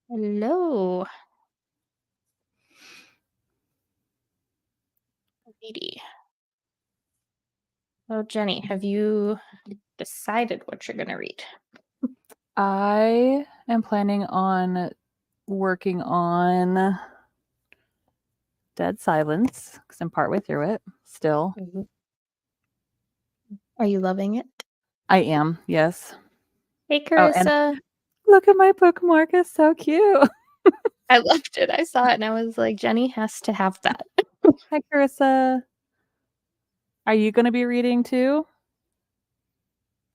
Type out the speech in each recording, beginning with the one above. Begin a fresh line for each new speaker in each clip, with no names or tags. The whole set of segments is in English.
Hello, lady. So, Jenny, have you decided what you're going to read?
I am planning on working on Dead Silence because I'm partway through it still.
Are you loving it?
I am, yes.
Hey,
Oh, and
Carissa.
look at my bookmark. It's so cute.
I loved it. I saw it and I was like, Jenny has to have that.
Hi, Carissa. Are you going to be reading too?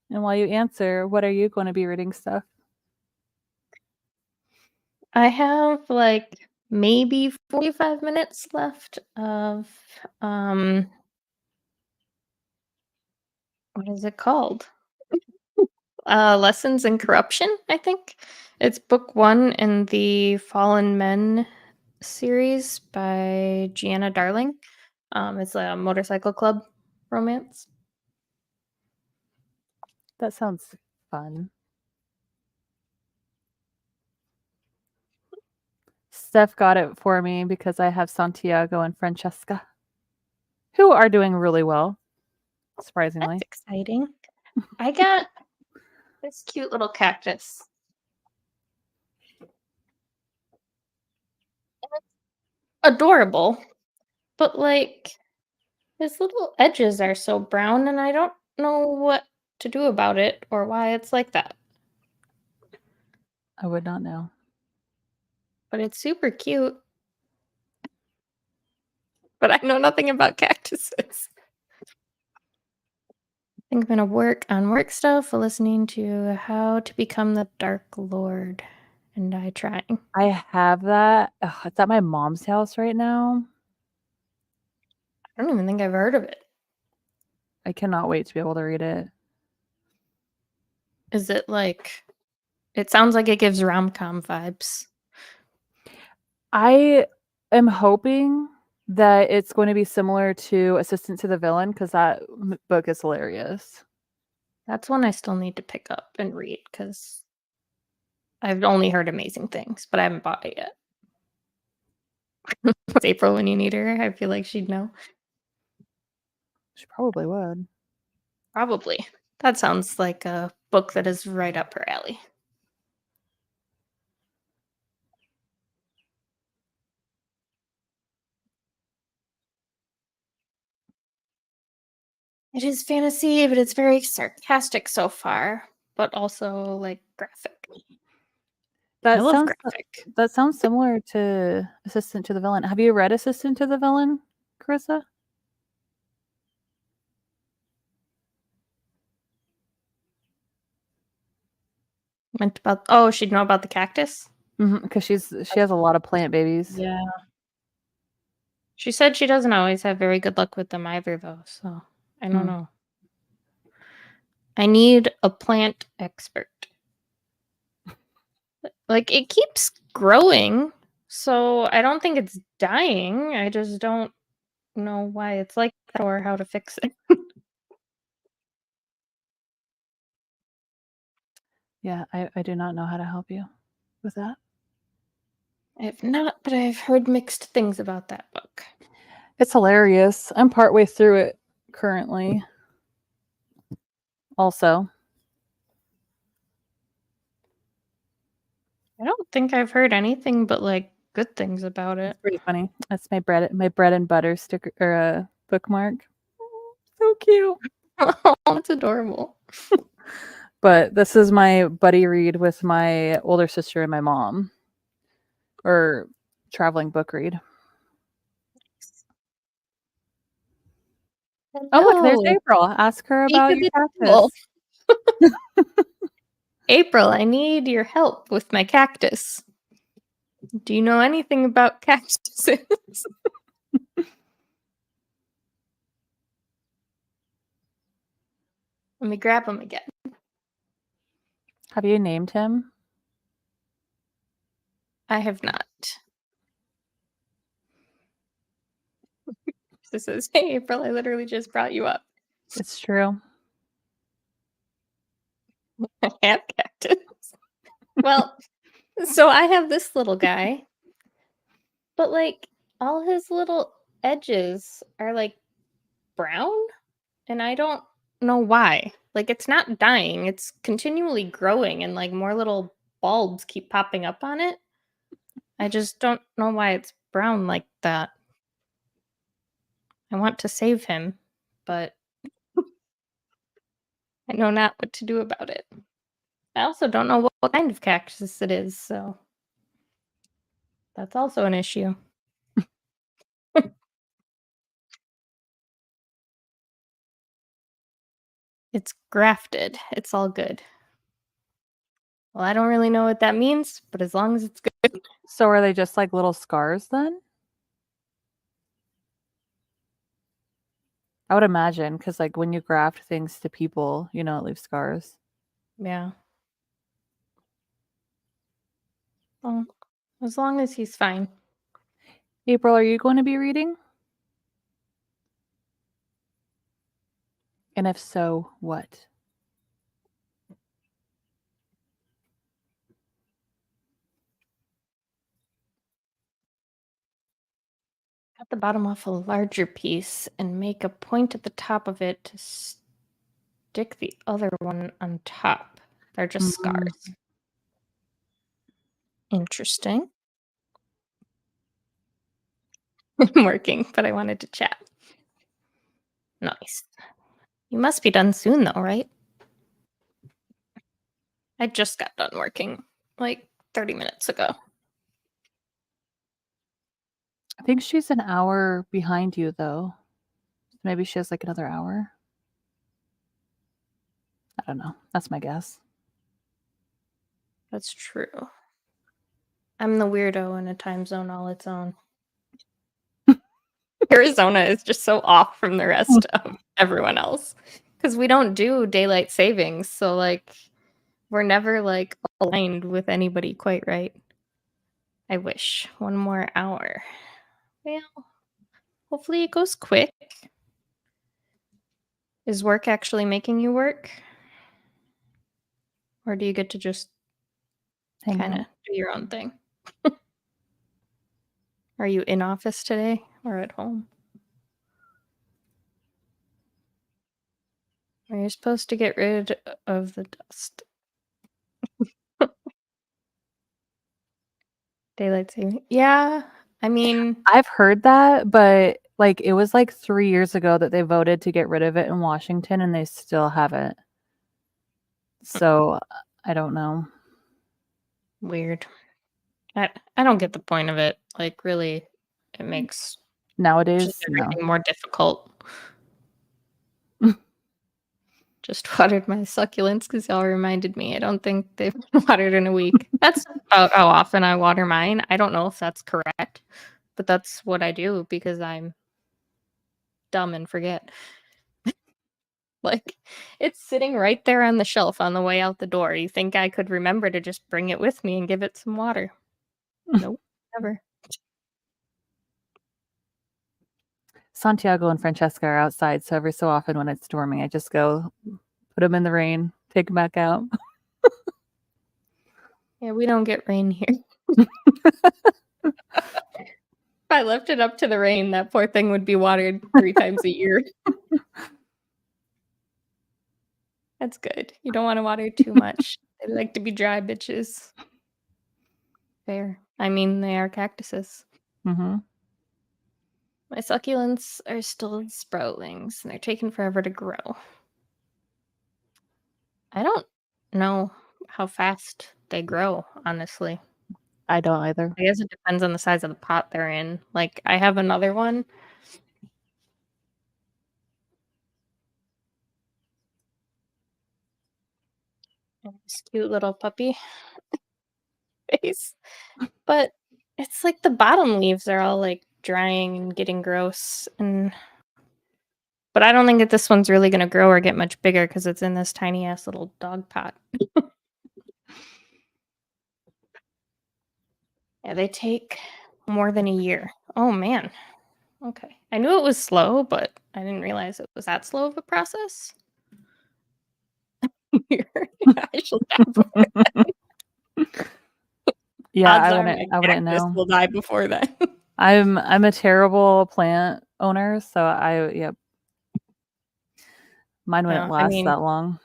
And while you answer, what are you going to be reading stuff?
I have like maybe 45 minutes left of what is it called? Lessons in Corruption, I think. It's book 1 in the Fallen Men series by Gianna Darling. It's a motorcycle club romance.
That sounds fun. Steph got it for me because I have Santiago and Francesca, who are doing really well, surprisingly.
That's exciting. I got this cute little cactus. Adorable, but like his little edges are so brown and I don't know what to do about it or why it's like that.
I would not know.
But it's super cute. But I know nothing about cactuses. I think I'm gonna work on work stuff, listening to How to Become the Dark Lord, and I trying.
I have that. Ugh, it's at my mom's house right now.
I don't even think I've heard of it.
I cannot wait to be able to read it.
Is it like? It sounds like it gives rom-com vibes.
I am hoping that it's going to be similar to Assistant to the Villain because that book is hilarious.
That's one I still need to pick up and read because I've only heard amazing things, but I haven't bought it yet. It's April when you need her. I feel like she'd know.
She probably would.
Probably. That sounds like a book that is right up her alley. It is fantasy, but it's very sarcastic so far, but also like graphic. I
That
love
sounds
graphic.
that sounds similar to Assistant to the Villain. Have you read Assistant to the Villain, Carissa?
Meant about oh, she'd know about the cactus?
Because she has a lot of plant babies.
Yeah. She said she doesn't always have very good luck with them either though, so I don't know. I need a plant expert. Like it keeps growing, so I don't think it's dying. I just don't know why it's like that or how to fix it.
Yeah, I do not know how to help you with that.
I've not, but I've heard mixed things about that book.
It's hilarious. I'm partway through it currently. Also,
I don't think I've heard anything but like good things about it.
it's pretty funny. That's my bread and butter sticker or bookmark. So cute.
Oh, it's adorable.
But this is my buddy read with my older sister and my mom, or traveling book read. Oh, look, there's
Hello.
April. Ask her
Speak
about
of
your
the devil.
cactus.
April, I need your help with my cactus. Do you know anything about cactuses? Let me grab him again.
Have you named him?
I have not. This is, hey, April, I literally just brought you up.
It's true.
I have cactus. Well, So I have this little guy, but like all his little edges are like brown, and I don't know why. Like it's not dying, it's continually growing, and like more little bulbs keep popping up on it. I just don't know why it's brown like that. I want to save him, but I know not what to do about it. I also don't know what kind of cactus it is, so that's also an issue. It's grafted. It's all good. Well, I don't really know what that means, but as long as it's good.
So are they just like little scars then? I would imagine, because like when you graft things to people, it leaves scars.
Yeah. Well, as long as he's fine.
April, are you going to be reading? And if so, what?
Cut the bottom off a larger piece and make a point at the top of it to stick the other one on top. They're just scars. Interesting. I'm working, but I wanted to chat. Nice. You must be done soon, though, right? I just got done working like 30 minutes ago.
I think she's an hour behind you, though. Maybe she has like another hour. I don't know. That's my guess.
That's true. I'm the weirdo in a time zone all its own. Arizona is just so off from the rest of everyone else because we don't do daylight savings. So, like, we're never like aligned with anybody quite right. I wish. One more hour. Well, hopefully it goes quick. Is work actually making you work? Or do you get to just kind of do your own thing? Are you in office today or at home? Are you supposed to get rid of the dust? Daylight saving? Yeah, I mean,
I've heard that, but like it was like 3 years ago that they voted to get rid of it in Washington and they still haven't. So, I don't know.
weird. I don't get the point of it. Like, really, it makes
Nowadays,
just
no.
everything more difficult. Just watered my succulents because y'all reminded me. I don't think they've been watered in a week. That's about how often I water mine. I don't know if that's correct, but that's what I do because I'm dumb and forget. Like, it's sitting right there on the shelf on the way out the door. You think I could remember to just bring it with me and give it some water? Nope, never.
Santiago and Francesca are outside, so every so often when it's storming, I just go put them in the rain, take them back out.
Yeah, we don't get rain here. If I left it up to the rain, that poor thing would be watered 3 times a year. That's good. You don't wanna water too much. They like to be dry bitches. Fair. I mean, they are cactuses.
Mhm.
My succulents are still sproutlings, and they're taking forever to grow. I don't know how fast they grow, honestly.
I don't either.
I guess it depends on the size of the pot they're in. Like, I have another one. This cute little puppy face. But it's like the bottom leaves are all, like, drying and getting gross, but I don't think that this one's really gonna grow or get much bigger because it's in this tiny ass little dog pot. Yeah, they take more than a year. Oh, man. Okay. I knew it was slow, but I didn't realize it was that slow of a process. I should dabble.
Yeah,
Odds
I
are
wouldn't
my
I wouldn't
cactus
know.
will die before then.
I'm a terrible plant owner, so yep. Mine wouldn't
No, I
last
mean,
that long.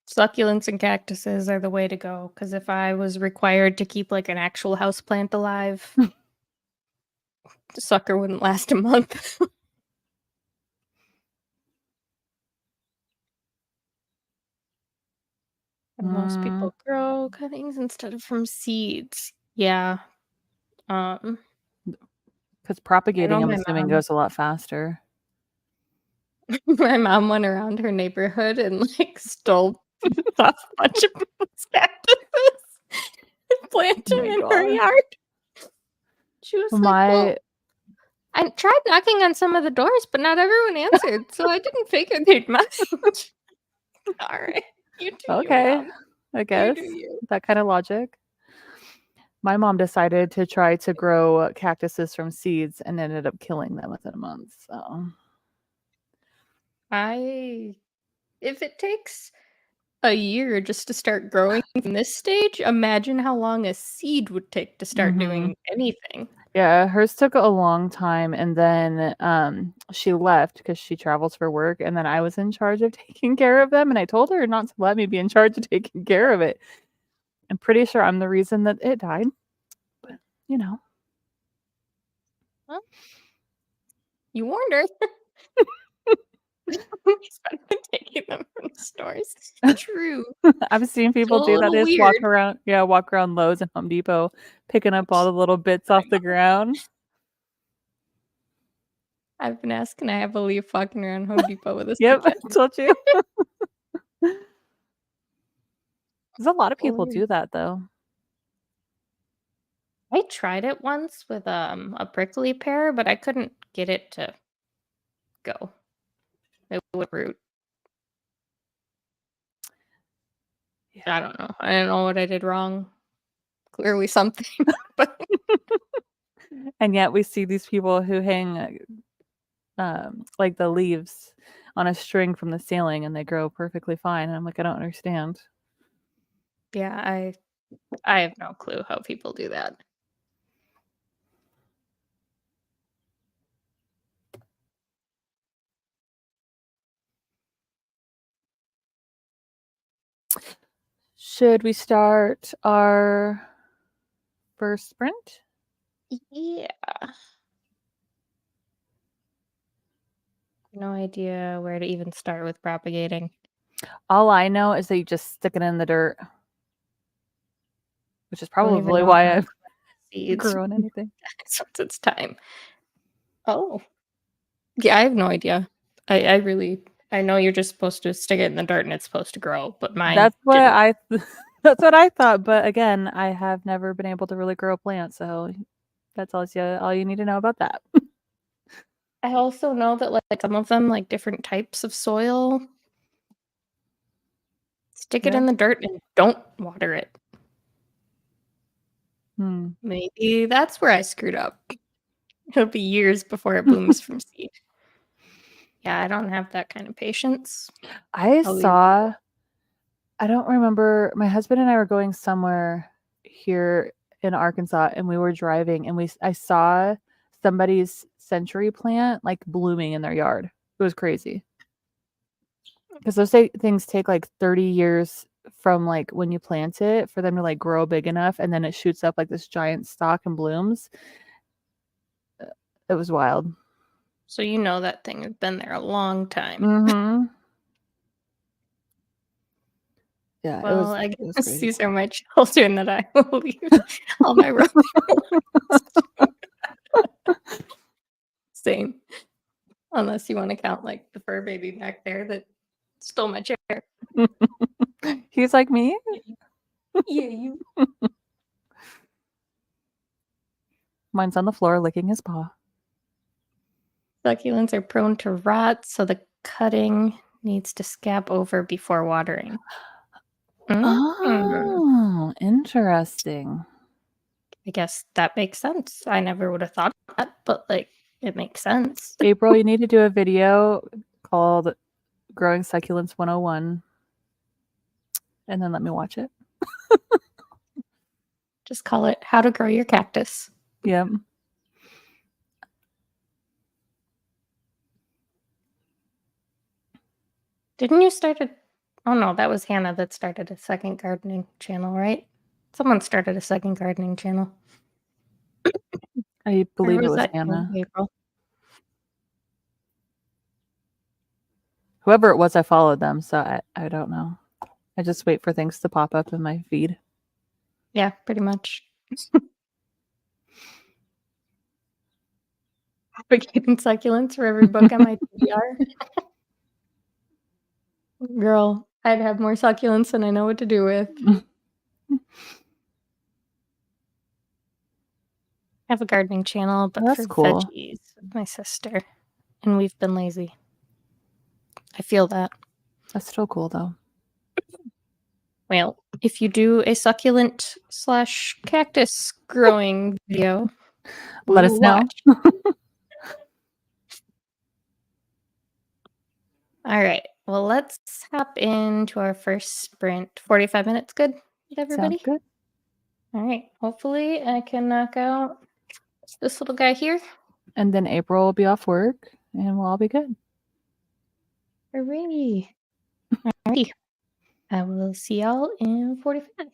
succulents and cactuses are the way to go. Because if I was required to keep like an actual house plant alive, the sucker wouldn't last a month. And most
Mm,
people grow cuttings instead of from seeds. Yeah. Um,
'cause
I know
propagating, I'm assuming, goes a lot faster.
my mom went around her neighborhood and like stole off a bunch of people's cactuses and planted
Oh
them
my
in her
god.
yard. She was like,
My
"Well, I tried knocking on some of the doors, but not everyone answered, so I didn't figure they'd mind." All right, you do you,
Okay,
mom.
I
You do
guess.
you.
That kind of logic. My mom decided to try to grow cactuses from seeds and ended up killing them within a month, so
I if it takes a year just to start growing from this stage, imagine how long a seed would take to start
Mhm.
doing anything.
Yeah, hers took a long time, and then, she left because she travels for work, and then I was in charge of taking care of them, and I told her not to let me be in charge of taking care of it. I'm pretty sure I'm the reason that it died, but, you know.
Well, you warned her. He's been taking them from the stores. True.
I've seen people
Still a
do that,
little
they just walk
weird.
around walk around Lowe's and Home Depot, picking up all the little bits off the ground.
I've been asking I have a leaf walking around Home Depot with a
Yep,
stick
I
in.
told you. 'Cause a lot of people
Weird.
do that, though.
I tried it once with a prickly pear, but I couldn't get it to go. It would root.
Yeah.
I don't know. I don't know what I did wrong. Clearly something, but
And yet we see these people who hang, like, the leaves on a string from the ceiling, and they grow perfectly fine, and I'm like, "I don't understand."
yeah, I have no clue how people do that.
Should we start our first sprint?
Yeah. No idea where to even start with propagating.
All I know is that you just stick it in the dirt, which is
Don't even
probably
know how
why
to
I've
plant seeds
grown anything.
since it's time. Oh. Yeah, I have no idea. I really I know you're just supposed to stick it in the dirt and it's supposed to grow, but mine
That's what
didn't.
I that's what I thought, but again, I have never been able to really grow a plant, so that's all you need to know about that.
I also know that like some of them like different types of soil, stick it
Yeah.
in the dirt and don't water it.
Hmm.
Maybe that's where I screwed up. It'll be years before it blooms from seed. Yeah, I don't have that kind of patience.
I
I'll leave it
saw I don't remember, my husband and I were going somewhere here in Arkansas, and we were driving, and I saw somebody's century plant, like, blooming in their yard. It was crazy. 'Cause those things take, like, 30 years from, like, when you plant it for them to, like, grow big enough, and then it shoots up like this giant stalk and blooms. It was wild.
so you know that thing has been there a long time.
Mhm. Yeah, it
Well,
was
I
it was
guess
crazy.
these are my children that I will leave all my rubber same. Unless you wanna count, like, the fur baby back there that stole my chair.
He's like me?
Yeah, you
Mine's on the floor licking his paw.
succulents are prone to rot, so the cutting needs to scab over before watering. Mm.
Oh, interesting.
I guess that makes sense. I never would have thought of that, but, like, it makes sense.
April, you need to do a video called Growing Succulents 101, and then let me watch it.
Just call it How to Grow Your Cactus.
Yep.
Didn't you start a... Oh no, that was Hannah that started a second gardening channel, right? Someone started a second gardening channel.
I
Or
believe it
was
was
that
Hannah.
April?
Whoever it was, I followed them, so I don't know. I just wait for things to pop up in my feed.
Yeah, pretty much. Advocating succulents for every book on my TBR. Girl, I'd have more succulents than I know what to do with. I have a gardening channel, but
That's
for
cool.
veggies with my sister, and we've been lazy. I feel that.
That's still cool though.
Well, if you do a succulent / cactus growing video, we
Let
will
us know.
watch. All right. Well, let's hop into our first sprint. 45 minutes, good with everybody?
Sounds good.
All right. Hopefully, I can knock out this little guy here.
And then April will be off work and we'll all be good.
Hooray. All right. I will see y'all in 45.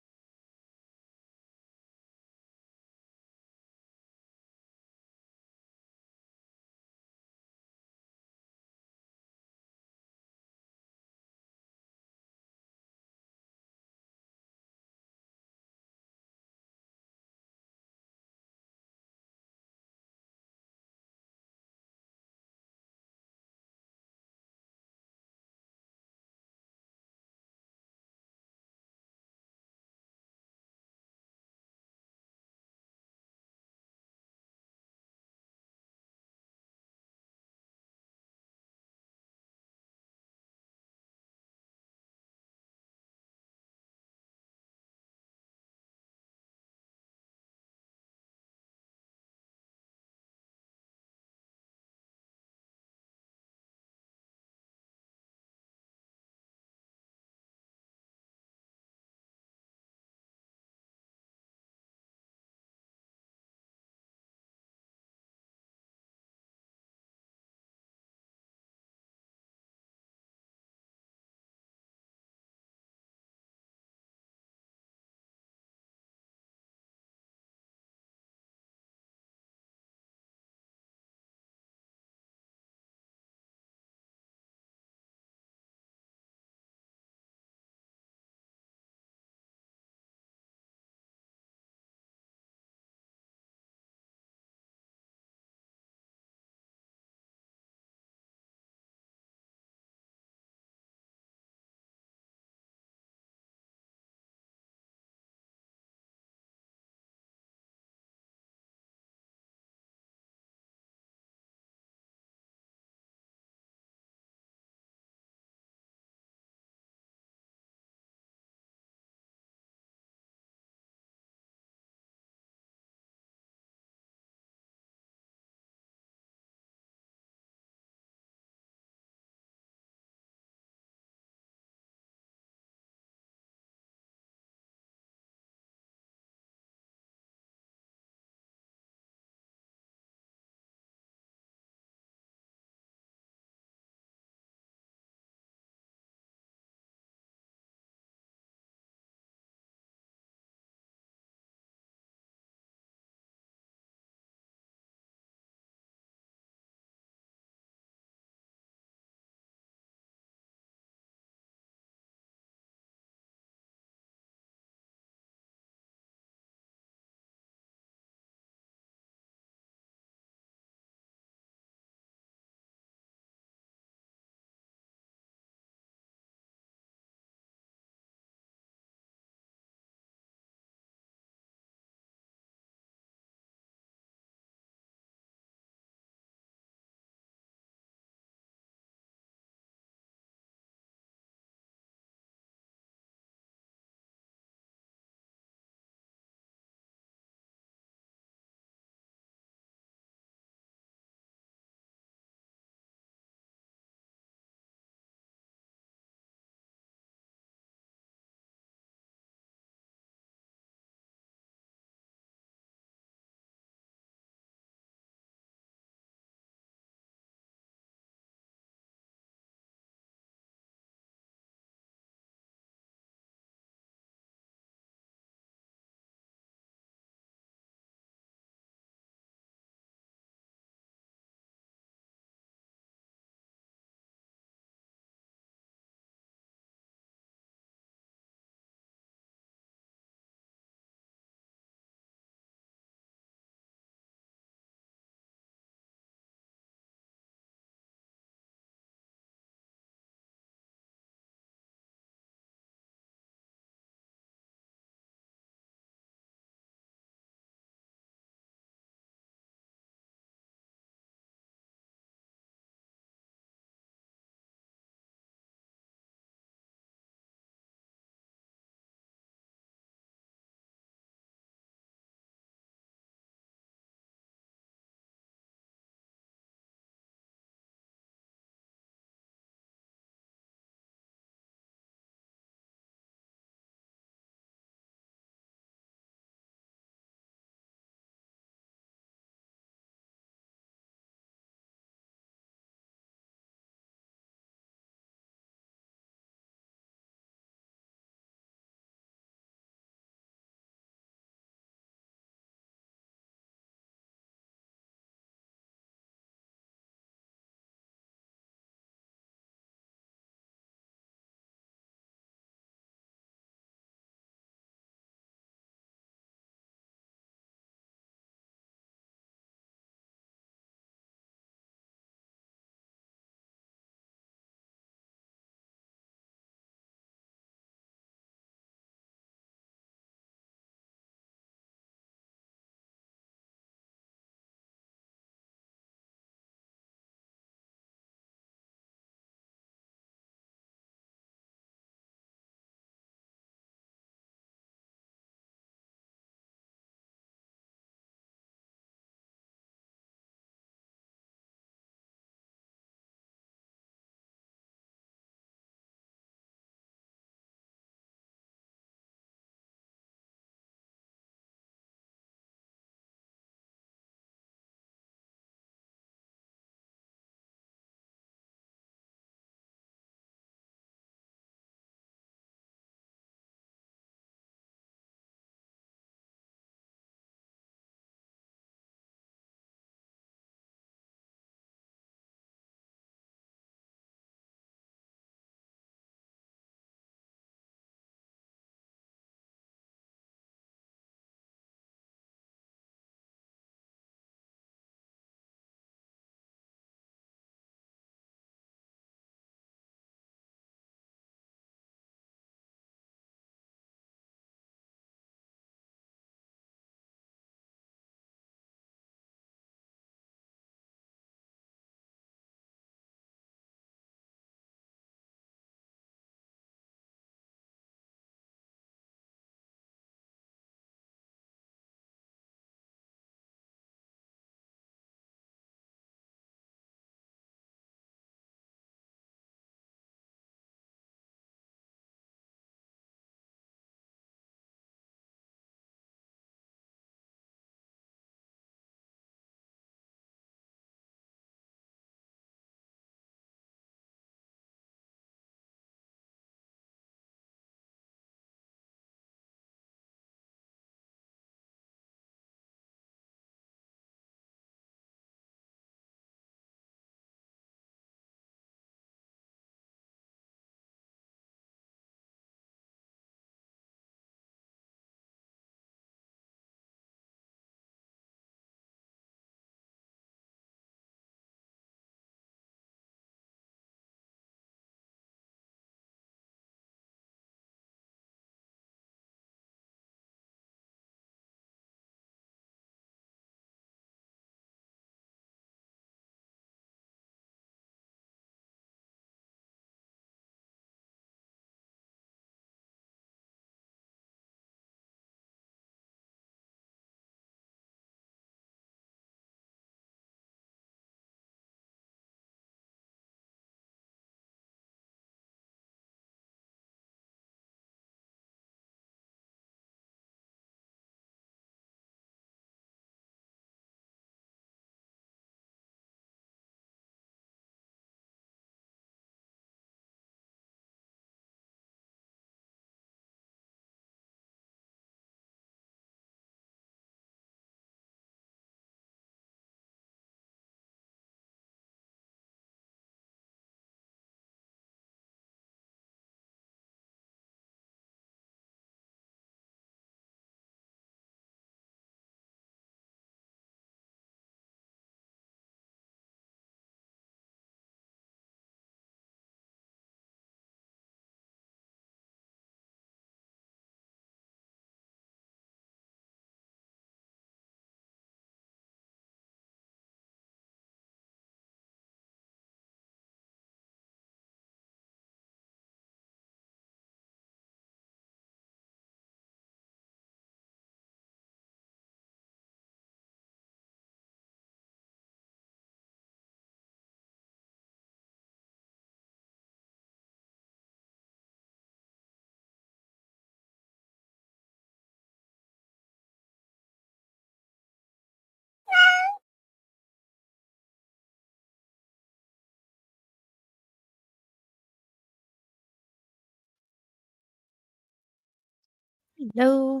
Hello.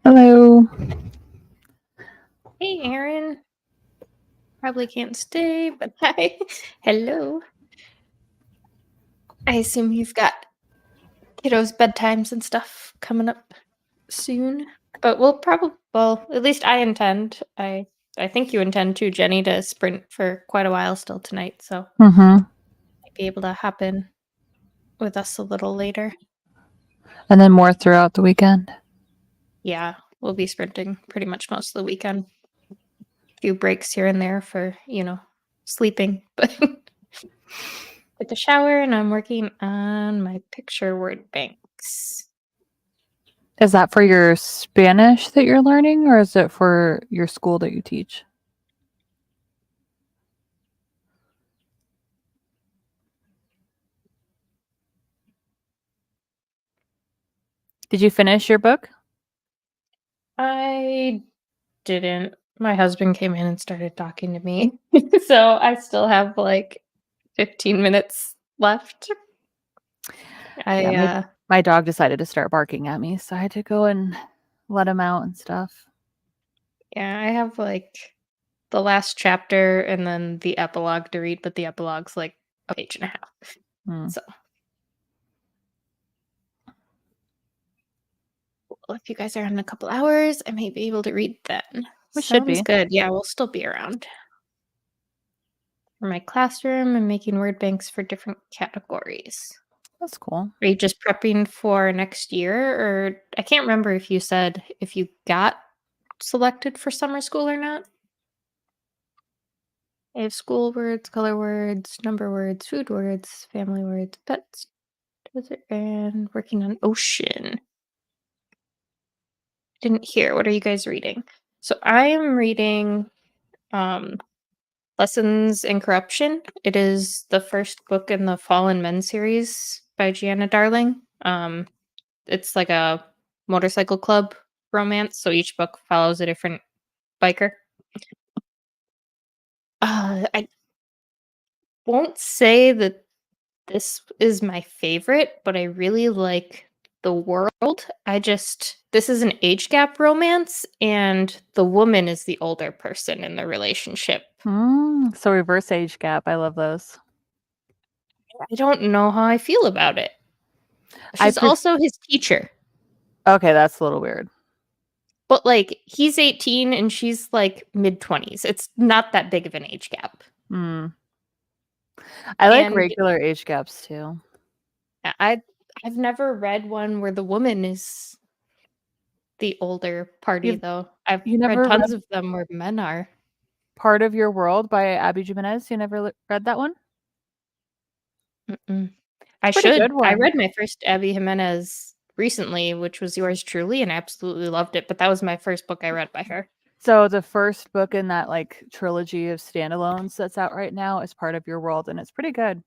Hello.
Hey, Aaron. Probably can't stay, but hi. Hello. I assume you've got kiddos' bedtimes and stuff coming up soon. But well, at least I intend. I think you intend too, Jenny, to sprint for quite a while still tonight, so
Mm-hmm.
might be able to hop in with us a little later.
And then more throughout the weekend.
Yeah, we'll be sprinting pretty much most of the weekend. A few breaks here and there for, sleeping, but with the shower, and I'm working on my picture word banks.
Is that for your Spanish that you're learning, or is it for your school that you teach? Did you finish your book?
I didn't. My husband came in and started talking to me. So I still have like 15 minutes left.
Yeah,
I
my dog decided to start barking at me, so I had to go and let him out and stuff.
yeah, I have like the last chapter and then the epilogue to read, but the epilogue's like a page and a half.
Hmm.
So well, if you guys are in a couple hours, I may be able to read then.
We should
Sounds
be.
good. Yeah, we'll still be around. For my classroom, I'm making word banks for different categories.
That's cool.
Are you just prepping for next year? Or I can't remember if you said if you got selected for summer school or not. I have school words, color words, number words, food words, family words, pets, desert, and working on ocean. Didn't hear. What are you guys reading? So I am reading um Lessons in Corruption. It is the first book in the Fallen Men series by Gianna Darling. It's like a motorcycle club romance, so each book follows a different biker. I won't say that this is my favorite, but I really like the world. This is an age gap romance, and the woman is the older person in the relationship.
So reverse age gap. I love those.
I don't know how I feel about it.
I
She's
pref-
also his teacher,
okay, that's a little weird.
but like he's 18 and she's like mid 20s. It's not that big of an age gap.
Hmm. I like
And
regular age gaps too.
I I've never read one where the woman is the older party
You've
though. I've
you
read
never
tons
read
of them where men are.
Part of Your World by Abby Jimenez? You never read that one?
Mm-mm.
It's
I
a pretty
should.
good
I
one.
read my first Abby Jimenez recently, which was yours truly, and I absolutely loved it. But that was my first book I read by her.
So the first book in that like trilogy of standalones that's out right now is Part of Your World, and it's pretty good.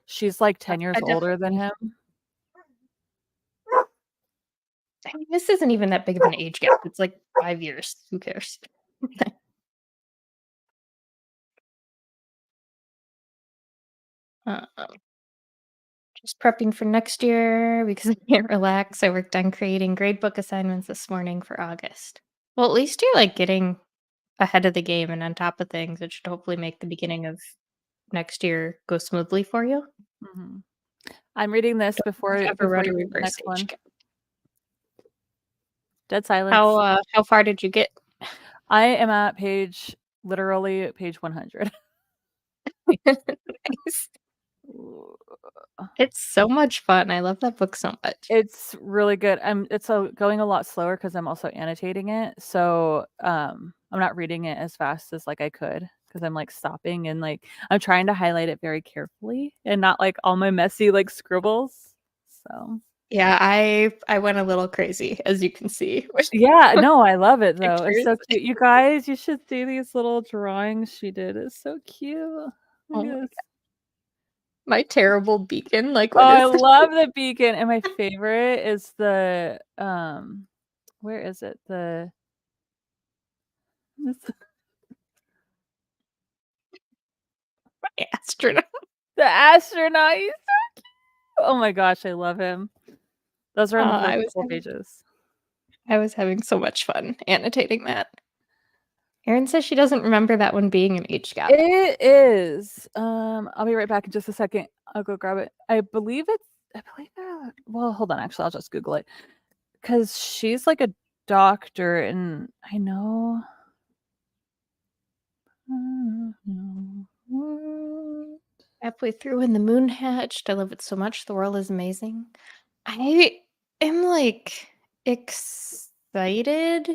She's like 10
I
years older than
definitely.
him.
I mean, this isn't even that big of an age gap. It's like 5 years. Who cares? uh, just prepping for next year because I can't relax. I worked on creating gradebook assignments this morning for August. Well, at least you're like getting ahead of the game and on top of things. It should hopefully make the beginning of next year go smoothly for you.
Mhm. I'm reading this
I've
before
ever read
you
a
read the
reverse
next
age
one.
gap.
Dead silence.
How far did you get?
I am at literally page 100.
Nice. It's so much fun. I love that book so much.
It's really good. It's going a lot slower because I'm also annotating it. So I'm not reading it as fast as like I could because I'm like stopping and like I'm trying to highlight it very carefully and not like all my messy like scribbles. So
Yeah, I went a little crazy, as you can see. With
yeah, no, I love it though. It's
pictures.
so cute. You guys, you should see these little drawings she did. It's so cute. Look
Oh
at this.
my terrible beacon. Like,
Oh,
what
I
is this?
love the beacon. And my favorite is the where is it? This
Astronaut.
The astronaut. He's so cute. Oh my gosh, I love him. Those are in the
I
first
was
couple
having
pages.
I was having so much fun annotating that. Erin says she doesn't remember that one being an age gap.
It is. I'll be right back in just a second. I'll go grab it. I believe well, hold on, actually, I'll just Google it. Because she's like a doctor, and I know.
Halfway through when the moon hatched. I love it so much. The world is amazing. I am like excited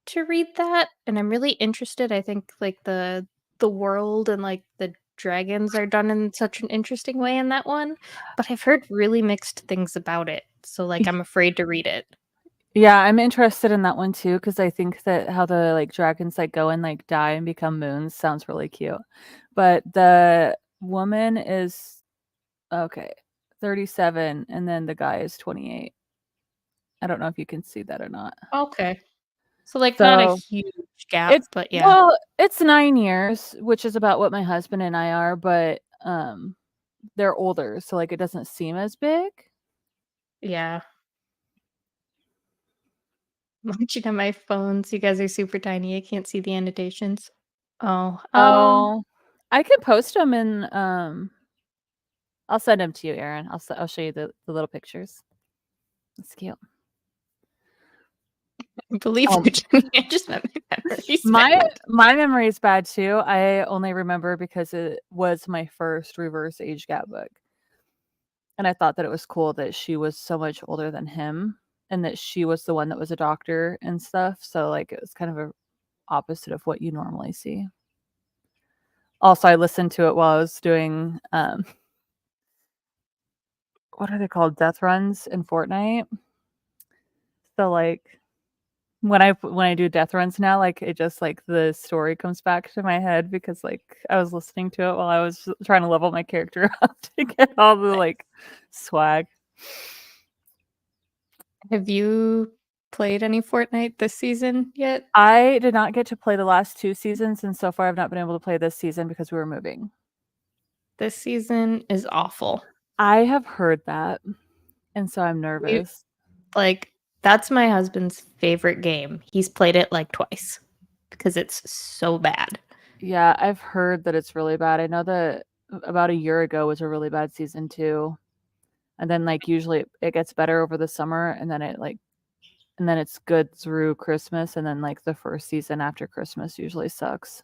to read that, and I'm really interested. I think like the world and like the dragons are done in such an interesting way in that one, but I've heard really mixed things about it. So like I'm afraid to read it.
Yeah, I'm interested in that one too because I think that how the like dragons like go and like die and become moons sounds really cute. But the woman is okay, 37, and then the guy is 28. I don't know if you can see that or not.
Okay. So like not a
So
huge gap,
it's
but yeah.
well, it's 9 years, which is about what my husband and I are, but they're older, so like it doesn't seem as big.
Yeah. I'm watching on my phone, so you guys are super tiny. I can't see the annotations. Oh,
Oh, I can post them in I'll send them to you, Erin. I'll show you the little pictures. It's cute.
I believe
Um,
you, Jenny. I just meant my memory's
my
bad.
my memory is bad too. I only remember because it was my first reverse age gap book. And I thought that it was cool that she was so much older than him and that she was the one that was a doctor and stuff. So like it was kind of a opposite of what you normally see. Also, I listened to it while I was doing what are they called? Death runs in Fortnite. So like when I do death runs now, like it just like the story comes back to my head because like I was listening to it while I was trying to level my character up to get all the like swag.
Have you played any Fortnite this season yet?
I did not get to play the last 2 seasons, and so far I've not been able to play this season because we were moving.
This season is awful.
I have heard that, and so I'm
We
nervous.
like that's my husband's favorite game. He's played it like twice because it's so bad.
Yeah, I've heard that it's really bad. I know that about a year ago was a really bad season too. And then like usually it gets better over the summer and then it's good through Christmas and then like the first season after Christmas usually sucks.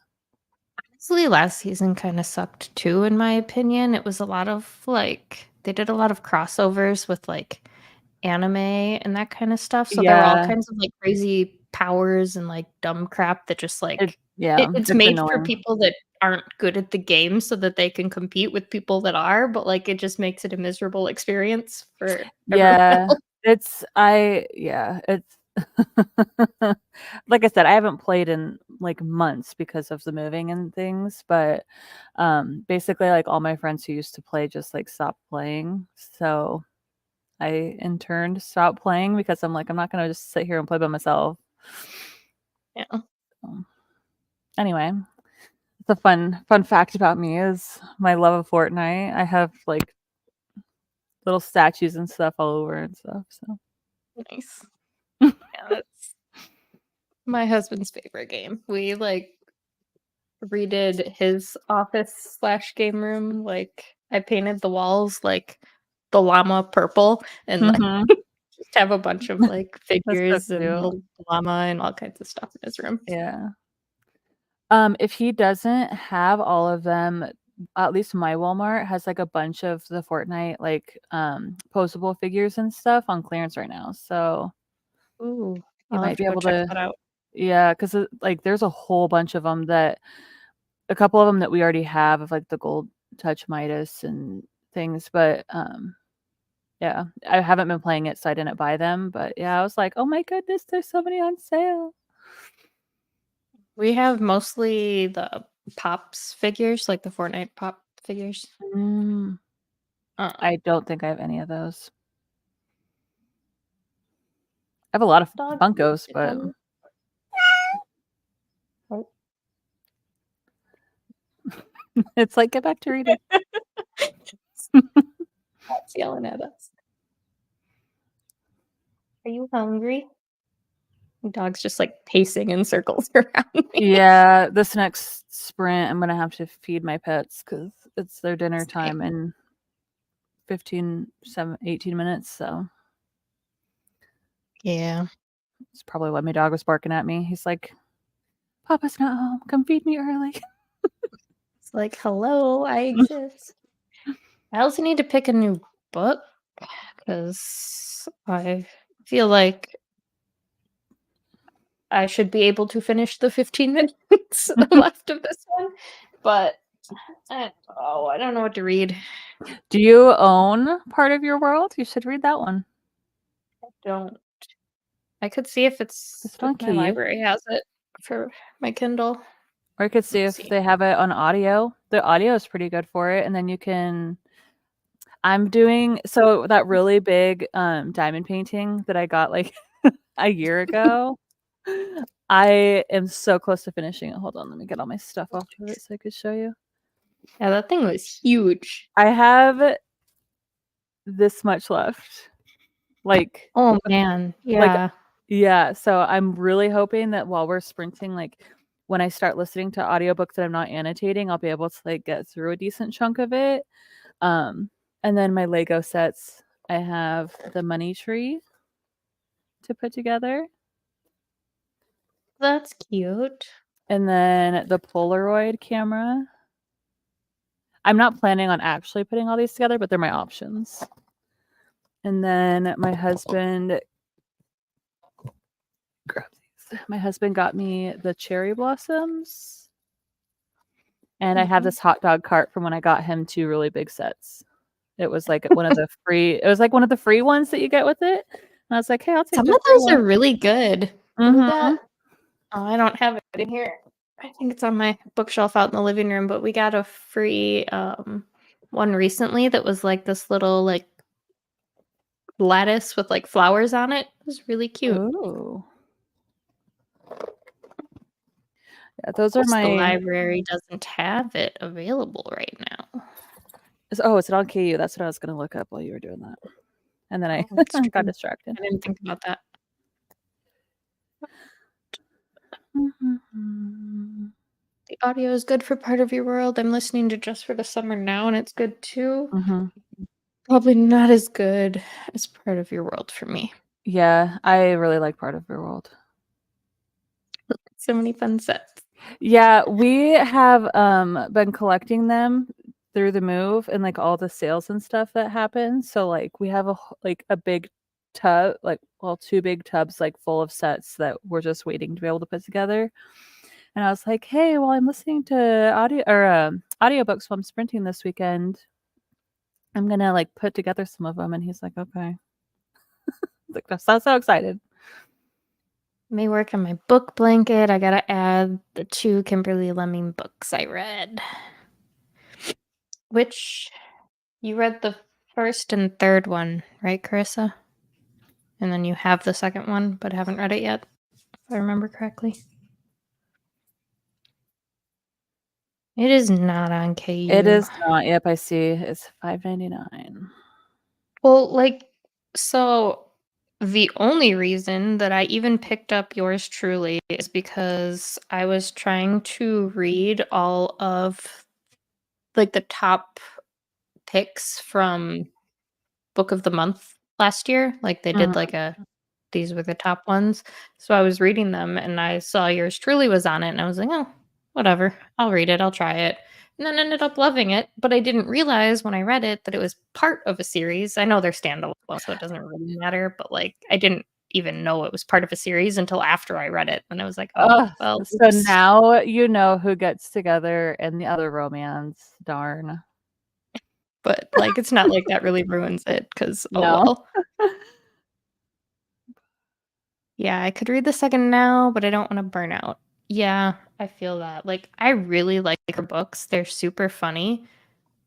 Honestly, last season kind of sucked too, in my opinion. It was a lot of like they did a lot of crossovers with like anime and that kind of stuff. So there were all
Yeah,
kinds of like crazy powers and like dumb crap that just like it's
it's
made for
annoying.
people that aren't good at the game so that they can compete with people that are, but like it just makes it a miserable experience for everyone
Yeah,
else.
it's like I said, I haven't played in like months because of the moving and things, but basically like all my friends who used to play just like stopped playing. So I in turn stopped playing because I'm like, I'm not gonna just sit here and play by myself.
Yeah.
Um, anyway, the fun fact about me is my love of Fortnite. I have like little statues and stuff all over and stuff. So
Nice. Yeah, that's my husband's favorite game. We like redid his office slash game room. Like I painted the walls like the llama purple and like
Mhm.
just have a bunch of like
That's so
figures and
cute.
little llama and all kinds of stuff in his room.
Yeah. If he doesn't have all of them, at least my Walmart has like a bunch of the Fortnite like posable figures and stuff on clearance right now. So
Ooh,
you
I'll have
might
to
be
go
able
check
to
that out.
yeah, because like there's a whole bunch of them that a couple of them that we already have of like the gold touch Midas and things, but yeah, I haven't been playing it, so I didn't buy them. But yeah, I was like, oh my goodness, there's so many on sale.
We have mostly the Pops figures, like the Fortnite Pop figures.
Mm,
Um,
I don't think I have any of those. I have a lot of
dog.
Funkos, but
Oh.
it's like, get back to reading.
Cat's yelling at us. Are you hungry? My dog's just like pacing in circles around me.
Yeah, this next sprint, I'm gonna have to feed my pets because it's their dinner time
Same.
in 18 minutes. So
Yeah.
it's probably why my dog was barking at me. He's like, Papa's not home. Come feed me early.
It's like, hello, I exist. I also need to pick a new book because I feel like I should be able to finish the 15 minutes left of this one, but I don't know what to read.
Do you own Part of Your World? You should read that one.
I don't. I could see if
Is it on
if my
KU?
library has it for my Kindle.
Or you could see
Let's
if
see.
they have it on audio. The audio is pretty good for it. And then you can I'm doing so that really big diamond painting that I got like a year ago. I am so close to finishing it. Hold on, let me get all my stuff off of it so I could show you.
Yeah, that thing was huge.
I have this much left. Like
Oh man,
like
yeah.
yeah, so I'm really hoping that while we're sprinting, like when I start listening to audiobooks that I'm not annotating, I'll be able to like get through a decent chunk of it. Um and then my Lego sets, I have the money tree to put together.
That's cute.
And then the Polaroid camera. I'm not planning on actually putting all these together, but they're my options. And then my husband My husband got me the cherry blossoms. And I have this hot dog cart from when I got him 2 really big sets. It was like one of the free ones that you get with it. And I was like, "Hey, I'll take
Some
the
of
free
those are
one."
really good. What we got?
Mhm.
Oh, I don't have it in here. I think it's on my bookshelf out in the living room, but we got a free one recently that was like this little like lattice with like flowers on it. It was really cute.
Oh. Yeah,
Of
those are
course the
my
library doesn't have it available right now.
Oh, is it on KU? That's what I was gonna look up while you were doing that. And then I
Oh, that's
got
true.
distracted.
I didn't think about that.
Mhm.
The audio is good for Part of Your World. I'm listening to Just for the Summer now, and it's good too.
Mhm.
Probably not as good as Part of Your World for me.
Yeah, I really like Part of Your World.
So many fun sets.
Yeah, we have been collecting them through the move and like all the sales and stuff that happen. So like we have like a big tub, like well, 2 big tubs like full of sets that we're just waiting to be able to put together. And I was like, "Hey, well, I'm listening to audiobooks while I'm sprinting this weekend. I'm gonna like put together some of them." And he's like, "Okay." Like that sounds so excited.
May work on my book blanket. I gotta add the 2 Kimberly Lemming books I read. Which you read the first and third one, right, Carissa? And then you have the second one, but haven't read it yet, if I remember correctly. It is not on
It
KU.
is not. Yep, I see. It's $5.99.
Well, like, so the only reason that I even picked up yours truly is because I was trying to read all of like the top picks from Book of the Month last year. Like they did
Mhm.
like a these were the top ones. So I was reading them and I saw yours truly was on it and I was like, "Oh, whatever. I'll read it. I'll try it." And then ended up loving it, but I didn't realize when I read it that it was part of a series. I know they're standalone, so it doesn't really matter, but like I didn't even know it was part of a series until after I read it. And I was like, "Oh,
Ugh,
well,
so
oops."
now you know who gets together in the other romance. Darn.
But like it's not like that really ruins it cuz oh
No.
well. Yeah, I could read the second now, but I don't wanna burn out. Yeah, I feel that. Like, I really like her books, they're super funny,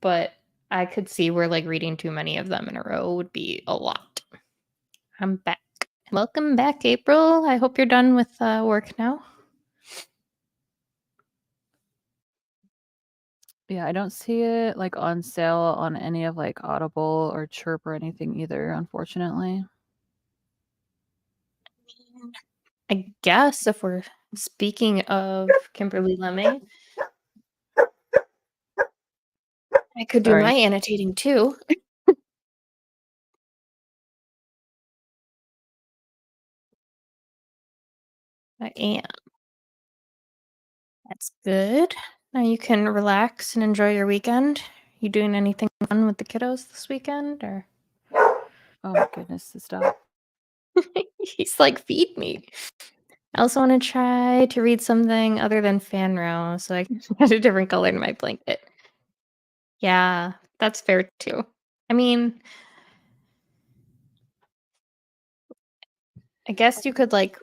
but I could see where, like, reading too many of them in a row would be a lot. I'm back. Welcome back, April. I hope you're done with, work now.
Yeah, I don't see it, like, on sale on any of, like, Audible or Chirp or anything either, unfortunately.
I guess if we're speaking of Kimberly Lemming, I could do
Sorry.
my annotating too. I am. That's good. Now you can relax and enjoy your weekend. You doing anything fun with the kiddos this weekend, or?
Oh my goodness, stop.
He's like, feed me. I also want to try to read something other than Fanro, so I can add a different color in my blanket. Yeah, that's fair too. I mean, I guess you could like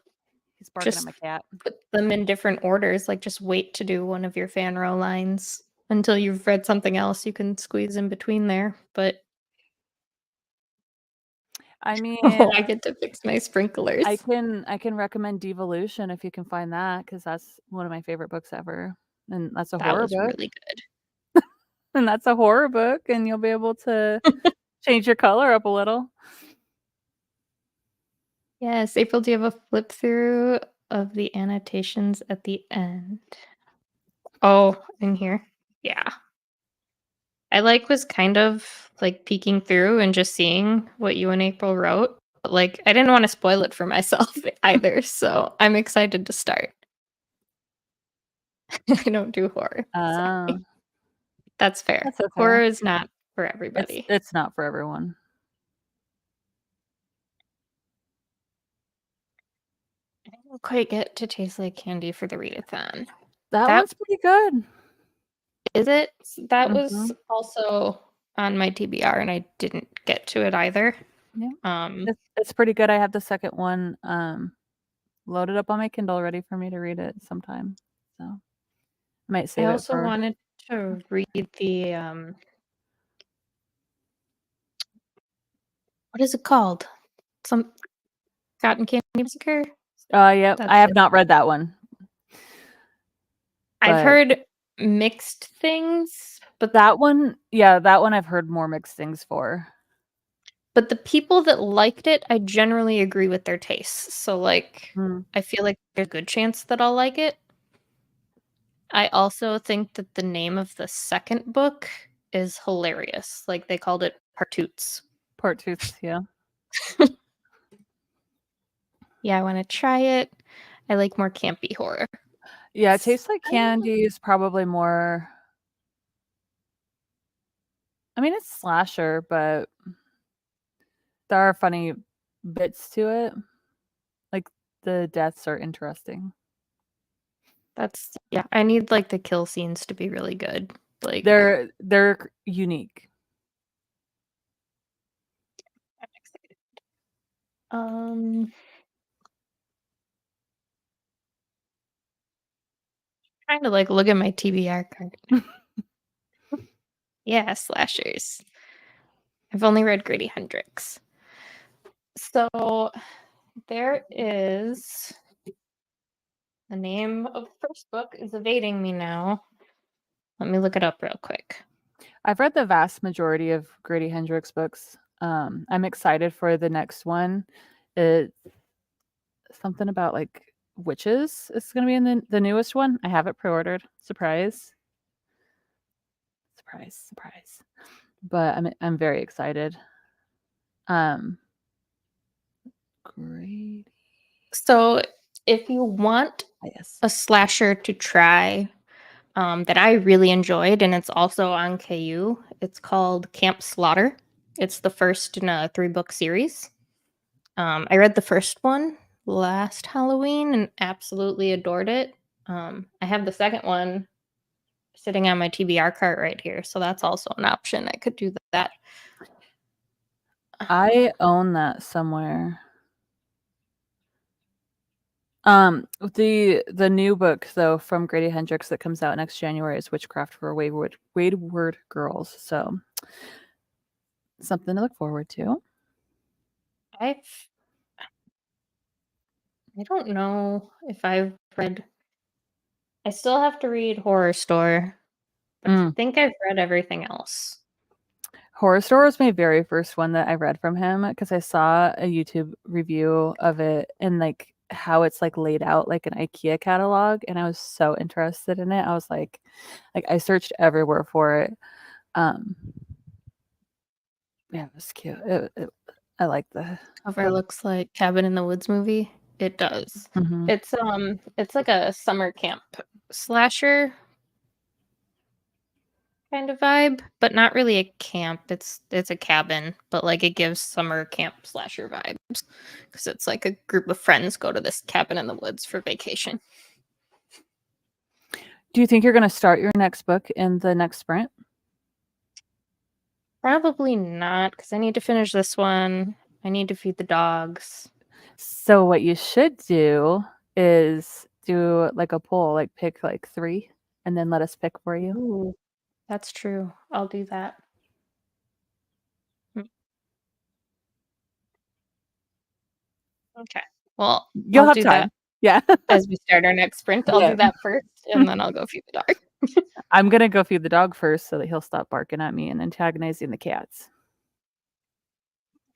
He's barking at
just
my cat.
put them in different orders, like just wait to do one of your Fanro lines until you've read something else you can squeeze in between there. But
I mean,
I get to fix my sprinklers.
I can recommend Devolution if you can find that, because that's one of my favorite books ever. And that's a
That
horror
was
book.
really good.
And that's a horror book, and you'll be able to change your color up a little.
Yes, April, do you have a flip through of the annotations at the end? Oh, in here. Yeah. I like was kind of like peeking through and just seeing what you and April wrote. But like I didn't want to spoil it for myself either, so I'm excited to start. I don't do horror.
Oh,
That's fair.
that's okay.
Horror is not for everybody.
It's not for everyone.
I didn't quite get to taste like candy for the readathon.
That
That
one's pretty good.
is it. That was
Mhm.
also on my TBR and I didn't get to it either.
Yeah.
Um
It's pretty good. I have the second one loaded up on my Kindle ready for me to read it sometime. So I might
I
save it
also
for
wanted to read the what is it called? Some Cotton Candy Massacre?
yep. I
That's
have
it.
not read that one.
I've
But
heard mixed things, but
that one, yeah, that one I've heard more mixed things for.
the people that liked it, I generally agree with their tastes. So like
Mm.
I feel like there's a good chance that I'll like it. I also think that the name of the second book is hilarious. Like they called it Partoots.
Partoots, yeah.
Yeah, I want to try it. I like more campy horror.
Yeah, it tastes like candy is probably more. I mean, it's slasher, but there are funny bits to it. Like the deaths are interesting.
That's yeah, I need like the kill scenes to be really good. Like
They're unique.
I'm excited. Um trying to like look at my TBR card. Yeah, slashers. I've only read Grady Hendrix. So there is the name of the first book is evading me now. Let me look it up real quick.
I've read the vast majority of Grady Hendrix books. I'm excited for the next one. It's something about like witches. It's going to be in the newest one. I have it pre-ordered. Surprise. Surprise, surprise. But I'm very excited. Grady.
So if you want
Yes.
a slasher to try that I really enjoyed, and it's also on KU, it's called Camp Slaughter. It's the first in a 3-book series. I read the first one last Halloween and absolutely adored it. I have the second one sitting on my TBR cart right here, so that's also an option. I could do that.
I own that somewhere. The new book though from Grady Hendrix that comes out next January is Witchcraft for Wayward Girls. So something to look forward to.
I don't know if I've read. I still have to read Horror Store, but I think I've read everything else.
Horror Store was my very first one that I read from him because I saw a YouTube review of it and like how it's like laid out like an IKEA catalog, and I was so interested in it. I was like I searched everywhere for it. Um, yeah, it was cute. I like the
Cover looks like Cabin in the Woods movie. It does.
Mhm.
It's like a summer camp slasher kind of vibe, but not really a camp. It's a cabin, but like it gives summer camp slasher vibes because it's like a group of friends go to this cabin in the woods for vacation.
Do you think you're going to start your next book in the next sprint?
Probably not because I need to finish this one. I need to feed the dogs.
So what you should do is do like a poll, like pick like 3 and then let us pick for you.
Ooh, that's true. I'll do that. Mm, okay. Well,
You'll
I'll
have
do that
time. Yeah.
as we start our next sprint. I'll
Yeah.
do that first, and then I'll go feed the dog.
I'm going to go feed the dog first so that he'll stop barking at me and antagonizing the cats.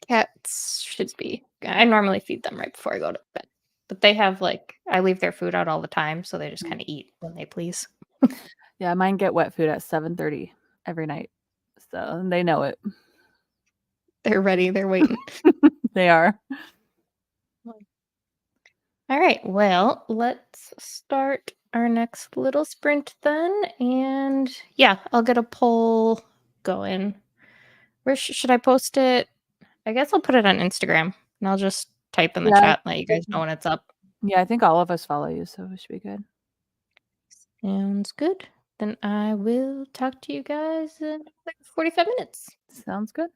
Cats should be. I normally feed them right before I go to bed, but they have like I leave their food out all the time, so they just kind of eat when they please.
Yeah, mine get wet food at 7:30 every night. So they know it.
They're ready. They're waiting.
They are.
All right. Well, let's start our next little sprint then, and yeah, I'll get a poll going. Where should I post it? I guess I'll put it on Instagram, and I'll just type in the
Yeah.
chat and let you guys know when it's up.
Yeah, I think all of us follow you, so it should be good.
Sounds good. Then I will talk to you guys in like 45 minutes.
Sounds good.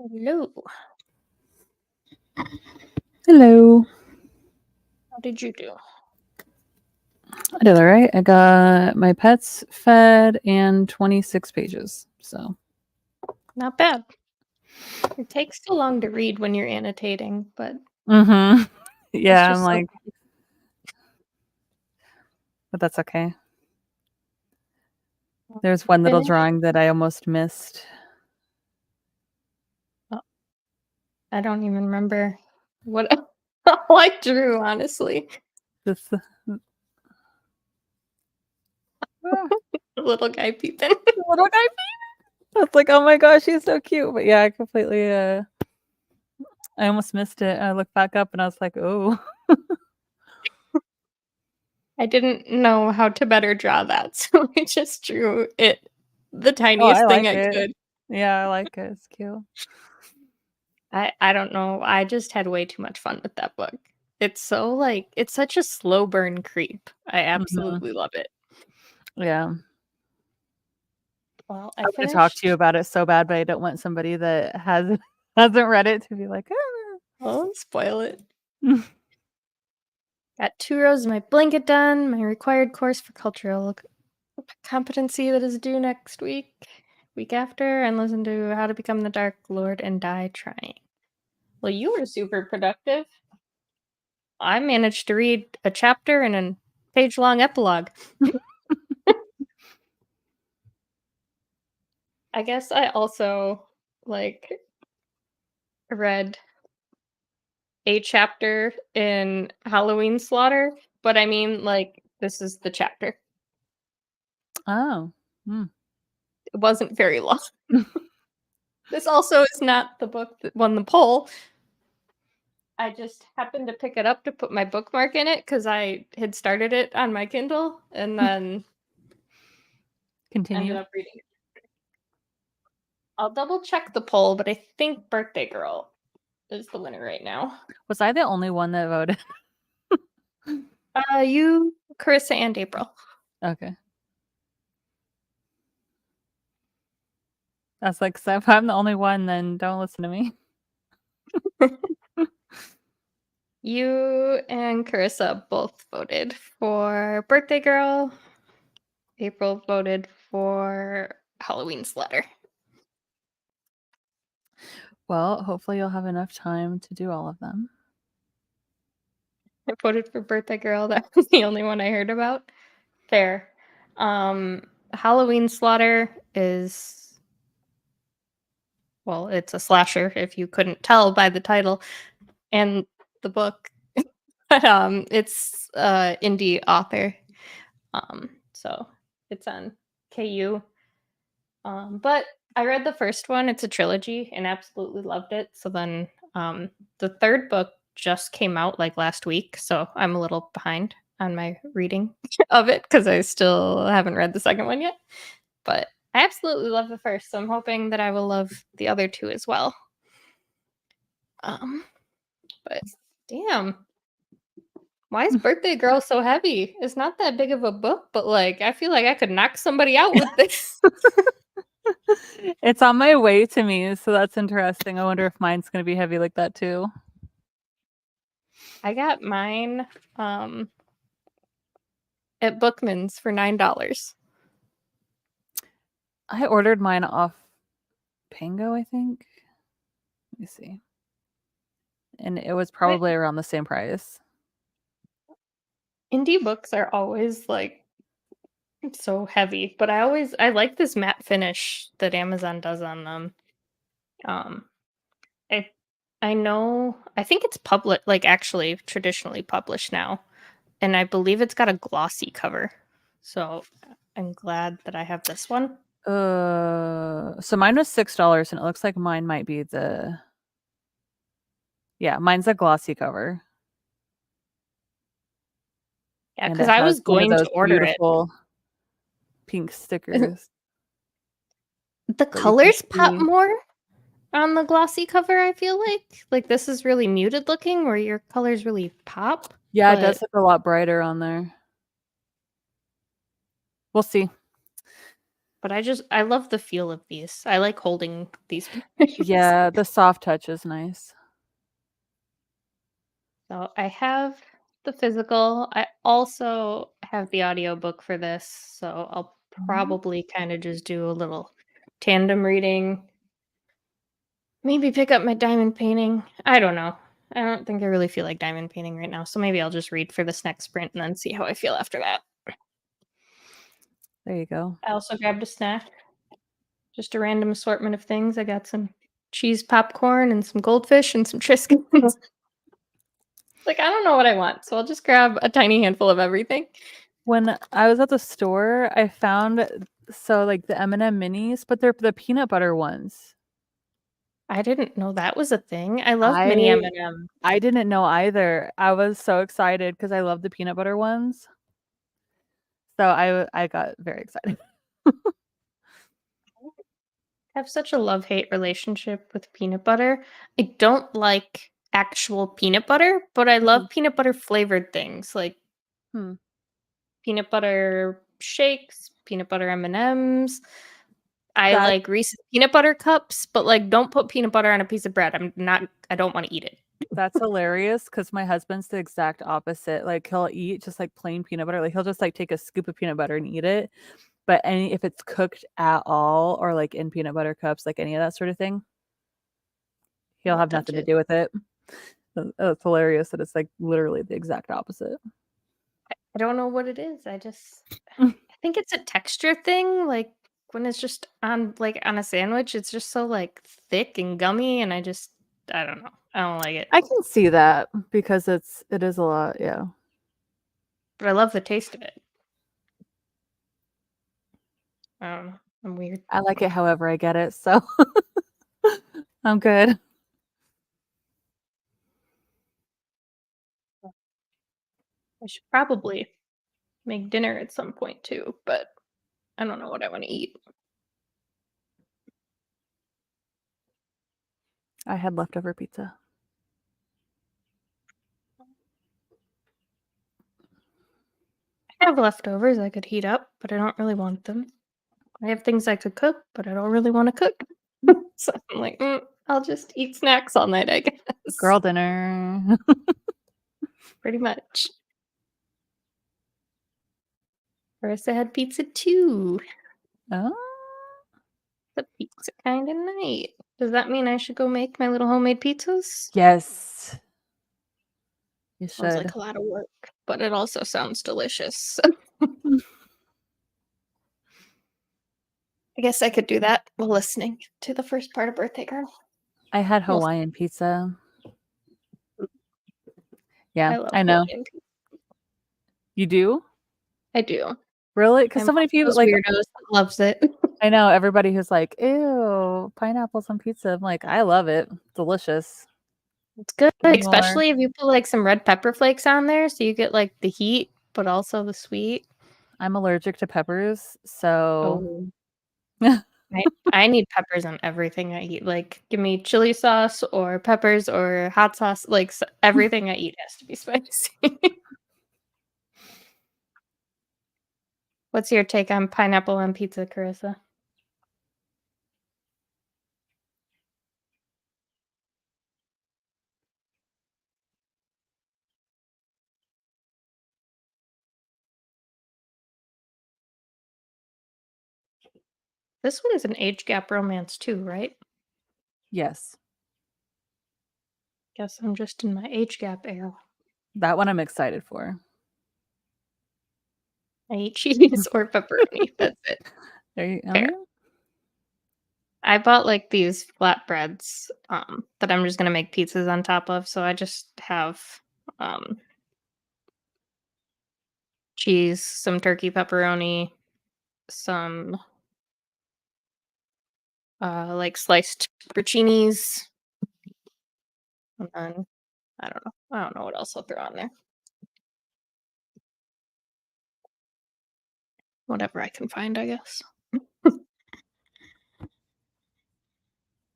Hello.
Hello.
How did you do?
I did all right. I got my pets fed and 26 pages. So,
Not bad. It takes too long to read when you're annotating, but
mm-hmm.
it's
Yeah, I'm
just so
like, but that's okay. There's one little
finished.
drawing that I almost missed.
Oh, I don't even remember what all I drew, honestly.
This,
The little guy peeping.
little guy. I was like, oh my gosh, he's so cute. But yeah, I completely, I almost missed it. I looked back up and I was like, oh.
I didn't know how to better draw that, so I just drew it the
Oh, I
tiniest thing
like
I
it.
could.
Yeah, I like it. It's cute.
I don't know. I just had way too much fun with that book. It's so like it's such a slow burn creep. I
Mm-hmm.
absolutely love it.
Yeah.
Well,
I
I
want to talk to you
finished.
about it so bad, but I don't want somebody that hasn't read it to be like, ah.
I'll spoil it. Got 2 rows of my blanket done, my required course for cultural competency that is due next week after, and listen to How to Become the Dark Lord and Die Trying. Well, you were super productive. I managed to read a chapter and a page-long epilogue. I guess I also, like, read a chapter in Halloween Slaughter, but I mean, like, this is the chapter.
Oh.
It wasn't very long. This also is not the book that won the poll. I just happened to pick it up to put my bookmark in it because I had started it on my Kindle and then ended
Continue.
up reading it. I'll double check the poll, but I think Birthday Girl is the winner right now.
Was I the only one that voted?
You, Carissa, and April.
Okay. That's like, so if I'm the only one, then don't listen to me.
You and Carissa both voted for Birthday Girl. April voted for Halloween's Letter.
Well, hopefully you'll have enough time to do all of them.
I voted for Birthday Girl. That was the only one I heard about. Fair. Halloween Slaughter is, well, it's a slasher if you couldn't tell by the title and the book. But it's indie author. So it's on KU. But I read the first one. It's a trilogy and absolutely loved it. So then the third book just came out like last week, so I'm a little behind on my reading of it because I still haven't read the second one yet. But I absolutely love the first, so I'm hoping that I will love the other two as well. But damn, why is Birthday Girl so heavy? It's not that big of a book, but like I feel like I could knock somebody out with this.
It's on my way to me, so that's interesting. I wonder if mine's going to be heavy like that too.
I got mine at Bookman's for $9.
I ordered mine off Pango, I think. Let me see. And it was probably around the same price.
Indie books are always like so heavy, but I like this matte finish that Amazon does on them. Um I I know I think it's public like actually traditionally published now, and I believe it's got a glossy cover. So I'm glad that I have this one.
So mine was $6 and it looks like mine might be mine's a glossy cover.
Yeah,
And
because
it
I
has
was
one of
going to
those
order it.
beautiful pink stickers
The
that you can
colors pop
see.
more on the glossy cover, I feel like this is really muted looking where your colors really pop.
Yeah, it
But
does look a lot brighter on there. We'll see.
But I love the feel of these. I like holding these berries.
Yeah, the soft touch is nice.
So I have the physical. I also have the audiobook for this, so I'll probably kind of just do a little tandem reading. Maybe pick up my diamond painting. I don't know. I don't think I really feel like diamond painting right now, so maybe I'll just read for this next sprint and then see how I feel after that.
There you go.
I also grabbed a snack. Just a random assortment of things. I got some cheese popcorn and some goldfish and some Triscuits. Like, I don't know what I want, so I'll just grab a tiny handful of everything.
When I was at the store, I found like the M&M minis, but they're the peanut butter ones.
I didn't know that was a thing. I love mini
I
M&M.
I didn't know either. I was so excited because I love the peanut butter ones. So I got very excited.
I have such a love-hate relationship with peanut butter. I don't like actual peanut butter, but I love peanut butter flavored things like
Hmm.
peanut butter shakes, peanut butter M&Ms. I
That
like Reese's peanut butter cups, but like don't put peanut butter on a piece of bread. I don't want to eat it.
that's hilarious because my husband's the exact opposite. Like he'll eat just like plain peanut butter. Like he'll just like take a scoop of peanut butter and eat it. But if it's cooked at all or like in peanut butter cups, like any of that sort of thing, he'll
Won't
have
touch
nothing to
it.
do with it. It's hilarious that it's like literally the exact opposite.
I don't know what it is. I think it's a texture thing. Like when it's just on a sandwich, it's just so like thick and gummy, and I don't know. I don't like it.
I can see that because it is a lot, yeah.
But I love the taste of it. I don't know. I'm weird.
I like it however I get it, so I'm good.
I should probably make dinner at some point too, but I don't know what I want to eat.
I had leftover pizza.
I have leftovers I could heat up, but I don't really want them. I have things I could cook, but I don't really want to cook. So I'm like, I'll just eat snacks all night, I guess.
Girl dinner.
Pretty much. First, I had pizza too.
Oh,
The pizza kind of night. Does that mean I should go make my little homemade pizzas?
yes. You
Sounds
should.
like a lot of work, but it also sounds delicious. I guess I could do that while listening to the first part of Birthday Girl.
I had
We'll
Hawaiian pizza. Yeah,
I love
I know.
Hawaiian pizza.
You do?
I do.
Really? Because
I'm
so
one
many
of
people
those
like
weirdos that loves it.
I know everybody who's like, ew, pineapples on pizza. I'm like, I love it. Delicious.
It's good,
Give me more.
especially if you put like some red pepper flakes on there, so you get like the heat, but also the sweet.
I'm allergic to peppers, so
Oh, I need peppers on everything I eat. Like, give me chili sauce or peppers or hot sauce. Like, everything I eat has to be spicy. What's your take on pineapple on pizza, Carissa? This one is an age gap romance too, right?
yes.
Guess I'm just in my age gap era.
That one I'm excited for.
I eat cheese or pepperoni. That's it.
There you
Fair.
go.
I bought like these flatbreads that I'm just gonna make pizzas on top of. So I just have um cheese, some turkey pepperoni, some like sliced pepperoncinis, and then I don't know what else I'll throw on there. Whatever I can find, I guess.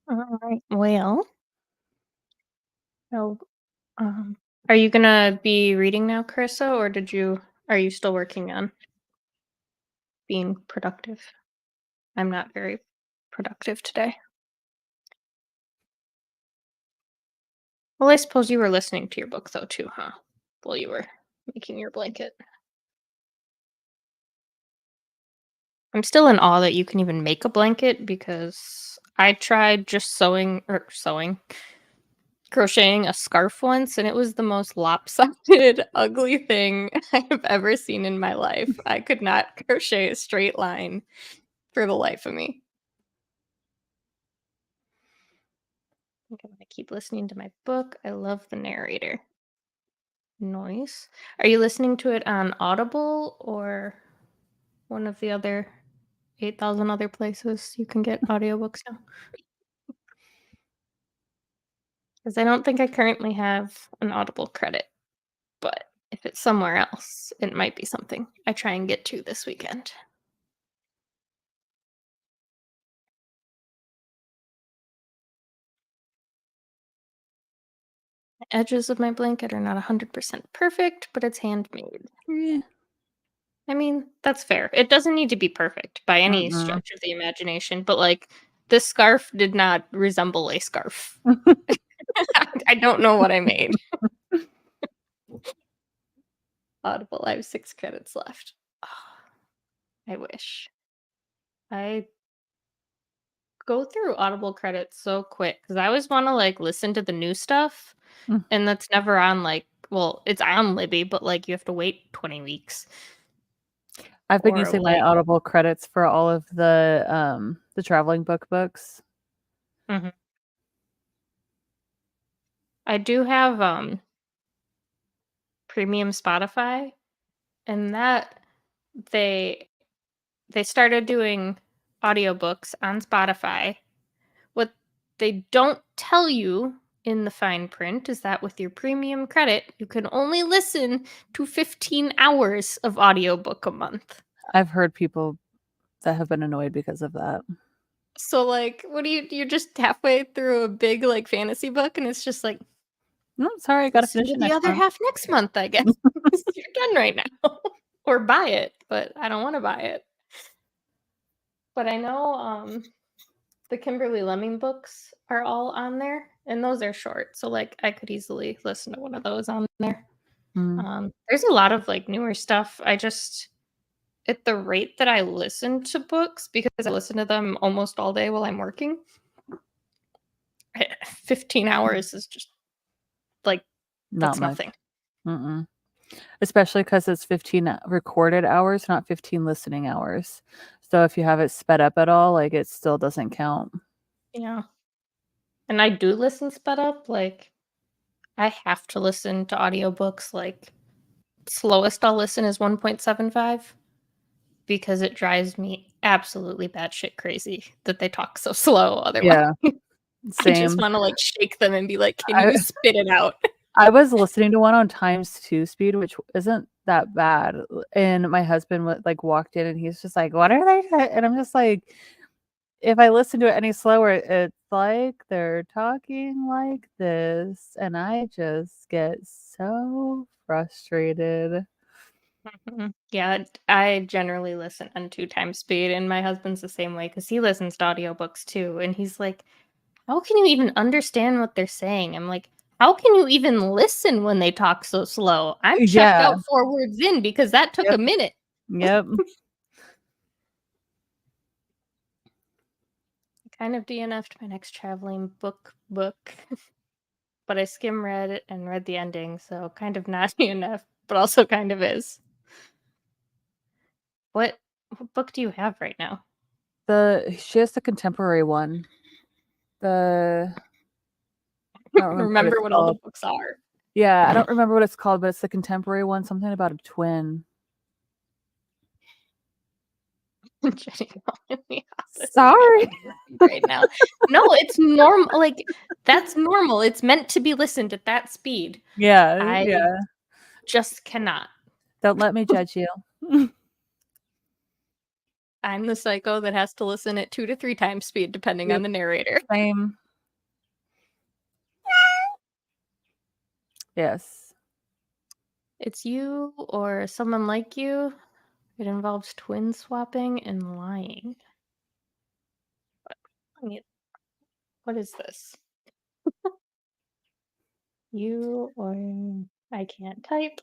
All right. Well, so are you gonna be reading now, Carissa, or are you still working on being productive? I'm not very productive today. Well, I suppose you were listening to your book though too, huh? While you were making your blanket. I'm still in awe that you can even make a blanket because I tried just crocheting a scarf once and it was the most lopsided, ugly thing I have ever seen in my life. I could not crochet a straight line for the life of me. I think I'm gonna keep listening to my book. I love the narrator. Noise. Are you listening to it on Audible or one of the other 8,000 other places you can get audiobooks now? Because I don't think I currently have an Audible credit, but if it's somewhere else, it might be something I try and get to this weekend. The edges of my blanket are not 100% perfect, but it's handmade.
Yeah.
I mean, that's fair. It doesn't need to be perfect by any
Mm-mm.
stretch of the imagination, but like this scarf did not resemble a scarf. I don't know what I made. Audible, I have 6 credits left. Ah, I wish. I go through Audible credits so quick because I always wanna, like, listen to the new stuff,
Mm.
and that's never on, like well, it's on Libby, but, like, you have to wait 20 weeks
I've been
or
using my
wait.
Audible credits for all of the traveling books.
Mhm. I do have, premium Spotify, and that they they started doing audiobooks on Spotify. What they don't tell you in the fine print is that with your premium credit, you can only listen to 15 hours of audiobook a month.
I've heard people that have been annoyed because of that.
So like, what do you're just halfway through a big like fantasy book and it's just like
No, sorry, I gotta
listen
finish
to
it
the
next
other
month.
half next month, I guess. You're done right now. Or buy it, but I don't want to buy it. But I know the Kimberly Lemming books are all on there and those are short. So like I could easily listen to one of those on there.
Mm.
There's a lot of like newer stuff. I just at the rate that I listen to books because I listen to them almost all day while I'm working. 15 hours is just like
Not
that's
much.
nothing.
Mm-mm. Especially because it's 15 recorded hours, not 15 listening hours. So if you have it sped up at all, like, it still doesn't count.
Yeah. And I do listen sped up. Like I have to listen to audiobooks like slowest I'll listen is 1.75 because it drives me absolutely batshit crazy that they talk so slow otherwise.
Yeah,
I just
same.
wanna, like, shake them and be like, "Can
I
you spit it out?"
I was listening to one on times 2 speed, which isn't that bad, and my husband like, walked in, and he's just like, "What are they sa" and I'm just like, if I listen to it any slower, it's like they're talking like this, and I just get so frustrated.
Mhm. Yeah, I generally listen on 2 times speed, and my husband's the same way because he listens to audiobooks too, and he's like, "How can you even understand what they're saying?" I'm like, "How can you even listen when they talk so slow?" I'm checked
Yeah.
out 4 words in because that took
Yep.
a minute.
Yep.
I kind of DNF'd my next traveling book, but I skim read it and read the ending, so kind of not DNF, but also kind of is. What what book do you have right now?
She has the contemporary one. The I don't remember what
Remember
it's
what all the
called.
books are.
Yeah, I don't remember what it's called, but it's the contemporary one, something about a twin.
Jenny calling me out. This is my
Sorry.
audio feed right now. No, it's normal. Like that's normal. It's meant to be listened at that speed.
Yeah,
I
yeah.
just cannot.
Don't let me judge you.
I'm the psycho that has to listen at 2 to 3 times speed depending on
Yep,
the narrator.
same. Yes.
It's you or someone like you. It involves twin swapping and lying. What is this? You or I can't type.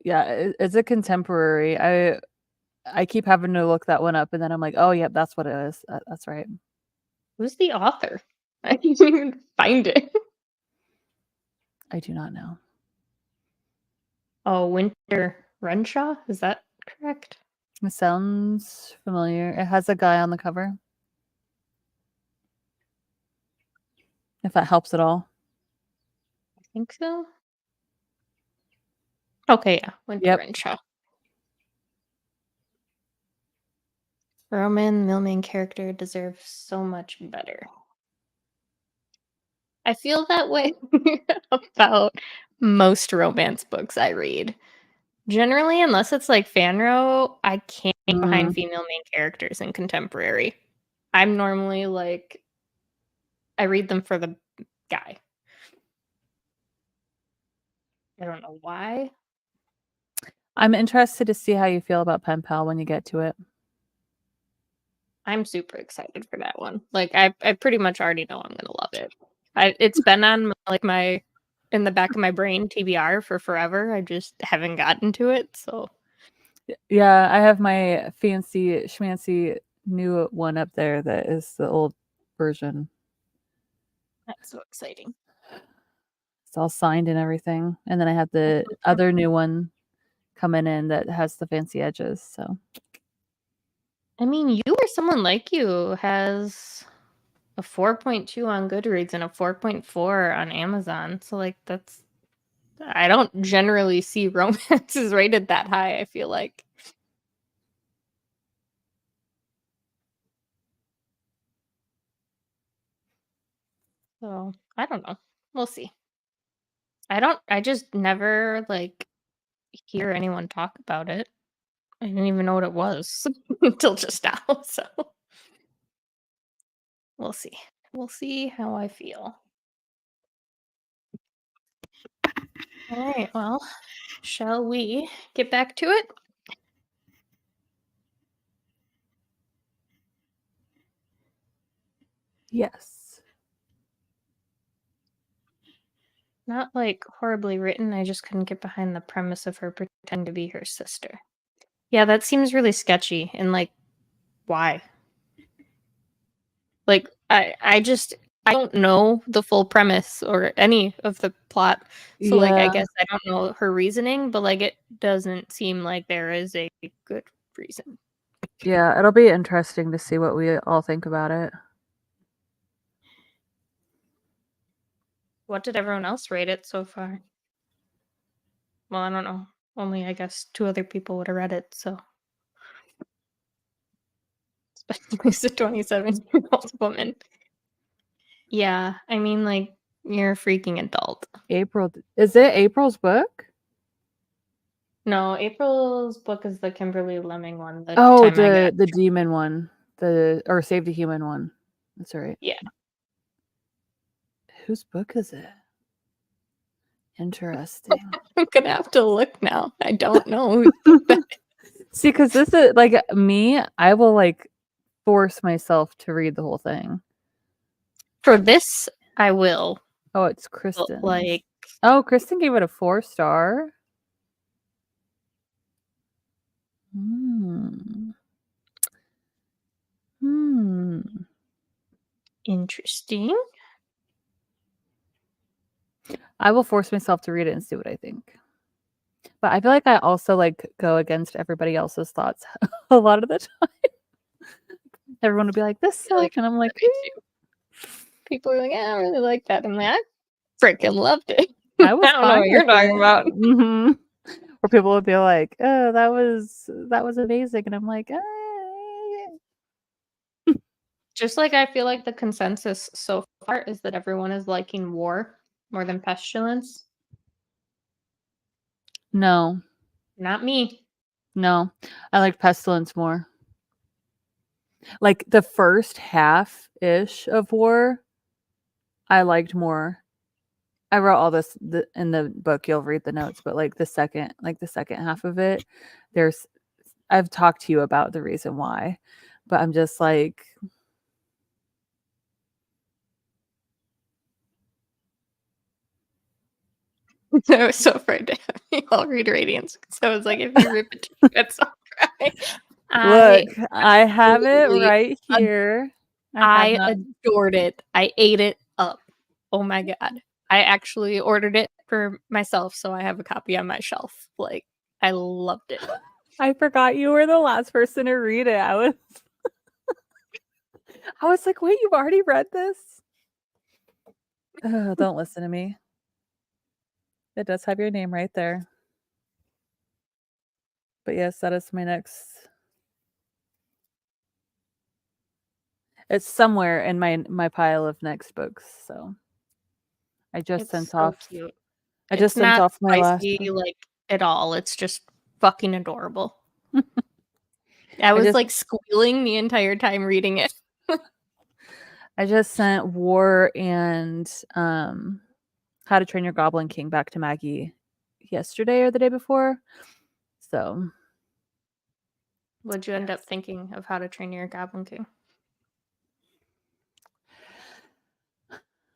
Yeah, it's a contemporary. I keep having to look that one up, and then I'm like, oh, yep, that's what it is. That's right.
Who's the author? I can't even find it.
I do not know.
Oh, Winter Renshaw? Is that correct?
It sounds familiar. It has a guy on the cover. If that helps at all.
I think so. Okay, yeah, Winter
Yep.
Renshaw. Roman, the main character, deserves so much better. I feel that way about most romance books I read. Generally, unless it's like fanro, I can't get behind female main characters in contemporary. I'm normally like, I read them for the guy. I don't know why.
I'm interested to see how you feel about Pen Pal when you get to it.
I'm super excited for that one. Like, I pretty much already know I'm gonna love it. It's been on my in the back of my brain TBR for forever. I just haven't gotten to it. So
Yeah, I have my fancy schmancy new one up there that is the old version.
that's so exciting.
It's all signed and everything. And then I have the other new one coming in that has the fancy edges. So
I mean, You or Someone Like You has a 4.2 on Goodreads and a 4.4 on Amazon. So like that's I don't generally see romances rated that high, I feel like. So, I don't know. We'll see. I just never like hear anyone talk about it. I didn't even know what it was until just now. So, we'll see. We'll see how I feel. All right, well, shall we get back to it?
yes.
Not like horribly written, I just couldn't get behind the premise of her pretending to be her sister. Yeah, that seems really sketchy and like why? Like I don't know the full premise or any of the plot. So like I
Yeah.
guess I don't know her reasoning, but like it doesn't seem like there is a good reason.
Yeah, it'll be interesting to see what we all think about it.
What did everyone else rate it so far? Well, I don't know. Only I guess 2 other people would have read it, so especially the 27-year-old woman. Yeah, I mean like you're a freaking adult.
April. Is it April's book?
No, April's book is the Kimberly Lemming one. The
Oh,
time I got
the demon one. Or Save the Human one. That's right.
yeah.
Whose book is it? Interesting.
I'm gonna have to look now. I don't know.
See, because this is like me, I will like force myself to read the whole thing.
For this, I will.
Oh, it's
But,
Kristen.
like,
Oh, Kristen gave it a 4-star. Hmm. Hmm.
interesting.
I will force myself to read it and see what I think. But I feel like I also like go against everybody else's thoughts a lot of the time. Everyone would be like, "This
Like,
sucks," and I'm like,
me too. People are like, yeah, I really like that. I'm like, I freaking loved it.
"I was
I don't know
fine
what you're
with
talking
it."
about.
Mm-hmm. Or people would be like, "Oh, that was amazing," and I'm like,
Just like I feel like the consensus so far is that everyone is liking war more than pestilence.
"No,
Not me.
no, I like Pestilence more." Like the first half ish of War, I liked more. I wrote all this in the book. You'll read the notes, but like the second half of it, there's I've talked to you about the reason why, but I'm just like
I was so afraid to have you all read Radiance. So I was like, if you rip it to shreds, I'll cry.
Look, I have it
absolutely
right here.
I adored it. I ate it up. Oh my god. I actually ordered it for myself, so I have a copy on my shelf. Like, I loved it.
I forgot you were the last person to read it. I was like, wait, you've already read this? Don't listen to me. It does have your name right there. But yes, that is my next. It's somewhere in my pile of next books. So I just
It's
sent
so
off.
cute.
I just
It's
sent
not
off my last
spicy,
book.
like, at all. It's just fucking adorable. I was, like, squealing the entire time reading it.
I just sent War and How to Train Your Goblin King back to Maggie yesterday or the day before. So
What'd you end up thinking of How to Train Your Goblin King?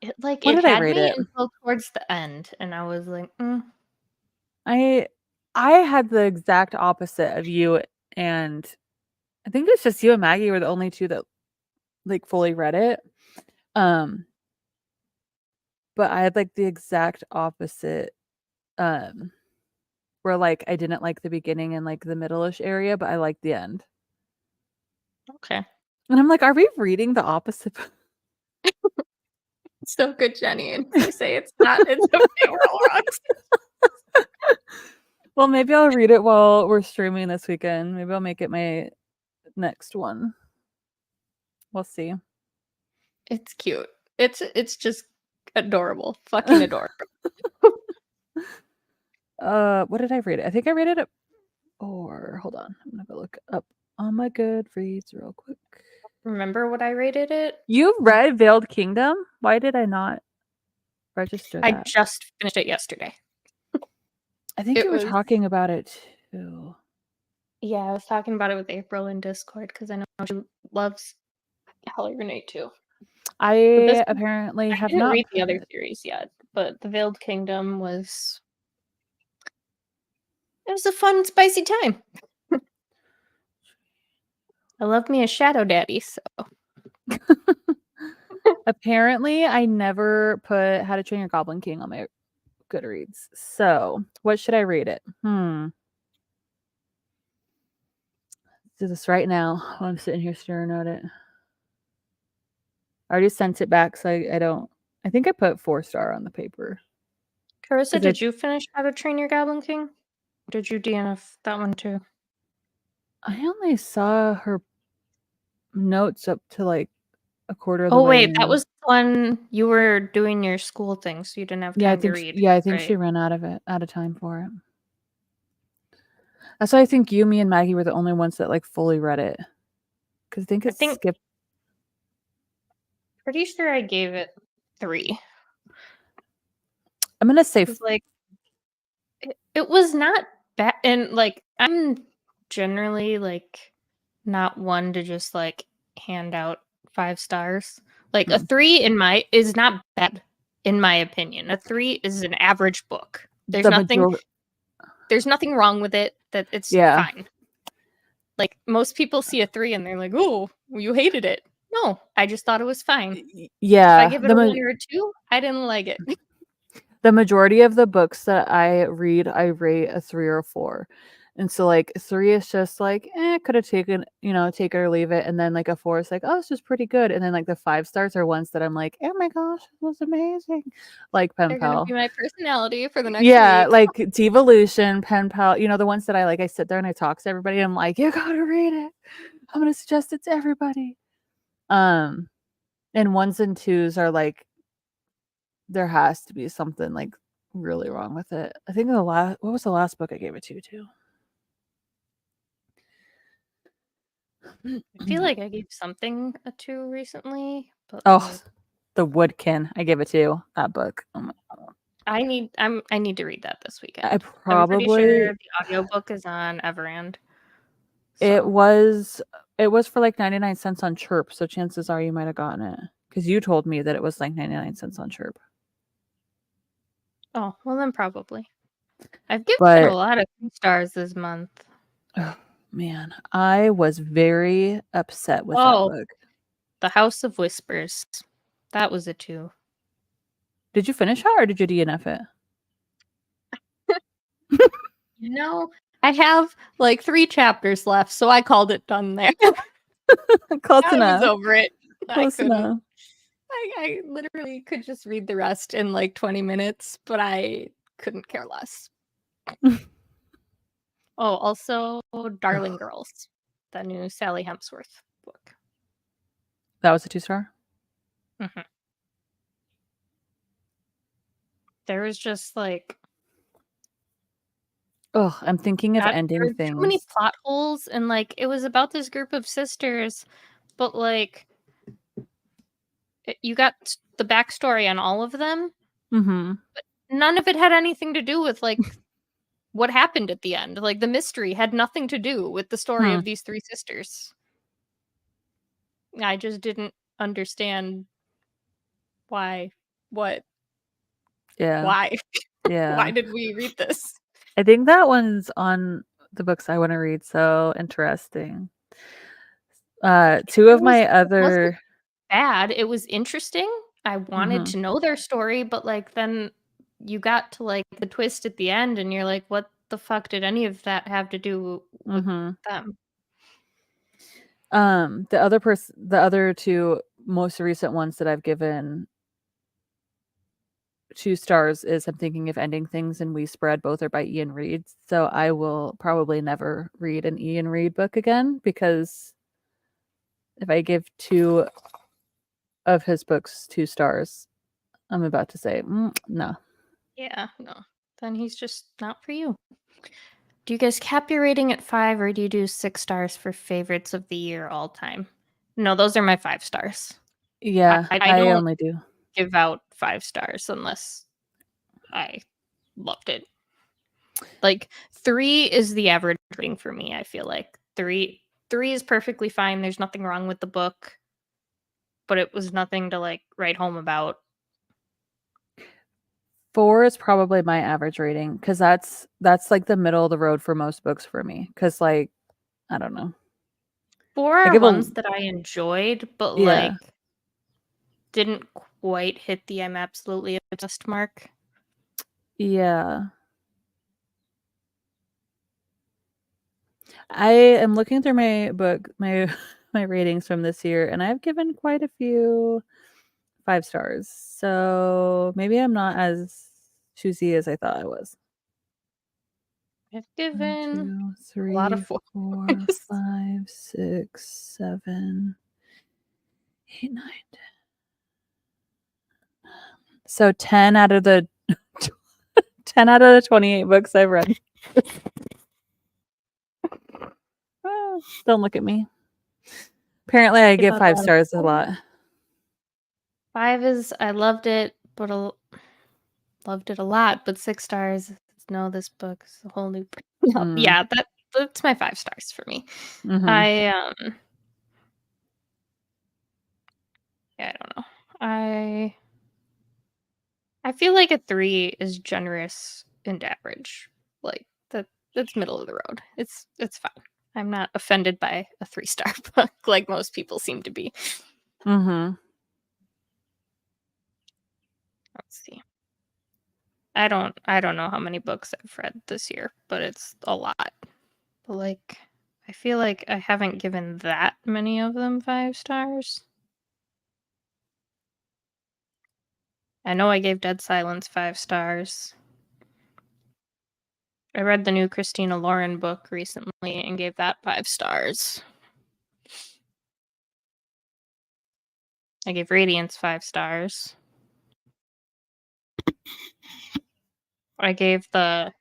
It, like,
what
it
did I
had
rate
me
it?
until towards the end, and I was like,
I had the exact opposite of you, and I think it's just you and Maggie were the only two that like fully read it. But I had like the exact opposite. Where like I didn't like the beginning and like the middle-ish area, but I liked the end.
okay.
And I'm like, are we reading the opposite?
So good, Jenny, and if you say it's not, it's okay, we're all wrong.
Well, maybe I'll read it while we're streaming this weekend. Maybe I'll make it my next one. We'll see.
It's cute. It's just adorable. Fucking adorable.
What did I rate it? I think I rated it. Or hold on, I'm gonna go look up on my Goodreads real quick.
Remember what I rated it?
You read Veiled Kingdom? Why did I not register
I
that?
just finished it yesterday.
I think you were talking about it too.
Yeah, I was talking about it with April in Discord because I know she loves Holly Renee too.
I apparently have
didn't
not
read the other series yet, but the Veiled Kingdom was a fun, spicy time. I love me a shadow daddy, so
Apparently, I never put How to Train Your Goblin King on my Goodreads. So, what should I rate it? Let's do this right now while I'm sitting here staring at it. I already sent it back, so I don't. I think I put 4-star on the paper.
Carissa, did you finish How to Train Your Goblin King? Did you DNF that one too?
I only saw her notes up to like a quarter of the
Oh
way.
wait, that was when you were doing your school thing, so you didn't have time to read.
Yeah, I think
right?
she ran out of time for it. That's why I think you, me, and Maggie were the only ones that like fully read it. Because I think skipped.
Pretty sure I gave it 3.
I'm gonna say
like it was not bad, and like I'm generally like not one to just like hand out 5 stars. Like a 3 is not bad in my opinion. A 3 is an average book. There's nothing wrong with it. That it's fine. Like most people see a 3 and they're like, "Oh, you hated it." No, I just thought it was fine.
Yeah,
if I give it a 1 or a 2, I didn't like it.
The majority of the books that I read, I rate a 3 or a 4. And so like 3 is just like, could have taken, take it or leave it. And then like a 4 is like, oh, this is pretty good. And then like the 5 stars are ones that I'm like, oh my gosh, it was amazing. Like Pen
They're gonna
Pal.
be my personality for the next
Yeah,
week.
like Devolution, Pen Pal, the ones that I sit there and I talk to everybody. I'm like, you gotta read it. I'm gonna suggest it to everybody. And 1s and 2s are like, there has to be something like really wrong with it. I think what was the last book I gave it to?
I feel like I gave something a 2 recently, but
The Woodkin. I gave it to that book. Oh my God.
I need to read that this weekend.
I'm
pretty sure the audiobook is on Everand.
So. It was for like 99 cents on Chirp, so chances are you might have gotten it because you told me that it was like 99 cents on Chirp.
Oh, well then probably. I've given a
But
lot of 3 stars this month.
oh, man, I was very upset with that
Oh,
book.
The House of Whispers. That was a 2.
Did you finish it or did you DNF it?
I have like 3 chapters left, so I called it done there.
Close
I was
enough.
over it. I
Close
couldn't.
enough.
I literally could just read the rest in like 20 minutes, but I couldn't care less. Oh, also Darling Girls, the new Sally Hemsworth book.
That was a 2-star?
Mhm. There was just like
Oh, I'm thinking of
there
ending
were too many
things.
plot holes, and like it was about this group of sisters, but like you got the backstory on all of them.
Mhm.
None of it had anything to do with like what happened at the end. Like the mystery had nothing to do with the story
Hmm.
of these 3 sisters. I just didn't understand why. What?
Yeah.
Why?
Yeah.
Why did we read this?
I think that one's on the books I wanna read, so interesting. 2 of my
It wasn't
other
bad. It was interesting. I wanted
Mhm.
to know their story, but like then you got to like the twist at the end and you're like, what the fuck did any of that have to do with
Mhm.
them?
The other 2 most recent ones that I've given 2 stars is I'm thinking of ending things and We Spread, both are by Ian Reid, so I will probably never read an Ian Reid book again because if I give 2 of his books 2 stars, I'm about to say, no.
Yeah, no. Then he's just not for you. Do you guys cap your rating at 5 or do you do 6 stars for favorites of the year all time? No, those are my 5 stars.
Yeah,
I
I
don't
only do.
give out 5 stars unless I loved it. Like 3 is the average rating for me, I feel like. 3 is perfectly fine. There's nothing wrong with the book, but it was nothing to like write home about.
4 is probably my average rating because that's like the middle of the road for most books for me. Because like, I don't know.
4
I
are
give a
ones that I enjoyed, but
Yeah.
like didn't quite hit the I'm absolutely obsessed mark.
Yeah. I am looking through my book, my my ratings from this year, and I've given quite a few 5 stars. So maybe I'm not as choosy as I thought I was.
I've
1,
given
2,
a lot of
3,
4s.
4, 5, 6, 7, 8, 9, 10. So 10 out of the 10 out of the 28 books I've read. Don't look at me. Apparently, I
Give
give
out a
5
lot of
stars a
4s.
lot.
5 is I loved it, but loved it a lot, but 6 stars. No, this book is a whole new.
Mm.
Yeah, that's my 5 stars for me.
Mhm.
I yeah, I don't know. I feel like a 3 is generous and average. Like that's middle of the road. It's fine. I'm not offended by a 3-star book like most people seem to be.
Mhm.
Let's see. I don't know how many books I've read this year, but it's a lot. But like I feel like I haven't given that many of them 5 stars. I know I gave Dead Silence 5 stars. I read the new Christina Lauren book recently and gave that 5 stars. I gave Radiance 5 stars. I gave the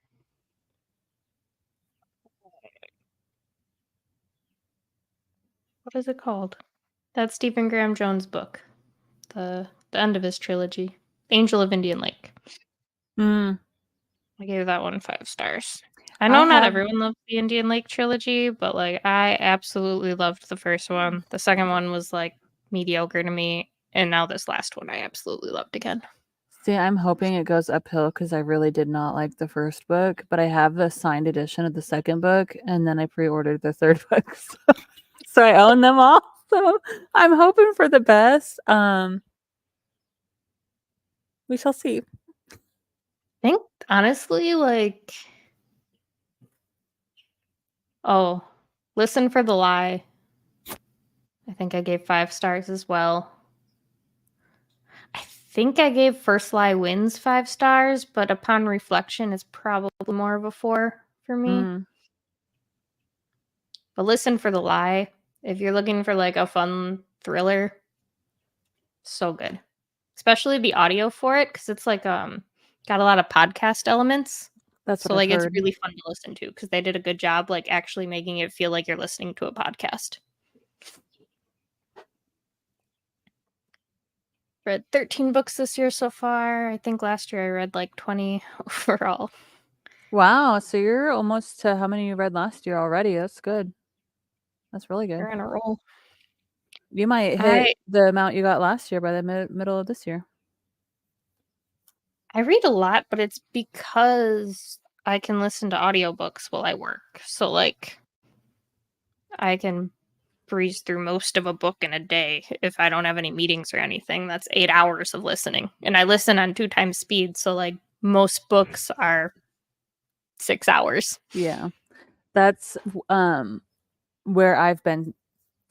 what is it called? That Stephen Graham Jones book. The end of his trilogy. Angel of Indian Lake.
Mm.
I gave that one 5 stars. I
I
know not
have
everyone loves the Indian Lake trilogy, but like I absolutely loved the first one. The second one was like mediocre to me, and now this last one I absolutely loved again.
See, I'm hoping it goes uphill because I really did not like the first book, but I have the signed edition of the second book, and then I pre-ordered the third book, so I own them all. So I'm hoping for the best. We shall see.
I think honestly, like, oh, Listen for the Lie. I think I gave 5 stars as well. I think I gave First Lie Wins 5 stars, but upon reflection, it's probably more of a 4 for me.
Mm.
But Listen for the Lie, if you're looking for like a fun thriller, so good. Especially the audio for it, because it's like got a lot of podcast elements.
That's what
So
I've
like it's
heard.
really fun to listen to because they did a good job like actually making it feel like you're listening to a podcast. Read 13 books this year so far. I think last year I read like 20 overall.
Wow, so you're almost to how many you read last year already. That's good. That's really good.
You're on a roll.
You might hit the amount you got last year by the middle of this year.
I read a lot, but it's because I can listen to audiobooks while I work. So like I can breeze through most of a book in a day if I don't have any meetings or anything. That's 8 hours of listening. And I listen on 2 times speed, so like most books are 6 hours.
Yeah. That's where I've been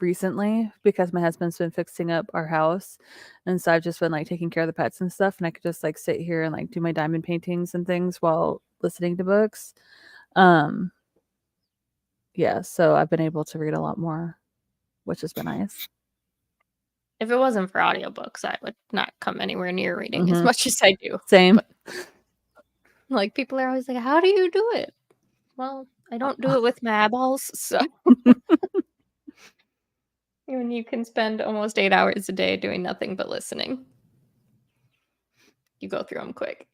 recently because my husband's been fixing up our house, and so I've just been like taking care of the pets and stuff, and I could just like sit here and like do my diamond paintings and things while listening to books. Yeah, so I've been able to read a lot more, which has been nice.
If it wasn't for audiobooks, I would not come anywhere near reading as much as I do.
Same.
But, like people are always like, "How do you do it?" Well, I don't do it with my eyeballs, so even you can spend almost 8 hours a day doing nothing but listening. You go through them quick.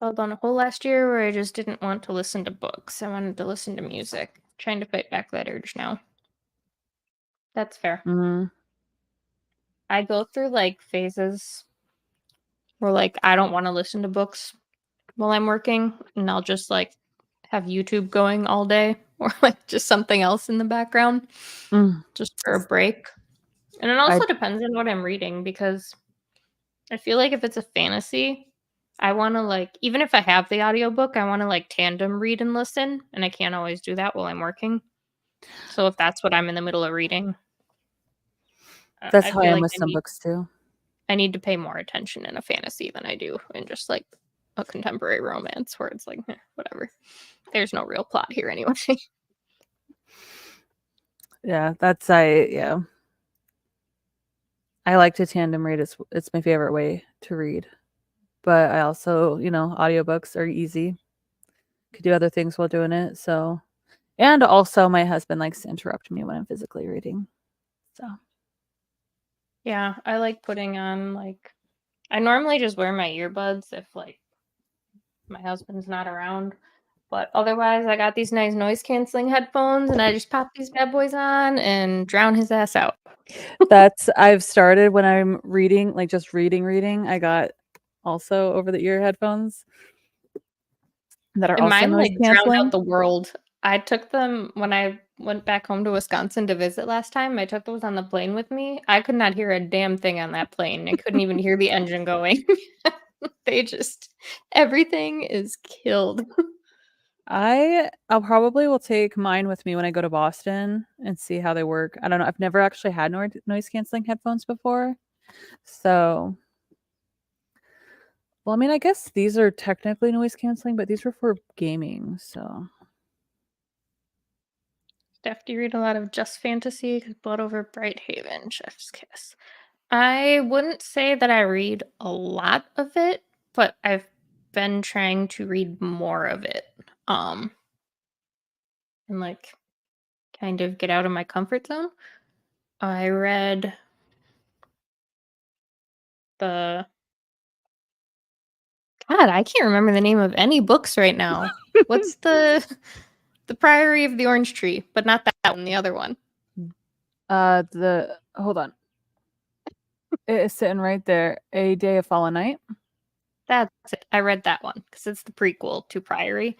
I've done a whole last year where I just didn't want to listen to books. I wanted to listen to music. Trying to fight back that urge now. That's fair. I go through like phases where like I don't want to listen to books while I'm working, and I'll just like have YouTube going all day or like just something else in the background just for a break. And it also depends on what I'm reading because I feel like if it's a fantasy, I want to like even if I have the audiobook, I want to like tandem read and listen, and I can't always do that while I'm working. So if that's what I'm in the middle of reading,
That's
I
how I
feel
am
like
with some books too.
I need to pay more attention in a fantasy than I do in just like a contemporary romance where it's like whatever. There's no real plot here anyway.
Yeah, yeah. I like to tandem read. It's my favorite way to read. But I also, audiobooks are easy. Could do other things while doing it. So, and also my husband likes to interrupt me when I'm physically reading. So,
yeah, I like putting on like I normally just wear my earbuds if like my husband's not around. But otherwise, I got these nice noise canceling headphones and I just pop these bad boys on and drown his ass out.
I've started when I'm reading, like just reading. I got also over the ear headphones that are
And
also
mine
noise
like drowned
canceling.
out the world. I took them when I went back home to Wisconsin to visit last time. I took those on the plane with me. I could not hear a damn thing on that plane. I couldn't even hear the engine going. Everything is killed.
I'll probably will take mine with me when I go to Boston and see how they work. I don't know. I've never actually had noise canceling headphones before. So, well, I mean, I guess these are technically noise canceling, but these were for gaming. So,
Steph, do you read a lot of Just Fantasy? Blood Over Bright Haven, Chef's Kiss. I wouldn't say that I read a lot of it, but I've been trying to read more of it. And like kind of get out of my comfort zone. I read the God, I can't remember the name of any books right now. What's the Priory of the Orange Tree, but not that one, the other one.
Hold on. It is sitting right there. A Day of Fallen Night.
That's it. I read that one because it's the prequel to Priory.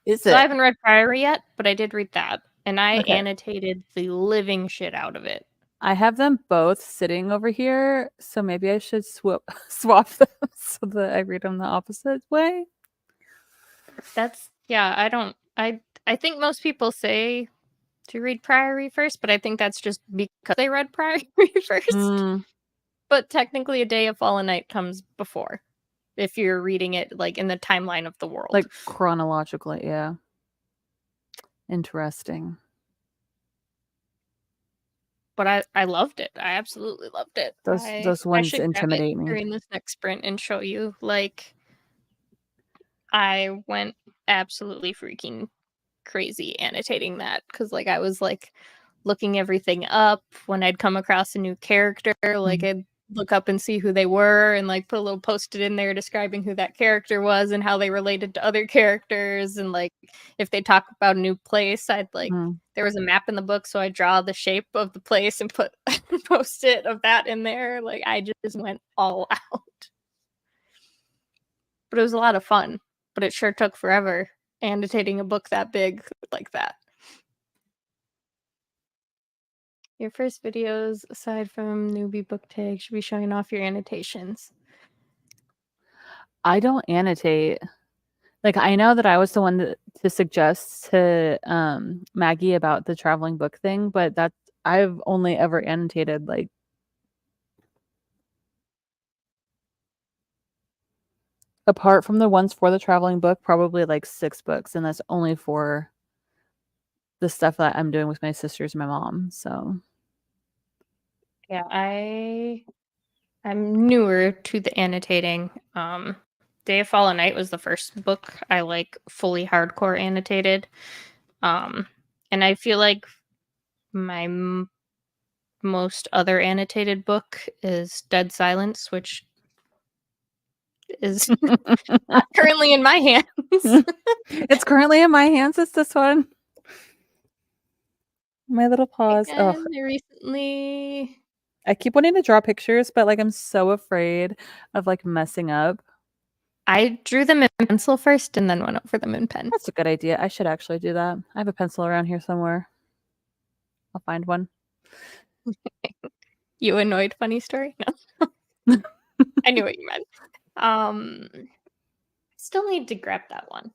Is
So I
it?
haven't read Priory yet, but I did read that, and I
Okay.
annotated the living shit out of it.
I have them both sitting over here, so maybe I should swap them so that I read them the opposite way.
That's yeah. I think most people say to read Priory first, but I think that's just because they read Priory first.
Mm,
But technically, A Day of Fallen Night comes before, if you're reading it like in the timeline of the world.
like chronologically, yeah. Interesting.
But I loved it. I absolutely loved it.
Those
I
ones
should grab it
intimidate me.
during this next sprint and show you. Like, I went absolutely freaking crazy annotating that because, like, I was like looking everything up when I'd come across a new character. Like, I'd look up and see who they were and like put a little post-it in there describing who that character was and how they related to other characters. And like, if they talk about a new place, I'd like there was a map in the book, so I draw the shape of the place and put post-it of that in there. Like, I just went all out. But it was a lot of fun. But it sure took forever annotating a book that big like that. Your first videos, aside from newbie book tag, should be showing off your annotations.
I don't annotate. Like, I know that I was the one to suggest to Maggie about the traveling book thing, but I've only ever annotated like apart from the ones for the traveling book, probably like 6 books, and that's only for the stuff that I'm doing with my sisters and my mom. So
yeah, I'm newer to the annotating. Day of Fallen Night was the first book I like fully hardcore annotated. And I feel like my most other annotated book is Dead Silence, which is not currently in my hands.
it's currently in my hands. It's this one. My little paws. Oh,
I recently
I keep wanting to draw pictures, but like I'm so afraid of like messing up.
I drew them in pencil first and then went over them in pen.
That's a good idea. I should actually do that. I have a pencil around here somewhere. I'll find one.
You annoyed funny story? No. I knew what you meant. Still need to grab that one.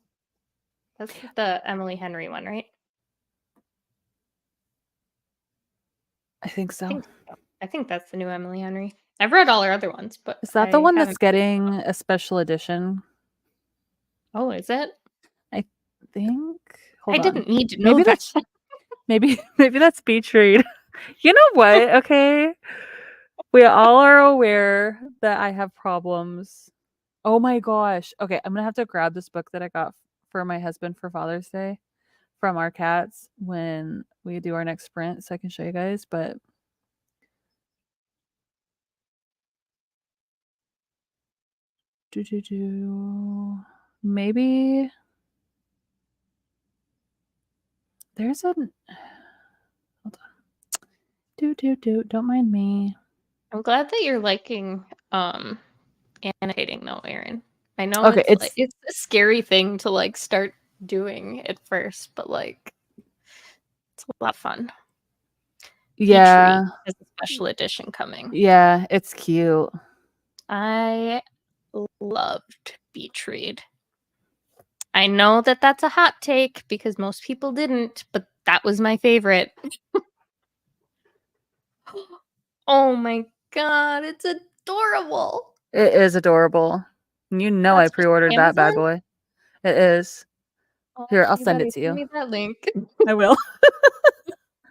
That's the Emily Henry one, right?
I think so.
I think that's the new Emily Henry. I've read all her other ones, but
Is that the one that's
haven't.
getting a special edition?
Oh, is it?
I think. Hold
I
on.
didn't need to know that.
Maybe that's Beach Read. You know what? Okay. We all are aware that I have problems. Oh my gosh. Okay, I'm gonna have to grab this book that I got for my husband for Father's Day from our cats when we do our next sprint so I can show you guys, but maybe there's a hold on. Don't mind me.
I'm glad that you're liking annotating though, Erin. I know
Okay,
it's a scary thing to like start doing at first, but like it's a lot of fun.
yeah.
Beach Read has a special edition coming.
Yeah, it's cute.
I loved Beach Read. I know that that's a hot take because most people didn't, but that was my favorite. Oh my god, it's adorable.
It is adorable. You know I pre-ordered that bad boy. It is.
Oh,
Here, I'll send it to you.
Send me that link.
I will.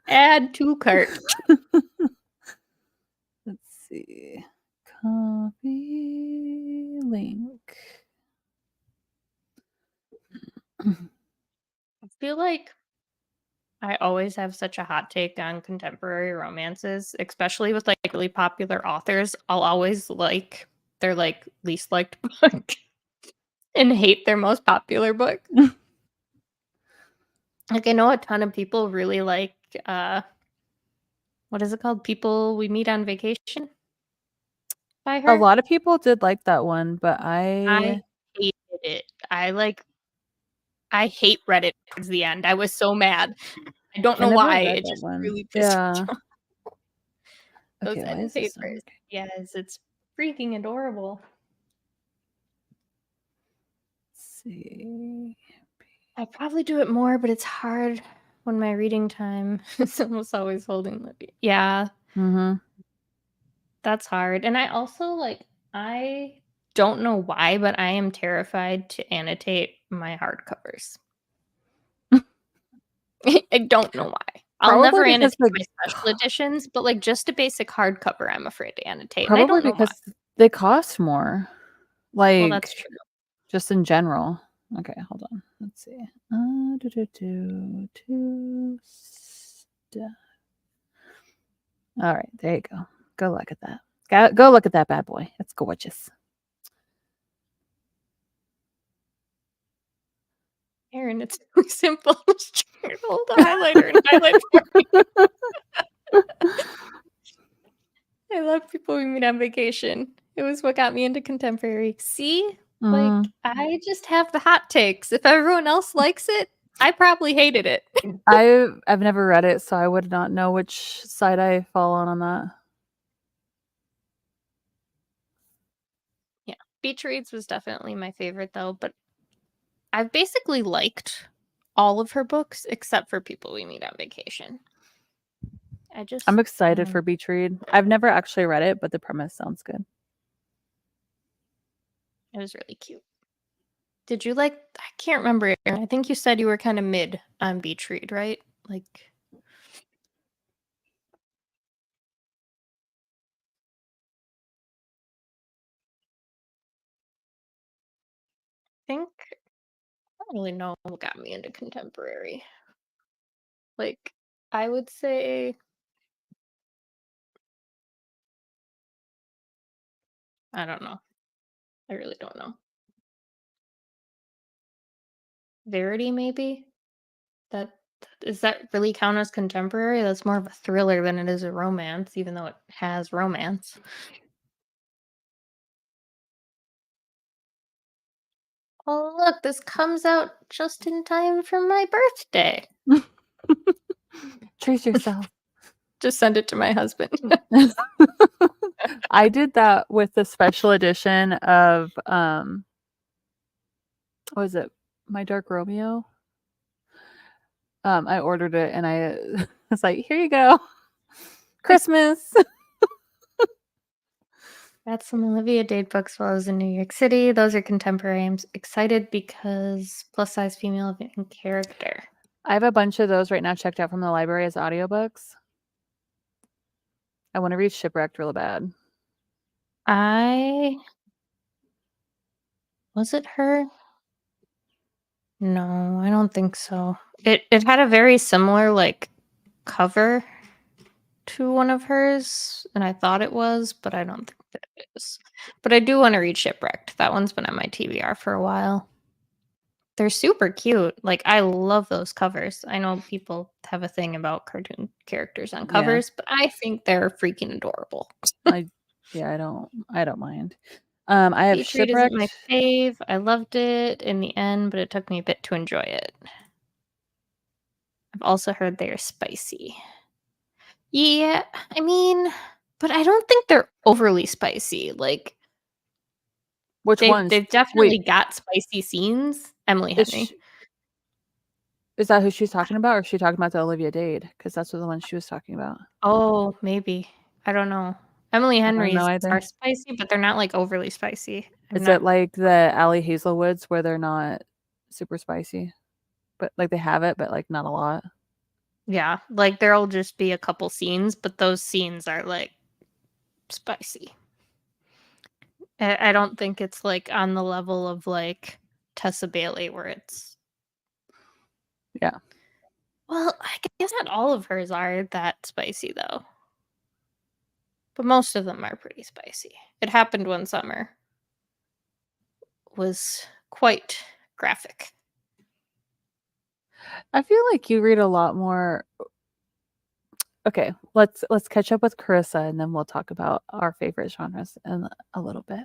Add to cart.
Let's see. Copy link.
I feel like I always have such a hot take on contemporary romances, especially with like really popular authors. I'll always like their like least liked book and hate their most popular book. Like I know a ton of people really like what is it called? People We Meet on Vacation by
A
her.
lot of people did like that one, but
I hated it. I hate Reddit towards the end. I was so mad. I don't
I
know
never
why.
read
It
that
just
one.
really pissed
Yeah.
me off. Those
Okay, why
end
is this not
papers.
working?
Yes, it's freaking adorable.
Let's see.
I probably do it more, but it's hard when my reading time is almost always holding Libby. Yeah,
Mm-hmm.
that's hard. And I also I don't know why, but I am terrified to annotate my hardcovers. I don't know why. I'll never
Probably because
annotate my special editions, but just a basic hardcover, I'm afraid to annotate, and I
probably
don't know why.
because they cost more.
Well, that's
Like
true.
just in general. Okay, hold on. Let's see. Two stuff. All right, there you go. Go look at that. Go look at that bad boy. It's gorgeous.
Aaron, it's so simple. Just try to hold a highlighter and highlight for me. I love People We Meet on Vacation. It was what got me into contemporary. See?
Mhm.
I just have the hot takes. If everyone else likes it, I probably hated it.
I've never read it, so I would not know which side I fall on that.
Yeah. Beach Reads was definitely my favorite, though, but I've basically liked all of her books except for People We Meet on Vacation.
I'm excited
know.
for Beach Read. I've never actually read it, but the premise sounds good.
It was really cute. Did you like? I can't remember. I think you said you were kind of mid on Beach Read, right? I think I don't really know what got me into contemporary. I would say I don't know. I really don't know. Verity, maybe? That Does that really count as contemporary? That's more of a thriller than it is a romance, even though it has romance. Oh, look, this comes out just in time for my birthday.
Treat yourself.
Just send it to my husband.
I did that with the special edition of what was it? My Dark Romeo. I ordered it and I was like, here you go. Christmas.
Got some Olivia Dade books while I was in New York City. Those are contemporary. I'm excited because plus size female in character.
I have a bunch of those right now checked out from the library as audiobooks. I want to read Shipwrecked real bad.
Was it her? No, I don't think so. It had a very similar cover to one of hers, and I thought it was, but I don't think that it is. But I do want to read Shipwrecked. That one's been on my TBR for a while. They're super cute. I love those covers. I know people have a thing about cartoon characters on covers, but I think they're freaking adorable.
I don't mind. I have
Beach Read isn't my
Shipwrecked.
fave. I loved it in the end, but it took me a bit to enjoy it. I've also heard they're spicy. Yeah, I mean, but I don't think they're overly spicy.
Which ones?
They've definitely
Wait,
got spicy scenes. Emily
is
Henry.
is that who she's talking about, or is she talking about the Olivia Dade? Because that's what the one she was talking about.
Oh, maybe. I don't know. Emily
I don't know
Henry's
either.
are spicy, but they're not overly spicy. I'm
Is it
not.
like the Allie Hazelwoods where they're not super spicy, but like they have it, but like not a lot?
Yeah, there'll just be a couple scenes, but those scenes are spicy. I don't think it's on the level of Tessa Bailey where it's.
Yeah.
Well, I guess not all of hers are that spicy though. But most of them are pretty spicy. It Happened One Summer was quite graphic.
I feel like you read a lot more Okay, let's catch up with Carissa, and then we'll talk about our favorite genres in a little bit.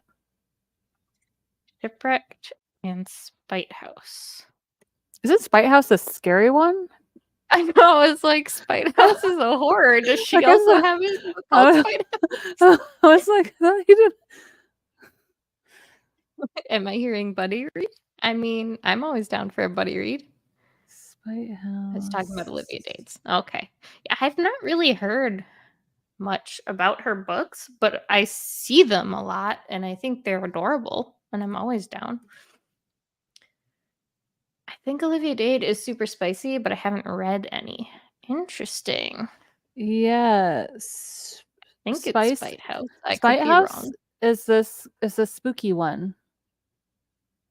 Shipwrecked and Spite House.
Isn't Spite House the scary one?
I know, it's like Spite House is a horror. Does she
I guess
also have a book called
I
Spite House?
was like, no, he did.
Am I hearing buddy read? I mean, I'm always down for a buddy read.
Spite
I was talking about
House.
Olivia Dates. Okay. Yeah, I've not really heard much about her books, but I see them a lot and I think they're adorable and I'm always down. I think Olivia Dade is super spicy, but I haven't read any. Interesting.
Yes.
I think it's
Spice
Spite House. I could
Spite
be
House
wrong.
is the spooky one.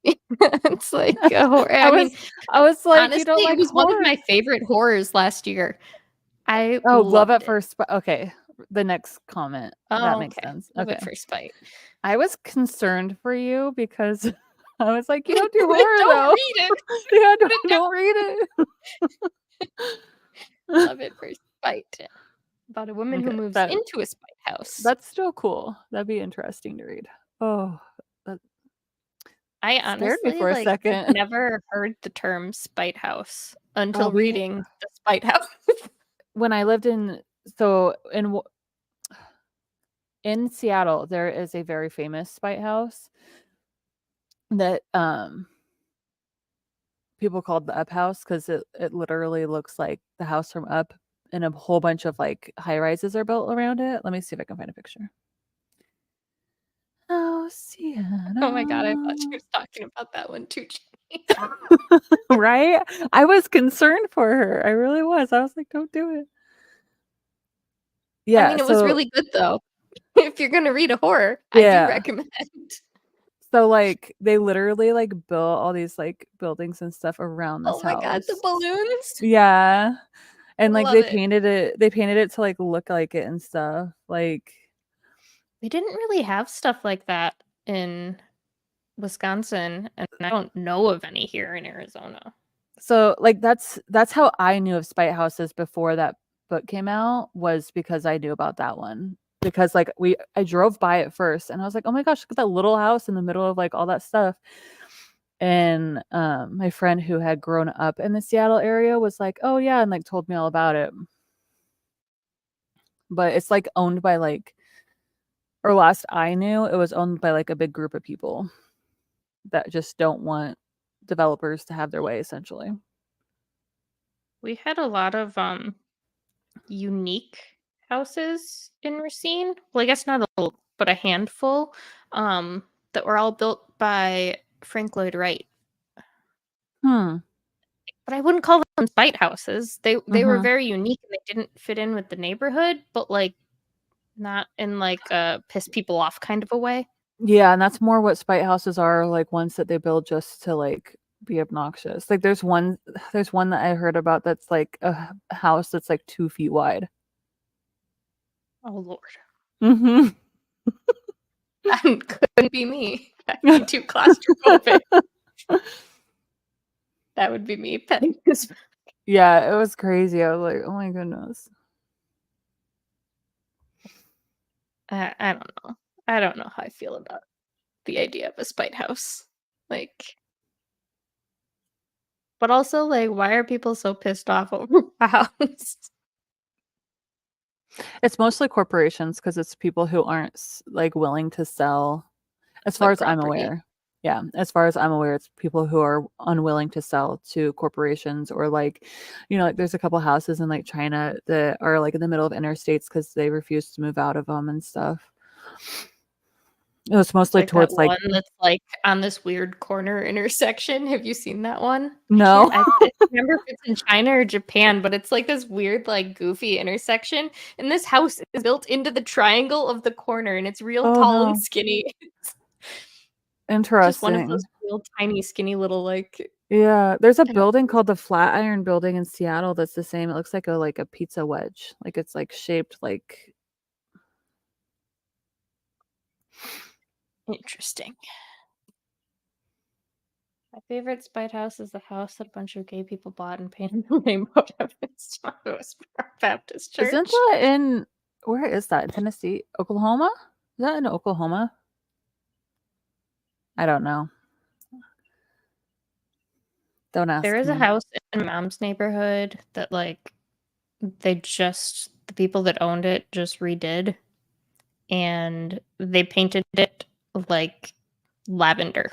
It's like a horror.
I
I mean,
was like, you don't
honestly, it
like
was one of
horror.
my favorite horrors last year. I
Oh, love
loved
at
it.
first. Okay, the next comment that
Oh,
makes
okay.
sense.
Love
Okay,
it for Spite.
I was concerned for you because I was like, you don't do horror
Don't
though.
read it.
Yeah,
Put it down.
don't read it.
Love it for Spite. About a woman who
Okay,
moves into a Spite house.
that's still cool. That'd be interesting to read. Oh, that
I
scared me
honestly,
for a
like, I've
second.
never heard the term Spite House until
We
reading The Spite House.
when I lived in so in Seattle, there is a very famous Spite House that people called the Up House because it literally looks like the house from Up, and a whole bunch of like high rises are built around it. Let me see if I can find a picture. Oh,
Oh my god, I thought
Seattle.
she was talking about that one too, Jenny.
Right? I was concerned for her. I really was. I was like, don't do it.
I
Yeah,
mean, it was
so
really good though. If you're gonna read a horror, I do
yeah.
recommend.
So like they literally like built all these like buildings and stuff around this
Oh my god, the
house.
balloons!
Yeah. And like
Love it.
they painted it to like look like it and stuff. Like
They didn't really have stuff like that in Wisconsin, and I don't know of any here in Arizona.
so like that's how I knew of Spite Houses before that book came out, was because I knew about that one. Because like I drove by it first and I was like, oh my gosh, look at that little house in the middle of like all that stuff. And my friend who had grown up in the Seattle area was like, oh yeah, and like told me all about it. But it's like owned by like, or last I knew, it was owned by like a big group of people that just don't want developers to have their way, essentially.
We had a lot of unique houses in Racine. Well, I guess not a lot, but a handful that were all built by Frank Lloyd Wright.
Hmm.
But I wouldn't call them spite houses. They were
Mm-hmm.
very unique and they didn't fit in with the neighborhood, but like not in like a piss people off kind of a way.
Yeah, and that's more what spite houses are, like ones that they build just to like be obnoxious. Like there's one that I heard about that's like a house that's like 2 feet wide.
Oh Lord.
Mm-hmm.
That couldn't be me. I'd be too claustrophobic. That would be me petting his.
Yeah, it was crazy. I was like, oh my goodness.
I don't know. I don't know how I feel about the idea of a spite house. Like, but also like, why are people so pissed off over a house?
It's mostly corporations because it's people who aren't like willing to sell, as far
Like
as I'm
property.
aware. Yeah, as far as I'm aware, it's people who are unwilling to sell to corporations, or like, like there's a couple houses in like China that are like in the middle of interstates because they refuse to move out of them and stuff. It was mostly
Like that
towards like,
one that's like on this weird corner intersection. Have you seen that one?
no.
I can't remember if it's in China or Japan, but it's like this weird, like goofy intersection. And this house is built into the triangle of the corner and it's real
Oh
tall and
no.
skinny. Just one of those
Interesting.
real tiny, skinny little like
Yeah, there's a
houses.
building called the Flatiron Building in Seattle that's the same. It looks like a pizza wedge. Like it's like shaped like
Interesting. My favorite spite house is the house that a bunch of gay people bought and painted the rainbow heavens. It was Baptist church.
Isn't that in, where is that? Tennessee? Oklahoma? Is that in Oklahoma? I don't know. Don't ask
There is
me.
a house in my mom's neighborhood that like the people that owned it just redid, and they painted it like lavender.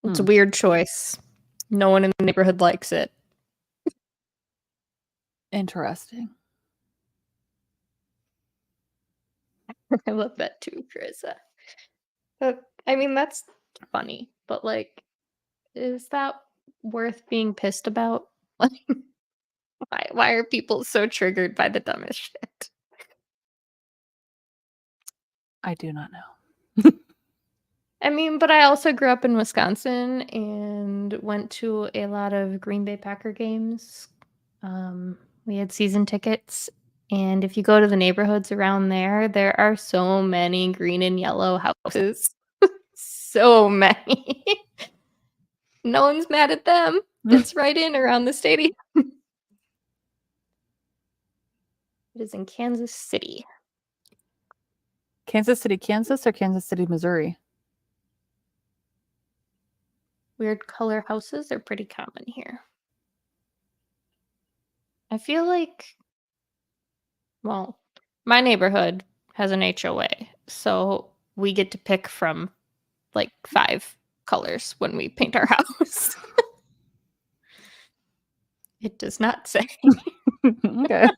It's a weird choice. No one in the neighborhood likes it.
Interesting.
I love that too, Carissa. I mean, that's funny, but like, is that worth being pissed about? Like, why are people so triggered by the dumbest shit?
I do not know.
I mean, but I also grew up in Wisconsin and went to a lot of Green Bay Packer games. We had season tickets, and if you go to the neighborhoods around there, there are so many green and yellow houses. So many. No one's mad at them. It's right in around the stadium. It is in Kansas City.
Kansas City, Kansas, or Kansas City, Missouri?
Weird color houses are pretty common here. I feel like, well, my neighborhood has an HOA, so we get to pick from like 5 colors when we paint our house. It does not say.
Okay.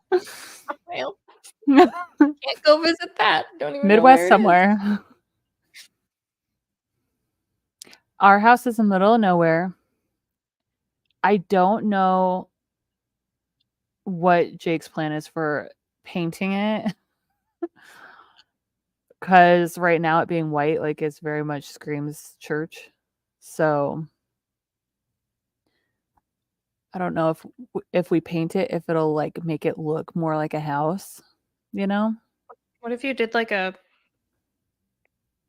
Well, can't go visit that. Don't even know
Midwest
where it is.
somewhere. Our house is in the middle of nowhere. I don't know what Jake's plan is for painting it. Because right now it being white, like, it's very much screams church. So I don't know if we paint it, if it'll like make it look more like a house, you know?
What if you did like a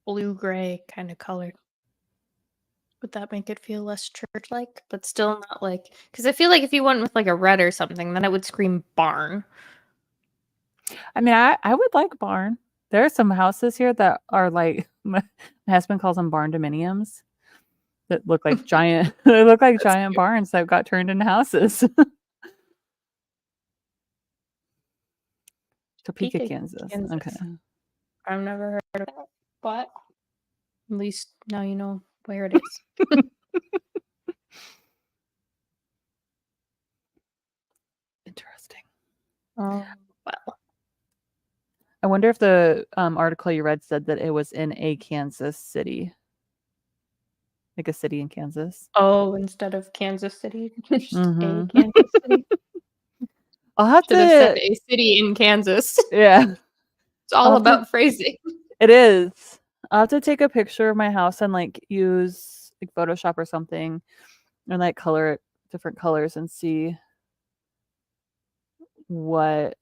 blue-gray kind of color? Would that make it feel less church-like, but still not like? Because I feel like if you went with like a red or something, then it would scream barn.
I mean, I would like barn. There are some houses here that are like, my husband calls them barn dominiums, that look like giant, they look like
That's
giant
cute.
barns that got turned into houses. Topeka, Kansas. Okay.
I've never heard of that, but at least now you know where it is.
Interesting.
Well,
I wonder if the article you read said that it was in a Kansas city, like a city in Kansas.
oh, instead of Kansas City, just
Mhm.
a Kansas City.
I'll have
Should have said
to,
a city in Kansas.
yeah,
It's all about phrasing.
it is. I'll have to take a picture of my house and like use like Photoshop or something and like color it different colors and see what.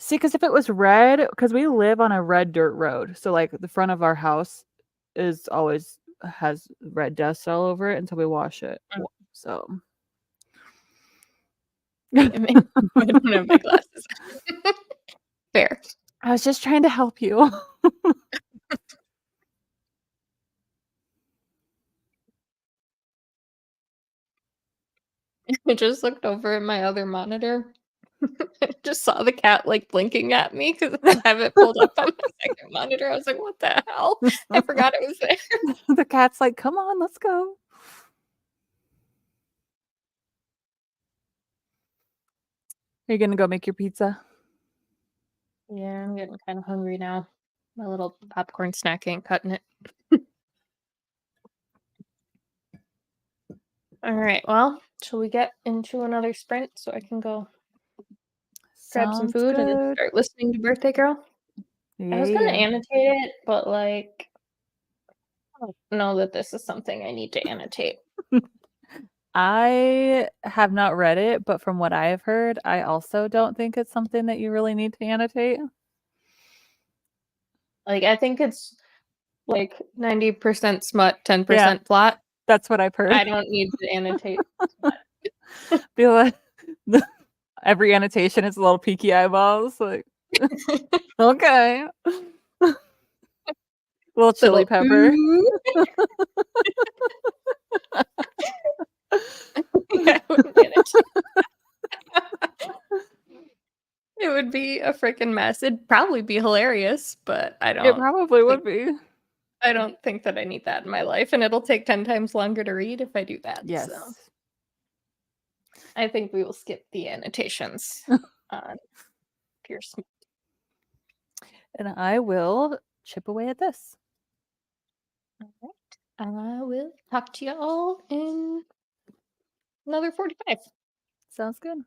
See, because if it was red, because we live on a red dirt road, so like the front of our house is always has red dust all over it until we wash it. So
I don't have my glasses. Fair.
I was just trying to help you.
I just looked over at my other monitor. I just saw the cat like blinking at me because I have it pulled up on my second monitor. I was like, what the hell? I forgot it was there.
The cat's like, come on, let's go. Are you gonna go make your pizza?
Yeah, I'm getting kind of hungry now. My little popcorn snack ain't cutting it. All right, well, shall we get into another sprint so I can go grab some
Sounds
food and
good.
start listening to Birthday Girl? I was gonna
Yeah.
annotate it, but like, I don't know that this is something I need to annotate.
I have not read it, but from what I have heard, I also don't think it's something that you really need to annotate.
Like, I think it's like 90% smut,
Yeah,
10% plot.
that's what I've heard.
I don't need to annotate smut.
Feel like every annotation is little peaky eyeballs. Like, okay. Little chili pepper.
Yeah, I wouldn't annotate. It would be a freaking mess. It'd probably be hilarious, but
It probably would be.
I don't think that I need that in my life, and it'll take 10 times longer to read if I do that.
Yes.
So I think we will skip the annotations on pure smut.
And I will chip away at this.
All right. I will talk to y'all in another 45.
Sounds good.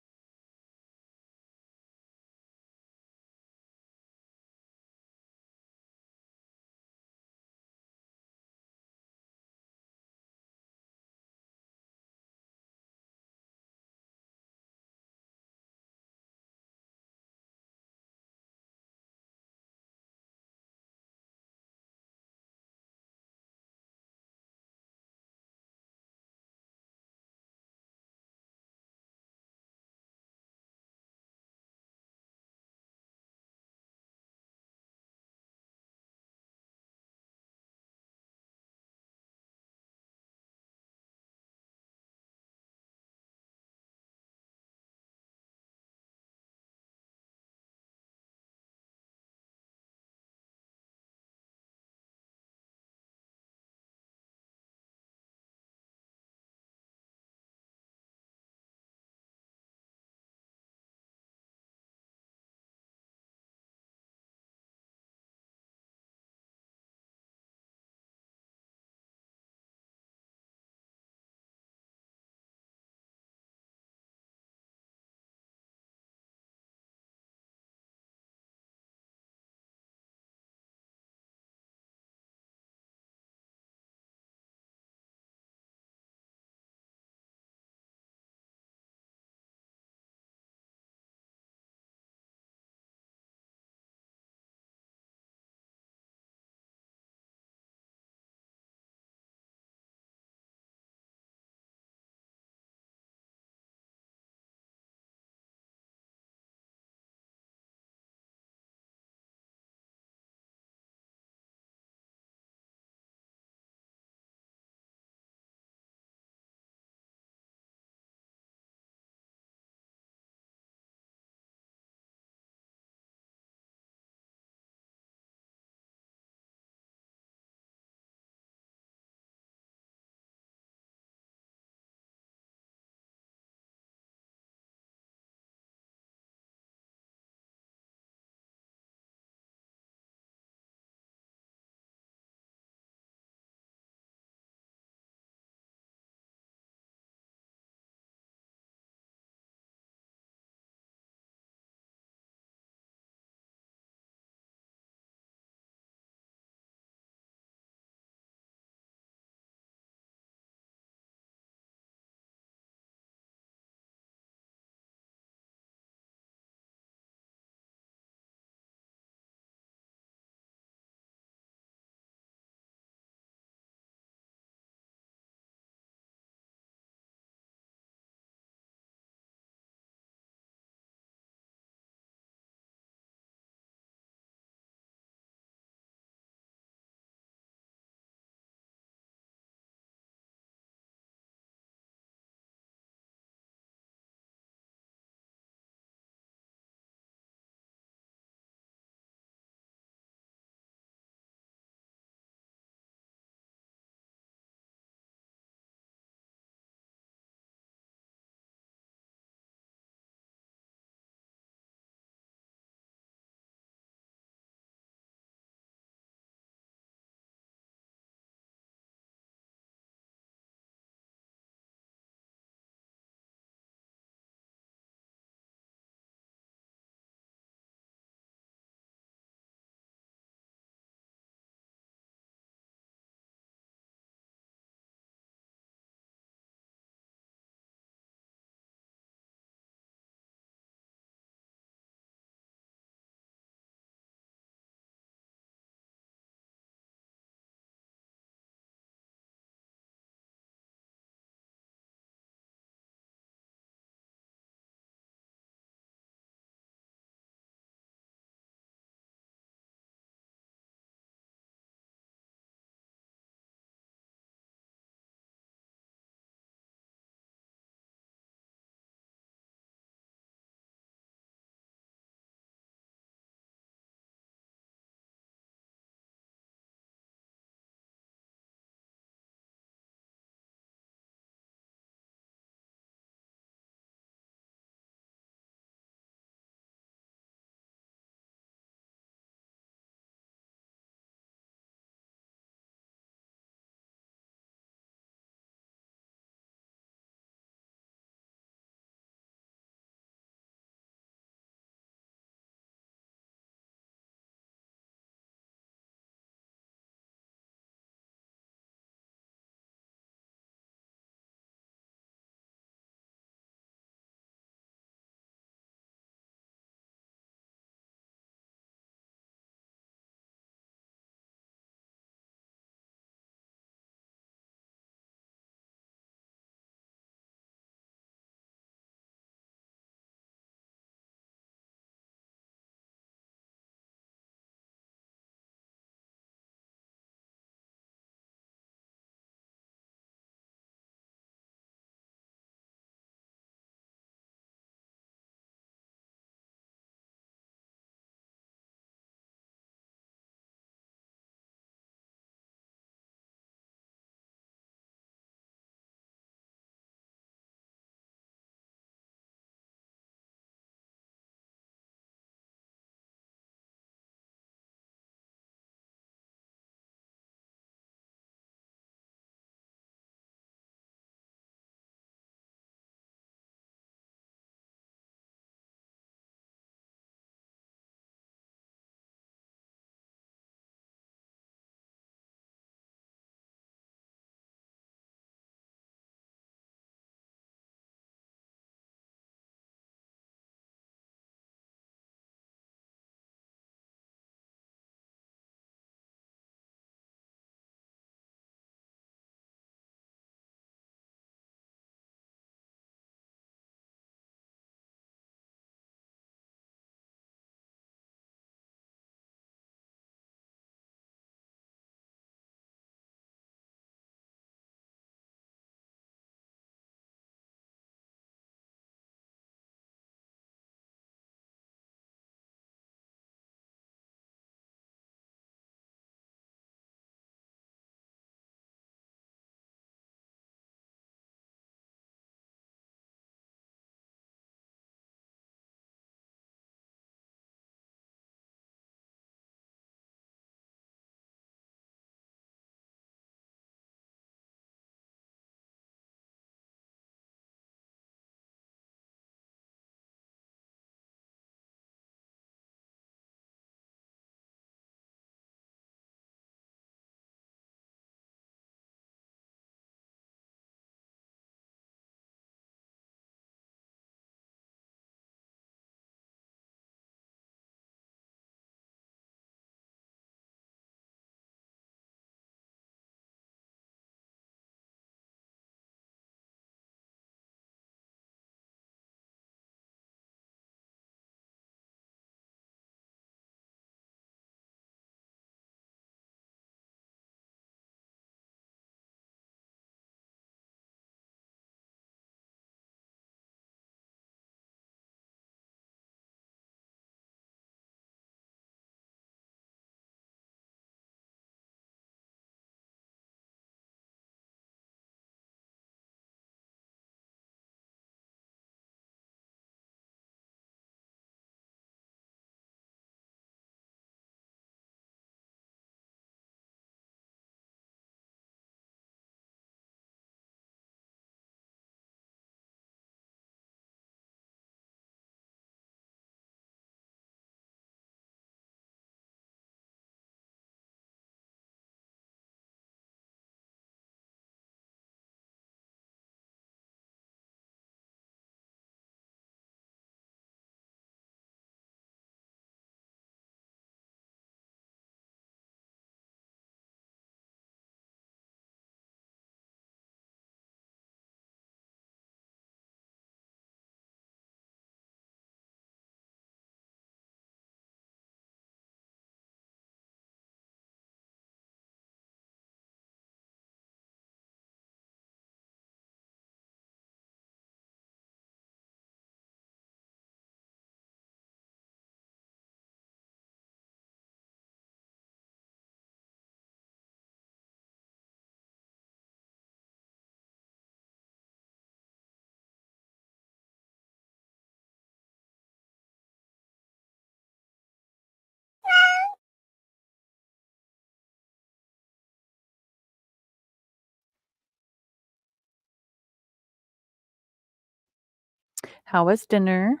How was dinner?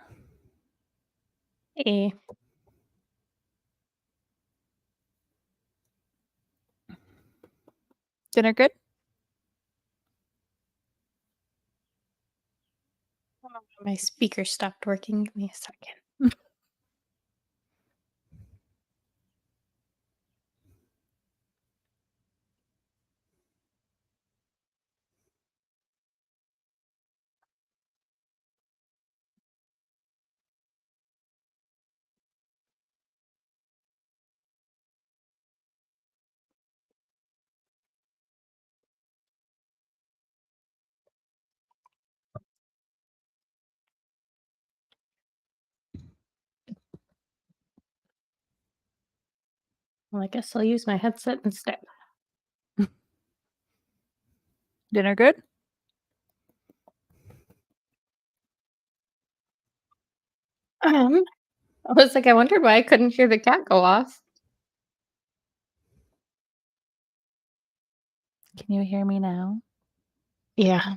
Hey.
Dinner good?
My speaker stopped working. Give me a second. Well, I guess I'll use my headset instead.
Dinner good?
I was like, I wondered why I couldn't hear the cat go off.
Can you hear me now?
Yeah.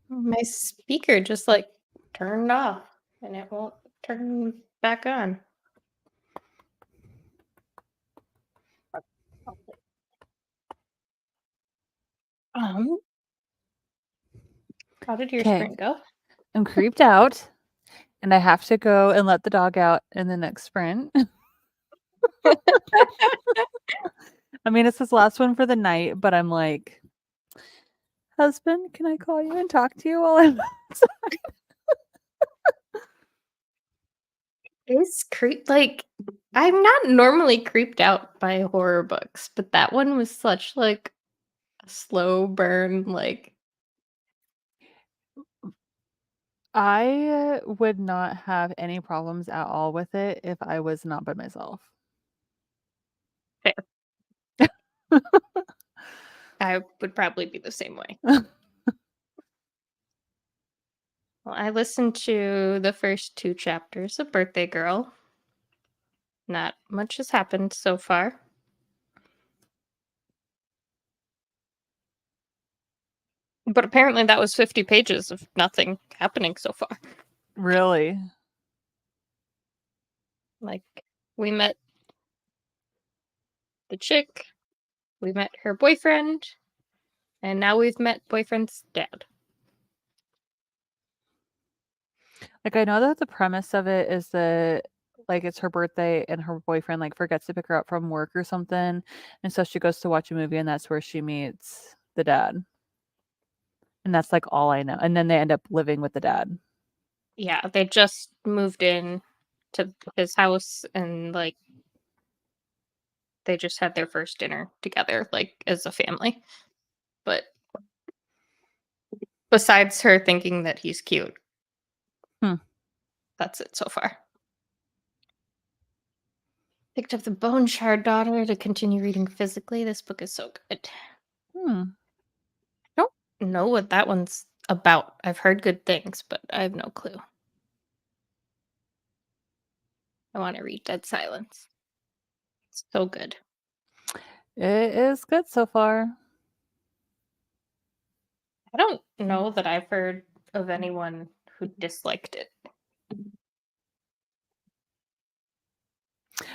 My speaker just like turned off and it won't turn back on. Um, how did your
Okay,
sprint go?
I'm creeped out, and I have to go and let the dog out in the next sprint. I mean, it's his last one for the night, but I'm like, husband, can I call you and talk to you while I'm outside?
It's like I'm not normally creeped out by horror books, but that one was such like a slow burn. Like,
I would not have any problems at all with it if I was not by myself.
fair. I would probably be the same way. Well, I listened to the first 2 chapters of Birthday Girl. Not much has happened so far. But apparently that was 50 pages of nothing happening so far.
Really?
Like, we met the chick, we met her boyfriend, and now we've met boyfriend's dad.
Like, I know that the premise of it is that, like, it's her birthday and her boyfriend, like, forgets to pick her up from work or something, and so she goes to watch a movie, and that's where she meets the dad. And that's, like, all I know, and then they end up living with the dad.
Yeah, they just moved in to his house and like they just had their first dinner together, like as a family. But besides her thinking that he's cute,
Hmm.
that's it so far. Picked up the Bone Shard Daughter to continue reading physically. This book is so good.
Hmm.
I don't know what that one's about. I've heard good things, but I have no clue. I want to read Dead Silence. It's so good.
It is good so far.
I don't know that I've heard of anyone who disliked it.
I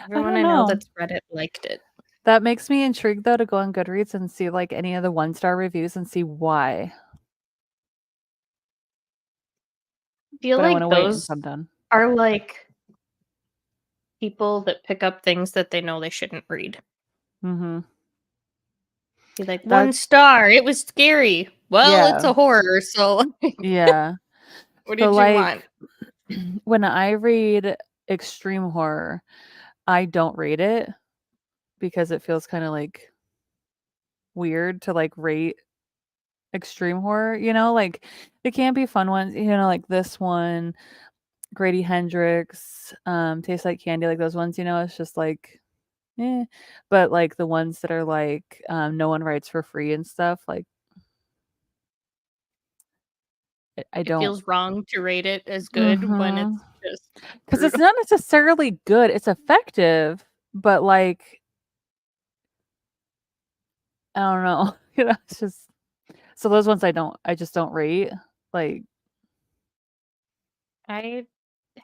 Everyone
don't
I know
know.
that's read it liked it.
That makes me intrigued, though, to go on Goodreads and see, like, any of the one-star reviews and see why,
Feel
but I wanna
like
wait until
those
I'm done.
are like people that pick up things that they know they shouldn't read.
Mhm.
Be like,
That
1 star, it was scary. Well, it's
Yeah.
a horror, so
Yeah.
what
So,
did you
like,
want?
when I read extreme horror, I don't rate it because it feels kinda, like, weird to, like, rate extreme horror, you know? Like, it can be fun ones, you know, like this one, Grady Hendrix, Tastes Like Candy, like those ones, you know, it's just like, eh. But, like, the ones that are like, No One Writes for Free and stuff, like, I
It
don't.
feels wrong to rate it as good when
Mhm.
it's just
'Cause it's
brutal.
not necessarily good, it's effective, but, like, I don't know, you know, it's just so those ones I just don't rate, like
I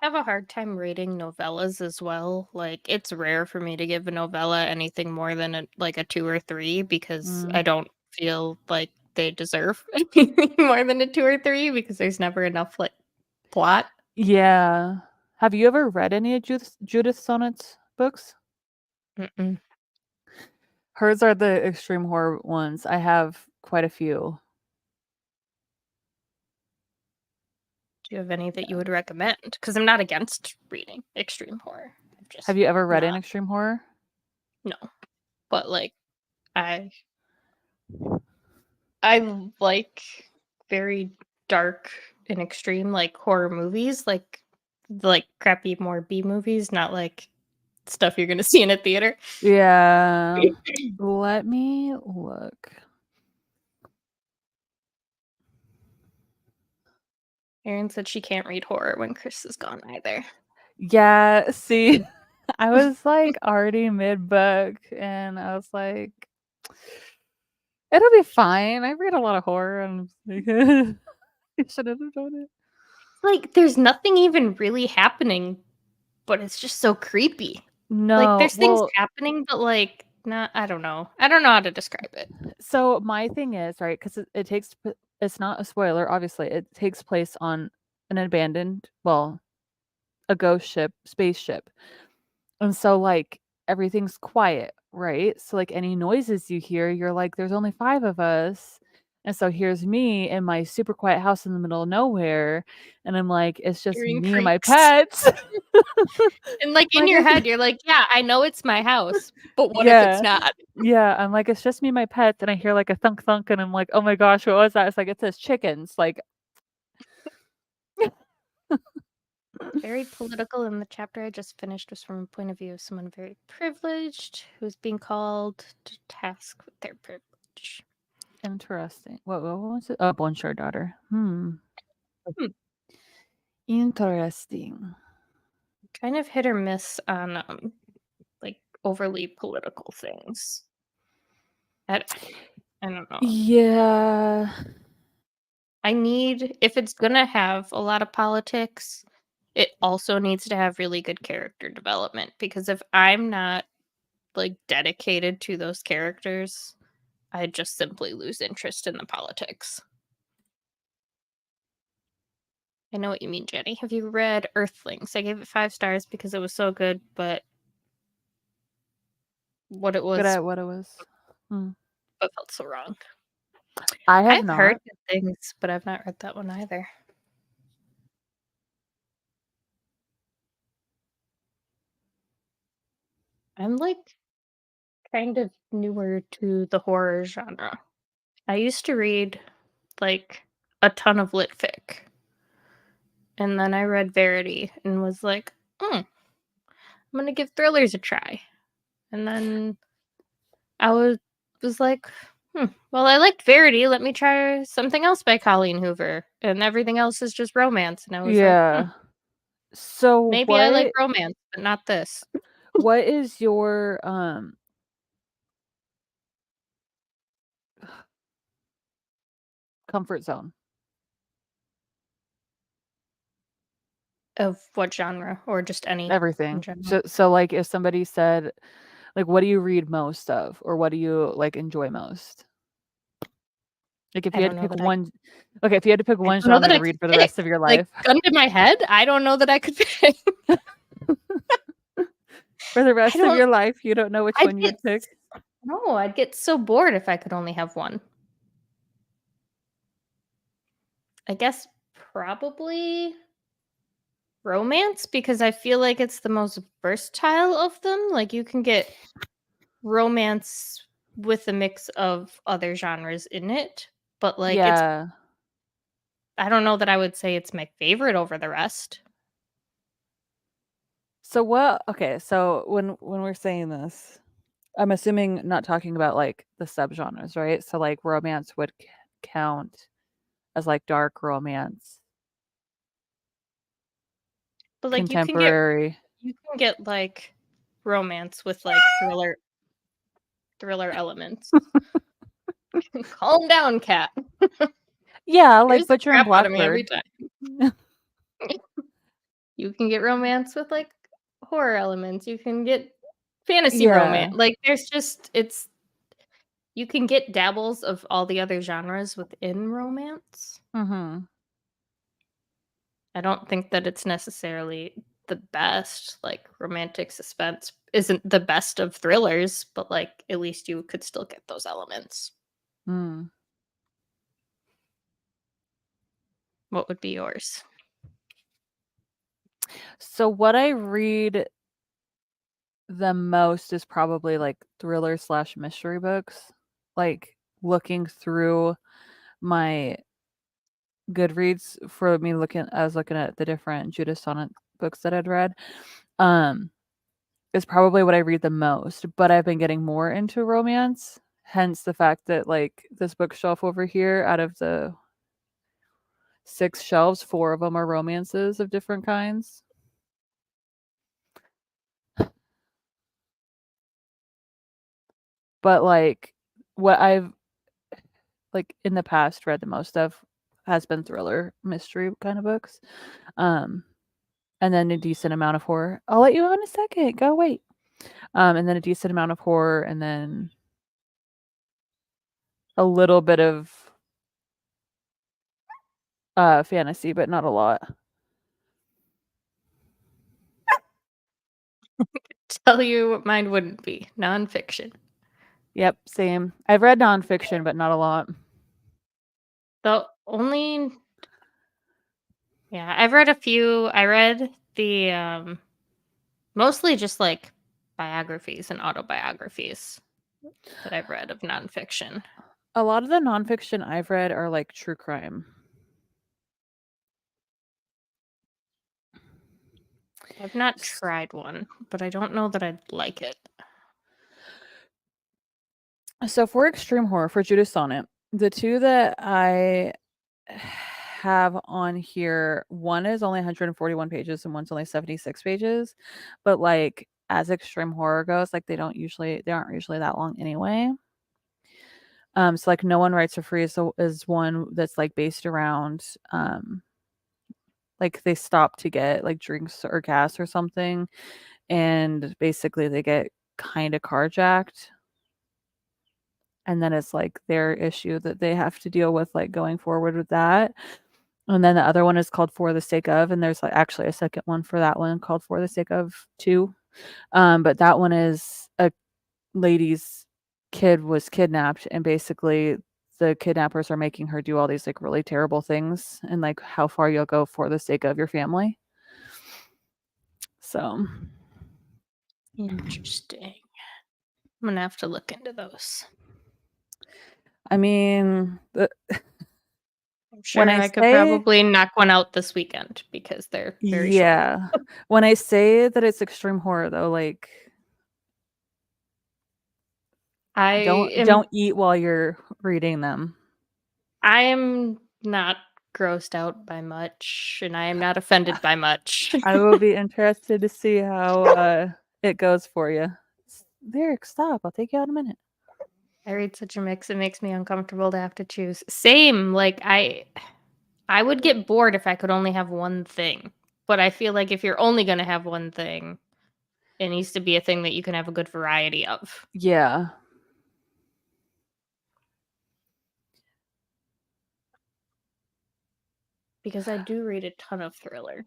have a hard time reading novellas as well. Like, it's rare for me to give a novella anything more than a 2 or 3 because
Mm.
I don't feel like they deserve anything more than a 2 or 3 because there's never enough, plot.
Yeah. Have you ever read any of Judith Sonnet's books?
Mm-mm.
Hers are the extreme horror ones. I have quite a few.
Do you have any that you would recommend? Because I'm not against reading extreme horror. I'm
Have
just
you ever read
not.
an extreme horror?
No. But, I I like very dark and extreme, horror movies, crappy, more B movies, not like stuff you're gonna see in a theater.
Yeah. Let me look.
Erin said she can't read horror when Chris is gone either.
Yeah, see, I was like already mid book and I was like, it'll be fine. I read a lot of horror and I shouldn't have done it.
There's nothing even really happening, but it's just so creepy.
No,
There's things
well,
happening, but not. I don't know. I don't know how to describe it.
so my thing is, right, because it takes, it's not a spoiler, obviously. It takes place on an abandoned, well, a ghost ship, spaceship. And so, like, everything's quiet, right? So, like, any noises you hear, you're like, there's only 5 of us. And so here's me in my super quiet house in the middle of nowhere. And I'm like, it's just
Hearing
me and my
creaks.
pets.
And in
Like,
your head, you're like, yeah, I know it's my house, but what if it's
yeah.
not?
Yeah. I'm like, it's just me and my pets. And I hear like a thunk thunk. And I'm like, oh my gosh, what was that? It's like, it says chickens. Like,
Very political, and the chapter I just finished was from a point of view of someone very privileged who's being called to task with their privilege.
interesting. What was it? Oh, Bonshore daughter. Hmm.
Hmm.
Interesting.
Kind of hit or miss on overly political things. I, I don't know.
Yeah.
If it's gonna have a lot of politics, it also needs to have really good character development because if I'm not dedicated to those characters, I just simply lose interest in the politics. I know what you mean, Jenny. Have you read Earthlings? I gave it 5 stars because it was so good, but what it
Good
was
at what it was. Hmm.
but felt so wrong.
I have
I've heard
not.
good things, but I've not read that one either. I'm kind of newer to the horror genre. I used to read a ton of lit fic. And then I read Verity and was like, I'm gonna give thrillers a try. And then I was like, well, I liked Verity. Let me try something else by Colleen Hoover. And everything else is just romance. And I was like,
Yeah. So
maybe I like romance, but not this.
what is your comfort zone?
Of what genre or just any in
Everything.
general?
So like if somebody said like what do you read most of or what do you like enjoy most? Like if
I
you had
don't
to
know
pick
that I
one okay, if you had to pick
I
one
don't know
genre
that
to
I could
read for the
pick.
rest of your life.
Gun to my head, I don't know that I could pick.
For the
I
rest of
don't
your life, you don't know which
I'd
one
get
you'd pick?
no, I'd get so bored if I could only have one. I guess probably romance because I feel like it's the most versatile of them. You can get romance with a mix of other genres in it, but it's
Yeah.
I don't know that I would say it's my favorite over the rest.
So what okay, so when we're saying this, I'm assuming not talking about like the subgenres, right? So like romance would count as like dark romance,
But
contemporary.
you can get romance with thriller elements. Calm down, cat.
Yeah, like
Scares the
Butcher and
crap out of me every
Blackbird.
time. You can get romance with like horror elements. You can get fantasy
Yeah.
romance. Like there's just you can get dabbles of all the other genres within romance.
Mhm.
I don't think that it's necessarily the best. Like romantic suspense isn't the best of thrillers, but like at least you could still get those elements.
Mm.
What would be yours?
So what I read the most is probably like thriller slash mystery books. Like looking through my Goodreads for me I was looking at the different Judith Sonnet books that I'd read. Um, is probably what I read the most, but I've been getting more into romance. Hence the fact that like this bookshelf over here, out of the 6 shelves, 4 of them are romances of different kinds. But like what I've like in the past read the most of has been thriller mystery kind of books. Um and then a decent amount of horror. I'll let you on in a second. Go wait. And then a decent amount of horror, and then a little bit of fantasy, but not a lot.
Tell you what mine wouldn't be nonfiction.
Yep, same. I've read nonfiction, but not a lot.
The only Yeah, I've read a few. I read the mostly just like biographies and autobiographies that I've read of nonfiction.
A lot of the nonfiction I've read are like true crime.
I've not tried one, but I don't know that I'd like it.
So for extreme horror, for Judith Sonnet, the two that I have on here, one is only 141 pages and one's only 76 pages. But like as extreme horror goes, like they aren't usually that long anyway. So like No One Writes for Free is one that's like based around like they stop to get like drinks or gas or something, and basically they get kind of carjacked, and then it's like their issue that they have to deal with like going forward with that. And then the other one is called For the Sake of, and there's like actually a second one for that one called For the Sake of too. But that one is a lady's kid was kidnapped, and basically the kidnappers are making her do all these like really terrible things, and like how far you'll go for the sake of your family. So
Interesting. I'm gonna have to look into those.
I mean,
I'm
when
sure
I
I could
say
probably knock one out this weekend because they're very short.
yeah, when I say that it's extreme horror though, like
I
don't
am
eat while you're reading them.
I am not grossed out by much, and I am not offended by much.
I will be interested to see how it goes for you. There, stop. I'll take you out in a minute.
I read such a mix, it makes me uncomfortable to have to choose. Same, like I would get bored if I could only have one thing. But I feel like if you're only gonna have one thing, it needs to be a thing that you can have a good variety of.
Yeah.
Because I do read a ton of thriller.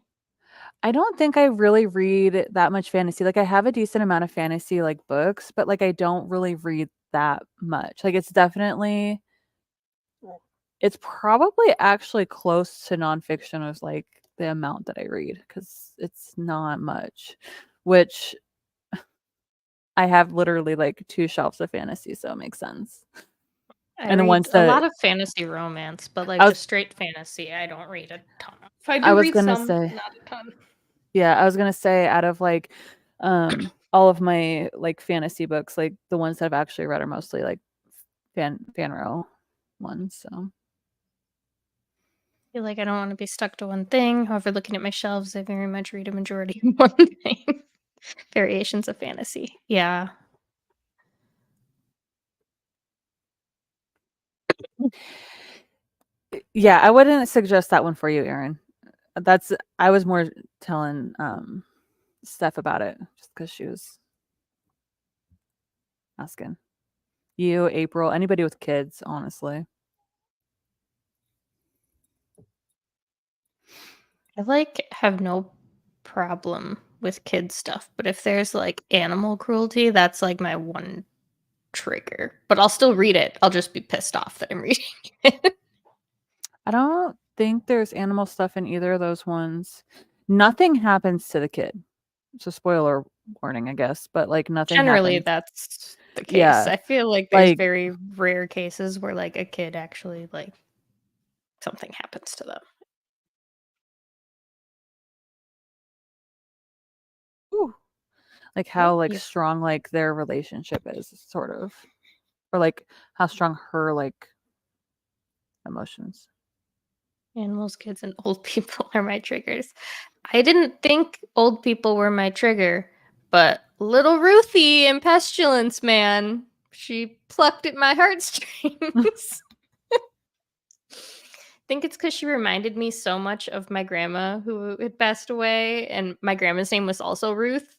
I don't think I really read that much fantasy. Like I have a decent amount of fantasy like books, but like I don't really read that much. Like it's probably actually close to nonfiction as like the amount that I read, because it's not much. Which I have literally like 2 shelves of fantasy, so it makes sense.
I
And the
read
ones
a
that
lot of fantasy romance, but
I
like
was
just straight fantasy, I don't read a ton of. If I
I
do
was
read
gonna
some,
say,
not a ton.
yeah, I was gonna say out of like all of my like fantasy books, like the ones that I've actually read are mostly like fanro ones. So
I feel like I don't want to be stuck to one thing. However, looking at my shelves, I very much read a majority of one thing. Variations of fantasy. Yeah.
yeah, I wouldn't suggest that one for you, Erin. I was more telling Steph about it just because she was asking. You, April, anybody with kids, honestly.
I like have no problem with kid stuff, but if there's like animal cruelty, that's like my one trigger. But I'll still read it. I'll just be pissed off that I'm reading it.
I don't think there's animal stuff in either of those ones. Nothing happens to the kid. It's a spoiler warning, I guess, but like nothing
Generally,
happens.
that's the case.
Yeah,
I feel like there's
like
very rare cases where like a kid actually like something happens to them.
ooh, like
Oh,
how like
you
strong like their relationship is, sort of, or like how strong her like emotions.
animals, kids, and old people are my triggers. I didn't think old people were my trigger, but little Ruthie in Pestilence, man, she plucked at my heartstrings. Think it's because she reminded me so much of my grandma who had passed away, and my grandma's name was also Ruth,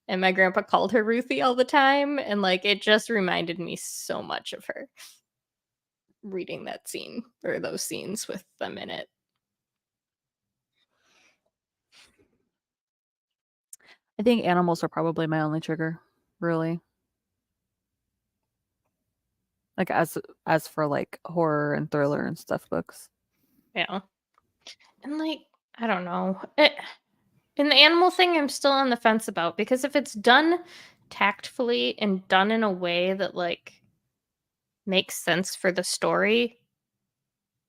and my grandpa called her Ruthie all the time, and like it just reminded me so much of her reading that scene or those scenes with them in it.
I think animals are probably my only trigger, really. Like as for like horror and thriller and stuff books.
Yeah. And like, I don't know. In the animal thing, I'm still on the fence about because if it's done tactfully and done in a way that like makes sense for the story,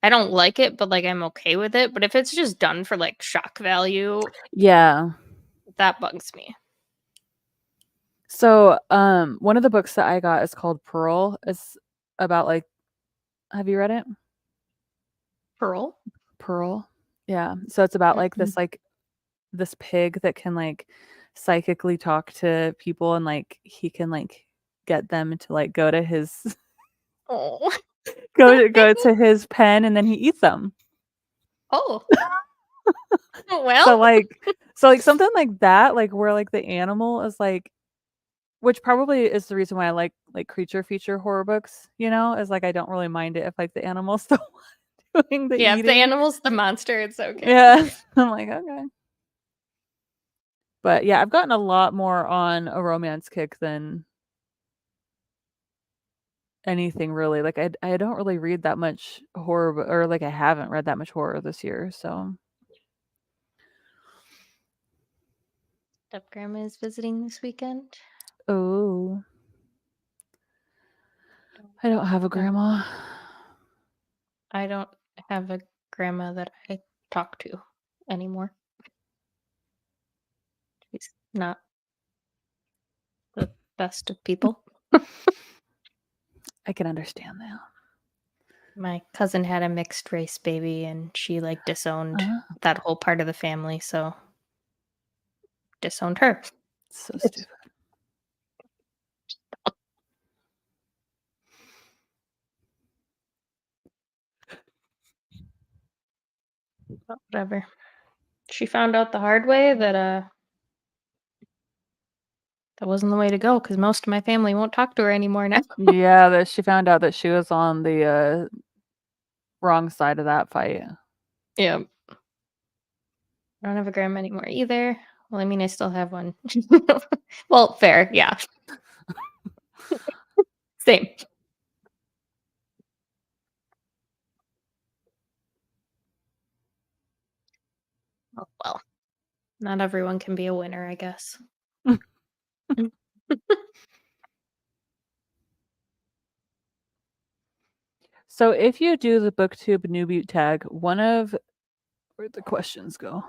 I don't like it, but like I'm okay with it. But if it's just done for like shock value,
Yeah.
that bugs me.
So, one of the books that I got is called Pearl. It's about like, have you read it?
Pearl?
Pearl. Yeah. So it's about
Mm-mm.
like this pig that can like psychically talk to people, and like he can like get them to like go to his
Oh,
go to his pen, and then he eats them.
oh, well,
So like something like that, like where like the animal is like, which probably is the reason why I like creature feature horror books, is like I don't really mind it if like the animal's still doing the
yeah. If the
eating.
animal's the monster, it's okay.
Yeah. I'm like, okay. But yeah, I've gotten a lot more on a romance kick than anything really. Like I don't really read that much horror, or like I haven't read that much horror this year. So,
Step grandma is visiting this weekend.
oh, I don't have a
And
grandma.
I don't have a grandma that I talk to anymore. She's not the best of people.
I can understand that.
My cousin had a mixed race baby and she like disowned
Ah,
that whole part of the family, so disowned her.
so
It's
stupid.
whatever. She found out the hard way that that wasn't the way to go because most of my family won't talk to her anymore now.
Yeah, that she found out that she was on the wrong side of that fight.
Yeah. I don't have a grandma anymore either. Well, I mean I still have one. Well, fair, yeah. Same. Oh, well, not everyone can be a winner, I guess.
So if you do the booktube newbie tag, where'd the questions go?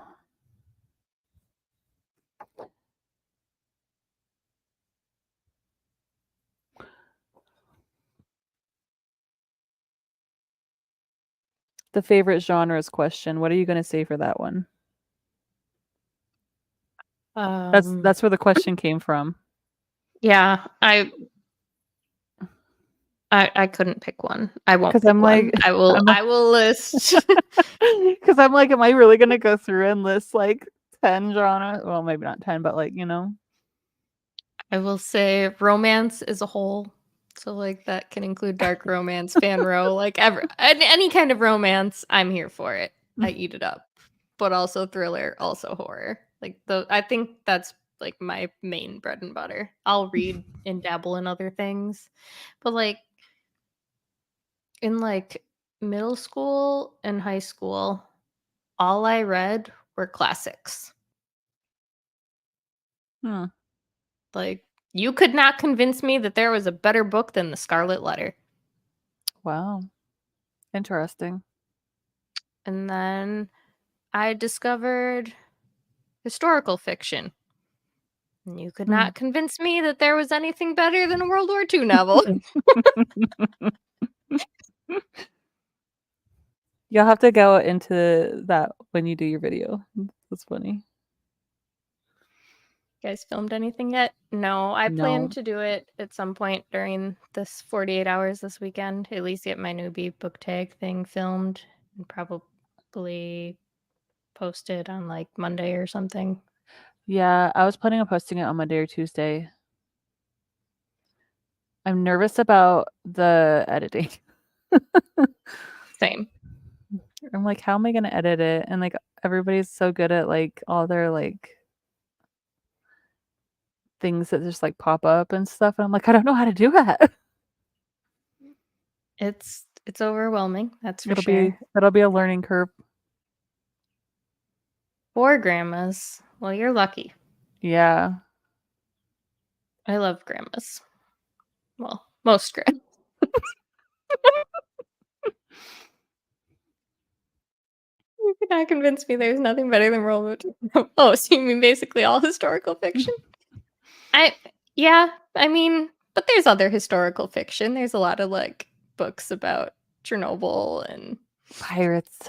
The favorite genres question. What are you going to say for that one?
Um,
That's where the question came from.
yeah, I I couldn't pick one. I won't
'Cause
pick
I'm
one.
like
I will
I'm
I will list.
Because I'm like, am I really gonna go through and list like 10 genres? Well, maybe not 10, but like,
I will say romance as a whole. So like that can include dark romance, fanro, like any kind of romance, I'm here for it. I eat it up. But also thriller, also horror. Like I think that's like my main bread and butter. I'll read and dabble in other things. But like in like middle school and high school, all I read were classics.
Hmm.
Like you could not convince me that there was a better book than The Scarlet Letter.
Wow. Interesting.
And then I discovered historical fiction. And you could
Hmm.
not convince me that there was anything better than a World War II novel.
You'll have to go into that when you do your video. That's funny.
You guys filmed anything yet? No, I plan
No.
to do it at some point during this 48 hours this weekend. At least get my newbie book tag thing filmed and probably posted on like Monday or something.
Yeah, I was planning on posting it on Monday or Tuesday. I'm nervous about the editing.
Same.
I'm like, how am I gonna edit it? And like everybody's so good at like all their like things that just like pop up and stuff. And I'm like, I don't know how to do that.
It's overwhelming, that's for
It'll
sure.
be a learning curve.
4 grandmas. Well, you're lucky.
Yeah.
I love grandmas. Well, most grandmas. You could not convince me there's nothing better than World War II. Oh, so you mean basically all historical fiction? I yeah, I mean, but there's other historical fiction. There's a lot of like books about Chernobyl and
Pirates.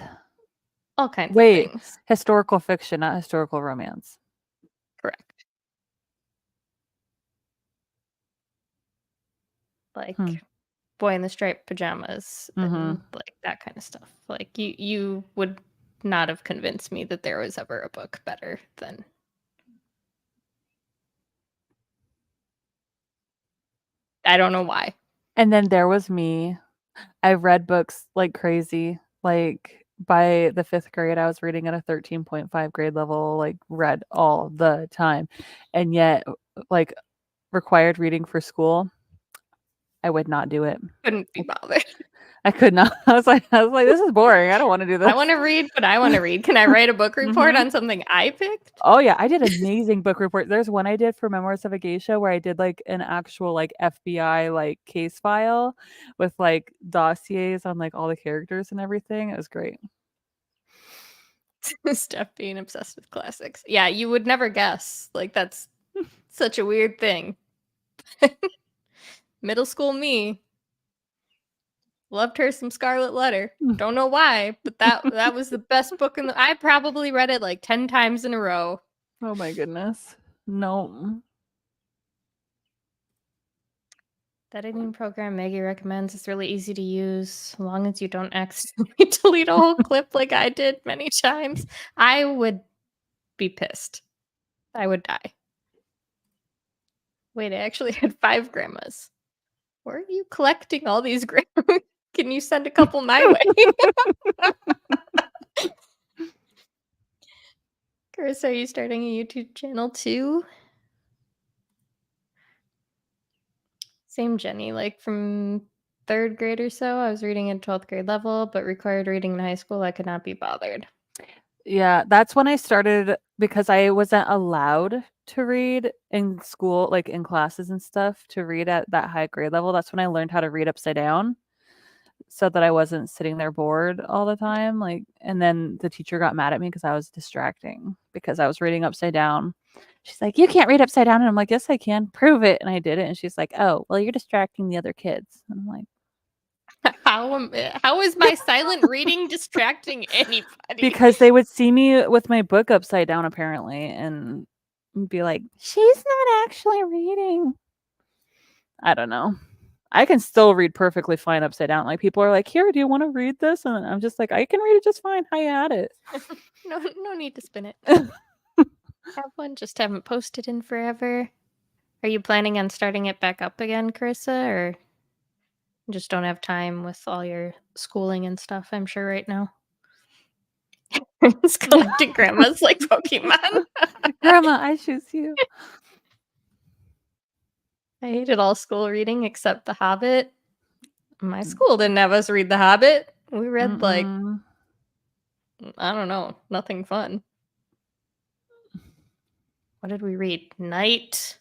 all kinds of
Wait,
things.
historical fiction, not historical romance.
Correct.
Hmm.
Like Boy in the Striped Pajamas
Mm-hmm.
and like that kind of stuff. Like you would not have convinced me that there was ever a book better than I don't know why.
And then there was me. I read books like crazy. Like by the 5th grade, I was reading at a 13.5 grade level, like read all the time. And yet, like required reading for school, I would not do it.
Couldn't be bothered.
I could not. I was like, this is boring. I don't want to do this.
I want to read, but I want to read. Can I write a book report on something I picked?
Oh yeah, I did amazing book report. There's one I did for Memoirs of a Geisha where I did like an actual like FBI like case file with like dossiers on like all the characters and everything. It was great.
Steph being obsessed with classics. Yeah, you would never guess. Like that's such a weird thing. Middle school me loved her some Scarlet Letter. Don't know why, but that was the best book in the I probably read it like 10 times in a row.
Oh my goodness. No.
The editing program Maggie recommends is really easy to use, as long as you don't accidentally delete a whole clip like I did many times. I would be pissed. I would die. Wait, I actually had 5 grandmas. Where are you collecting all these grandmas? Can you send a couple my way? Chris, are you starting a YouTube channel too? Same Jenny, like from 3rd grade or so, I was reading at 12th grade level, but required reading in high school, I could not be bothered.
Yeah, that's when I started because I wasn't allowed to read in school, like in classes and stuff, to read at that high grade level. That's when I learned how to read upside down so that I wasn't sitting there bored all the time. Like, and then the teacher got mad at me because I was distracting because I was reading upside down. She's like, "You can't read upside down." And I'm like, "Yes, I can. Prove it." And I did it. And she's like, "Oh, well, you're distracting the other kids." And I'm like,
How is my silent reading distracting anybody?
because they would see me with my book upside down apparently and be like, "She's not actually reading." I don't know. I can still read perfectly fine upside down. Like people are like, "Here, do you want to read this?" And I'm just like, "I can read it just fine. How you at it?"
No need to spin it. Have one, just haven't posted in forever. Are you planning on starting it back up again, Carissa, or just don't have time with all your schooling and stuff, I'm sure, right now? It's collecting grandmas like Pokemon.
Grandma, I choose you.
I hated all school reading except The Hobbit. My school didn't have us read The Hobbit. We read, like,
Mm-mm.
I don't know, nothing fun. What did we read? Night.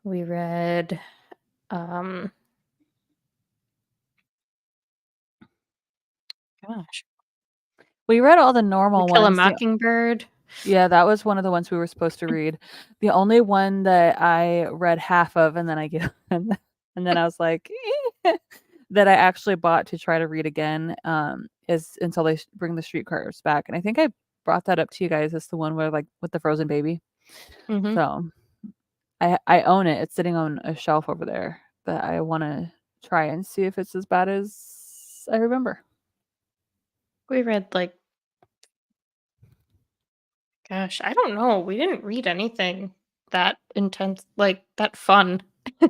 We read, gosh,
We read all the
To
normal
Kill a
ones.
Mockingbird.
Yeah, that was one of the ones we were supposed to read. The only one that I read half of and then I get and then I was like that I actually bought to try to read again is Until They Bring the Streetcars Back. And I think I brought that up to you guys. It's the one where like with the frozen baby.
Mhm.
So I own it. It's sitting on a shelf over there that I want to try and see if it's as bad as I remember.
We read, like, gosh, I don't know. We didn't read anything that intense, like, that fun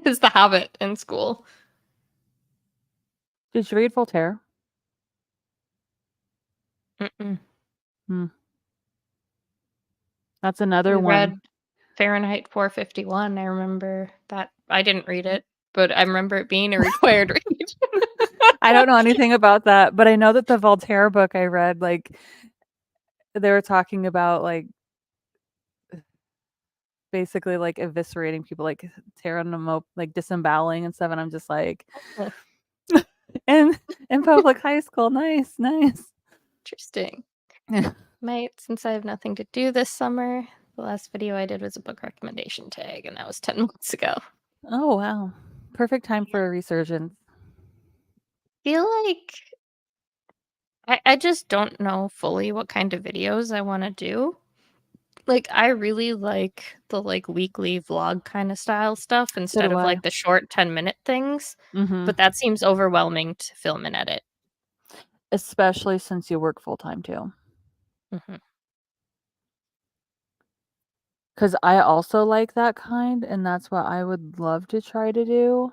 as The Hobbit in school.
Did you read Voltaire?
Mm-mm.
Hmm. That's
We
another one.
read Fahrenheit 451. I remember that. I didn't read it, but I remember it being a required read.
I don't know anything about that, but I know that the Voltaire book I read, like they were talking about like basically like eviscerating people, like tearing them up, like disemboweling and stuff. And I'm just like, and in public high school, nice, nice.
Interesting. Since I have nothing to do this summer, the last video I did was a book recommendation tag, and that was 10 months ago.
Oh wow, perfect time for a resurgence.
Feel like I just don't know fully what kind of videos I want to do. Like, I really like the, like, weekly vlog kinda style stuff
So
instead
do
of,
I.
like, the short 10-minute things,
Mm-hmm.
but that seems overwhelming to film and edit.
Especially since you work full time too.
Mhm.
Because I also like that kind, and that's what I would love to try to do.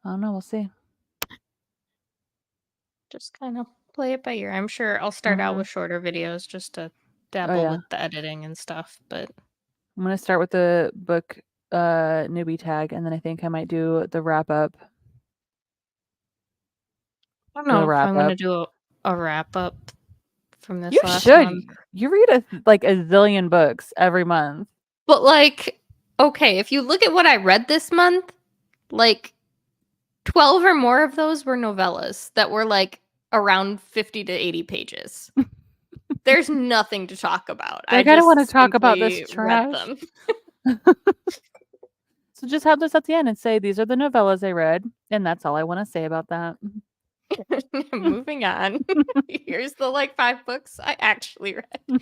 I don't know. We'll see.
Just kinda play it by ear. I'm sure I'll start out
Mm-hmm.
with shorter videos just to
Oh
dabble
yeah.
with the editing and stuff, but
I'm gonna start with the book newbie tag, and then I think I might do the wrap up.
I don't
The
know if
wrap
I'm gonna
up.
do a wrap up from
You
this last
should.
month.
You read like a zillion books every month.
But, like, okay, if you look at what I read this month, like, 12 or more of those were novellas that were, like, around 50 to 80 pages. There's nothing to talk about. I
Like I don't want to
just
talk about this
simply read
trash.
them.
So just have this at the end and say these are the novellas I read, and that's all I want to say about that.
Moving on. Here's the, like, 5 books I actually read.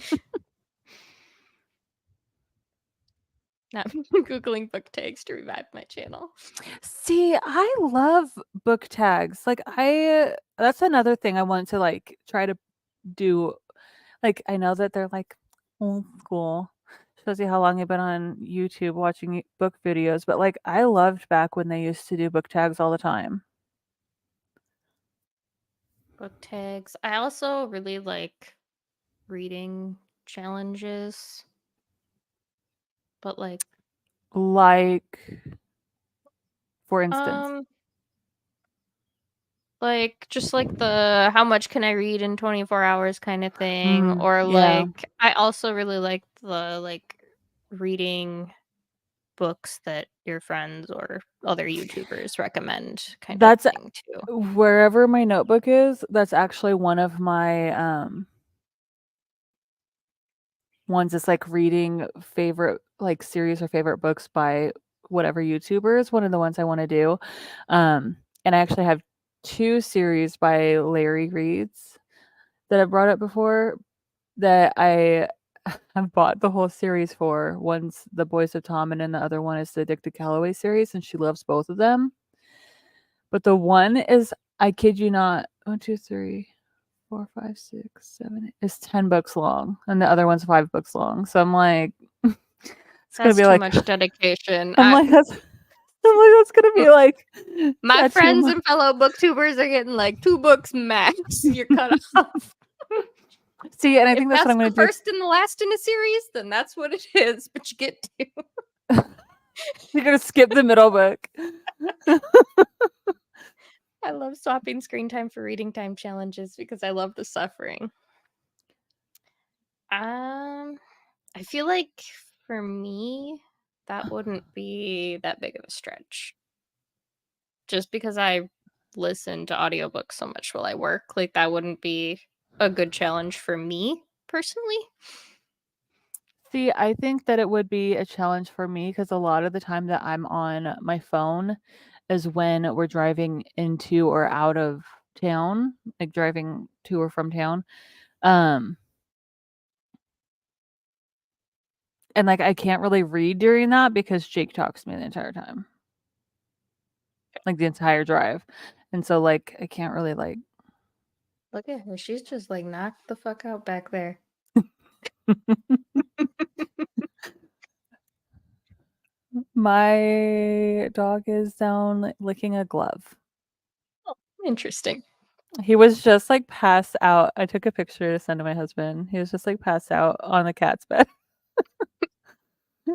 Not Googling book tags to revive my channel.
See, I love book tags. Like I that's another thing I want to like try to do. Like I know that they're like old school. Shows you how long I've been on YouTube watching book videos, but like I loved back when they used to do book tags all the time.
Book tags. I also really like reading challenges, but,
Like for instance.
um, just like the how much can I read in 24 hours kind of thing, or
Yeah.
like I also really like the like reading books that your friends or other YouTubers recommend kind of
That's
thing too.
wherever my notebook is, that's actually one of my ones is like reading favorite like series or favorite books by whatever YouTuber is one of the ones I want to do. And I actually have two series by Larry Reads that I've brought up before that I I've bought the whole series for. One's The Boys of Tom, and then the other one is the Dick Calloway series, and she loves both of them. But the one is, I kid you not, 1, 2, 3, 4, 5, 6, 7, 8. It's 10 books long, and the other one's 5 books long. So I'm like, it's gonna
That's
be
too
like,
much dedication.
I'm like, that's gonna be like
My
a 2
friends
month.
and fellow booktubers are getting like 2 books max. You're cut off.
See, and I
If
think that's what
that's
I'm
the
gonna do.
first and the last in a series, then that's what it is. But you get to.
You're gonna skip the middle book.
I love swapping screen time for reading time challenges because I love the suffering. I feel like for me, that wouldn't be that big of a stretch. Just because I listen to audiobooks so much while I work, like that wouldn't be a good challenge for me personally.
See, I think that it would be a challenge for me because a lot of the time that I'm on my phone is when we're driving into or out of town, like driving to or from town. Um, and like I can't really read during that because Jake talks to me the entire time. Like the entire drive. And so like I can't really like
Look at her. She's just like knocked the fuck out back there.
my dog is down licking a glove.
Oh, interesting.
He was just like passed out. I took a picture to send to my husband. He was just like passed out on the cat's bed.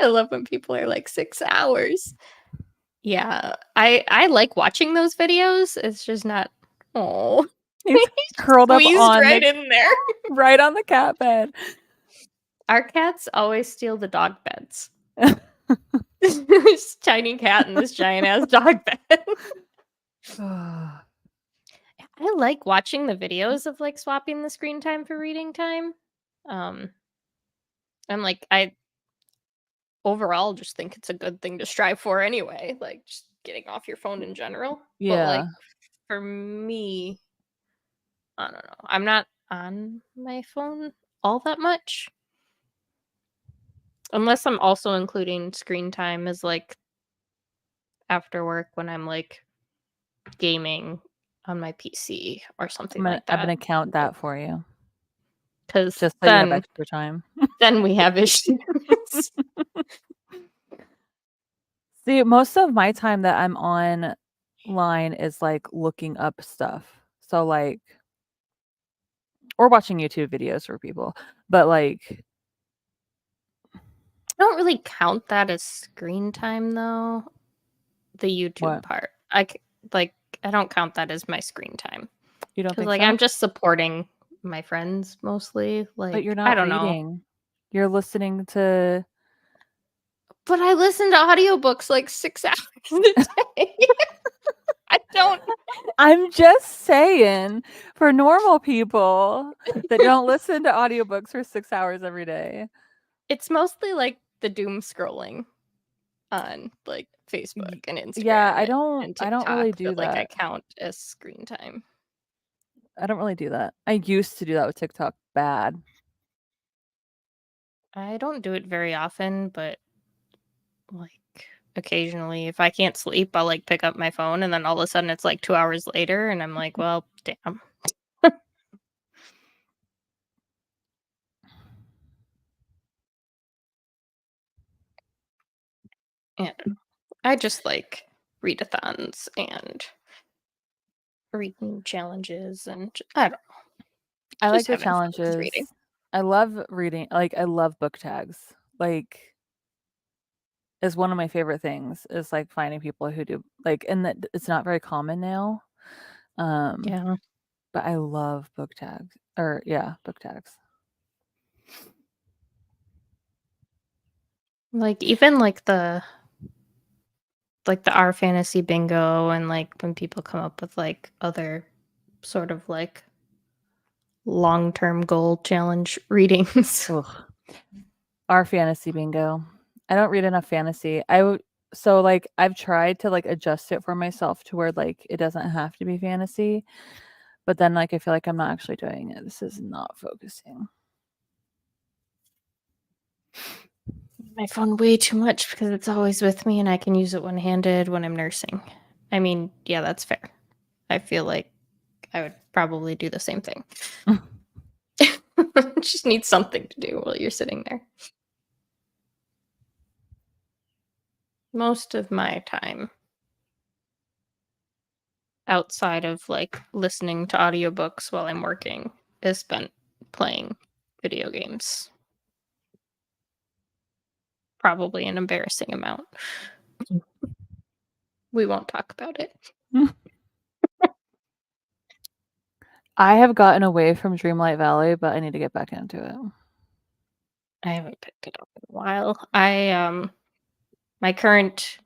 I love when people are like 6 hours. Yeah, I like watching those videos. It's just not. Oh,
He's curled up
squeezed
on
right
the
in there.
right on the cat bed.
Our cats always steal the dog beds. This tiny cat in this giant ass dog bed. I like watching the videos of like swapping the screen time for reading time. Um, and like I overall just think it's a good thing to strive for anyway, like just getting off your phone in general. But like
Yeah.
for me, I don't know. I'm not on my phone all that much. Unless I'm also including screen time as like after work when I'm like gaming on my PC or something like
I'm gonna
that.
count that for you.
Because
Just so you have extra time.
then we have issues.
See, most of my time that I'm online is like looking up stuff. So like or watching YouTube videos for people. But like
I don't really count that as screen time though. The YouTube
what?
part. Like I don't count that as my screen time.
You don't
Because
think
like
so?
I'm just supporting my friends mostly.
But you're
Like I
not
don't know.
reading. You're listening to
But I listen to audiobooks like 6 hours a day. I don't.
I'm just saying for normal people that don't listen to audiobooks for 6 hours every day.
It's mostly like the doom scrolling on like Facebook and
Yeah,
Instagram and
I don't really
TikTok
do
that like I
that.
count as screen time.
I don't really do that. I used to do that with TikTok bad.
I don't do it very often, but like occasionally if I can't sleep, I'll like pick up my phone and then all of a sudden it's like 2 hours later and I'm like, well, damn. And I just like readathons and reading challenges and I don't know,
I like
just
the
having fun with
challenges.
reading.
I love reading. Like I love book tags. Like is one of my favorite things is like finding people who do like and that it's not very common now. Um
Yeah.
but I love book tags or yeah, book tags.
Like even like the our fantasy bingo and like when people come up with like other sort of like long-term goal challenge readings.
Ugh. Our fantasy bingo. I don't read enough fantasy. So like I've tried to like adjust it for myself to where like it doesn't have to be fantasy, but then like I feel like I'm not actually doing it. This is not focusing.
My phone way too much because it's always with me and I can use it one-handed when I'm nursing. I mean, yeah, that's fair. I feel like I would probably do the same thing. Just need something to do while you're sitting there. Most of my time outside of like listening to audiobooks while I'm working is spent playing video games. Probably an embarrassing amount. We won't talk about it.
I have gotten away from Dreamlight Valley, but I need to get back into it.
I haven't picked it up in a while. My current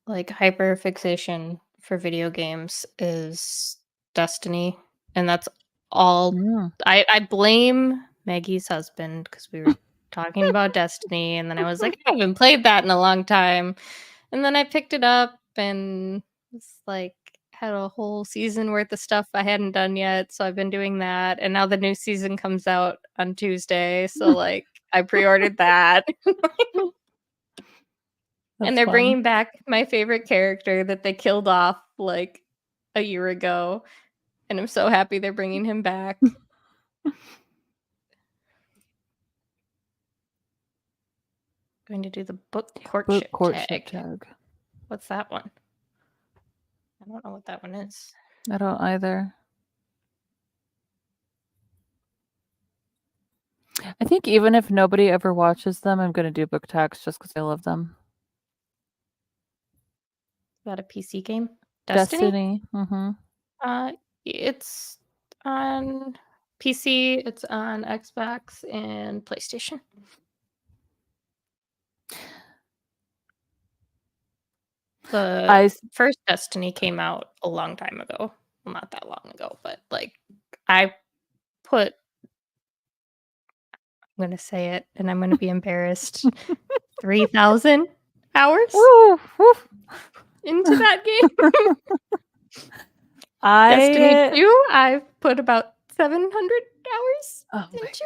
like hyper fixation for video games is Destiny, and that's all.
Mm.
I blame Maggie's husband because we were talking about Destiny, and then I was like, I haven't played that in a long time, and then I picked it up and it's like had a whole season worth of stuff I hadn't done yet, so I've been doing that, and now the new season comes out on Tuesday, so like I pre-ordered that. And they're
Fun.
bringing back my favorite character that they killed off like a year ago, and I'm so happy they're bringing him back. Going to do the book courtship tag. What's that one? I don't know what that one is.
I don't either. I think even if nobody ever watches them, I'm going to do book tags just because I love them.
Is that a PC game?
Destiny. Mm-hmm.
It's on PC, it's on Xbox and PlayStation. The first Destiny came out a long time ago. Well, not that long ago, but like I'm going to say it and I'm going to be embarrassed. 3,000 hours into that game. Destiny 2, I've put about 700 hours into.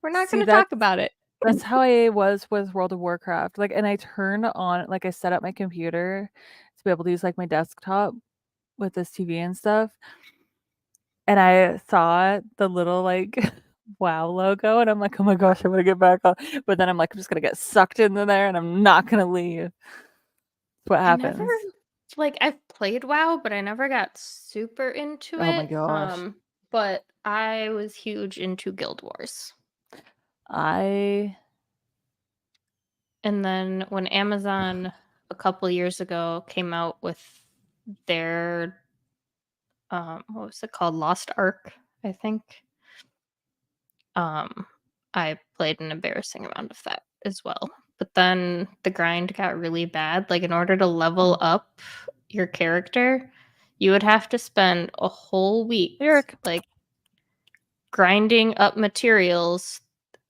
We're not going to talk about it.
That's how I was with World of Warcraft. Like, and I turned on, like, I set up my computer to be able to use like my desktop with this TV and stuff. And I saw the little like WoW logo, and I'm like, oh my gosh, I'm gonna get back on. But then I'm like, I'm just gonna get sucked into there, and I'm not gonna leave. That's what happens.
I've played WoW, but I never got super into it.
Oh my gosh.
But I was huge into Guild Wars.
And
then when Amazon a couple years ago came out with their what was it called? Lost Ark, I think. I played an embarrassing amount of that as well. But then the grind got really bad. Like in order to level up your character, you would have to spend a whole week like grinding up materials,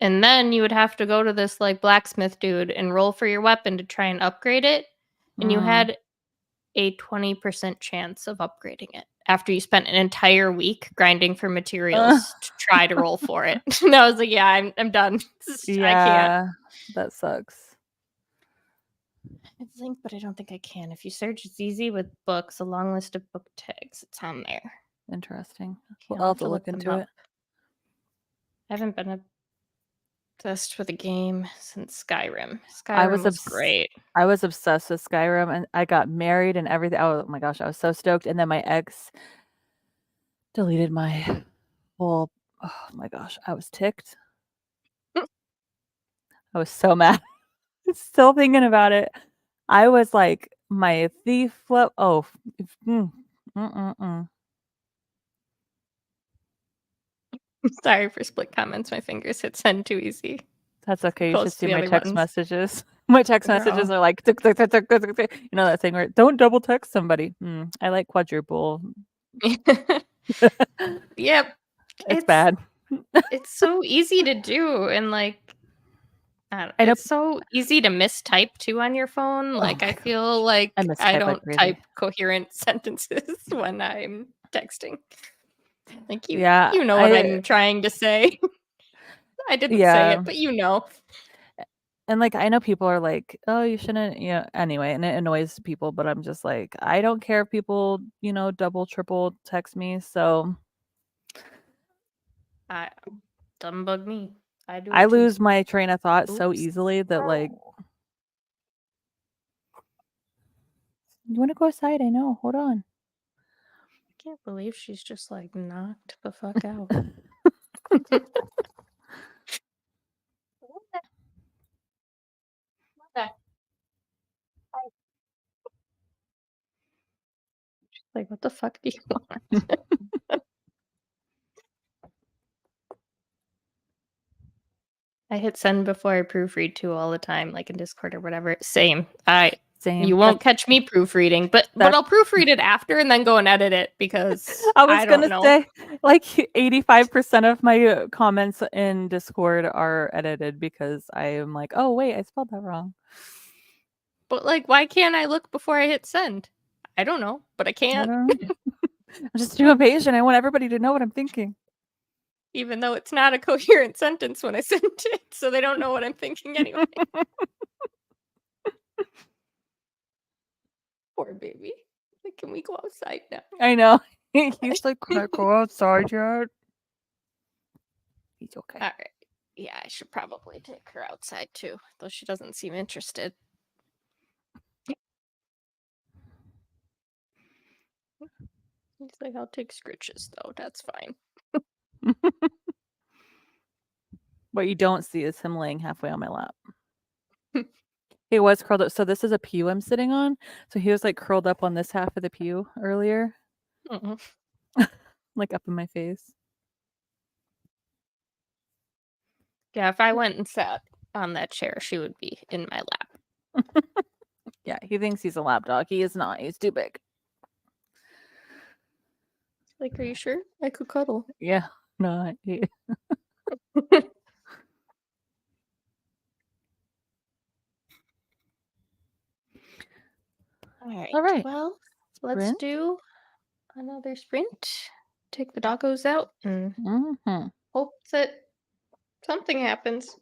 and then you would have to go to this like blacksmith dude and roll for your weapon to try and upgrade it. And you had a 20% chance of upgrading it after you spent an entire week grinding for materials to try to roll for it. And I was like, yeah, I'm done. I can't.
That sucks.
I think, but I don't think I can. If you search ZZ with books, a long list of book tags, it's on there.
Interesting. Well, I'll have to look into it.
I haven't been obsessed with a game since Skyrim. Skyrim was great.
I was obsessed with Skyrim, and I got married and everything. Oh my gosh, I was so stoked. And then my ex deleted my whole. Oh my gosh, I was ticked. I was so mad. Still thinking about it. I was like, my thief flip. Oh,
Sorry for split comments. My fingers hit send too easy.
That's okay. You should see my text messages. My text messages are like, tuk, tuk, tuk, tuk, tuk, tuk. You know that thing where don't double text somebody. I like quadruple.
Yep.
It's bad.
It's so easy to do, and like it's so easy to mistype too on your phone. Like I feel like I don't type coherent sentences when I'm texting. Like you know what I'm trying to say. I didn't say
Yeah.
it, but you know.
And, like, I know people are like, "Oh, you shouldn't," anyway, and it annoys people, but I'm just like, I don't care if people, double, triple text me, so
I doesn't bug me. I do
I
it too.
lose my train of thought so
Oops.
easily that, like, "You wanna go outside? I know, hold on."
I can't believe she's just like knocked the fuck out. Like, what the fuck do you want? I hit send before I proofread too all the time, like in Discord or whatever. Same. You
Same.
won't catch me proofreading, but
That's
I'll proofread it after and then go and edit it because
I was
I don't
gonna
know.
say, like, 85% of my, comments in Discord are edited because I am like, "Oh, wait, I spelled that wrong."
But like, why can't I look before I hit send? I don't know, but I
I
can't.
don't know. I'm just too impatient, I want everybody to know what I'm thinking.
Even though it's not a coherent sentence when I send it, so they don't know what I'm thinking anyway. Poor baby. Like, can we go outside now?
I know. He's like, "Can I go outside yet?" He's okay.
All right. Yeah, I should probably take her outside too, though she doesn't seem interested. He's like, I'll take scritches though. That's fine.
What you don't see is him laying halfway on my lap. He was curled up. So this is a pew I'm sitting on. So he was like curled up on this half of the pew earlier,
Mhm.
like up in my face.
Yeah, if I went and sat on that chair, she would be in my lap.
Yeah, he thinks he's a lap dog. He is not. He's too big.
Like, are you sure? I could cuddle.
Yeah. No.
All
All right.
well, let's
Sprint.
do another sprint. Take the doggos out and
Mhm.
hope that something happens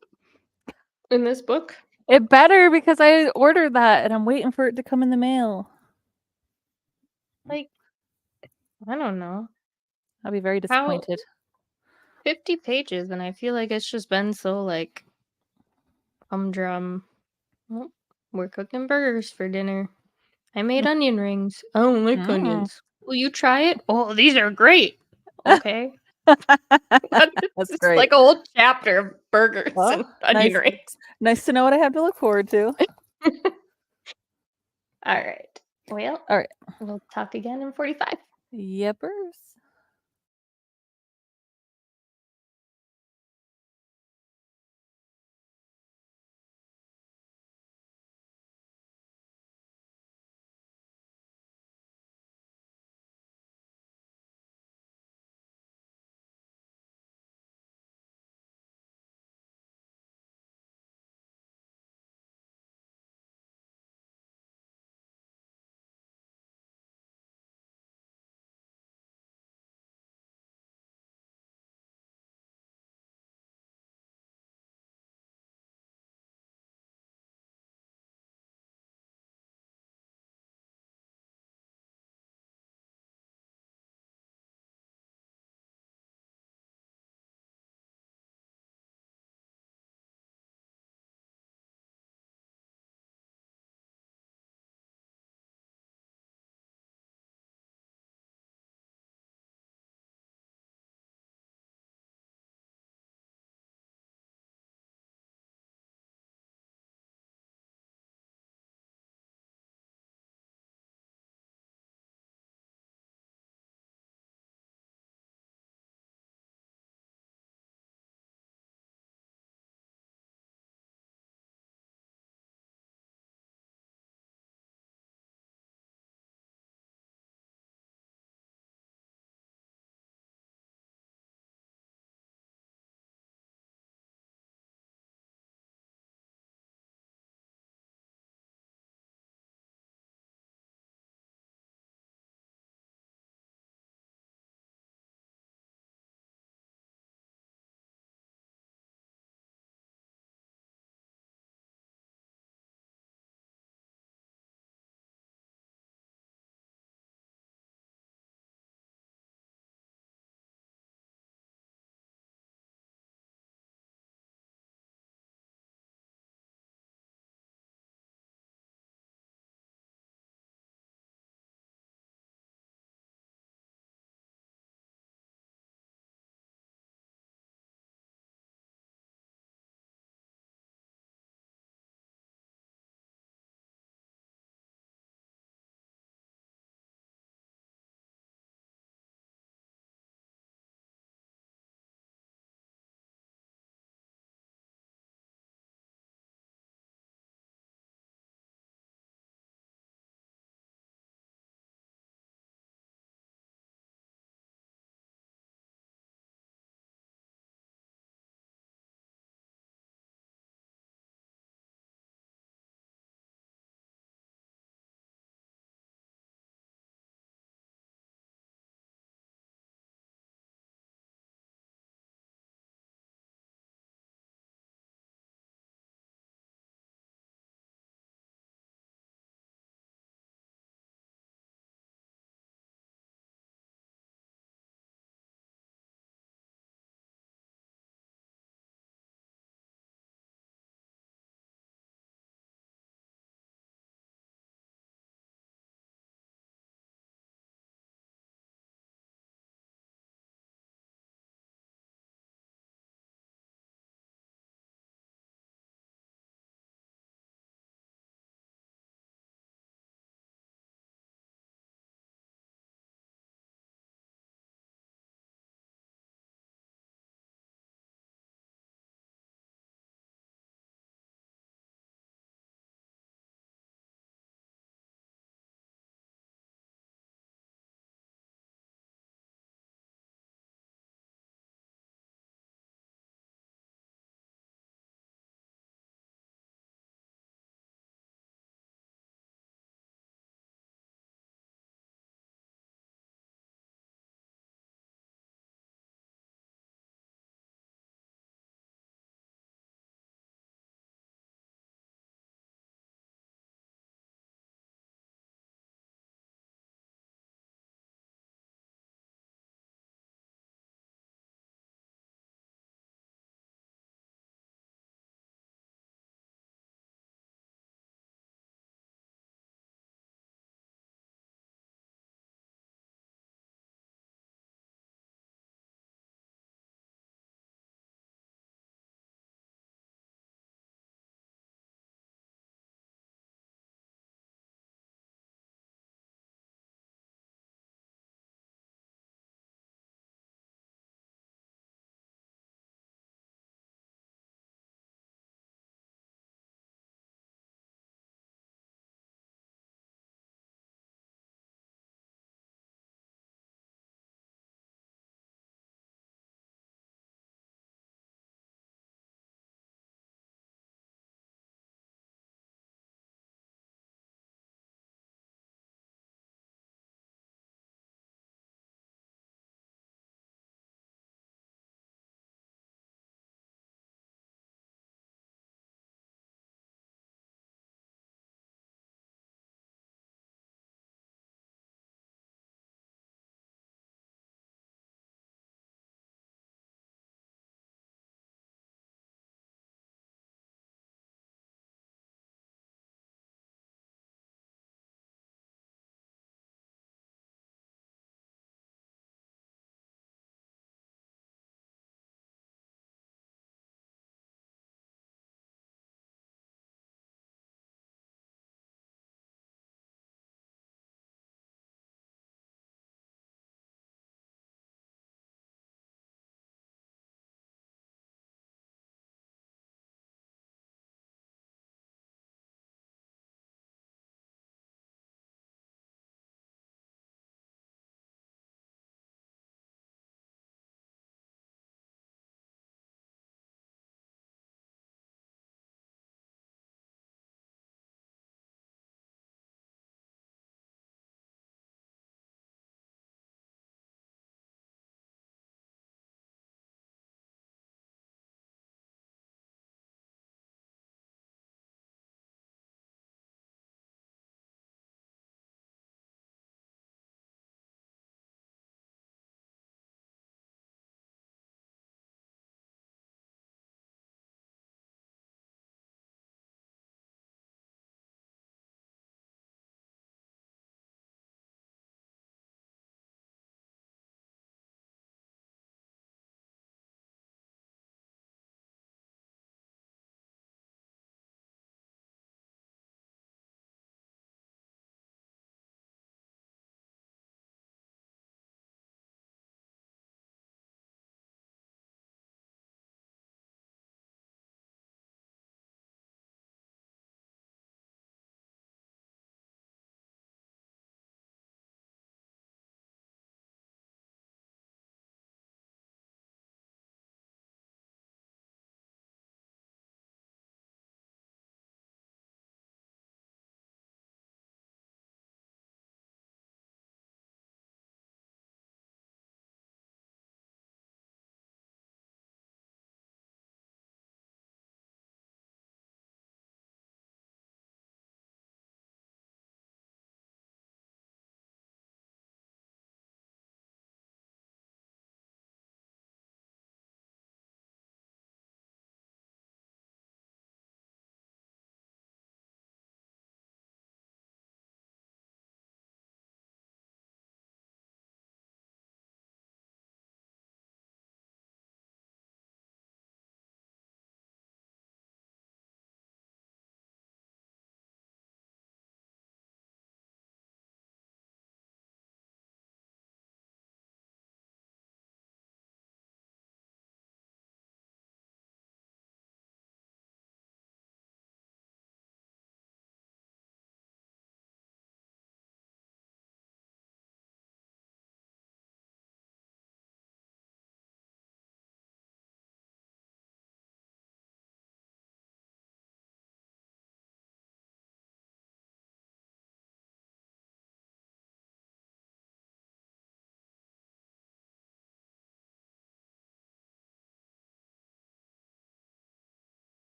in this book.
It better because I ordered that and I'm waiting for it to come in the mail.
Like, I don't know.
I'll be very
How
disappointed.
50 pages, and I feel like it's just been so like humdrum. Well, we're cooking burgers for dinner. I made onion rings. I don't like
Mm.
onions. Will you try it? Oh, these are great. Okay.
That's
It's
great.
like a whole chapter of burgers
Well,
and onion
nice.
rings.
Nice to know what I have to look forward to.
All right. Well,
All right.
we'll talk again in 45.
Yepers.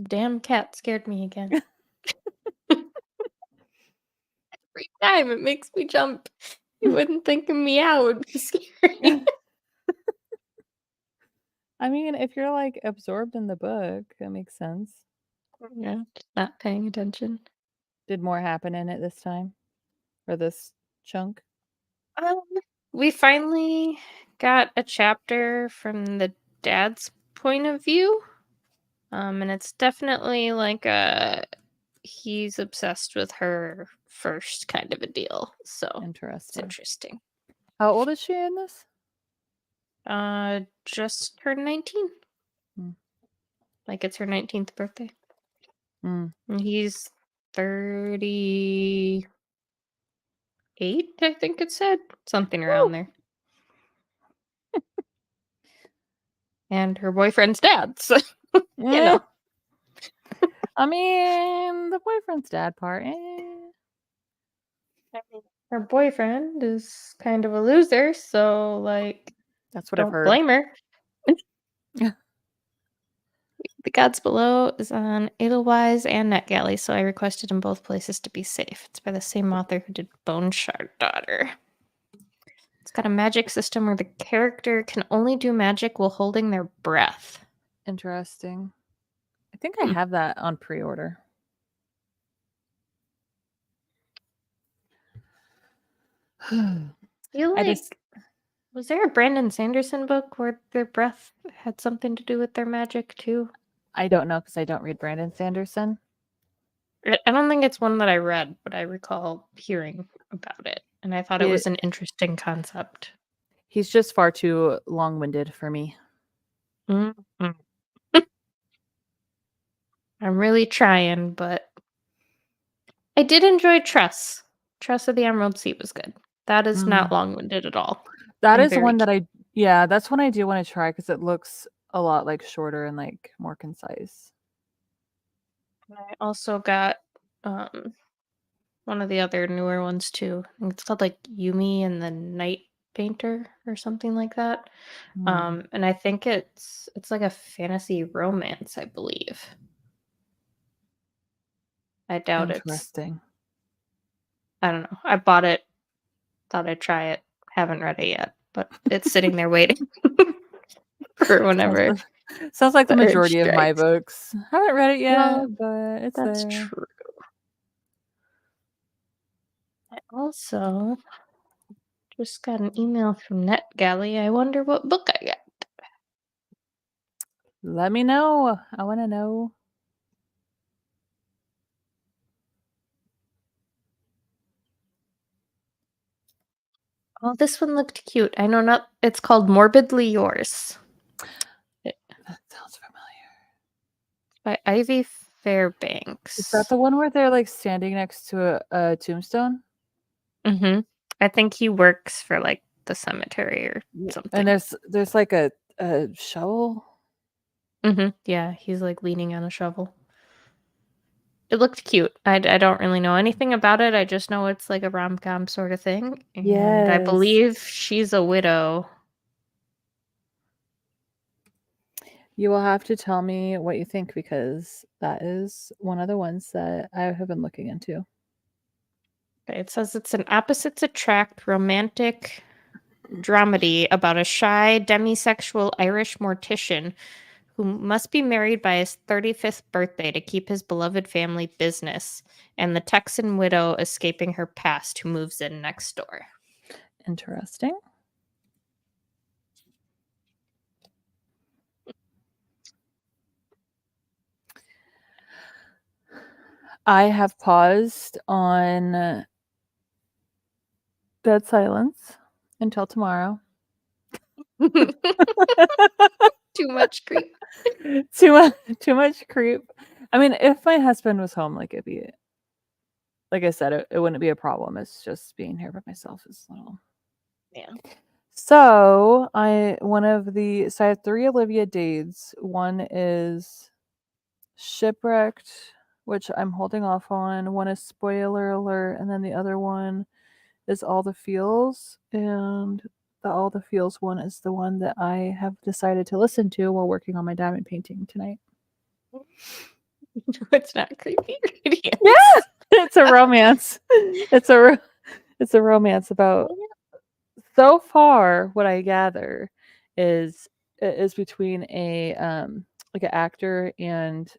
Damn cat scared me again. Every time it makes me jump. You wouldn't think a meow would be scary.
I mean, if you're like absorbed in the book, that makes sense.
Yeah, just not paying attention.
Did more happen in it this time? Or this chunk?
Um, we finally got a chapter from the dad's point of view. And it's definitely like a he's obsessed with her first kind of a deal. So it's
Interesting.
interesting.
How old is she in this?
Just turned 19.
Hmm.
Like it's her 19th birthday.
Mm.
And he's 38, I think it said. Something around there. And her boyfriend's dad. So, you know.
I mean, the boyfriend's dad part.
I mean, her boyfriend is kind of a loser. So, like,
That's what I've
don't
heard.
blame her. The Gods Below is on Edelweiss and NetGalley, so I requested in both places to be safe. It's by the same author who did Bone Shard Daughter. It's got a magic system where the character can only do magic while holding their breath.
Interesting. I think I have that on pre-order.
Was there a Brandon Sanderson book where their breath had something to do with their magic too?
I don't know because I don't read Brandon Sanderson.
I don't think it's one that I read, but I recall hearing about it, and I thought it was an interesting concept.
He's just far too long-winded for me.
Mm-hmm. I'm really trying, but I did enjoy Tress. Tress of the Emerald Sea was good. That is not long-winded at all.
That is one that that's one I do want to try because it looks a lot like shorter and like more concise.
I also got one of the other newer ones too. I think it's called like Yumi and the Night Painter or something like that. And I think it's like a fantasy romance, I believe. I doubt
Interesting.
I don't know. I bought it, thought I'd try it. Haven't read it yet, but it's sitting there waiting for whenever.
Sounds like the majority of my
strikes.
books. Haven't read it yet,
Well,
but it's
that's
there.
true. I also just got an email from NetGalley. I wonder what book I got.
Let me know. I want to know.
Oh, this one looked cute. I know not. It's called Morbidly Yours.
That sounds familiar.
By Ivy Fairbanks.
Is that the one where they're like standing next to a tombstone?
Mm-hmm. I think he works for like the cemetery or something.
And there's like a shovel.
Mm-hmm. Yeah, he's like leaning on a shovel. It looked cute. I don't really know anything about it. I just know it's like a rom-com sort of thing. And I believe she's a widow.
You will have to tell me what you think because that is one of the ones that I have been looking into.
Okay, it says it's an opposites attract romantic dramedy about a shy demisexual Irish mortician who must be married by his 35th birthday to keep his beloved family business, and the Texan widow escaping her past who moves in next door.
Interesting. I have paused on Dead Silence until tomorrow.
Too much creep.
Too much creep. I mean, if my husband was home, like it'd be, like I said, it wouldn't be a problem. It's just being here by myself is a little.
Yeah.
So I have 3 Olivia Dades. One is Shipwrecked, which I'm holding off on. One is Spoiler Alert, and then the other one is All the Feels. And the All the Feels one is the one that I have decided to listen to while working on my diamond painting tonight.
No, it's not creepy. Radiance.
Yeah, it's a romance. It's a romance about. So far, what I gather is between a like an actor and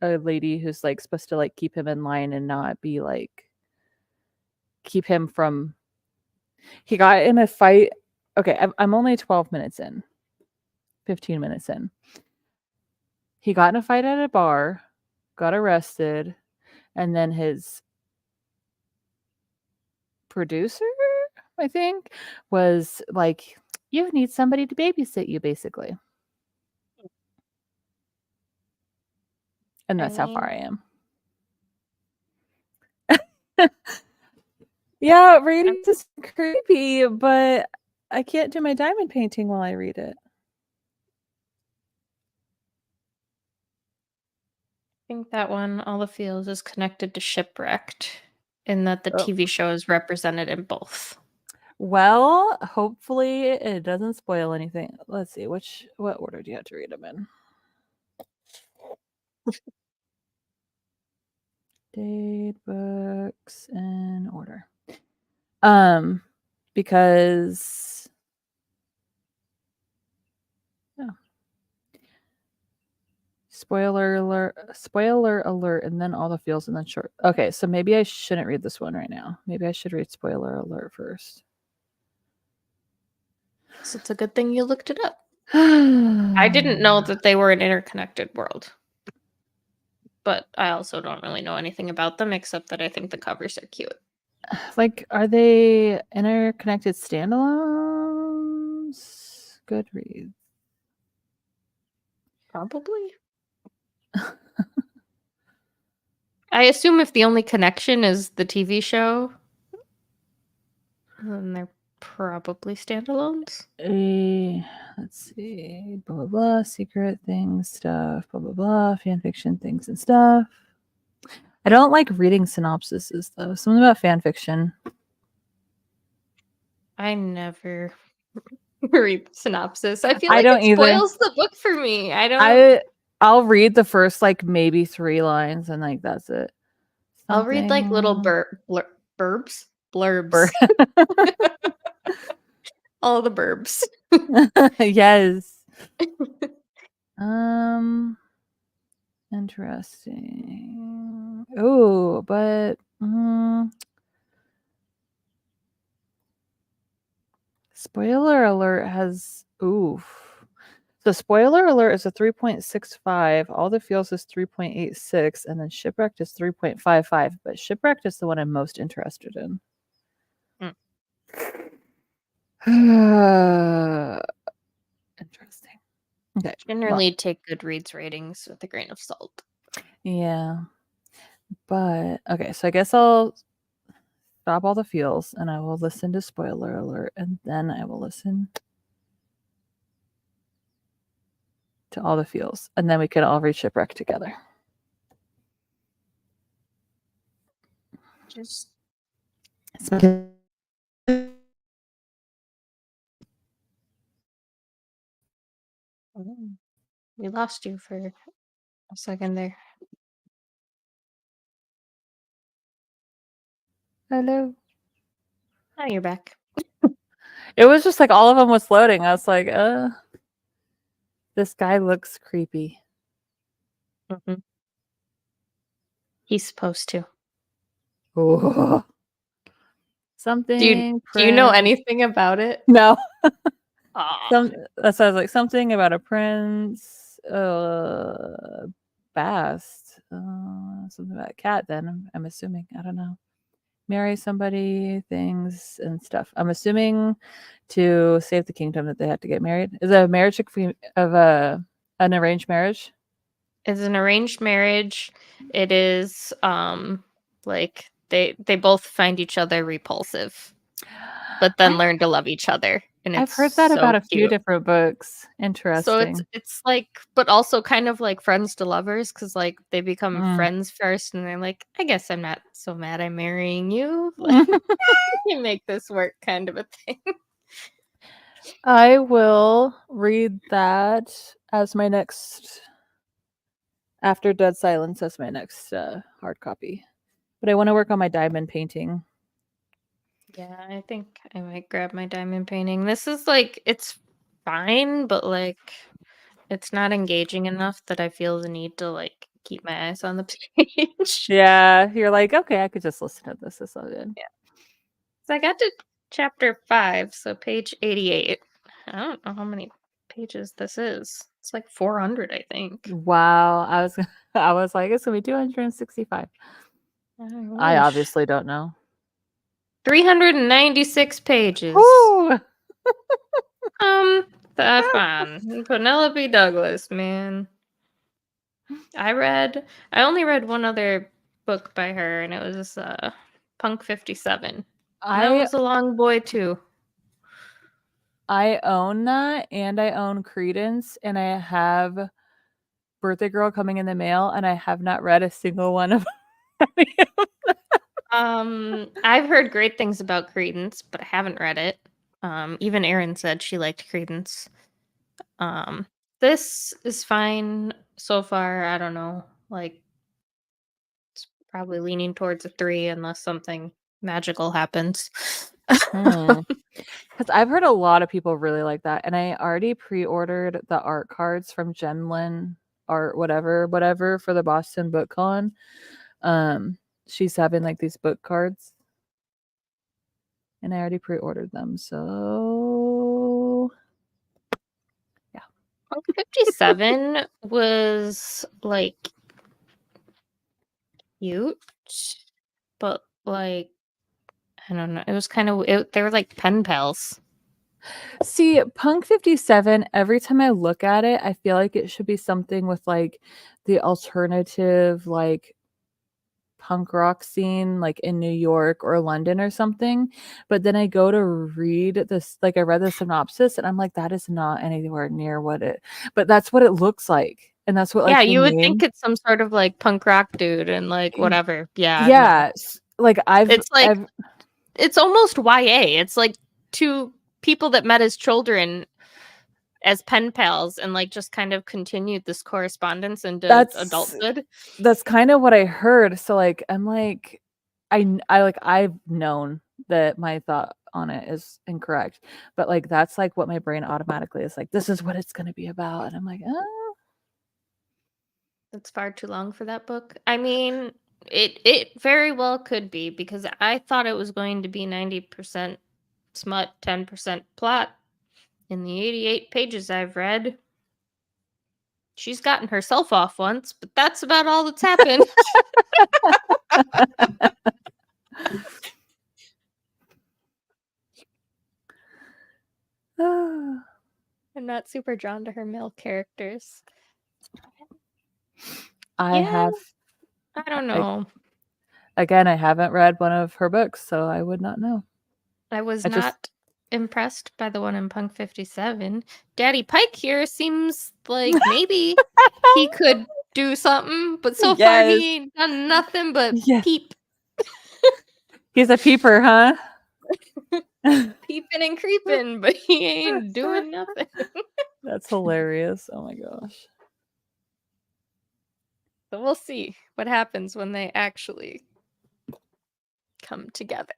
a lady who's like supposed to like keep him in line and not be like keep him from. He got in a fight. Okay, I'm only 12 minutes in, 15 minutes in. He got in a fight at a bar, got arrested, and then his producer, I think, was like, "You need somebody to babysit you," basically. And
I
that's how far
mean,
I am. Yeah, reading is creepy, but I can't do my diamond painting while I read it.
I think that one, All the Feels, is connected to Shipwrecked, in that the
Oh.
TV show is represented in both.
Well, hopefully it doesn't spoil anything. Let's see, what order do you have to read them in? Date, books, in order. Because yeah. Spoiler alert, and then All the Feels, and then short. Okay, so maybe I shouldn't read this one right now. Maybe I should read spoiler alert first.
So it's a good thing you looked it up. I didn't know that they were an interconnected world. But I also don't really know anything about them except that I think the covers are cute.
Like, are they interconnected standalones? Goodreads.
Probably. I assume if the only connection is the TV show, then they're probably standalones.
Let's see. Blah, blah, blah. Secret things, stuff. Blah, blah, blah. Fan fiction things and stuff. I don't like reading synopsises, though. Something about fan fiction.
I never read synopsis. I feel
I
like
don't
it
either.
spoils the book for me. I don't.
I'll read the first, like, maybe 3 lines, and, like, that's it.
I'll read like little
Blurbs.
blurbs. All the burbs.
Yes. Interesting. Oh, but spoiler alert has oof. So spoiler alert is a 3.65. All the Feels is 3.86, and then Shipwrecked is 3.55. But Shipwrecked is the one I'm most interested in. Interesting. Okay.
Generally take Goodreads ratings with a grain of salt.
Yeah. But okay, so I guess I'll stop All the Feels and I will listen to spoiler alert, and then I will listen to All the Feels, and then we could all read Shipwreck together.
Just we lost you for a second there.
Hello.
Now you're back.
It was just like all of them was loading. I was like, this guy looks creepy.
Mm-hmm. He's supposed to.
Oh. Something.
Do you know anything about it?
No.
Aw.
That sounds like something about a prince. Bast. Something about a cat. Then I'm assuming. I don't know. Marry somebody, things and stuff. I'm assuming to save the kingdom that they have to get married. Is it a marriage of an arranged marriage?
It's an arranged marriage. It is like they both find each other repulsive, but then learn to love each other. And
I've heard that about a few different books. Interesting.
So it's like, but also kind of like friends to lovers, because like they become friends first, and they're like, I guess I'm not so mad I'm marrying you. Like, you make this work, kind of a thing.
I will read that as my next After Dead Silence, that's my next hard copy. But I want to work on my diamond painting.
Yeah, I think I might grab my diamond painting. This is like, it's fine, but like, it's not engaging enough that I feel the need to like keep my eyes on the page.
Yeah, you're like, okay, I could just listen to this. It's all good.
Yeah. So I got to chapter 5, so page 88. I don't know how many pages this is. It's like 400, I think.
Wow, I was like, it's gonna be 265. I
wish.
obviously don't know.
396 pages.
Woo!
Stefan. Penelope Douglas, man. I only read one other book by her, and it was Punk 57. And that
I
was a long boy too.
I own that, and I own Credence, and I have Birthday Girl coming in the mail, and I have not read a single one of them.
I've heard great things about Credence, but I haven't read it. Even Erin said she liked Credence. This is fine so far. I don't know. Like, it's probably leaning towards a 3 unless something magical happens.
Because I've heard a lot of people really like that, and I already pre-ordered the art cards from Jenlyn Art, whatever, for the Boston Book Con. She's having like these book cards, and I already pre-ordered them. So yeah,
57 was like cute, but like, I don't know. It was kind of, they were like pen pals.
see, Punk 57, every time I look at it, I feel like it should be something with like the alternative, like punk rock scene, like in New York or London or something. But then I go to read this, like I read the synopsis, and I'm like, that is not anywhere near what it, but that's what it looks like. And that's what, like,
Yeah,
the
you would
name.
think it's some sort of like punk rock dude and like whatever. Yeah, no.
Yeah. Like
It's like, it's almost YA. It's like two people that met as children as pen pals and like just kind of continued this correspondence into adulthood.
That's kind of what I heard. So like I'm like I've known that my thought on it is incorrect, but like that's like what my brain automatically is like, this is what it's going to be about, and I'm like, oh.
It's far too long for that book. I mean, it very well could be, because I thought it was going to be 90% smut, 10% plot. In the 88 pages I've read, she's gotten herself off once, but that's about all that's happened. I'm not super drawn to her male characters.
I have,
I don't know.
again, I haven't read one of her books, so I would not know.
I was not impressed by the one in Punk 57. Daddy Pike here seems like maybe he could do something, but so far he ain't done nothing but peep.
He's a peeper, huh?
Peeping and creeping, but he ain't doing nothing.
That's hilarious. Oh my gosh.
So we'll see what happens when they actually come together.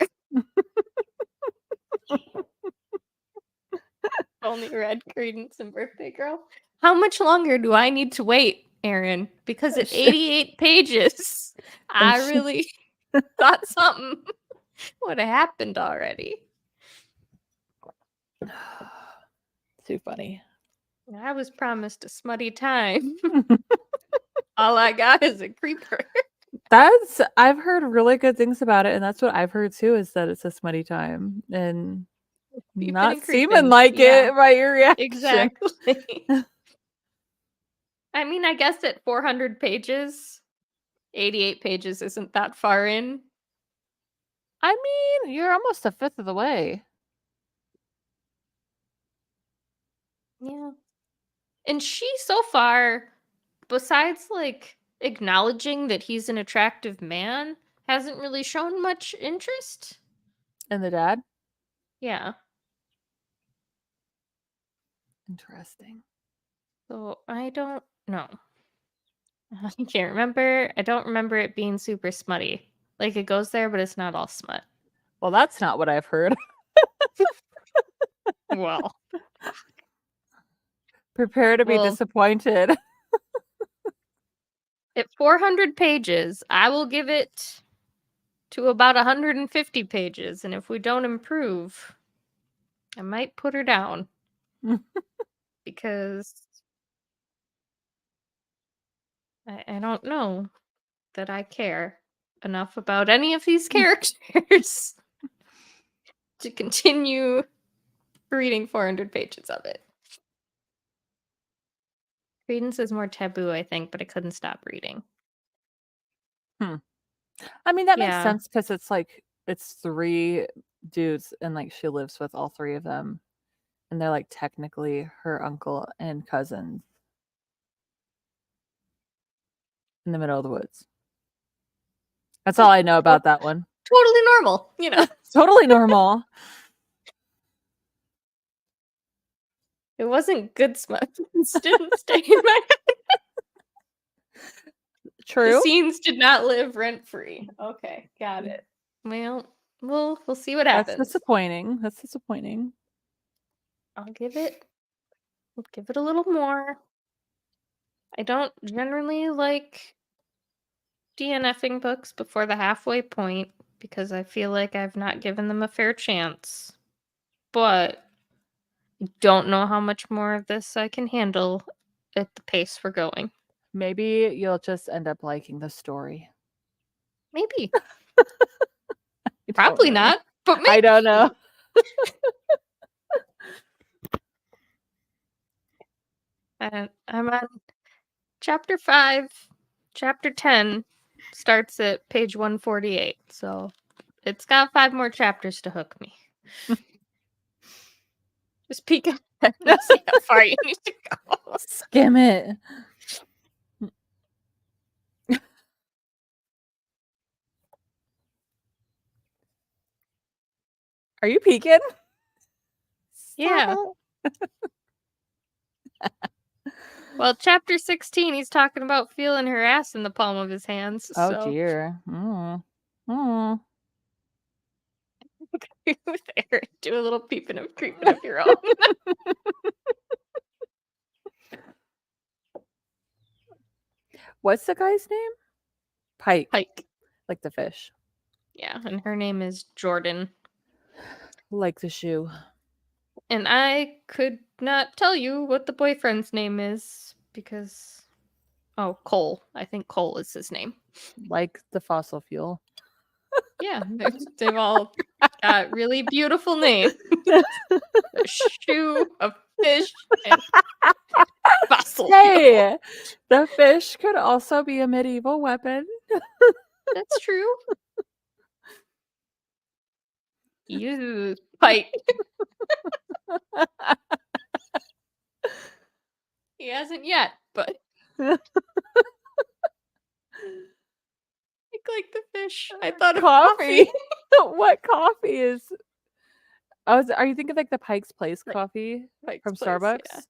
Only read Credence and Birthday Girl. How much longer do I need to wait, Erin? Because at 88 pages, I really thought something would have happened already.
Too funny.
I was promised a smutty time. All I got is a creeper.
I've heard really good things about it, and that's what I've heard too, is that it's a smutty time, and not seeming like it by your reaction.
Exactly. I mean, I guess at 400 pages, 88 pages isn't that far in.
I mean, you're almost a fifth of the way.
Yeah. And she, so far, besides like acknowledging that he's an attractive man, hasn't really shown much interest.
In the dad?
Yeah.
Interesting.
So I don't know. I can't remember. I don't remember it being super smutty. Like, it goes there, but it's not all smut.
Well, that's not what I've heard.
Well,
Prepare to be
well,
disappointed.
at 400 pages, I will give it to about 150 pages, and if we don't improve, I might put her down. Because I don't know that I care enough about any of these characters to continue reading 400 pages of it. Credence is more taboo, I think, but I couldn't stop reading.
I mean, that makes
Yeah.
sense because it's 3 dudes and like she lives with all 3 of them. And they're like technically her uncle and cousin in the middle of the woods. That's all I know about that one.
Totally normal, you know.
Totally normal.
It wasn't good smut. It didn't stay in my head.
True.
The scenes did not live rent free. Okay, got it. Well, we'll see what happens.
That's disappointing. That's disappointing.
I'll give it a little more. I don't generally like DNFing books before the halfway point because I feel like I've not given them a fair chance. But I don't know how much more of this I can handle at the pace we're going.
Maybe you'll just end up liking the story.
Maybe. Probably not, but maybe.
I don't know.
And I'm on chapter 5. Chapter 10 starts at page 148, so it's got 5 more chapters to hook me. Just peek ahead and see how far you need to go.
Skim it. Are you peeking?
Yeah. Well, chapter 16, he's talking about feeling her ass in the palm of his hands.
Oh
so.
dear.
There, do a little peeping and creeping of your own.
What's the guy's name? Pike.
Pike.
Like the fish.
Yeah, and her name is Jordan.
Like the shoe.
And I could not tell you what the boyfriend's name is because... Oh, Cole. I think Cole is his name.
Like the fossil fuel.
Yeah, they've all got really beautiful names. A shoe, a fish, and fossil fuel.
Hey, the fish could also be a medieval weapon.
That's true. You Pike. He hasn't yet, but like the fish. I thought of coffee.
What coffee is? Are you thinking like the Pike's Place coffee from Starbucks?
Yeah.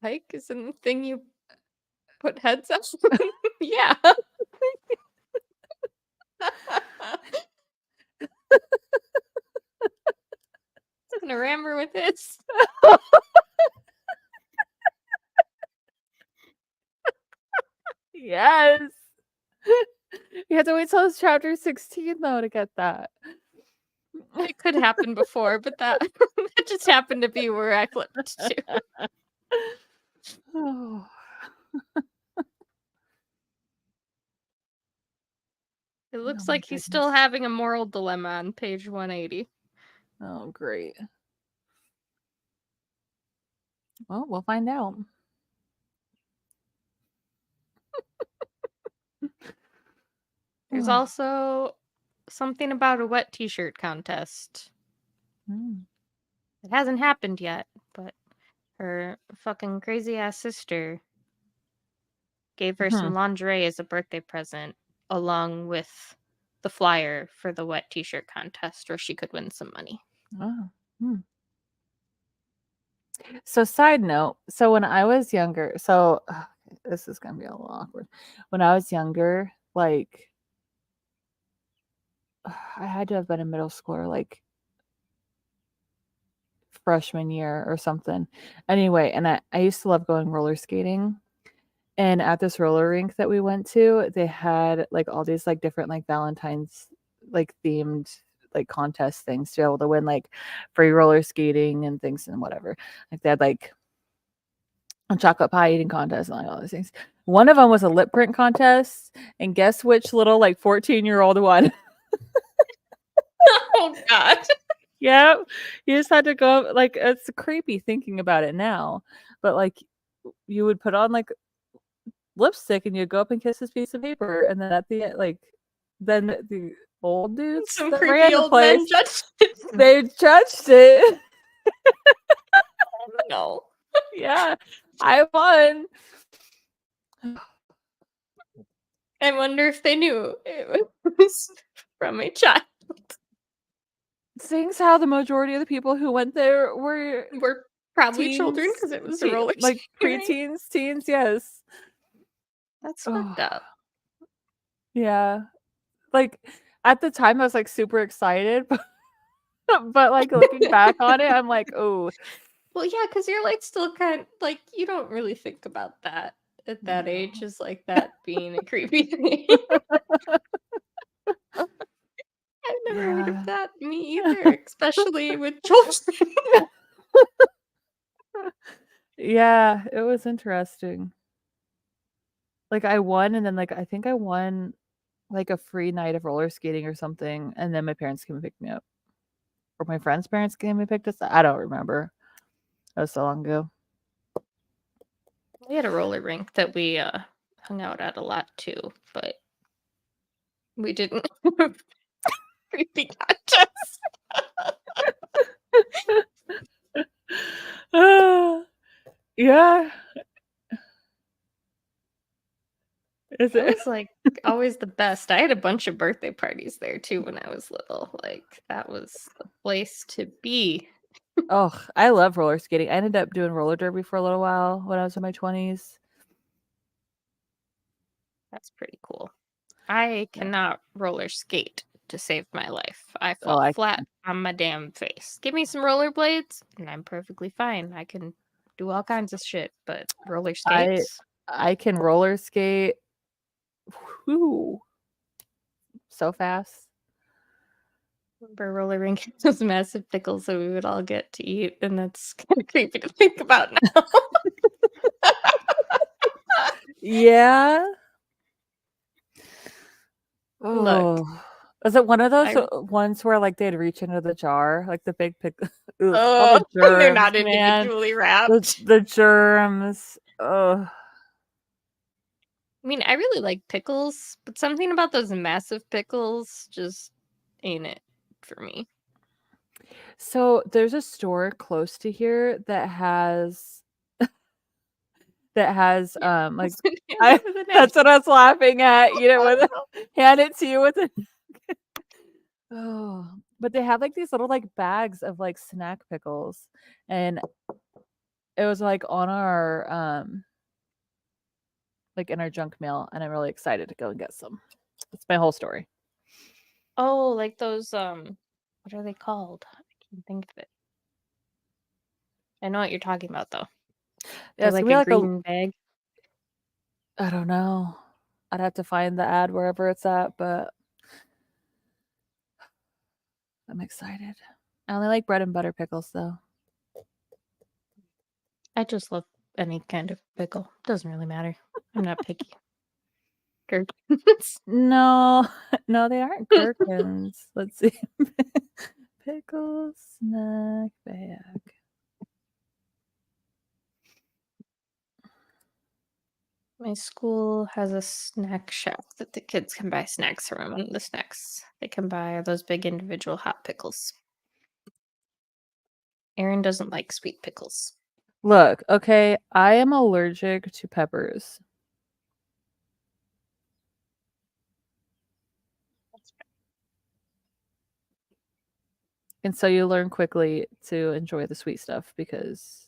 Pike is the thing you put heads up. Yeah. Gonna rammer with this.
Yes. You have to wait till chapter 16 though to get that.
It could happen before, but that just happened to be where I flipped to.
Oh.
It looks like he's still having a moral dilemma on page 180.
Oh, great. Well, we'll find out.
There's also something about a wet t-shirt contest. It hasn't happened yet, but her fucking crazy ass sister gave her some lingerie as a birthday present, along with the flyer for the wet t-shirt contest where she could win some money.
Oh. So side note, so when I was younger, so this is gonna be a little awkward. When I was younger, like I had to have been in middle school or like freshman year or something. Anyway, and I used to love going roller skating. And at this roller rink that we went to, they had like all these like different like Valentine's like themed like contest things to be able to win like free roller skating and things and whatever. Like they had like a chocolate pie eating contest and like all those things. One of them was a lip print contest, and guess which little like 14-year-old won?
Oh God.
Yeah, you just had to go like it's creepy thinking about it now, but like you would put on like lipstick and you'd go up and kiss this piece of paper, and then at the end, like then the old dudes
Some
that ran
creepy
the
old men
place,
judged it.
they judged it.
No.
Yeah, I won.
I wonder if they knew it was from a child.
Seeing how the majority of the people who went there were
We're probably children
teens,
because it was a roller
like
skating rink.
preteens, teens, yes.
That's
Oh,
fucked up.
yeah. Like at the time I was like super excited, but like looking back on it, I'm like, oh,
Well, yeah, because you're like still kind like you don't really think about that at that age,
no.
is like that being a creepy thing. I've never heard of
Yeah.
that, me either, especially with children.
Yeah, it was interesting. Like I won and then like I think I won like a free night of roller skating or something, and then my parents came and picked me up. Or my friend's parents came and picked us up. I don't remember. That was so long ago.
We had a roller rink that we hung out at a lot too, but we didn't have creepy contests.
Yeah. Is
It
it?
was like always the best. I had a bunch of birthday parties there too when I was little. Like that was the place to be.
Oh, I love roller skating. I ended up doing roller derby for a little while when I was in my 20s.
That's pretty cool. I
Yeah.
cannot roller skate to save my life. I
Oh,
fall flat on my damn face. Give me some rollerblades and I'm perfectly fine. I can do all kinds of shit, but roller
I
skates?
I can roller skate. Whew, so fast.
Remember roller rink those massive pickles that we would all get to eat, and that's kind of creepy to think about now.
Yeah.
Look,
Oh. Was it one of those
I
ones where like they'd reach into the jar, like the big pick ugh, all
oh,
the
they're
germs,
not
man.
individually
The
wrapped.
the germs. Ugh.
I mean, I really like pickles, but something about those massive pickles just ain't it for me.
So there's a store close to here that has
Yeah,
like
hand
I
it with a
that's
napkin.
what I was laughing at, you know, with hand it to you with a oh, but they have like these little like bags of like snack pickles, and it was like on our like in our junk mail, and I'm really excited to go and get some. That's my whole story.
Oh, like those what are they called? I can't think of it. I know what you're talking about though.
Yeah,
They're
it's gonna
like
be
a
like a
green bag.
I don't know. I'd have to find the ad wherever it's at, but I'm excited. I only like bread and butter pickles though.
I just love any kind of pickle. Doesn't really matter. I'm not picky. Gherkins.
No, no, they aren't gherkins. Let's see. Pickle snack bag.
My school has a snack shack that the kids can buy snacks from. And one of the snacks they can buy are those big individual hot pickles. Aaron doesn't like sweet pickles.
Look, okay, I am allergic to peppers. And so you learn quickly to enjoy the sweet stuff because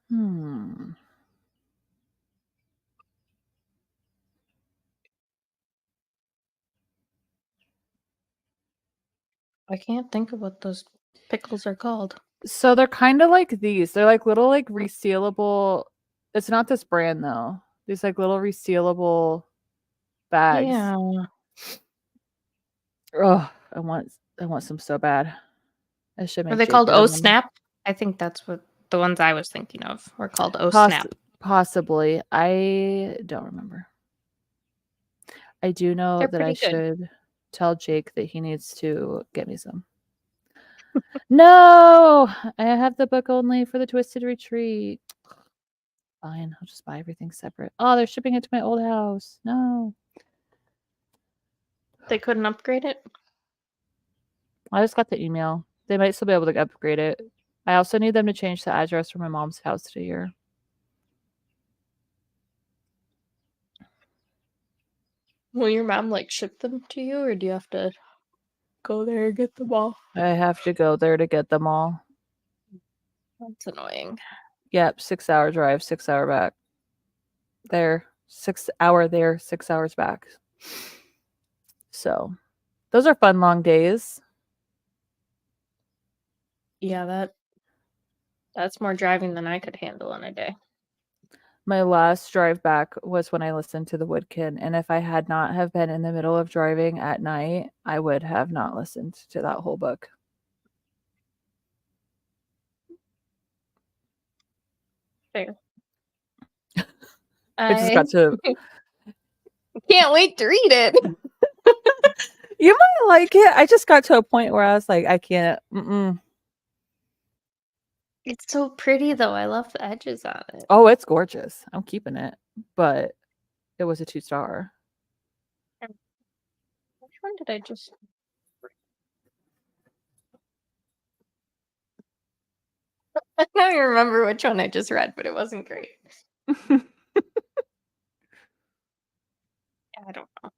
Hmm.
I can't think of what those pickles are called.
So they're kind of like these. They're like little like resealable. It's not this brand though. These like little resealable bags.
Yeah.
Oh, I want some so bad. I should
Are
make
they
Jake
called
get him
O
one.
Snap? I think that's what the ones I was thinking of were called O
Poss-
Snap.
Possibly. I don't remember. I do know
They're
that I
pretty good.
should tell Jake that he needs to get me some. No, I have the book only for the Twisted Retreat. Fine, I'll just buy everything separate. Oh, they're shipping it to my old house. No.
They couldn't upgrade it?
I just got the email. They might still be able to upgrade it. I also need them to change the address from my mom's house to here.
Will your mom like ship them to you, or do you have to go there and get them all?
I have to go there to get them all.
That's annoying.
Yep, 6 hour drive, 6 hour back. There, 6 hour there, 6 hours back. So, those are fun long days.
Yeah, that's more driving than I could handle in a day.
My last drive back was when I listened to the Woodkin, and if I had not have been in the middle of driving at night, I would have not listened to that whole book.
Fair.
I just got to.
can't wait to read it.
You might like it. I just got to a point where I was like, I can't.
It's so pretty though. I love the edges on it.
Oh, it's gorgeous. I'm keeping it, but it was a 2-star.
Which one did I just? I don't even remember which one I just read, but it wasn't great. I don't know.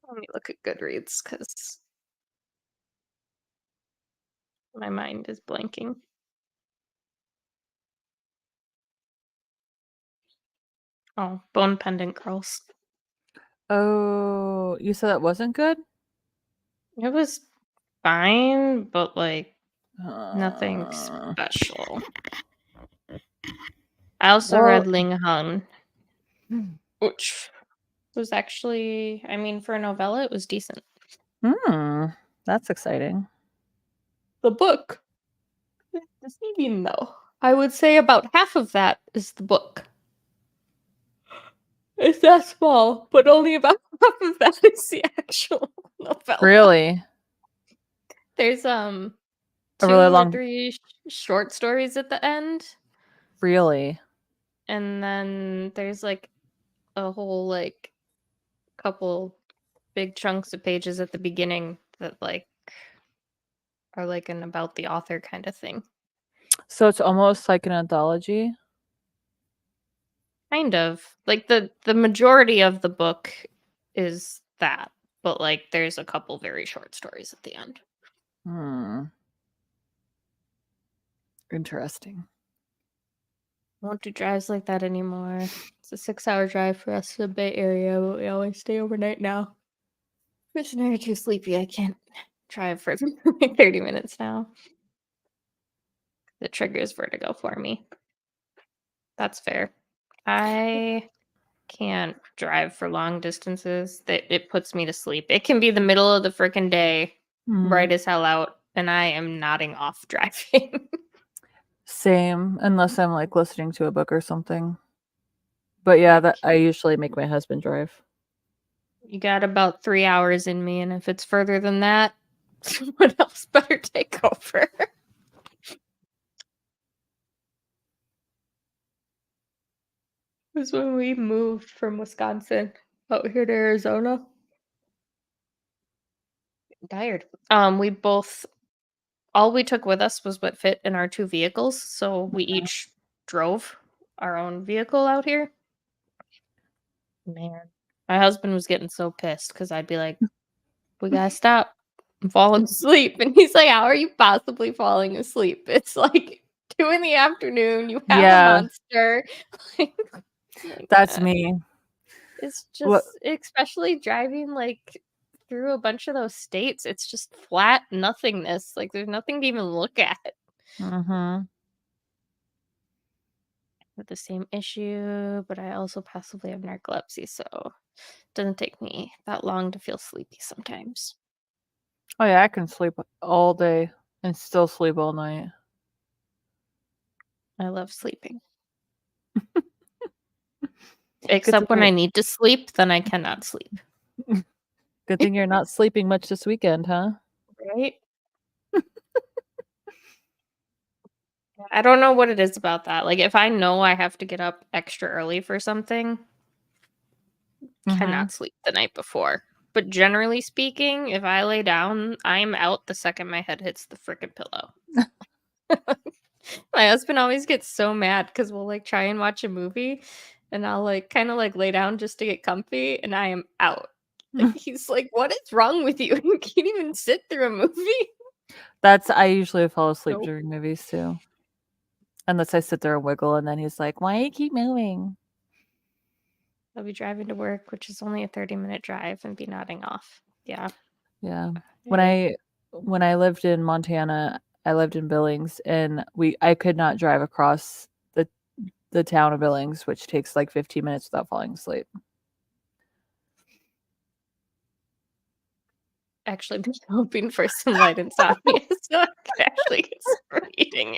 Let me look at Goodreads because my mind is blanking. Oh, Bone Pendant Girls.
Oh, you said that wasn't good?
It was fine, but like nothing
Uh,
special. I also
well,
read Ling Hung, which was actually, I mean, for a novella, it was decent.
that's exciting.
The book is deceiving, though. I would say about half of that is the book. It's that small, but only about half of that is the actual novella.
Really?
There's
A
2
really
or
long.
3 short stories at the end,
Really?
and then there's like a whole like couple big chunks of pages at the beginning that like are like an about the author kind of thing.
So it's almost like an anthology?
Kind of. Like the majority of the book is that, but like there's a couple very short stories at the end.
Interesting.
Won't do drives like that anymore. It's a 6-hour drive for us to the Bay Area, but we always stay overnight now. Chris and I are too sleepy. I can't drive for 30 minutes now. The triggers vertigo for me. That's fair. I can't drive for long distances. That it puts me to sleep. It can be the middle of the freaking day, bright as hell out, and I am nodding off driving.
Same, unless I'm like listening to a book or something. But yeah, that I usually make my husband drive.
You got about 3 hours in me, and if it's further than that, someone else better take over. It was when we moved from Wisconsin out here to Arizona. I'm tired. We both all we took with us was what fit in our 2 vehicles, so we each drove our own vehicle out here. Man, my husband was getting so pissed because I'd be like, "We gotta stop. I'm falling asleep," and he's like, "How are you possibly falling asleep? It's like 2 in the afternoon. You have a
Yeah,
monster. Like, oh my
that's
God.
me.
It's
What?
just, especially driving like through a bunch of those states, it's just flat nothingness. Like there's nothing to even look at.
Mm-hmm.
With the same issue, but I also possibly have narcolepsy, so it doesn't take me that long to feel sleepy sometimes.
Oh yeah, I can sleep all day and still sleep all night.
I love sleeping.
Good thing
Except when
you're,
I need to sleep, then I cannot sleep.
good thing you're not sleeping much this weekend, huh?
Right? I don't know what it is about that. Like if I know I have to get up extra early for something,
Mm-hmm.
cannot sleep the night before. But generally speaking, if I lay down, I'm out the second my head hits the freaking pillow. My husband always gets so mad because we'll like try and watch a movie and I'll like kind of like lay down just to get comfy and I am out. Like he's like, "What is wrong with you? You can't even sit through a movie."
I usually fall asleep
Nope.
during movies too. Unless I sit there and wiggle, and then he's like, "Why you keep moving?"
I'll be driving to work, which is only a 30-minute drive, and be nodding off. Yeah.
Yeah. When
I
I when I lived in Montana, I lived in Billings, and I could not drive across the town of Billings, which takes like 15 minutes without falling asleep.
actually been hoping for some light insomnia so I could actually get some reading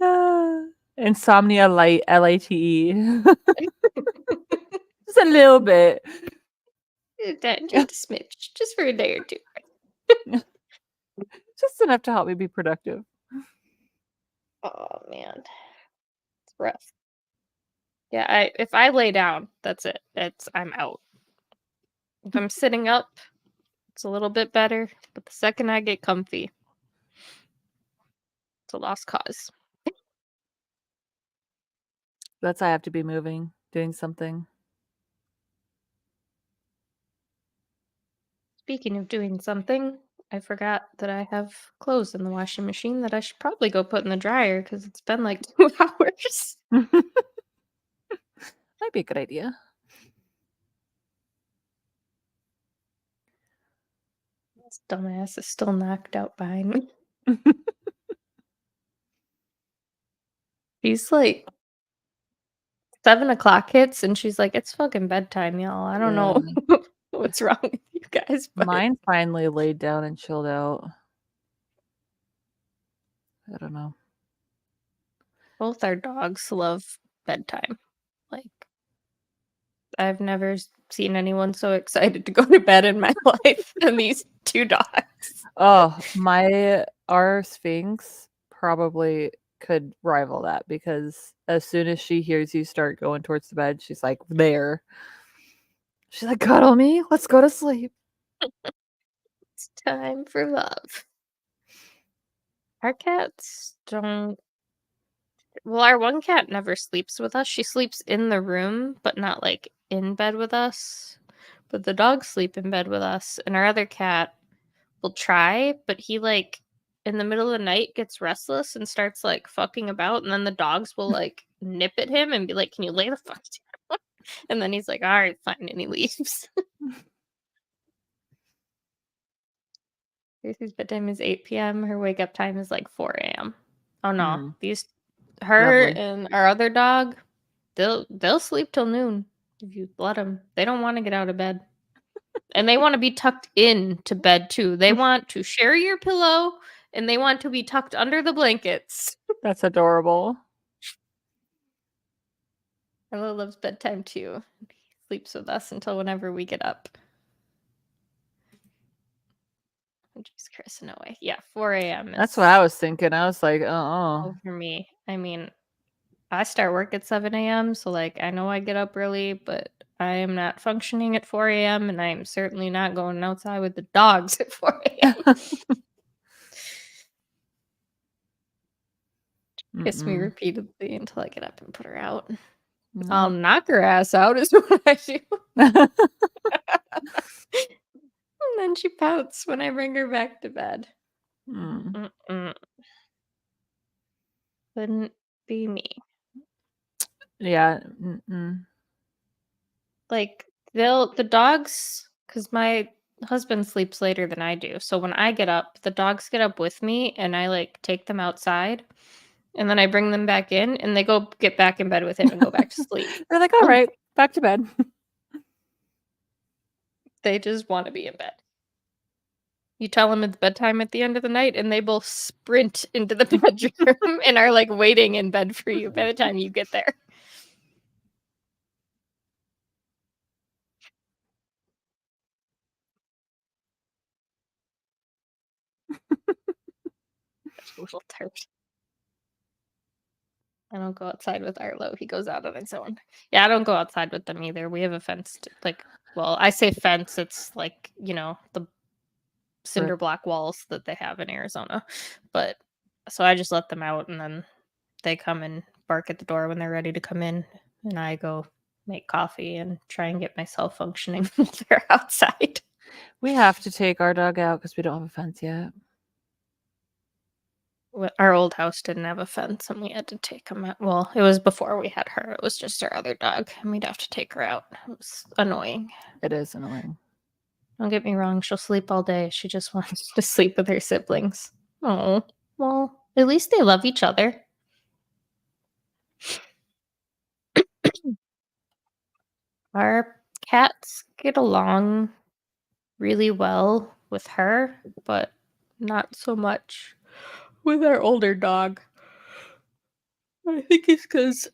in.
Insomnia light, LITE. Just a little bit.
Just a smidge, just for a day or two.
Just enough to help me be productive.
Oh man, it's rough. Yeah, if I lay down, that's it. I'm out. If I'm sitting up, it's a little bit better, but the second I get comfy, it's a lost cause.
I have to be moving, doing something.
Speaking of doing something, I forgot that I have clothes in the washing machine that I should probably go put in the dryer because it's been like 2 hours.
Might be a good idea.
This dumbass is still knocked out behind me. She's like 7 o'clock hits and she's like, "It's fucking bedtime, y'all. I don't
Yeah.
know what's wrong with you guys, but
Mine finally laid down and chilled out. I don't know.
both our dogs love bedtime. Like I've never seen anyone so excited to go to bed in my life than these two dogs.
Oh, our Sphinx probably could rival that because as soon as she hears you start going towards the bed, she's like there. She's like, cuddle me, let's go to sleep.
It's time for love. Our cats don't. Well, our one cat never sleeps with us. She sleeps in the room, but not like in bed with us. But the dogs sleep in bed with us. And our other cat will try, but he like in the middle of the night gets restless and starts like fucking about. And then the dogs will like nip at him and be like, "Can you lay the fuck down?" And then he's like, "All right, fine." And he leaves. Lucy's bedtime is 8 p.m. Her wake up time is like 4 a.m. Oh no,
Mm,
her
lovely.
and our other dog, they'll sleep till noon if you let them. They don't want to get out of bed, and they want to be tucked in to bed too. They want to share your pillow, and they want to be tucked under the blankets.
That's adorable.
Arlo loves bedtime too. He sleeps with us until whenever we get up. Jeez, Chris, no way. Yeah, 4 a.m.
That's what I
is
was thinking. I was like,
oh for me. I mean, I start work at 7 a.m., so like I know I get up early, but I am not functioning at 4 a.m. and I am certainly not going outside with the dogs at 4 a.m. Kiss me
Mm-mm.
repeatedly until I get up and put her out. I'll
No.
knock her ass out is what I do. And then she pouts when I bring her back to bed.
Mm.
Mm-mm. Couldn't be me.
Yeah. Mm-mm.
Like, the dogs, because my husband sleeps later than I do. So when I get up, the dogs get up with me and I like take them outside and then I bring them back in and they go get back in bed with him and go back to sleep.
They're like, all right, back to bed.
They just want to be in bed. You tell them it's bedtime at the end of the night and they both sprint into the bedroom and are like waiting in bed for you by the time you get there. Little turd. I don't go outside with Arlo. He goes out on his own. Yeah, I don't go outside with them either. We have a fenced, like, well, I say fence. It's like, the cinder block walls that they have in Arizona. But so I just let them out and then they come and bark at the door when they're ready to come in. And I go make coffee and try and get myself functioning while they're outside.
We have to take our dog out because we don't have a fence yet.
Our old house didn't have a fence and we had to take him out. Well, it was before we had her. It was just our other dog and we'd have to take her out. It was annoying.
It is annoying.
Don't get me wrong, she'll sleep all day. She just wants to sleep with her siblings. Oh, well, at least they love each other. Our cats get along really well with her, but not so much with our older dog. I think it's because,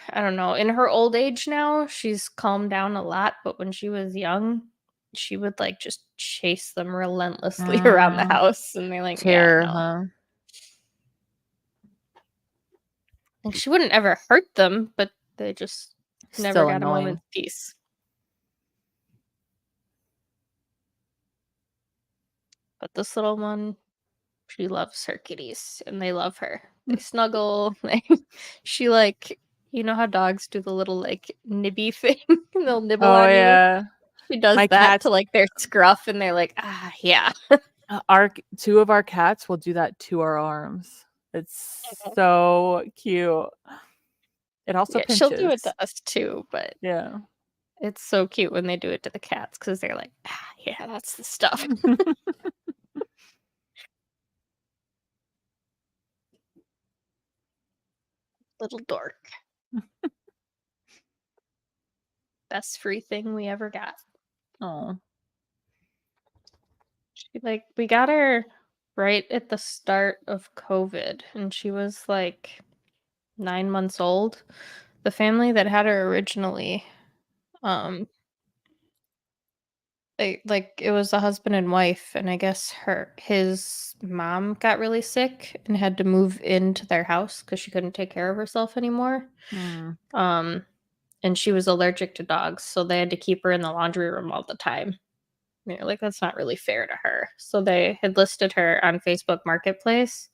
I don't know, in her old age now, she's calmed down a lot, but when she was young, she would like just chase them relentlessly around the house, and they're like, yeah,
Terror,
no.
huh?
Like, she wouldn't ever hurt them, but they just never
Still
got a
annoying.
moment's peace. But this little one, she loves her kitties, and they love her. They snuggle. She like, you know how dogs do the little like nibby thing? They'll nibble
Oh
on you.
yeah.
She does
My
that to
cats,
like their scruff, and they're like, ah, yeah.
two of our cats will do that to our arms. It's so cute. It also
Yeah, she'll do it
pinches.
to us too, but
Yeah.
it's so cute when they do it to the cats because they're like, ah, yeah, that's the stuff. Little dork. Best free thing we ever got.
Oh.
We got her right at the start of COVID, and she was like 9 months old. The family that had her originally, um, it was a husband and wife, and I guess his mom got really sick and had to move into their house because she couldn't take care of herself anymore.
Mm.
Um, and she was allergic to dogs, so they had to keep her in the laundry room all the time. Like, that's not really fair to her. So they had listed her on Facebook Marketplace.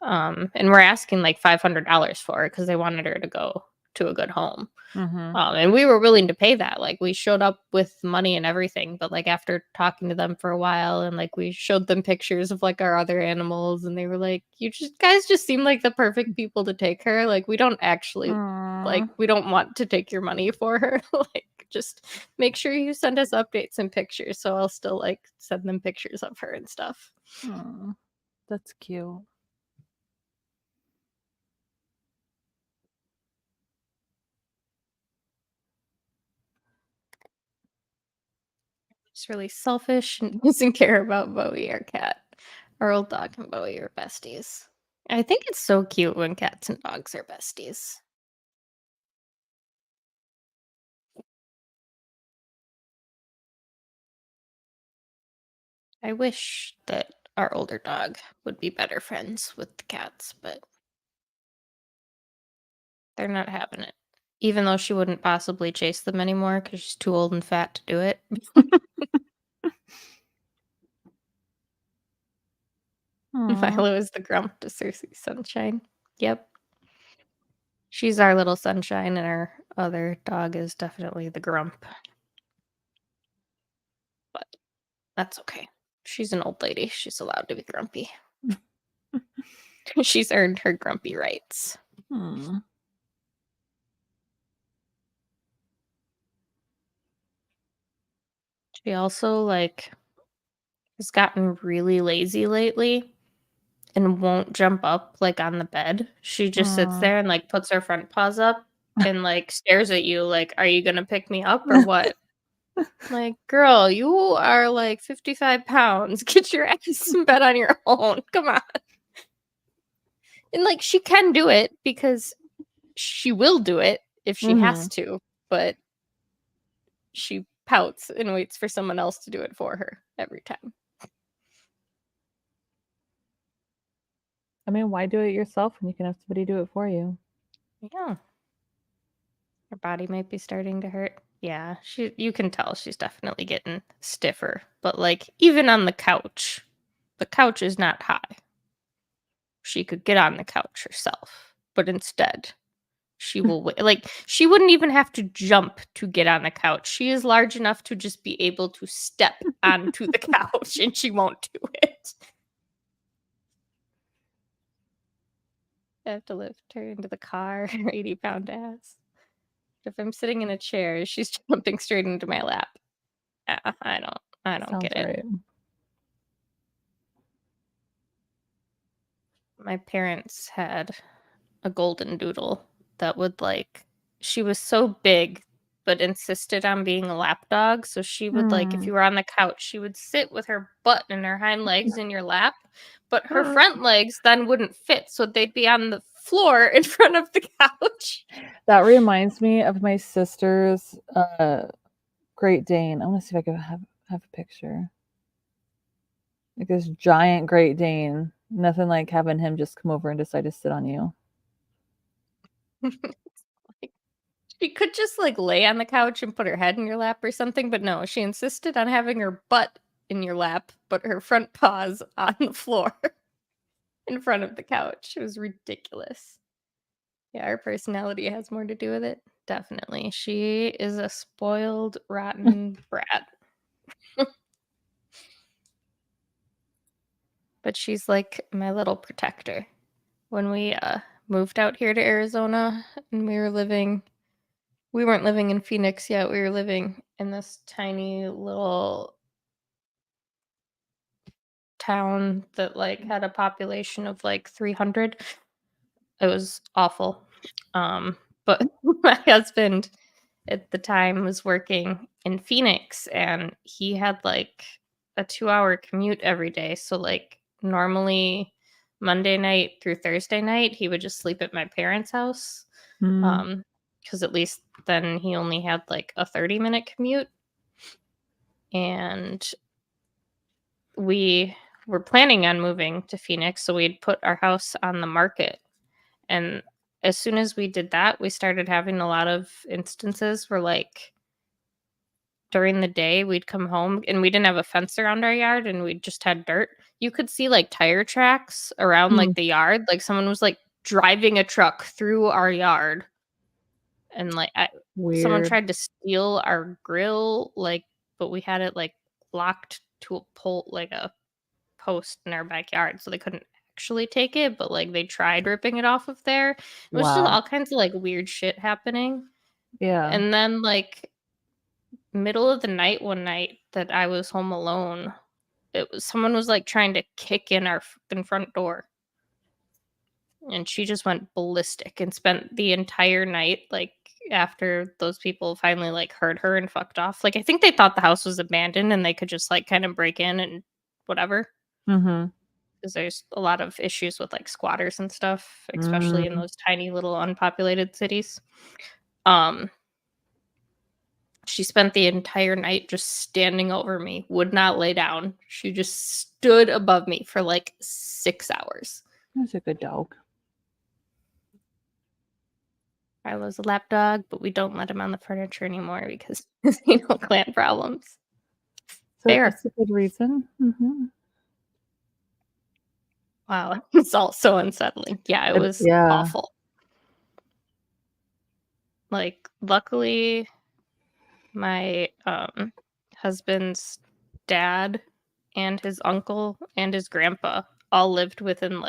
And we're asking like $500 for her because they wanted her to go to a good home.
Mm-hmm.
And we were willing to pay that. Like, we showed up with money and everything, but like after talking to them for a while and like we showed them pictures of like our other animals and they were like, you just guys just seem like the perfect people to take her. Like, we don't actually like we don't want to take your money for her. Like, just make sure you send us updates and pictures. So I'll still like send them pictures of her and stuff.
Mm. That's cute.
She's really selfish and doesn't care about Bowie, our cat. Our old dog and Bowie are besties. I think it's so cute when cats and dogs are besties. I wish that our older dog would be better friends with the cats, but they're not having it. Even though she wouldn't possibly chase them anymore because she's too old and fat to do it.
Aw.
Milo is the grump to Cersei's sunshine. Yep. She's our little sunshine, and our other dog is definitely the grump. But that's okay. She's an old lady. She's allowed to be grumpy. She's earned her grumpy rights.
Hmm.
She also has gotten really lazy lately and won't jump up on the bed. She just sits
Aw.
there and puts her front paws up and stares at you like, "Are you gonna pick me up or what?" Like, "Girl, you are 55 pounds. Get your ass in bed on your own. Come on." And she can do it because she will do it if she has
Mhm.
to, but she pouts and waits for someone else to do it for her every time.
I mean, why do it yourself when you can have somebody do it for you?
Yeah. Her body might be starting to hurt. Yeah, you can tell she's definitely getting stiffer. But even on the couch is not high. She could get on the couch herself, but instead she will wait. She wouldn't even have to jump to get on the couch. She is large enough to just be able to step onto the couch and she won't do it. I have to lift her into the car, her 80-pound ass. If I'm sitting in a chair, she's jumping straight into my lap. I don't
Sounds
get it.
right.
My parents had a golden doodle that would she was so big but insisted on being a lap dog. So she would if
Hmm.
you were on the couch, she would sit with her butt and her hind legs in your lap, but her front legs then wouldn't fit, so they'd be on the floor in front of the couch.
That reminds me of my sister's Great Dane. I want to see if I can have a picture. Like this giant Great Dane. Nothing like having him just come over and decide to sit on you.
She could just lay on the couch and put her head in your lap or something, but no, she insisted on having her butt in your lap, but her front paws on the floor in front of the couch. It was ridiculous. Yeah, her personality has more to do with it. Definitely. She is a spoiled, rotten brat. But she's like my little protector. When we moved out here to Arizona and we weren't living in Phoenix yet. We were living in this tiny little town that had a population of 300. It was awful. But my husband at the time was working in Phoenix and he had a 2-hour commute every day. So normally Monday night through Thursday night he would just sleep at my parents' house.
Hmm.
Because at least then he only had a 30-minute commute. And we were planning on moving to Phoenix, so we'd put our house on the market. And as soon as we did that, we started having a lot of instances where during the day we'd come home and we didn't have a fence around our yard and we just had dirt. You could see tire tracks around
Hmm.
the yard, someone was driving a truck through our yard. And someone
Weird.
tried to steal our grill, but we had it locked to a pole, a post in our backyard, so they couldn't actually take it, but they tried ripping it off of there. It was just
Wow.
all kinds of weird shit happening.
Yeah.
And then middle of the night one night that I was home alone, it was someone was trying to kick in our front door. And she just went ballistic and spent the entire night after those people finally heard her and fucked off. I think they thought the house was abandoned and they could just kind of break in and whatever.
Mhm.
Because there's a lot of issues with squatters and stuff, especially in
Mm.
those tiny little unpopulated cities. Um, she spent the entire night just standing over me, would not lay down. She just stood above me for 6 hours.
That's a good dog.
Carlo's a lap dog, but we don't let him on the furniture anymore because clan problems.
So
Fair.
it's a good reason. Mhm.
Wow, it's all so unsettling. Yeah, it was
Yeah.
awful. Luckily, my husband's dad and his uncle and his grandpa all lived within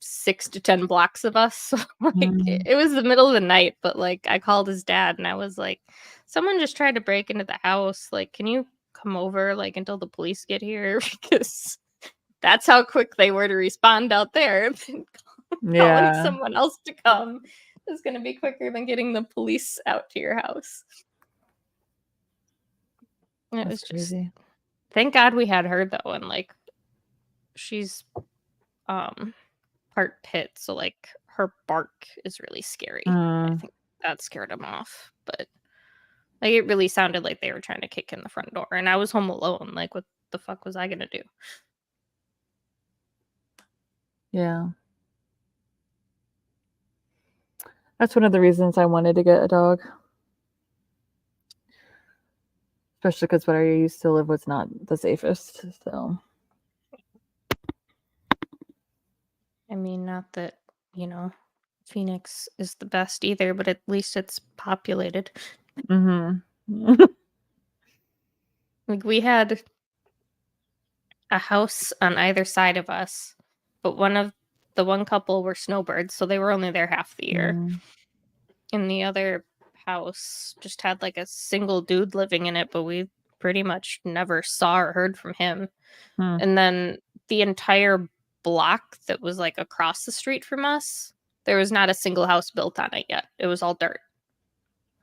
6 to 10 blocks of us. So like
Mm.
it was the middle of the night, but like I called his dad and I was like, someone just tried to break into the house. Like, can you come over like until the police get here? Because that's how quick they were to respond out there. Calling
Yeah,
someone else to come is going to be quicker than getting the police out to your house. And it
that's
was just,
crazy.
thank God we had her though, and like she's part pit, so like her bark is really scary. I think that scared him off, but like it really sounded like they were trying to kick in the front door, and I was home alone. Like, what the fuck was I gonna do?
Yeah. That's one of the reasons I wanted to get a dog. Especially because where I used to live was not the safest. So,
I mean, not that, Phoenix is the best either, but at least it's populated.
mm-hmm.
Like, we had a house on either side of us, but the one couple were snowbirds, so they were only there half the year.
Mm.
And the other house just had like a single dude living in it, but we pretty much never saw or heard from him.
Hmm.
And then the entire block that was like across the street from us, there was not a single house built on it yet. It was all dirt.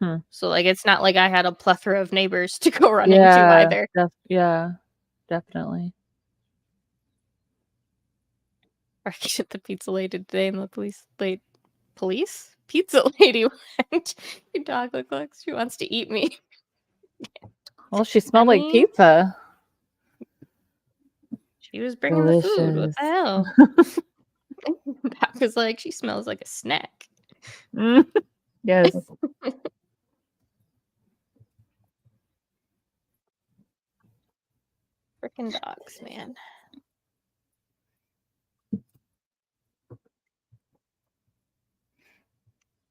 Hmm.
So like it's not like I had a plethora of neighbors to go run into
Yeah,
either.
yeah, definitely.
Or get the pizza lady today and the police? Pizza lady went. Your dog looks like she wants to eat me.
Well, she
I
smelled like
mean,
pizza.
she was bringing the food. What
Delicious.
the hell? Doc was like, she smells like a snack.
Mm. Yes.
Freaking dogs, man.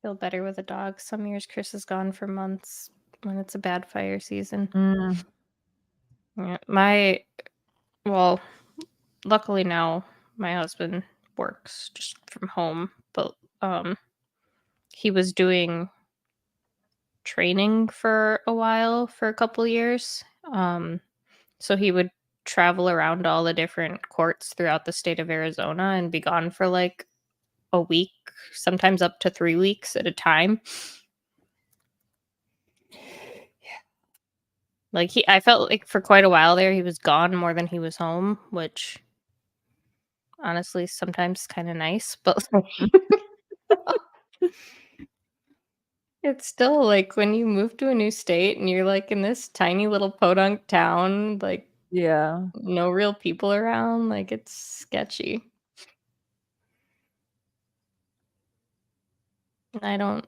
Feel better with a dog. Some years Chris is gone for months when it's a bad fire season.
Mm.
Yeah, well, luckily now my husband works just from home, but he was doing training for a while for a couple years. So he would travel around all the different courts throughout the state of Arizona and be gone for like a week, sometimes up to 3 weeks at a time. Like I felt like for quite a while there he was gone more than he was home, which honestly sometimes kind of nice, but it's still like when you move to a new state and you're like in this tiny little podunk town, like
Yeah.
no real people around, like it's sketchy. I don't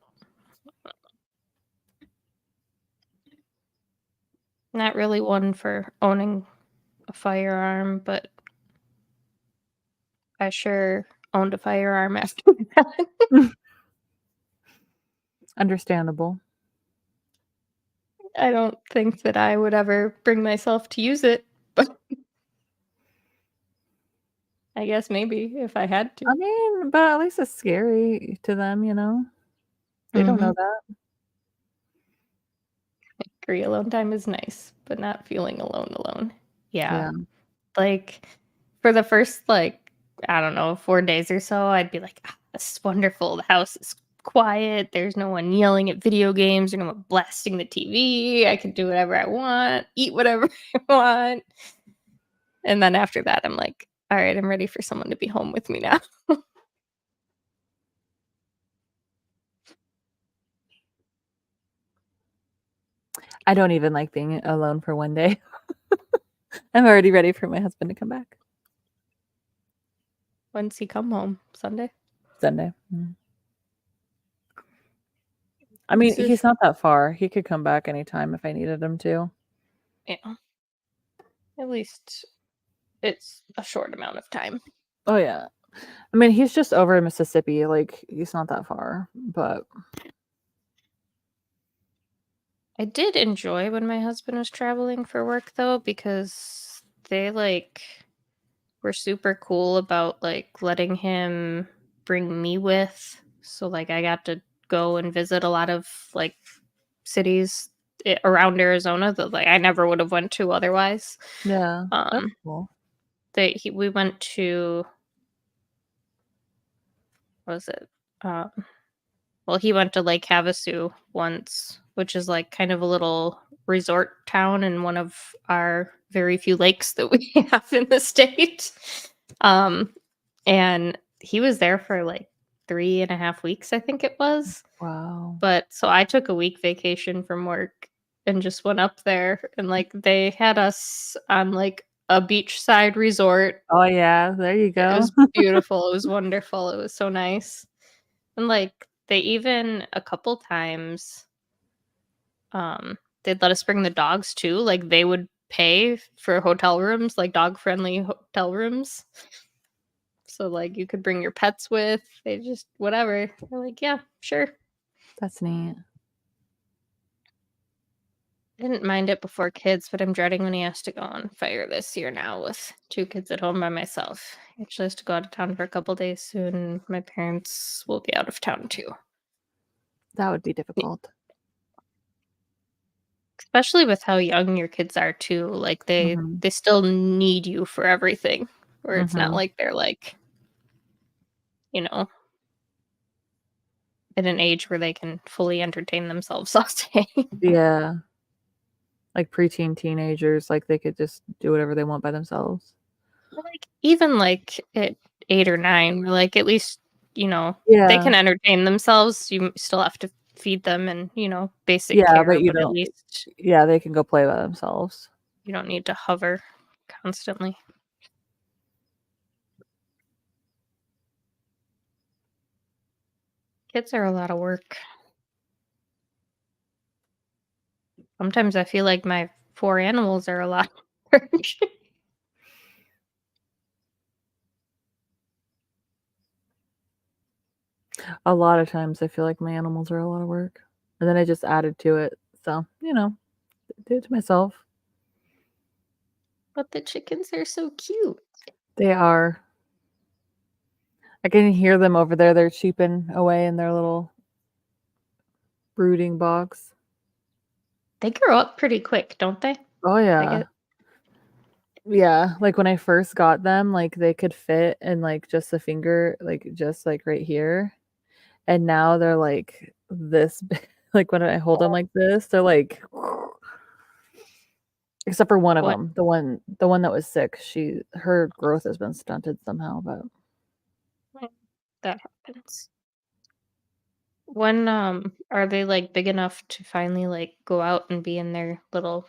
Not really one for owning a firearm, but I sure owned a firearm after that.
Understandable.
I don't think that I would ever bring myself to use it, but I guess maybe if I had to.
I mean, but at least it's scary to them, you know? They don't
Mhm.
know that.
Agree, alone time is nice, but not feeling alone. Yeah.
Yeah.
Like, for the first, like, I don't know, 4 days or so, I'd be like, "Ah, this is wonderful. The house is quiet. There's no one yelling at video games or no one blasting the TV. I can do whatever I want, eat whatever I want." And then after that, I'm like, "All right, I'm ready for someone to be home with me now."
I don't even like being alone for one day. I'm already ready for my husband to come back.
When's he come home? Sunday?
Sunday. I mean, he's not that far. He could come back anytime if I needed him to.
Yeah. At least it's a short amount of time.
Oh, yeah. I mean, he's just over in Mississippi. Like, he's not that far, but
I did enjoy when my husband was traveling for work though, because they like were super cool about like letting him bring me with. So like I got to go and visit a lot of like cities around Arizona that like I never would have went to otherwise.
Yeah, that's
Um,
cool.
we went to, what was it? Um, well, he went to Lake Havasu once, which is like kind of a little resort town in one of our very few lakes that we have in the state. Um, and he was there for like 3.5 weeks, I think it was.
Wow.
But so I took a week vacation from work and just went up there, and like they had us on like a beachside resort.
Oh yeah, there you
It
go.
was beautiful. It was wonderful. It was so nice. And like they even a couple times they'd let us bring the dogs too. Like they would pay for hotel rooms, like dog friendly hotel rooms. So like you could bring your pets with. They just whatever. They're like, yeah, sure.
That's neat.
I didn't mind it before kids, but I'm dreading when he has to go on fire this year now with 2 kids at home by myself. He actually has to go out of town for a couple days soon. My parents will be out of town too.
That would be difficult.
Especially with how young your kids are too. Like
Mhm.
they still need you for everything. Or it's not
Mhm.
like they're like, you know, at an age where they can fully entertain themselves all day.
Yeah. Like preteen teenagers, like they could just do whatever they want by themselves.
Like even like at 8 or 9, we're like at least, they
Yeah.
can entertain themselves. You still have to feed them and, basic
Yeah,
care,
but you
but at
don't
least
yeah, they can go play by themselves.
you don't need to hover constantly. Kids are a lot of work. Sometimes I feel like my 4 animals are a lot of work.
A lot of times I feel like my animals are a lot of work. And then I just added to it. So, do it to myself.
But the chickens are so cute.
They are. I can hear them over there. They're cheeping away in their little brooding box.
They grow up pretty quick, don't they?
Oh
I
yeah.
get
Yeah, like when I first got them, like they could fit in like just a finger, like just like right here. And now they're like this big. Like when I hold them
oh,
like this, they're like except for one of
what
them. The one that was sick, her growth has been stunted somehow, but
when that happens. When are they like big enough to finally like go out and be in their little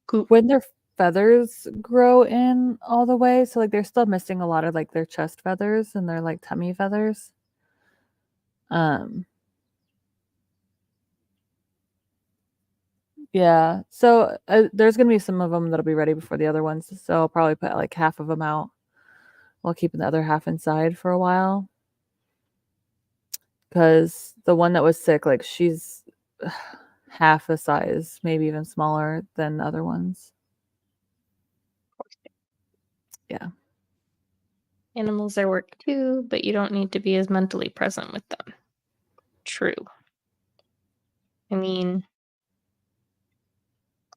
coop?
when their feathers grow in all the way, so like they're still missing a lot of like their chest feathers and their like tummy feathers. Um yeah. So there's going to be some of them that'll be ready before the other ones. So I'll probably put like half of them out while keeping the other half inside for a while. Because the one that was sick, like she's half the size, maybe even smaller than the other ones. Yeah.
Animals are work too, but you don't need to be as mentally present with them. True. I mean,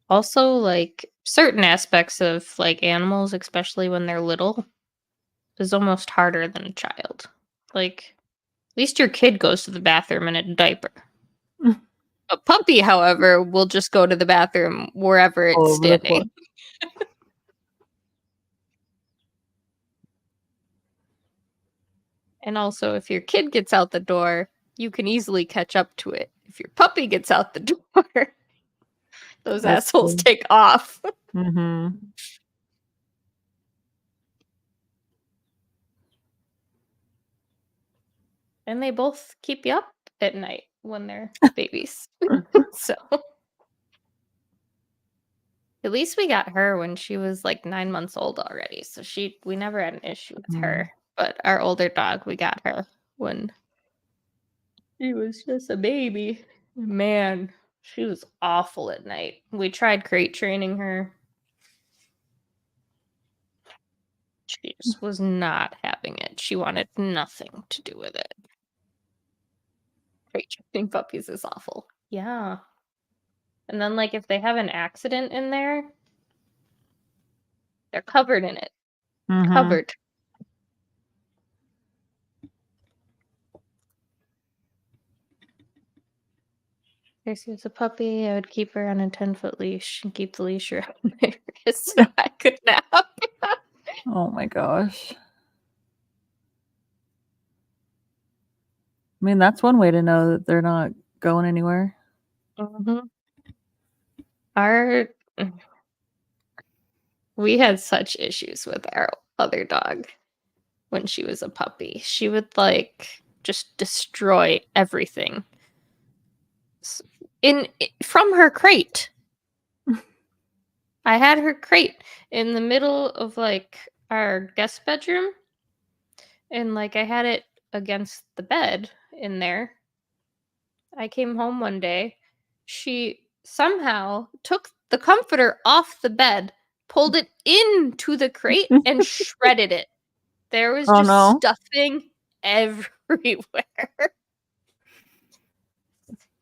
also like certain aspects of like animals, especially when they're little, is almost harder than a child. Like at least your kid goes to the bathroom in a diaper. A puppy, however, will just go to the bathroom wherever
All
it's
over the floor.
standing. And also, if your kid gets out the door, you can easily catch up to it. If your puppy gets out the door, those
That's
assholes
true.
take off.
Mm-hmm.
And they both keep you up at night when they're babies. So at least we got her when she was like 9 months old already. So we never had an issue with
Mm.
her. But our older dog, we got her when she was just a baby. Man, she was awful at night. We tried crate training her. She just was not having it. She wanted nothing to do with it. Crate chasing puppies is awful. Yeah. And then, like, if they have an accident in there, they're covered in it.
Mhm.
Covered. If she was a puppy, I would keep her on a 10-foot leash and keep the leash around my wrist so I could nap.
Oh my gosh. I mean, that's one way to know that they're not going anywhere.
Mhm. We had such issues with our other dog when she was a puppy. She would, like, just destroy everything from her crate. I had her crate in the middle of, like, our guest bedroom, and, like, I had it against the bed in there. I came home one day. She somehow took the comforter off the bed, pulled it into the crate, and shredded it. There was
Oh
just
no.
stuffing everywhere.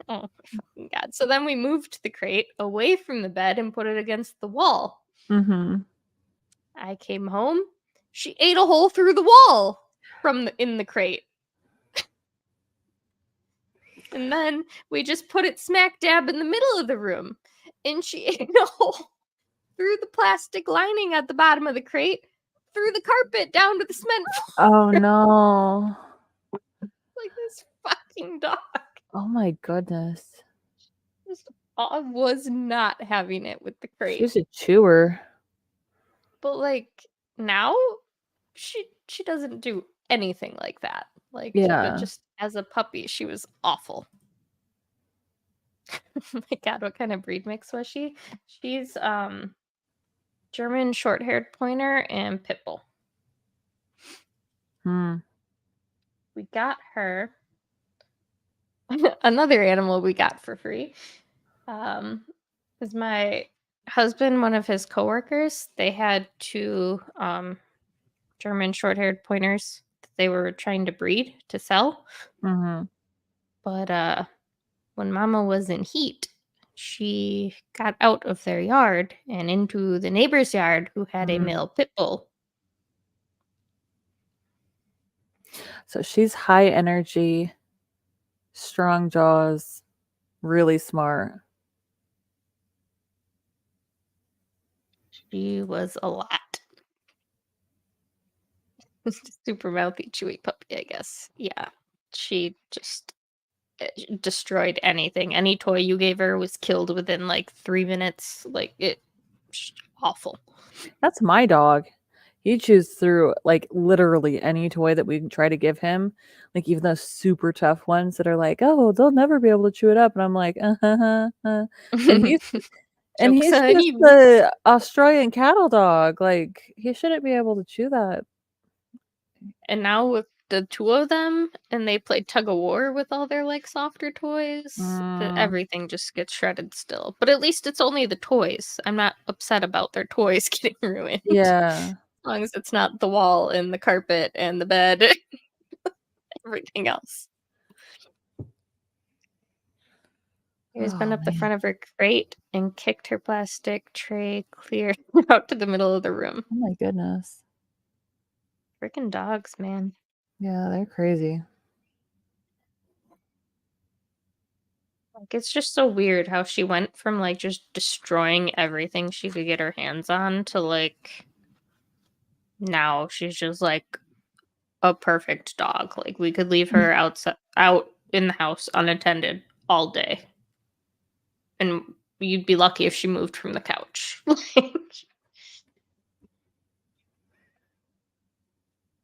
Oh my fucking god. So then we moved the crate away from the bed and put it against the wall.
Mhm.
I came home. She ate a hole through the wall in the crate. And then we just put it smack dab in the middle of the room. And she ate a hole through the plastic lining at the bottom of the crate, through the carpet down to the cement floor.
Oh no.
Like this fucking dog.
Oh my goodness.
I was not having it with the crate.
She's a chewer.
But like now she doesn't do anything like that. Like
Yeah.
just as a puppy, she was awful. Oh my god, what kind of breed mix was she? She's German short-haired pointer and pit bull. We got her another animal we got for free. Is my husband, one of his coworkers, they had two German short-haired pointers that they were trying to breed to sell.
Mhm.
But when Mama was in heat, she got out of their yard and into the neighbor's yard who had a male pit bull.
So she's high energy, strong jaws, really smart.
She was a lot. Super mouthy, chewy puppy, I guess. Yeah. She just destroyed anything. Any toy you gave her was killed within like 3 minutes. Like awful.
That's my dog. He chews through like literally any toy that we try to give him, like even those super tough ones that are like, oh, they'll never be able to chew it up, and I'm like, and he's and
Joke's
he's
on
just
you.
the Australian cattle dog. Like he shouldn't be able to chew that.
And now with the two of them, and they play tug of war with all their like softer toys, everything just gets shredded still. But at least it's only the toys. I'm not upset about their toys getting ruined.
Yeah.
As long as it's not the wall and the carpet and the bed, everything else. He's been up the front of her crate and kicked her plastic tray clear out to the middle of the room.
Oh my goodness.
Freaking dogs, man.
Yeah, they're crazy.
Like, it's just so weird how she went from like just destroying everything she could get her hands on to like now she's just like a perfect dog. Like we could leave her out in the house unattended all day. And you'd be lucky if she moved from the couch.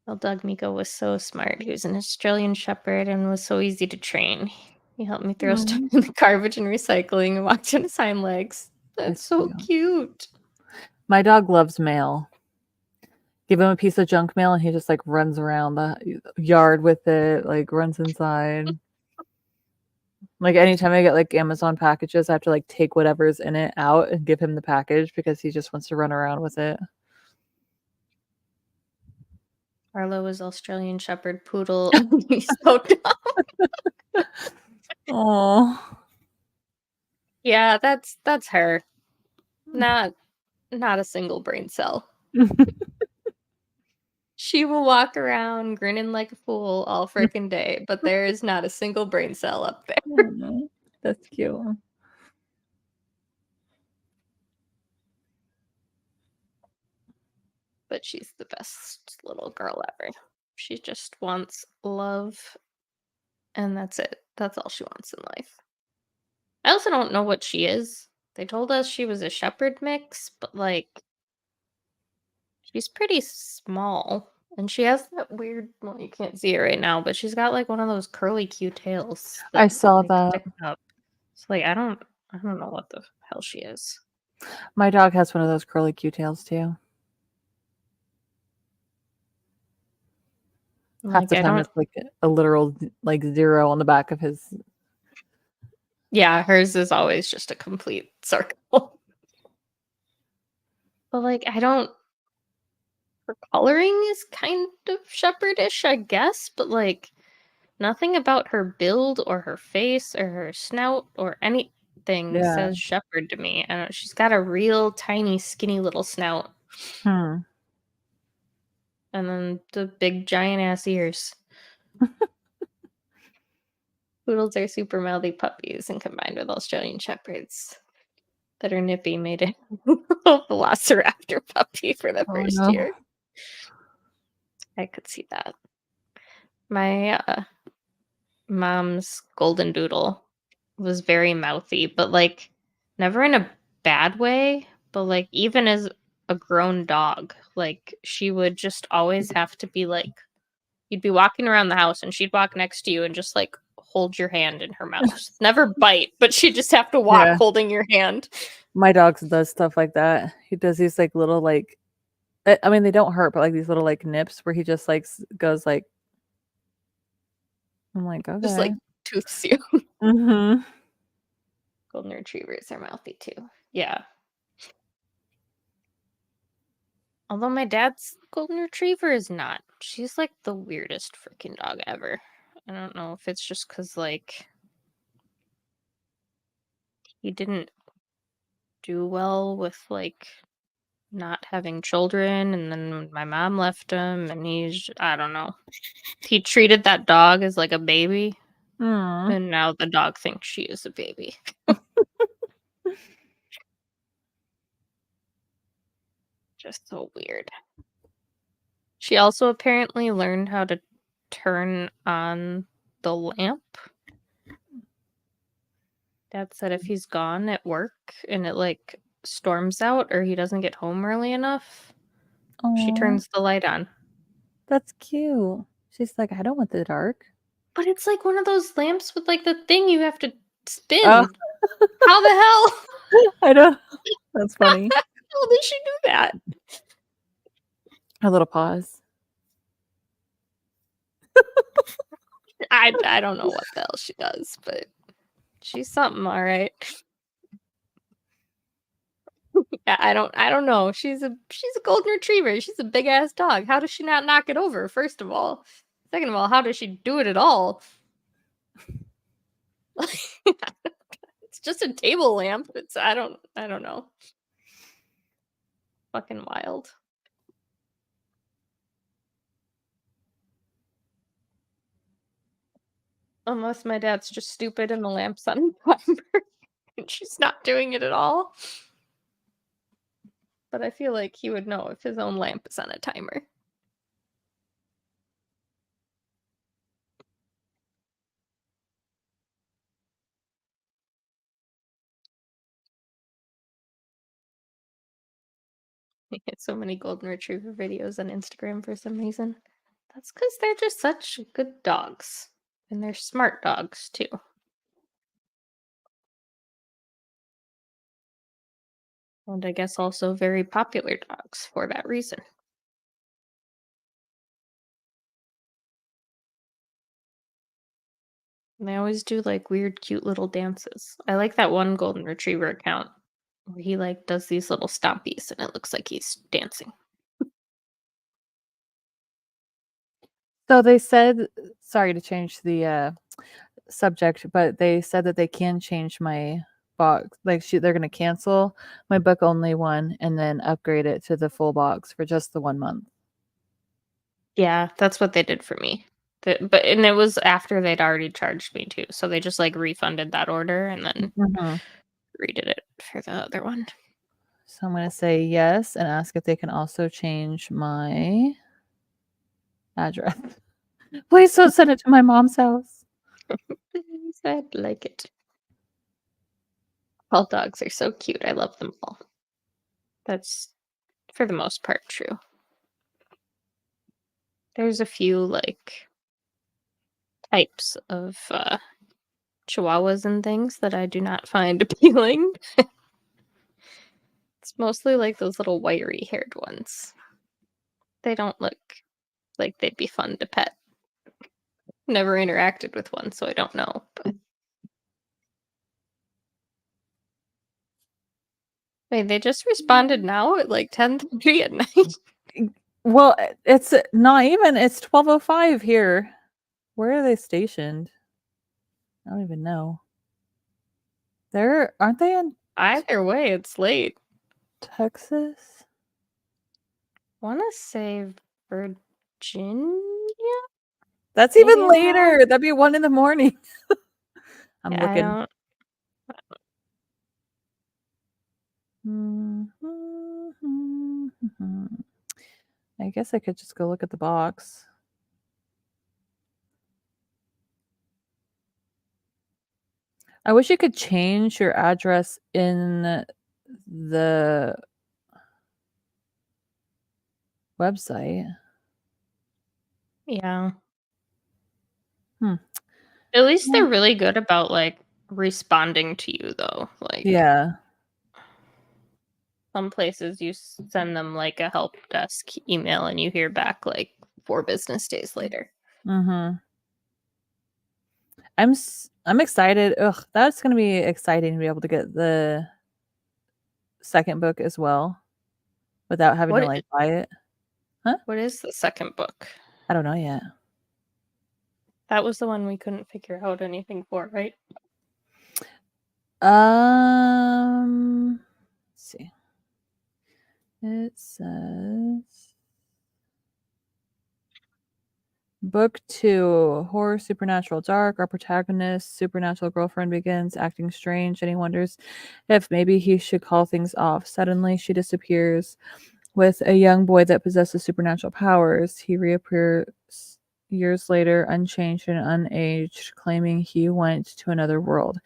Well, Doug Miko was so smart. He was an Australian Shepherd and was so easy to train. He helped me throw stuff in the garbage and recycling and walked on his hind legs. That's so cute.
My dog loves mail. Give him a piece of junk mail and he just like runs around the yard with it, like runs inside. Like anytime I get like Amazon packages, I have to like take whatever's in it out and give him the package because he just wants to run around with it.
Arlo was Australian Shepherd Poodle. He's so dumb.
Oh.
Yeah, that's her. Not a single brain cell. She will walk around grinning like a fool all freaking day, but there is not a single brain cell up there.
That's cute.
But she's the best little girl ever. She just wants love, and that's it. That's all she wants in life. I also don't know what she is. They told us she was a shepherd mix, but like she's pretty small. And she has that weird, well, you can't see it right now, but she's got like one of those curly Q tails that
I saw
like
that.
stick up. So like I don't know what the hell she is.
My dog has one of those curly Q tails too. Half
Like
the
I
time
don't
it's like a literal like 0 on the back of his.
Yeah, hers is always just a complete circle. But like I don't her coloring is kind of shepherdish, I guess, but like nothing about her build or her face or her snout or anything
Yeah.
says shepherd to me. I don't She's got a real tiny, skinny little snout
Hmm.
and then the big giant ass ears. Poodles are super mouthy puppies and combined with Australian shepherds that are nippy made a velociraptor puppy for the
Oh
first
no.
year. I could see that. My mom's golden doodle was very mouthy, but like never in a bad way, but like even as a grown dog, like she would just always have to be like you'd be walking around the house and she'd walk next to you and just like hold your hand in her mouth. Never bite, but she'd just have to walk
Yeah.
holding your hand.
My dog does stuff like that. He does these like little like I mean they don't hurt, but like these little like nips where he just like goes like I'm like,
Just
okay.
like tooths you.
Mhm.
Golden retrievers are mouthy too. Yeah. Although my dad's golden retriever is not. She's like the weirdest freaking dog ever. I don't know if it's just because, like, he didn't do well with, like, not having children, and then my mom left him, and I don't know. He treated that dog as like a baby,
Mm.
and now the dog thinks she is a baby. Just so weird. She also apparently learned how to turn on the lamp. Dad said if he's gone at work and it like storms out or he doesn't get home early enough, she
Oh,
turns the light on.
that's cute. She's like, I don't want the dark.
But it's like one of those lamps with like the thing you have to
Oh,
spin. How the hell?
I don't. That's
How
funny.
the hell did she do that?
A little pause.
I don't know what the hell she does, but she's something, all right. Yeah, I don't know. She's a golden retriever. She's a big ass dog. How does she not knock it over? First of all, second of all, how does she do it at all? It's just a table lamp. I don't know. Fucking wild. Unless my dad's just stupid and the lamp's on timer and she's not doing it at all. But I feel like he would know if his own lamp is on a timer. We get so many golden retriever videos on Instagram for some reason. That's because they're just such good dogs. And they're smart dogs, too. And I guess also very popular dogs for that reason. And they always do like weird, cute little dances. I like that one golden retriever account where he like does these little stompies and it looks like he's dancing.
So they said, sorry to change the subject, but they said that they can change my box. Like they're going to cancel my book only one and then upgrade it to the full box for just the 1 month.
Yeah, that's what they did for me. And it was after they'd already charged me too, so they just, like, refunded that order and then
Mhm.
redid it for the other one.
So I'm going to say yes and ask if they can also change my address. Please don't send it to my mom's house.
Please, I'd like it. All dogs are so cute, I love them all. That's, for the most part, true. There's a few, like, types of, chihuahuas and things that I do not find appealing. It's mostly, like, those little wiry-haired ones. They don't look like they'd be fun to pet. Never interacted with one, so I don't know, but wait, they just responded now at, like, 10:30 at night?
Well, it's not even. It's 12:05 here. Where are they stationed? I don't even know. Aren't they in
Either way, it's late.
Texas?
Wanna say Virginia?
That's
Maybe
even
I'm wrong?
later. That'd be 1 in the morning. I'm
Yeah, I
looking.
don't.
I guess I could just go look at the box. I wish you could change your address in the website.
Yeah.
Hmm.
At least
Yeah.
they're really good about, like, responding to you, though. Like,
Yeah.
some places you send them, like, a help desk email and you hear back, like, 4 business days later.
Mhm. I'm excited. Ugh, that's gonna be exciting to be able to get the second book as well without having to,
What
like, buy it. Huh?
what is the second book?
I don't know yet.
That was the one we couldn't figure out anything for, right?
Let's see. It says Book 2, Horror Supernatural Dark. Our protagonist's supernatural girlfriend begins acting strange, and he wonders if maybe he should call things off. Suddenly, she disappears with a young boy that possesses supernatural powers. He reappears years later, unchanged and unaged, claiming he went to another world.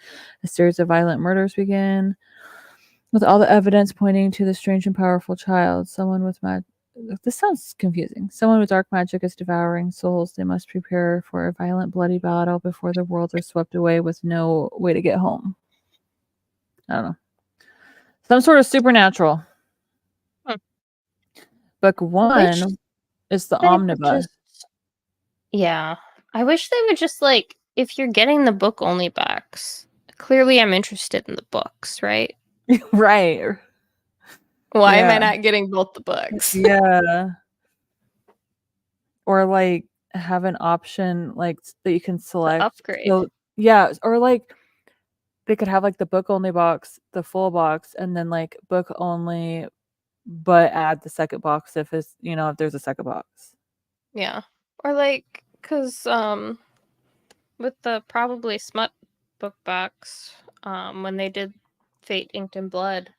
A series of violent murders begin, with all the evidence pointing to the strange and powerful child. Someone with this sounds confusing. Someone with dark magic is devouring souls. They must prepare for a violent, bloody battle before the worlds are swept away with no way to get home. I don't know. Some sort of supernatural.
Hmm.
Book
I wish
1 is the
they would
omnibus.
just Yeah. I wish they would just, like, if you're getting the book only box, clearly I'm interested in the books, right?
Right.
Why am
Yeah.
I not getting both the books?
Yeah. Or like have an option like that you can
To
select.
upgrade.
So yeah, or like they could have like the book only box, the full box, and then like book only, but add the second box if it's if there's a second box.
Yeah. Or, like, cause with the probably smut book box, when they did Fate Inked in Blood,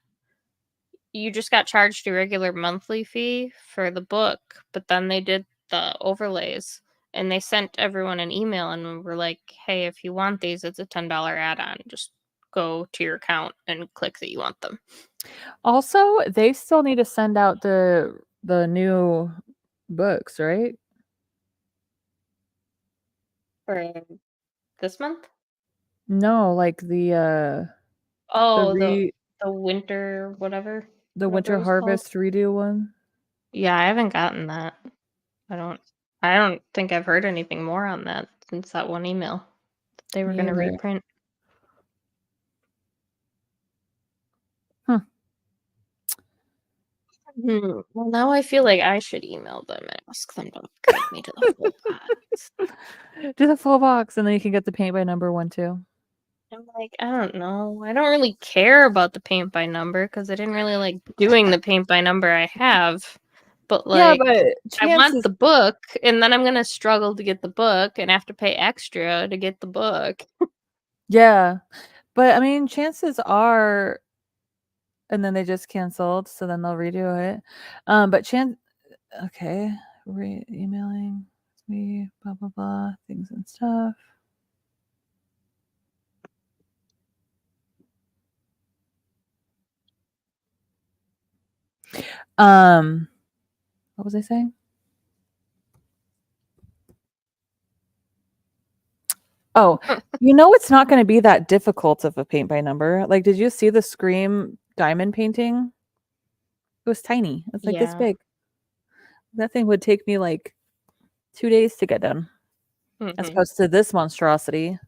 you just got charged a regular monthly fee for the book, but then they did the overlays and they sent everyone an email and were like, "Hey, if you want these, it's a $10 add-on. Just go to your account and click that you want them."
Also, they still need to send out the new books, right?
For this month?
No, like the
Oh,
re
the winter
the
whatever it
winter
was called.
harvest redo one.
Yeah, I haven't gotten that. I don't I don't think I've heard anything more on that since that one email that they were
Me
going to
either.
reprint.
Huh.
Well, now I feel like I should email them and ask them to upgrade me to the full box.
Do the full box, and then you can get the paint by number one too.
I'm like, I don't know. I don't really care about the paint by number because I didn't really like doing the paint by number I have. But
Yeah,
like,
but
I want
chances.
the book, and then I'm gonna struggle to get the book and have to pay extra to get the book.
Yeah, but I mean, chances are, and then they just canceled, so then they'll redo it. But okay, emailing me, blah blah blah, things and stuff. What was I saying? Oh, it's not going to be that difficult of a paint by number. Like, did you see the Scream diamond painting? It was tiny. It's like this
Yeah.
big. That thing would take me like 2 days to get done, as
Mm-hmm.
opposed to this monstrosity.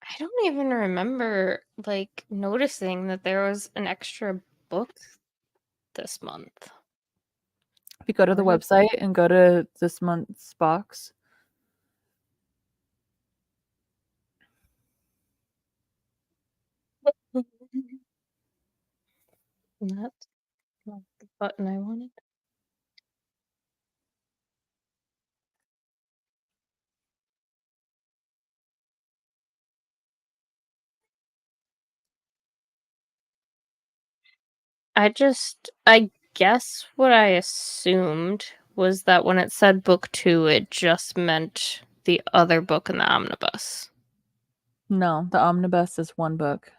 I don't even remember like noticing that there was an extra book this month.
If you go to the
Where did
website and go to this month's box,
That's not the button I wanted. I guess what I assumed was that when it said book 2, it just meant the other book in the omnibus.
no, the omnibus is one book.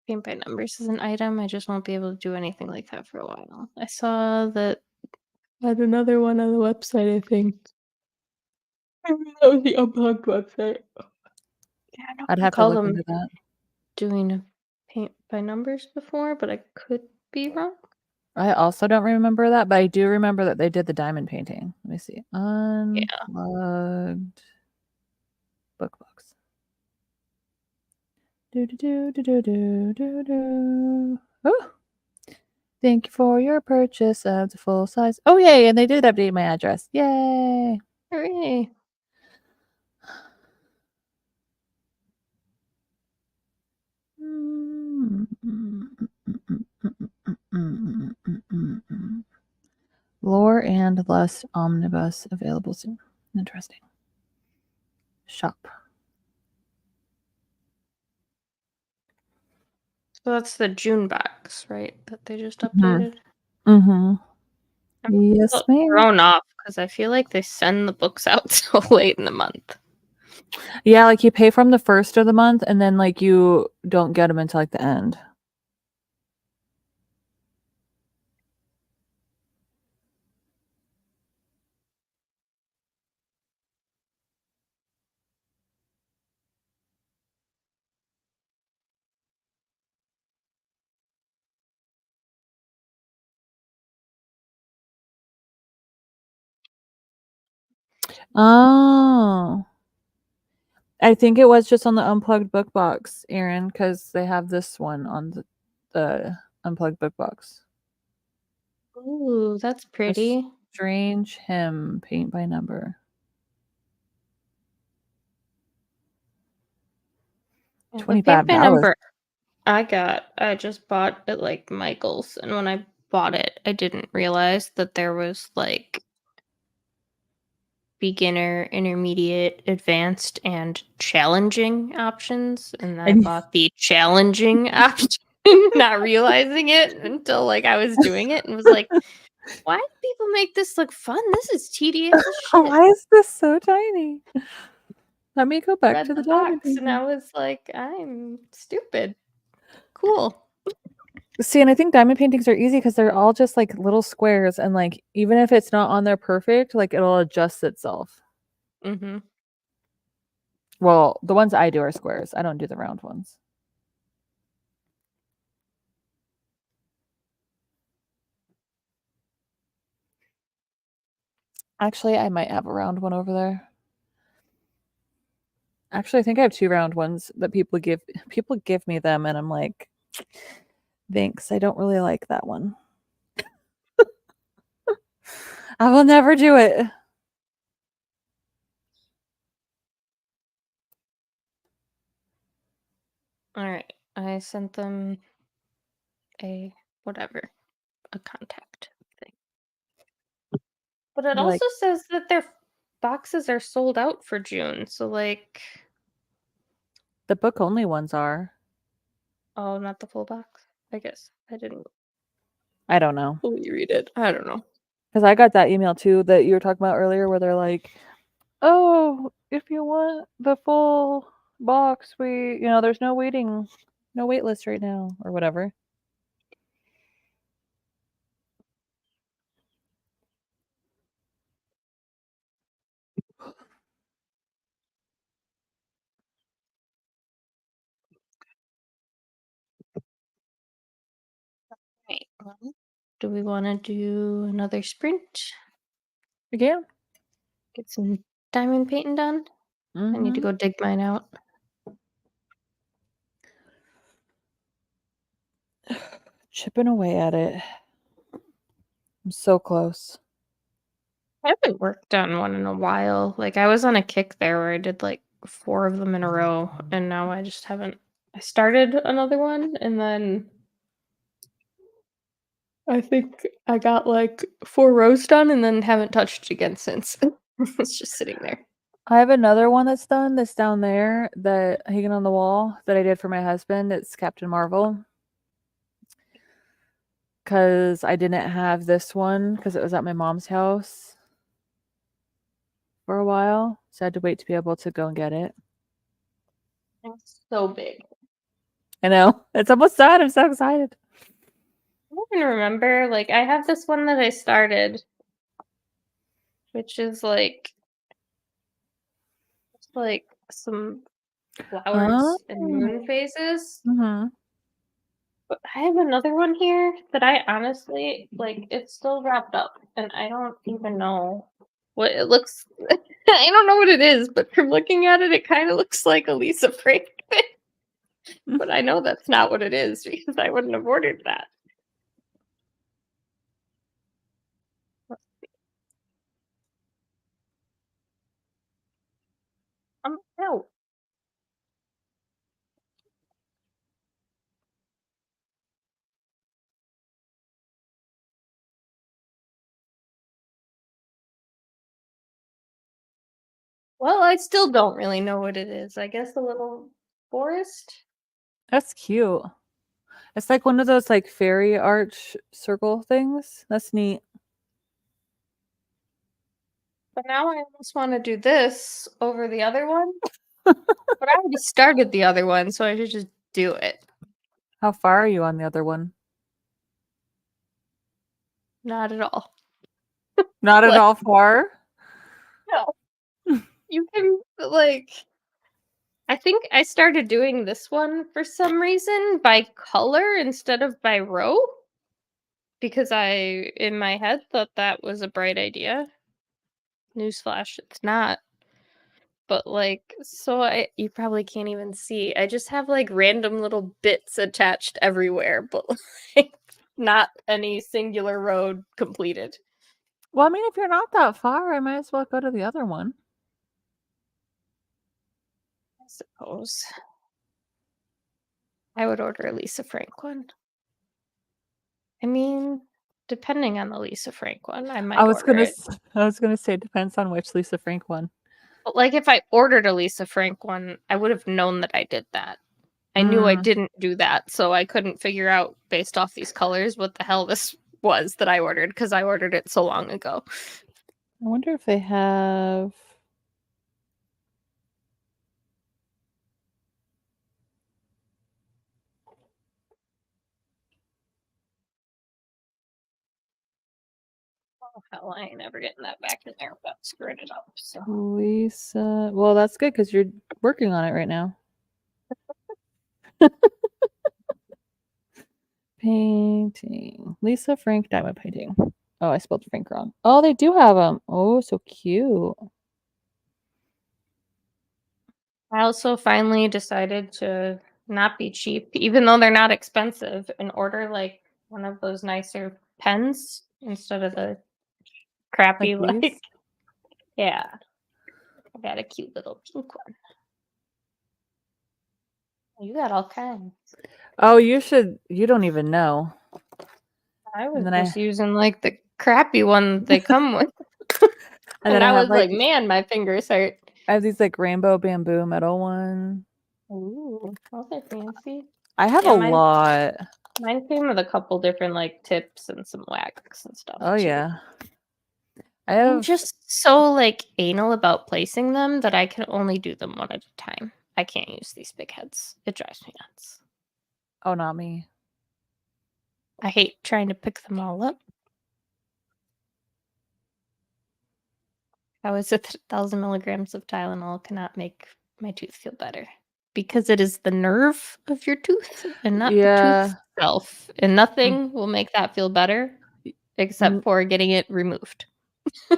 Paint by numbers is an item. I just won't be able to do anything like that for a while. I saw that had another one on the website, I think. That was the Unplugged website. Yeah, I don't
I'd have to
recall
look
them
into that.
doing a paint by numbers before, but I could be wrong.
I also don't remember that, but I do remember that they did the diamond painting. Let me see.
Yeah.
Unplugged book box. Do do do do do do do. Oh, thank you for your purchase of the full size. Oh yay! And they did update my address. Yay!
Hooray.
Lore and Lust Omnibus available soon. Interesting. Shop.
So that's the June box, right? That they just
Mm-hmm.
updated.
Mm-hmm.
I'm
Yes, ma'am.
thrown off because I feel like they send the books out so late in the month.
Yeah, like you pay from the first of the month, and then like you don't get them until like the end. Oh, I think it was just on the unplugged book box, Aaron, because they have this one on the unplugged book box.
Ooh, that's
A
pretty.
strange hymn, paint by number.
Yeah, the paint by
$25.
number I just bought at like Michael's, and when I bought it, I didn't realize that there was like beginner, intermediate, advanced, and challenging options, and I
And
bought the challenging option, not realizing it until like I was doing it and was like, why do people make this look fun? This is tedious as shit.
why is this so tiny? Let me go back
Read
to
the
the diamond
box and I
painting.
was like, I'm stupid. Cool.
See, and I think diamond paintings are easy because they're all just like little squares, and like even if it's not on there perfect, like it'll adjust itself.
Mm-hmm.
Well, the ones I do are squares. I don't do the round ones. Actually, I might have a round one over there. Actually, I think I have 2 round ones that people give me them, and I'm like, thanks. I don't really like that one. I will never do it.
All right. I sent them a contact thing. But it
You're like,
also says that their boxes are sold out for June. So like,
the book only ones are.
oh, not the full box. I guess I didn't
I don't know.
fully read it. I don't know.
Because I got that email too that you were talking about earlier where they're like, oh, if you want the full box, there's no wait list right now or whatever.
Right. Well, do we want to do another sprint?
Again?
Get some diamond painting done? I need to go dig mine out.
Chipping away at it. I'm so close.
I haven't worked on one in a while. Like I was on a kick there where I did like 4 of them in a row, and now I just haven't. I started another one, and then I think I got like 4 rows done, and then haven't touched it again since. It's just sitting there.
I have another one that's done that's down there that hanging on the wall that I did for my husband. It's Captain Marvel. Because I didn't have this one because it was at my mom's house for a while. So I had to wait to be able to go and get it.
It's so big.
I know. It's almost done. I'm so excited.
I don't even remember. Like I have this one that I started, which is like some flowers and moon phases.
Mm-hmm.
But I have another one here that I honestly like. It's still wrapped up, and I don't even know what it looks. I don't know what it is, but from looking at it, it kind of looks like a Lisa Frank thing. But I know that's not what it is because I wouldn't have ordered that. I'm out. Well, I still don't really know what it is. I guess a little forest.
That's cute. It's like one of those like fairy arch circle things. That's neat.
But now I almost want to do this over the other one. But I already started the other one, so I should just do it.
How far are you on the other one?
Not at all.
Not at
Like,
all far.
no. You can, like, I think I started doing this one for some reason by color instead of by row. Because I, in my head, thought that was a bright idea. Newsflash, it's not. But like, you probably can't even see. I just have like random little bits attached everywhere, but like not any singular road completed.
Well, I mean, if you're not that far, I might as well go to the other one.
I suppose. I would order a Lisa Frank one. I mean, depending on the Lisa Frank one, I might order it.
I was gonna say it depends on which Lisa Frank one.
But like if I ordered a Lisa Frank one, I would have known that I did that. I knew I
Mm.
didn't do that, so I couldn't figure out based off these colors what the hell this was that I ordered because I ordered it so long ago.
I wonder if they have.
Oh hell, I ain't ever getting that back in there without screwing it up. So
Lisa. Well, that's good because you're working on it right now. Painting. Lisa Frank diamond painting. Oh, I spelled Frank wrong. Oh, they do have them. Oh, so cute.
I also finally decided to not be cheap, even though they're not expensive, and order like one of those nicer pens instead of the crappy
Like these?
yeah. I got a cute little pink one. You got all kinds.
Oh, you should. You don't even know.
I was
And then
just using like the crappy one they come with.
and
And
then I
I
have
was like,
like
man, my fingers hurt.
I have these like rainbow bamboo metal one.
Ooh, those are fancy.
I have
Yeah,
a
mine
lot.
came with a couple different like tips and some wax and stuff
Oh
too.
yeah. I
I'm
have
just so like anal about placing them that I can only do them one at a time. I can't use these big heads. It drives me nuts.
oh not me.
I hate trying to pick them all up. How is it that 1,000 milligrams of Tylenol cannot make my tooth feel better? Because it is the nerve of your tooth and not the tooth itself. And nothing will make that feel better except for getting it removed.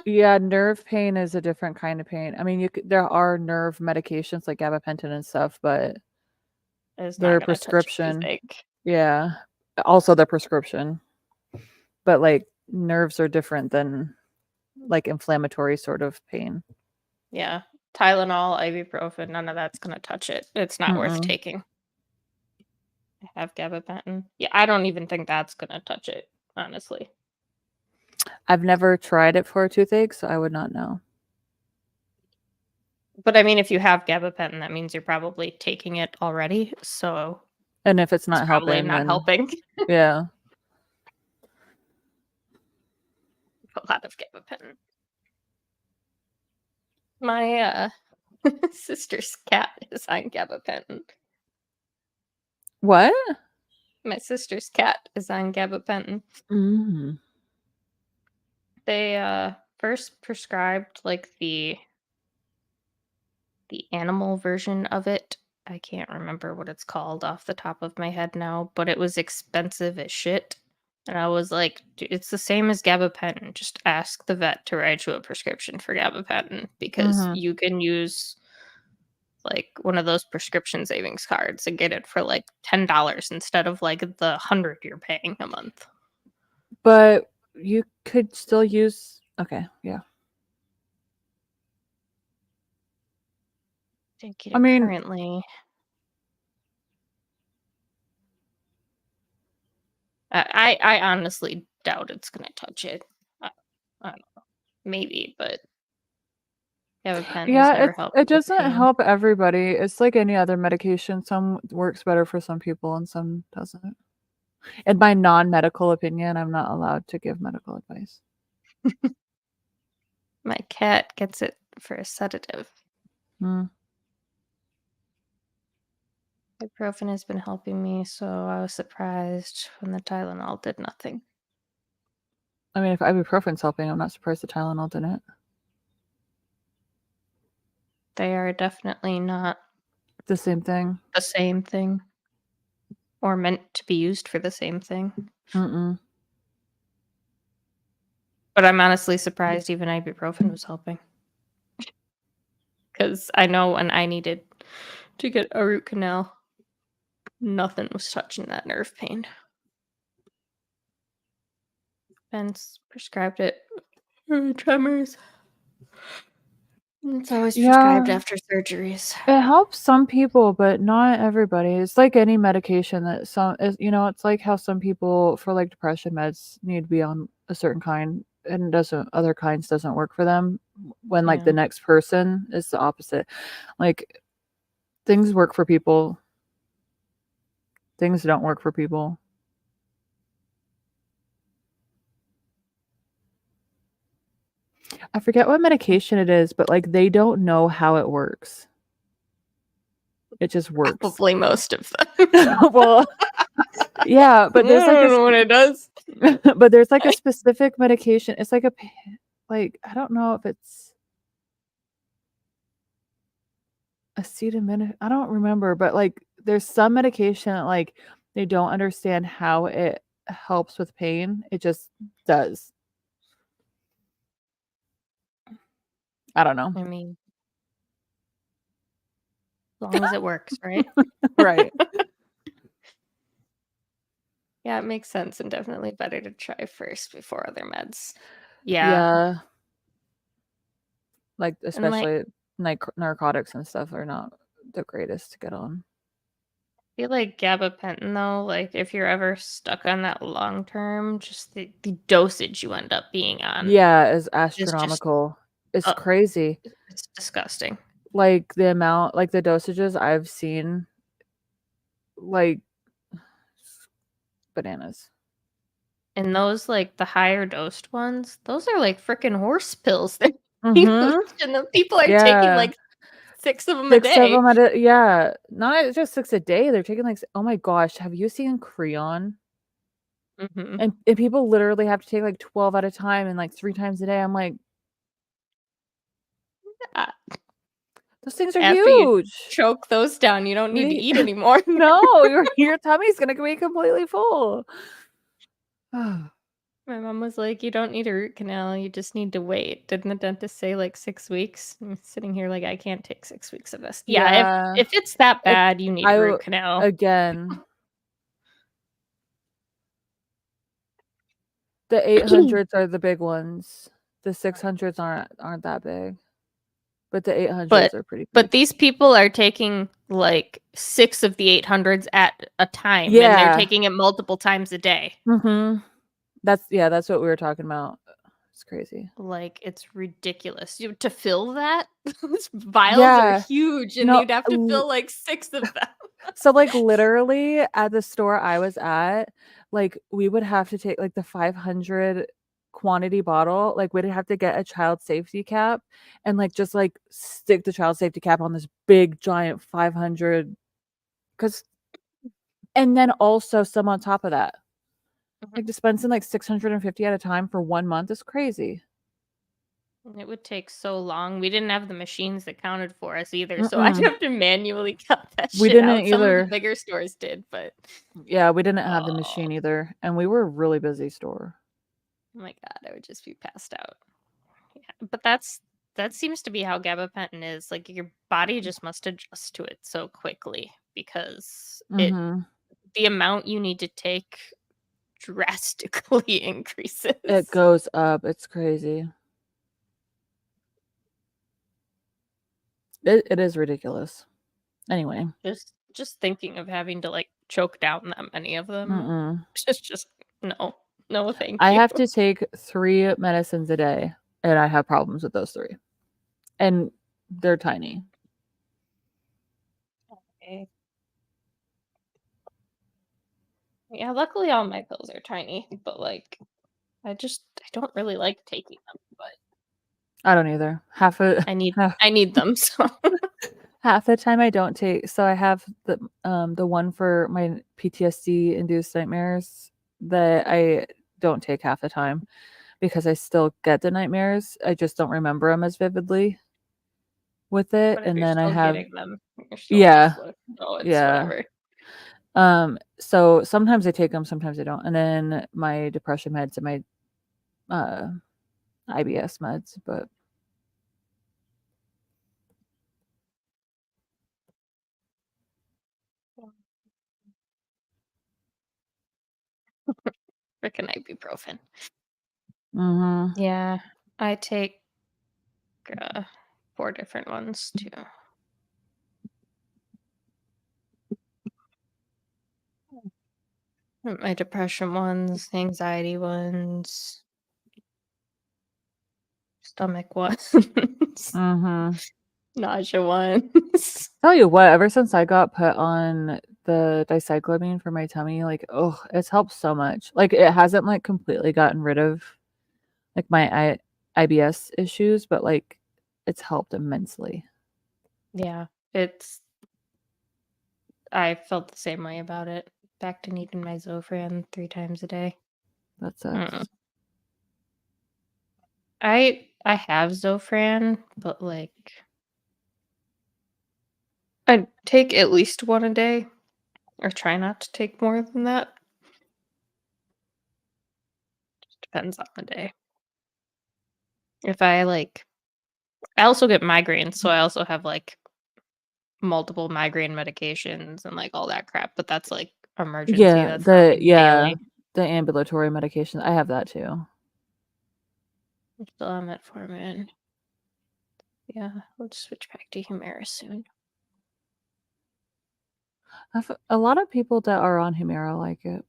Yeah, nerve pain is a different kind of pain. I mean, there are nerve medications like gabapentin and stuff, but
It's
they're
not
a
gonna touch your
prescription.
toothache.
Yeah. Also the prescription. But like nerves are different than like inflammatory sort of pain.
Yeah. Tylenol, ibuprofen, none of that's gonna touch it. It's not worth taking. I have gabapentin. Yeah, I don't even think that's gonna touch it, honestly.
I've never tried it for a toothache, so I would not know.
But I mean, if you have gabapentin, that means you're probably taking it already. So
And if it's
it's
not
probably
helping,
not
then
helping.
yeah.
A lot of gabapentin. My sister's cat is on gabapentin.
What?
My sister's cat is on gabapentin.
Mm.
They first prescribed like the animal version of it. I can't remember what it's called off the top of my head now, but it was expensive as shit. And I was like, it's the same as gabapentin. Just ask the vet to write you a prescription for gabapentin because
Mhm.
you can use like one of those prescription savings cards and get it for like $10 instead of like the 100 you're paying a month.
But you could still use yeah.
Take it
I mean,
currently. I honestly doubt it's gonna touch it. I don't know. Maybe, but gabapentin has
yeah,
never helped
it
me with
doesn't
pain.
help everybody. It's like any other medication. Some works better for some people and some doesn't. In my non-medical opinion, I'm not allowed to give medical advice.
My cat gets it for a sedative.
Mm.
Ibuprofen has been helping me, so I was surprised when the Tylenol did nothing.
I mean, if ibuprofen's helping, I'm not surprised the Tylenol didn't.
They are definitely not
The same thing.
the same thing or meant to be used for the same thing.
Mm-mm.
But I'm honestly surprised even ibuprofen was helping. Because I know when I needed to get a root canal, nothing was touching that nerve pain. Ben's prescribed it for tremors. It's always prescribed
Yeah,
after surgeries.
it helps some people, but not everybody. It's like any medication that it's like how some people for like depression meds need to be on a certain kind and other kinds doesn't work for them when like the
Yeah.
next person is the opposite. Like things work for people, things don't work for people. I forget what medication it is, but like they don't know how it works. It just works.
Probably most of them.
Well, yeah, but there's
I
like
don't know what it does.
but there's like a specific medication. It's like I don't know if it's acetaminophen. I don't remember, but like there's some medication that, like, they don't understand how it helps with pain. It just does. I don't know.
I mean, as long as it works, right?
Right.
Yeah, it makes sense and definitely better to try first before other meds. Yeah.
Yeah. Like,
And like
especially narcotics and stuff are not the greatest to get on.
I feel like gabapentin though, like if you're ever stuck on that long term, just the dosage you end up being on
Yeah, is
is just
astronomical. It's
uh,
crazy.
it's disgusting.
Like, the amount, like, the dosages I've seen, like, bananas.
And those like the higher dosed ones, those are like freaking horse pills. They're huge,
Mhm.
and the people are taking
Yeah.
like 6 of them a
6 of
day.
'em at a yeah. Not just 6 a day, they're taking, like, oh my gosh, have you seen Creon?
Mhm.
And people literally have to take, like, 12 at a time and, like, 3 times a day. I'm like,
Uh,
"Those things are
After you
huge."
choke those down, you don't need to
Ye
eat anymore.
No, your tummy's gonna be completely full.
My mom was like, "You don't need a root canal, you just need to wait." Didn't the dentist say, like, 6 weeks? I'm sitting here like, I can't take 6 weeks of this. Yeah,
Yeah.
if it's that
It
bad, you need
I
a
w
root canal.
again, the 800s are the big ones. The 600s aren't that big, but the
But
800s are pretty big.
but these people are taking, like, 6 of the 800s at a time, and they're
Yeah.
taking it multiple times a day.
Mhm. That's what we were talking about. It's crazy.
Like, it's ridiculous. You to fill that? Those vials are
Yeah.
huge, and
No,
you'd have to fill, like, 6 of them.
so, like, literally at the store I was at, like, we would have to take, like, the 500 quantity bottle, like, we'd have to get a child safety cap and, like, just, like, stick the child safety cap on this big giant 500 'cause and then also some on top of that.
Mhm.
Like, dispensing, like, 650 at a time for 1 month is crazy.
It would take so long. We didn't have the machines that counted for us either, so I'd
Mm-mm.
have to manually cut that
We
shit
didn't
out. Some of the
either.
bigger stores did, but
Yeah, we didn't have the
oh
machine either, and we were a really busy store.
my god, I would just be passed out. Yeah, but that seems to be how gabapentin is. Like your body just must adjust to it so quickly because
Mhm.
the amount you need to take drastically
It
increases.
goes up, it's crazy. It is ridiculous. Anyway,
Just thinking of having to like choke down that many of them,
mm-mm.
just no, no, thank
I
you.
have to take 3 medicines a day, and I have problems with those 3, and they're tiny.
Okay. Yeah, luckily all my pills are tiny, but like I don't really like taking them, but
I don't either.
I need them. So
Half the time I don't take so I have the one for my PTSD-induced nightmares that I don't take half the time because I still get the nightmares, I just don't remember them as vividly with it,
but if
and
you're
then I
still
have
getting them, you're still
yeah,
just like, oh, it's
yeah.
whatever.
So sometimes I take them, sometimes I don't, and then my depression meds and my, uh, IBS meds, but
Freaking ibuprofen.
mhm,
Yeah, I take 4 different ones too. My depression ones, anxiety ones, stomach ones,
mhm.
nausea ones.
Tell you what, ever since I got put on the dicyclomine for my tummy, like, oh, it's helped so much. Like, it hasn't, like, completely gotten rid of, like, my IBS issues, but, like, it's helped immensely.
Yeah, it's I felt the same way about it. Back to needing my Zofran 3 times a day.
That
Mm.
sucks.
I have Zofran, but, like, I take at least one a day, or try not to take more than that. Depends on the day. If I I also get migraines, so I also have multiple migraine medications and all that crap, but that's emergency.
Yeah,
That's not daily.
the ambulatory medication. I have that too.
I'm still on metformin. Yeah, let's switch back to Humira soon.
A lot of people that are on Humira like it.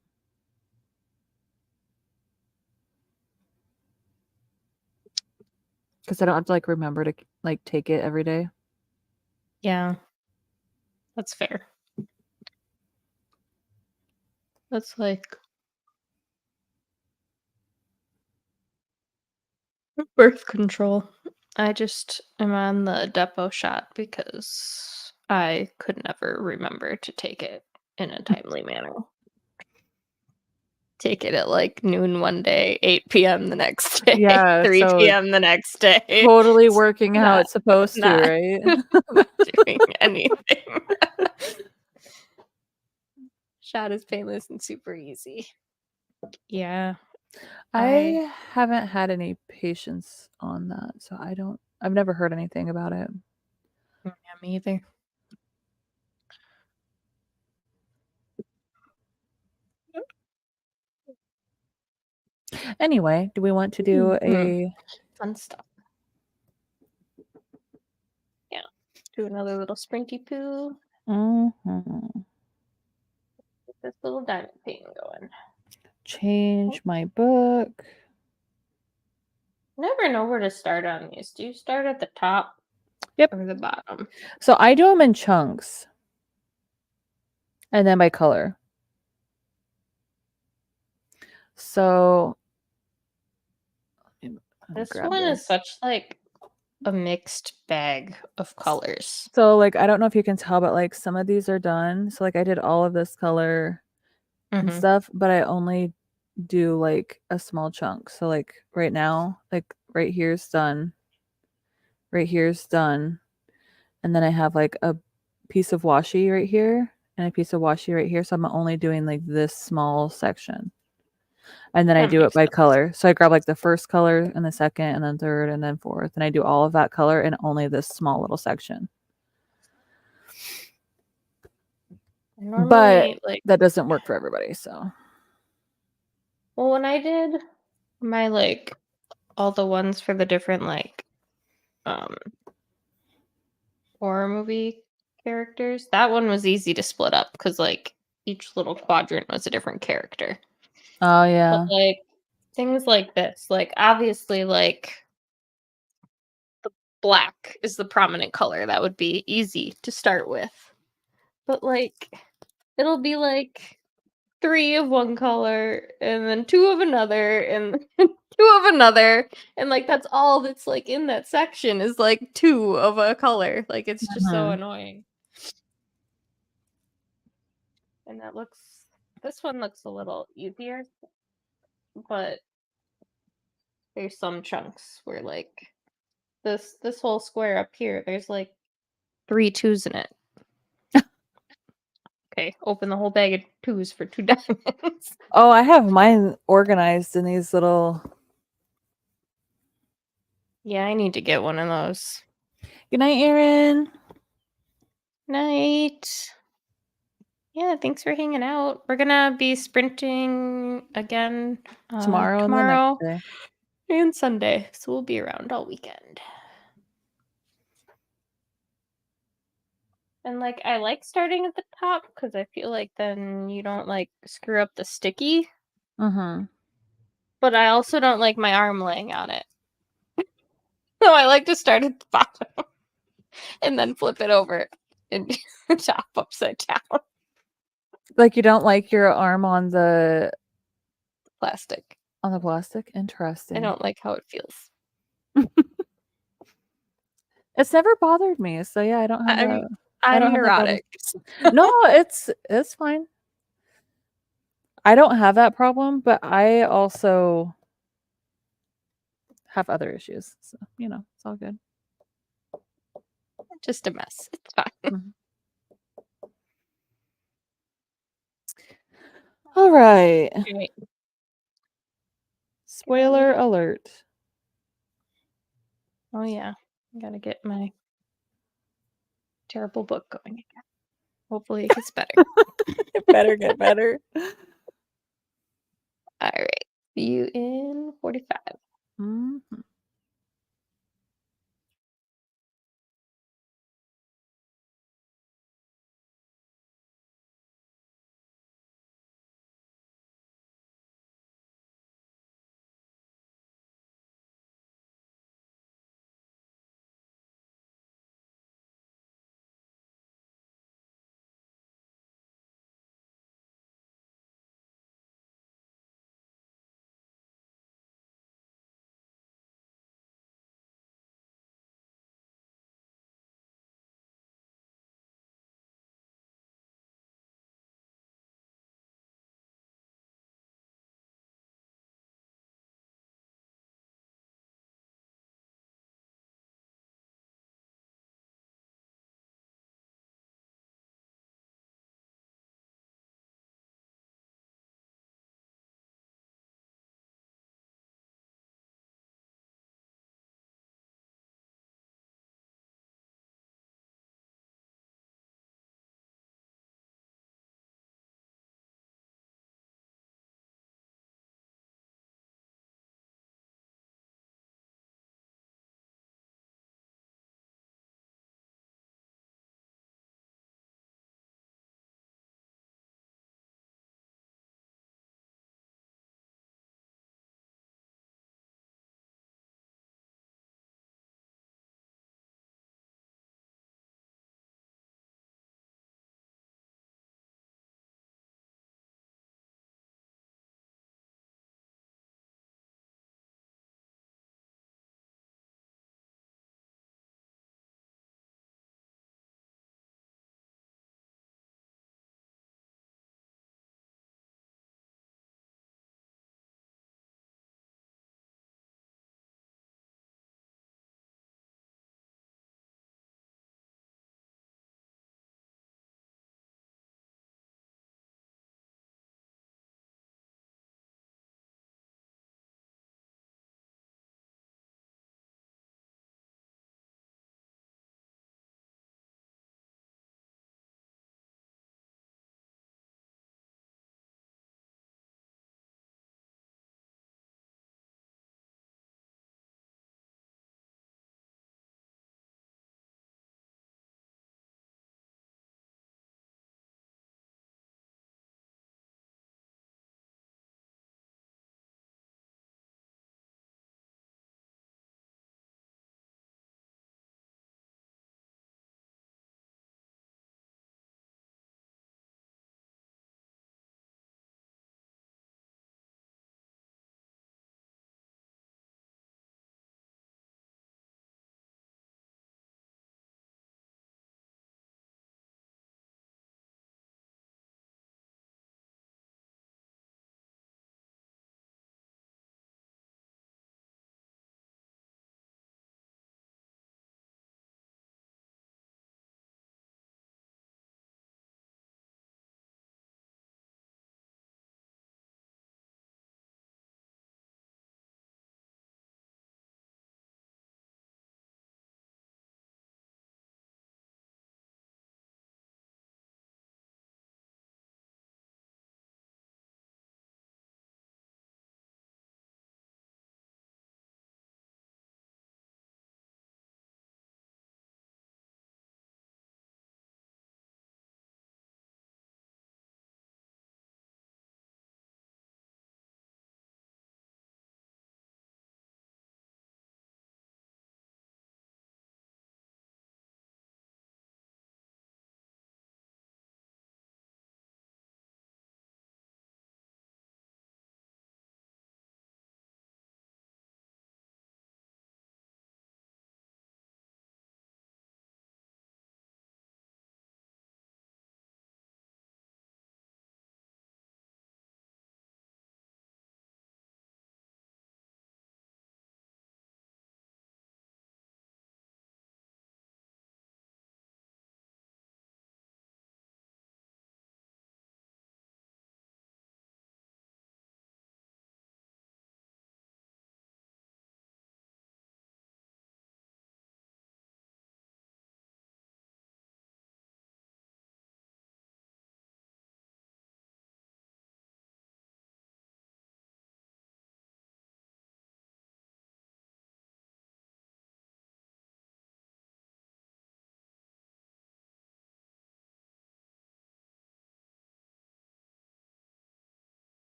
Because I don't have to remember to take it every day.
Yeah, that's fair. That's birth control. I just am on the depot shot because I could never remember to take it in a timely manner. Take it at noon one day, 8 p.m. the next day,
Yeah,
3 p.m. the next day.
totally working how
Not
it's supposed to,
not
right?
not doing anything. Shot is painless and super easy. Yeah.
I haven't had any patience on that, so I've never heard anything about it.
Yeah, me either.
Anyway, do we want to do a
fun stuff? Yeah. Do another little sprinty poo. Get this little diamond painting going.
Change my book?
Never know where to start on these. Do you start at the top?
Yep.
Or the bottom?
So I do them in chunks. And then by color. So
this one is such a mixed bag of colors.
So I don't know if you can tell, but some of these are done. So I did all of this color and stuff, but I only do a small chunk. So right now, right here's done. Right here's done. And then I have a piece of washi right here and a piece of washi right here. So I'm only doing this small section. And then I do it by color. So I grab the first color and the second and then third and then fourth. And I do all of that color in only this small little section. Normally, but that doesn't work for everybody. So,
well, when I did my all the ones for the different horror movie characters, that one was easy to split up because each little quadrant was a different character.
Oh yeah.
But things like this, obviously the black is the prominent color. That would be easy to start with. But it'll be 3 of one color and then 2 of another and 2 of another, and that's all that's in that section is 2 of a color. It's just so annoying. And this one looks a little easier, but there's some chunks where this whole square up here, there's 3 2s in it. Okay, open the whole bag of 2s for 2 diamonds.
Oh, I have mine organized in these little.
Yeah, I need to get one of those.
Good night, Erin.
Night. Yeah, thanks for hanging out. We're gonna be sprinting again
Tomorrow and the next day.
And Sunday, so we'll be around all weekend. And I like starting at the top because I feel then you don't screw up the sticky. But I also don't like my arm laying on it. So I like to start at the bottom and then flip it over and top upside down.
You don't like your arm on the
plastic.
On the plastic? Interesting.
I don't like how it feels.
It's never bothered me, so yeah, I don't have that.
I'm neurotic.
No, it's fine. I don't have that problem, but I also have other issues, so it's all good.
Just a mess. It's fine.
All right.
Right.
Spoiler alert.
Oh yeah. I gotta get my terrible book going again. Hopefully it gets better.
It better get better.
All right. See you in 45.
Mhm.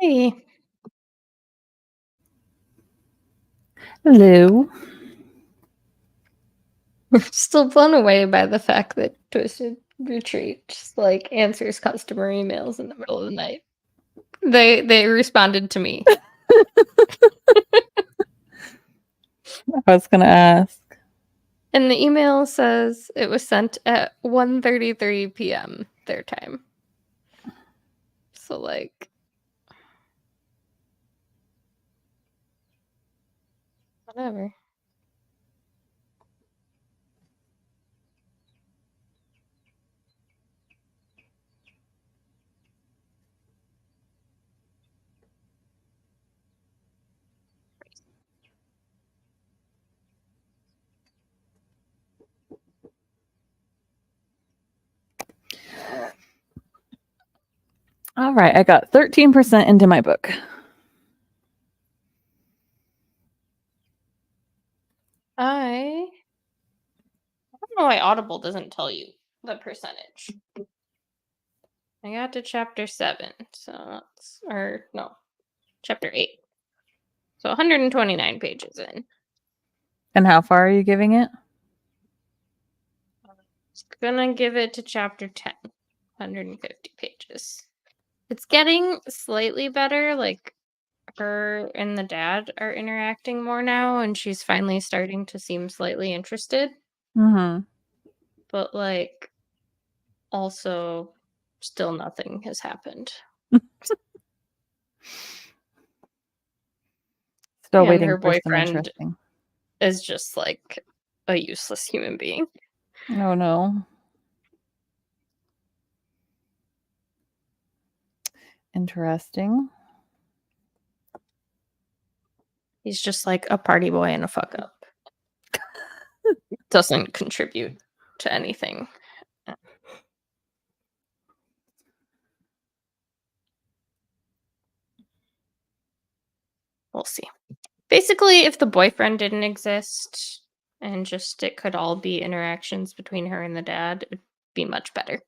Hey.
Hello.
We're still blown away by the fact that Twisted Retreat just like answers customer emails in the middle of the night. They responded to me.
I was gonna ask.
And the email says it was sent at 1:33 p.m. their time. So like whatever.
All right, I got 13% into my book.
I don't know why Audible doesn't tell you the percentage. I got to chapter 7, so that's chapter 8. So 129 pages in.
And how far are you giving it?
It's gonna give it to chapter 10, 150 pages. It's getting slightly better, like her and the dad are interacting more now, and she's finally starting to seem slightly interested.
Mm-hmm.
But like also still nothing has happened.
Still
And
waiting
her
for some
boyfriend
interesting.
is just like a useless human being.
Oh no. Interesting.
He's just like a party boy and a fuck up. Doesn't contribute to anything. We'll see. Basically, if the boyfriend didn't exist and just it could all be interactions between her and the dad, it'd be much better.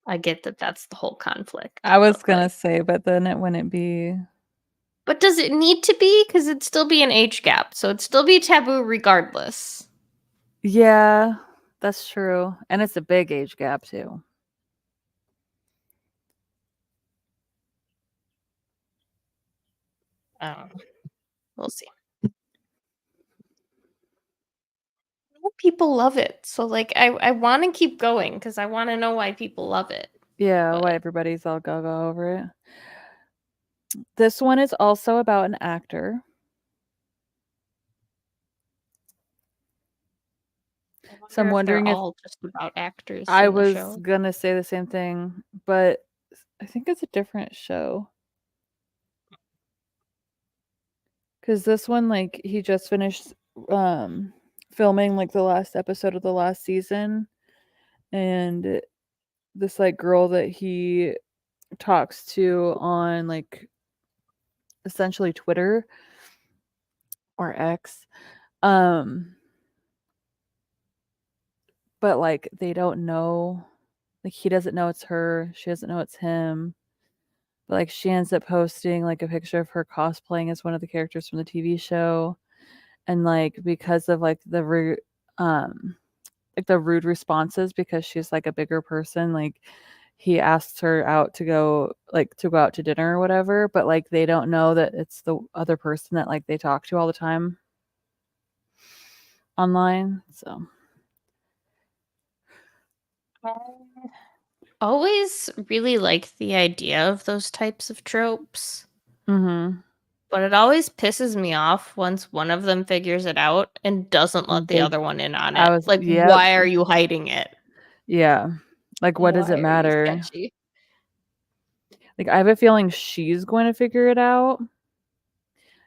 I get that that's the whole conflict.
I was
but,
gonna
like,
say, but then it wouldn't be.
but does it need to be? Because it'd still be an age gap, so it'd still be taboo regardless.
Yeah, that's true. And it's a big age gap too.
We'll see. People love it, so like I want to keep going because I want to know why people love it.
Yeah,
But
why everybody's all gaga over it. This one is also about an actor.
I wonder
So I'm
if they're
wondering if
all just about actors
I
in the
was
show.
gonna say the same thing, but I think it's a different show. Because this one, like, he just finished filming like the last episode of the last season, and this like girl that he talks to on like essentially Twitter or X, um, but like they don't know, like he doesn't know it's her, she doesn't know it's him. But like she ends up posting like a picture of her cosplaying as one of the characters from the TV show, and like because of like the rude responses, because she's like a bigger person, like he asks her out to go out to dinner or whatever, but like they don't know that it's the other person that like they talk to all the time online. So
I always really like the idea of those types of tropes,
mhm.
but it always pisses me off once one of them figures it out and doesn't let the
They
other one in on
I
it.
was
Like,
yep.
why are you hiding it?
Yeah. Like what does it
Why are you
matter?
sketchy?
Like I have a feeling she's going to figure it out,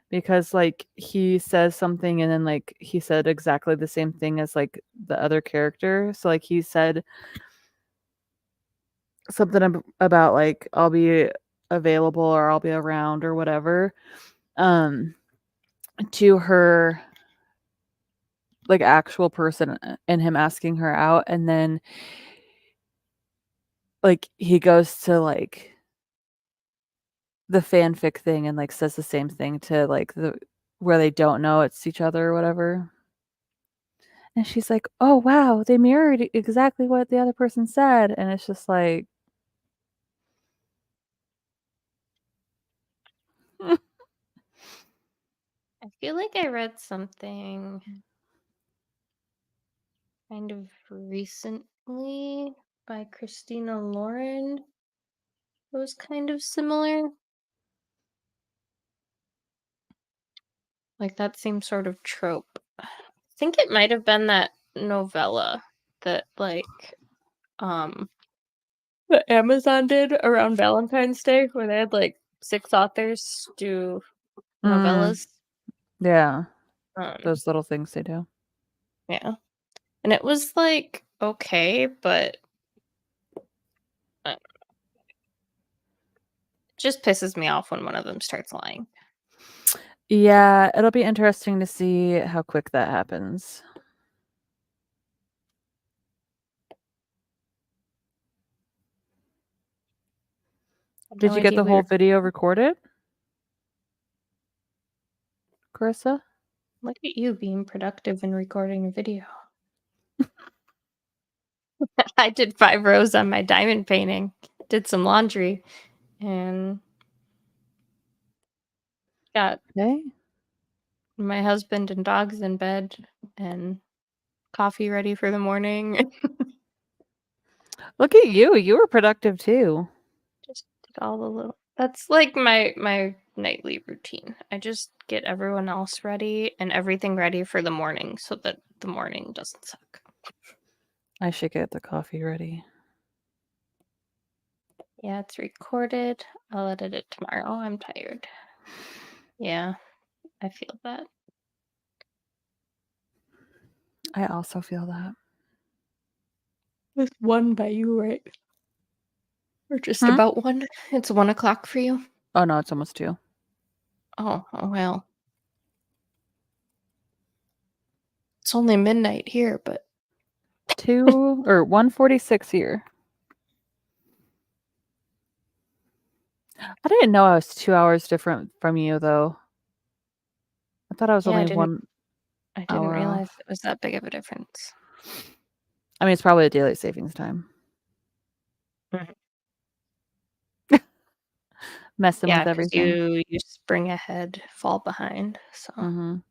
because like he says something and then like he said exactly the same thing as like the other character. So like he said something about like I'll be available or I'll be around or whatever, um to her like actual person, and him asking her out, and then like he goes to like the fanfic thing and like says the same thing to like the where they don't know it's each other or whatever. And she's like, "Oh wow, they mirrored exactly what the other person said." And it's just like
I feel like I read something kind of recently by Christina Lauren. It was kind of similar. Like that same sort of trope. I think it might have been that novella that um that Amazon did around Valentine's Day where they had like 6 authors do
mm,
novellas.
yeah,
Um
those little things they do.
yeah. And it was like okay, but it just pisses me off when one of them starts lying.
Yeah, it'll be interesting to see how quick that happens.
I had
Did
no
you get
idea
the
we
whole
were.
video recorded, Carissa?
Look at you being productive and recording a video. I did 5 rows on my diamond painting, did some laundry, and got
Okay.
my husband and dogs in bed and coffee ready for the morning.
Look at you. You were productive too.
Just did all the little. That's like my nightly routine. I just get everyone else ready and everything ready for the morning so that the morning doesn't suck.
I should get the coffee ready.
Yeah, it's recorded. I'll edit it tomorrow. I'm tired. Yeah, I feel that.
I also feel that.
It's 1 by you, right? Or just
Hmm?
about 1? It's 1 o'clock for you?
Oh no, it's almost 2.
Oh, well. It's only midnight here, but
2 or 1:46 here. I didn't know I was 2 hours different from you though. I thought I was
yeah,
only 1
I didn't
hour
realize
off.
it was that big of a difference.
I mean, it's probably a daylight savings time.
Mhm.
Messing
Yeah,
with
because
everything.
you spring ahead, fall behind. So
Mhm.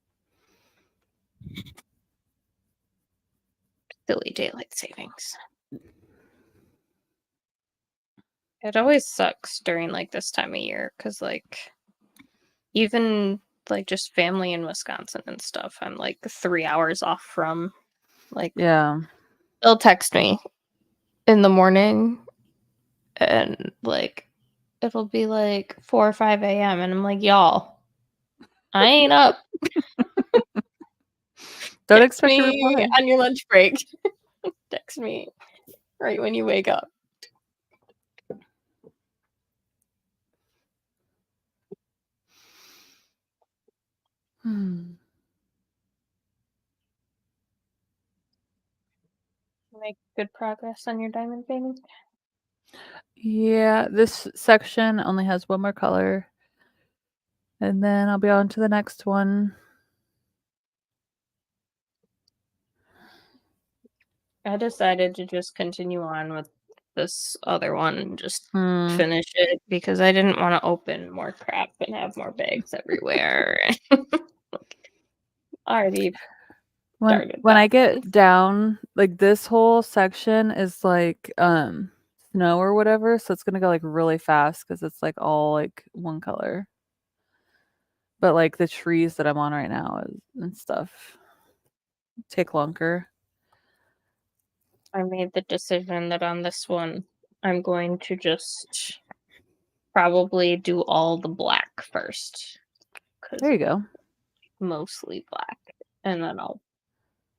silly daylight savings. It always sucks during like this time of year because like even like just family in Wisconsin and stuff, I'm like 3 hours off from. Like
Yeah.
they'll text me in the morning and like it'll be like 4 or 5 a.m. and I'm like, y'all, I ain't up.
Don't
Text
expect a
me
reply.
on your lunch break. Text me right when you wake up.
Hmm.
Make good progress on your diamond painting.
Yeah, this section only has 1 more color. And then I'll be on to the next one.
I decided to just continue on with this other one and just
Hmm.
finish it because I didn't want to open more crap and have more bags everywhere. Already started
When I
that one.
get down, like this whole section is like snow or whatever, so it's gonna go like really fast because it's like all like one color. But like the trees that I'm on right now and stuff take longer.
I made the decision that on this one, I'm going to just probably do all the black first because
There you go.
mostly black, and then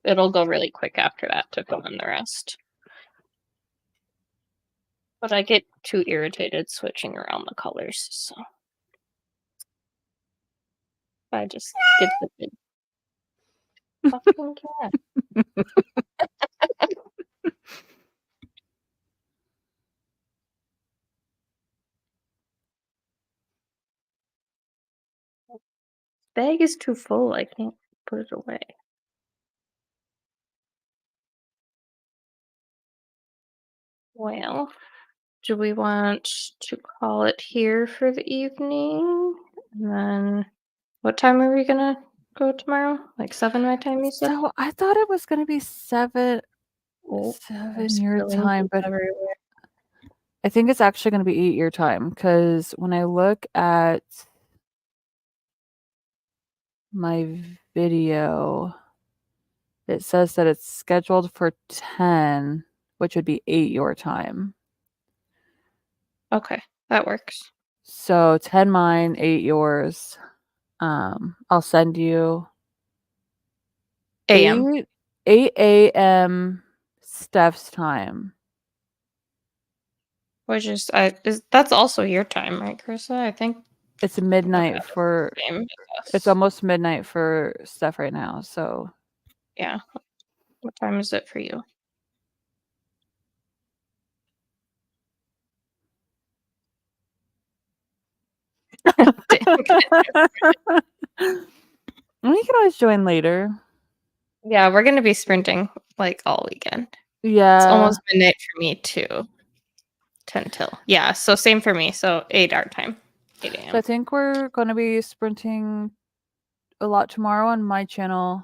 it'll go really quick after that to fill in the rest. But I get too irritated switching around the colors, so I just get the big fucking cat. bag is too full. I can't put it away. Well, do we want to call it here for the evening? And then what time are we gonna go tomorrow? Like 7 my time, you said?
So I thought it was gonna be seven
Oh, I'm
your
spilling
time,
tea
but
everywhere.
I think it's actually gonna be 8 your time because when I look at my video, it says that it's scheduled for 10, which would be 8 your time.
Okay, that works.
So 10 mine, 8 yours. I'll send you
AM,
8 a.m. Steph's time.
which is that's also your time, right, Carissa? I think.
It's
Okay,
midnight
that's
for
the same as
it's
us.
almost midnight for Steph right now. So
Yeah. What time is it for you? Dang.
we can always join later.
Yeah, we're gonna be sprinting like all weekend. It's
Yeah.
almost midnight for me too. 10 till. Yeah, so same for me. So 8 our time. 8
So I
a.m.
think we're going to be sprinting a lot tomorrow on my channel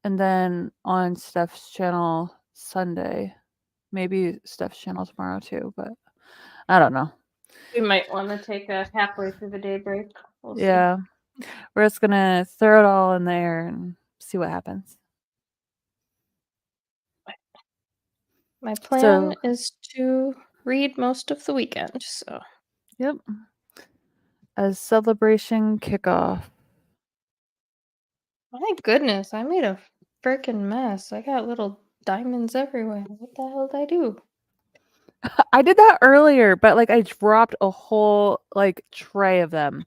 and then on Steph's channel Sunday. Maybe Steph's channel tomorrow too, but I don't know.
We might want to take a halfway through the day break. We'll see.
Yeah. We're just going to throw it all in there and see what happens.
My plan
So,
is to read most of the weekend. So
yep. A celebration kickoff.
my goodness, I made a freaking mess. I got little diamonds everywhere. What the hell did I do?
I did that earlier, but like I dropped a whole like tray of them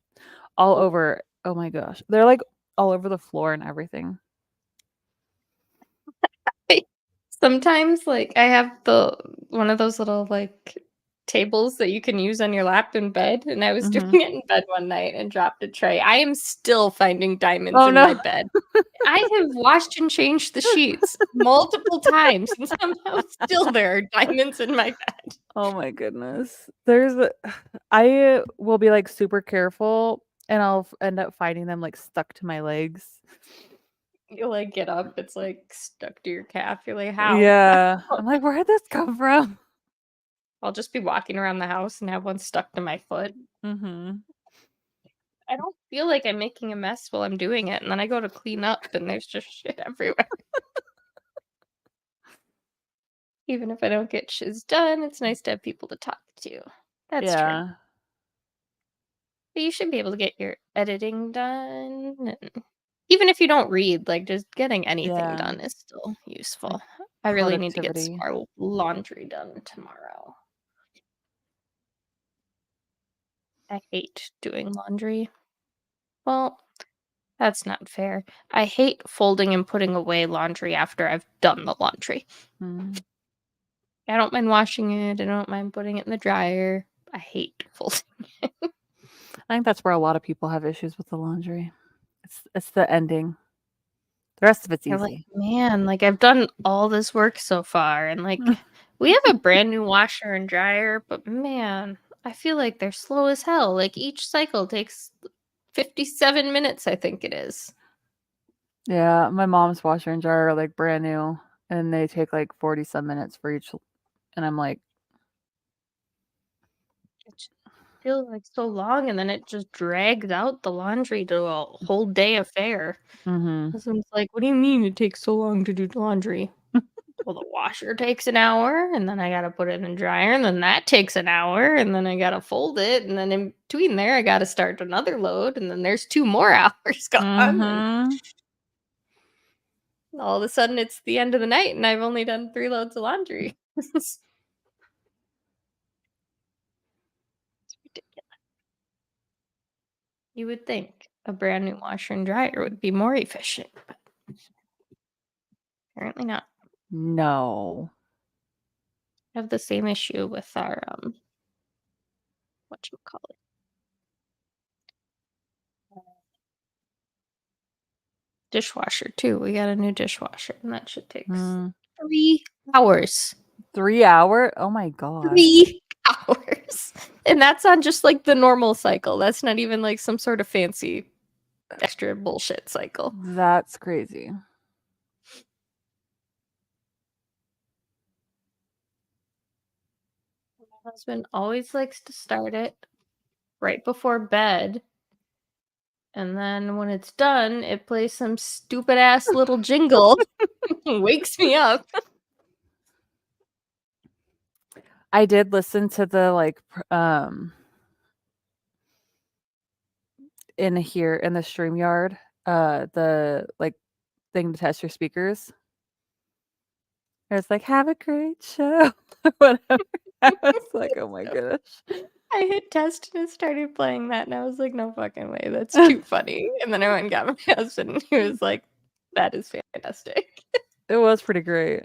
all
Oh.
over. Oh my gosh. They're like all over the floor and everything.
Sometimes, like, I have the one of those little, like, tables that you can use on your lap in bed, and I was doing
Mhm.
it in bed one night and dropped a tray. I am still finding diamonds
Oh
in my
no.
bed. I have washed and changed the sheets multiple times, and somehow still there are diamonds in my bed.
Oh my goodness. I will be like super careful and I'll end up finding them like stuck to my legs.
You, like, get up, it's, like, stuck to your calf. You're like, "How?"
Yeah. I'm like, where did this come from?
I'll just be walking around the house and have one stuck to my foot.
Mhm.
I don't feel like I'm making a mess while I'm doing it, and then I go to clean up and there's just shit everywhere. Even if I don't get shiz done, it's nice to have people to talk to. That's true.
Yeah.
But you should be able to get your editing done. And even if you don't read, like just getting anything
Yeah.
done is still
Like
useful. I really need to get some
productivity.
more laundry done tomorrow. I hate doing laundry. Well, that's not fair. I hate folding and putting away laundry after I've done the laundry.
Mm.
I don't mind washing it. I don't mind putting it in the dryer. I hate folding.
I think that's where a lot of people have issues with the laundry. It's the ending. The rest of it's
You're like,
easy.
man, like I've done all this work so far, and like we have a brand new washer and dryer, but man, I feel like they're slow as hell. Like each cycle takes 57 minutes, I think it is.
Yeah, my mom's washer and dryer are like brand new and they take like 40 some minutes for each and I'm like,
It just feels like so long, and then it just drags out the laundry to a whole day affair.
mhm.
Husband's like, "What do you mean it takes so long to do laundry?" Well, the washer takes an hour, and then I gotta put it in dryer, and then that takes an hour, and then I gotta fold it, and then in between there, I gotta start another load, and then there's 2 more hours gone, and
Mhm.
all of a sudden, it's the end of the night, and I've only done 3 loads of laundry. It's ridiculous. You would think a brand new washer and dryer would be more efficient, but apparently not.
No.
I have the same issue with our, whatchamacallit? dishwasher too. We got a new dishwasher, and that shit takes
Mm.
3 hours.
3 hour? Oh my god.
3 hours. And that's on just like the normal cycle. That's not even like some sort of fancy extra bullshit cycle.
That's crazy.
My husband always likes to start it right before bed. And then when it's done, it plays some stupid ass little jingle and wakes me up.
I did listen to the in here in the StreamYard, the like thing to test your speakers. It's like, have a great show. Whatever. I was like, oh my gosh.
I hit test and it started playing that, and I was like, no fucking way, that's too funny. And then I went and got my husband, and he was like, that is fantastic.
It was pretty great.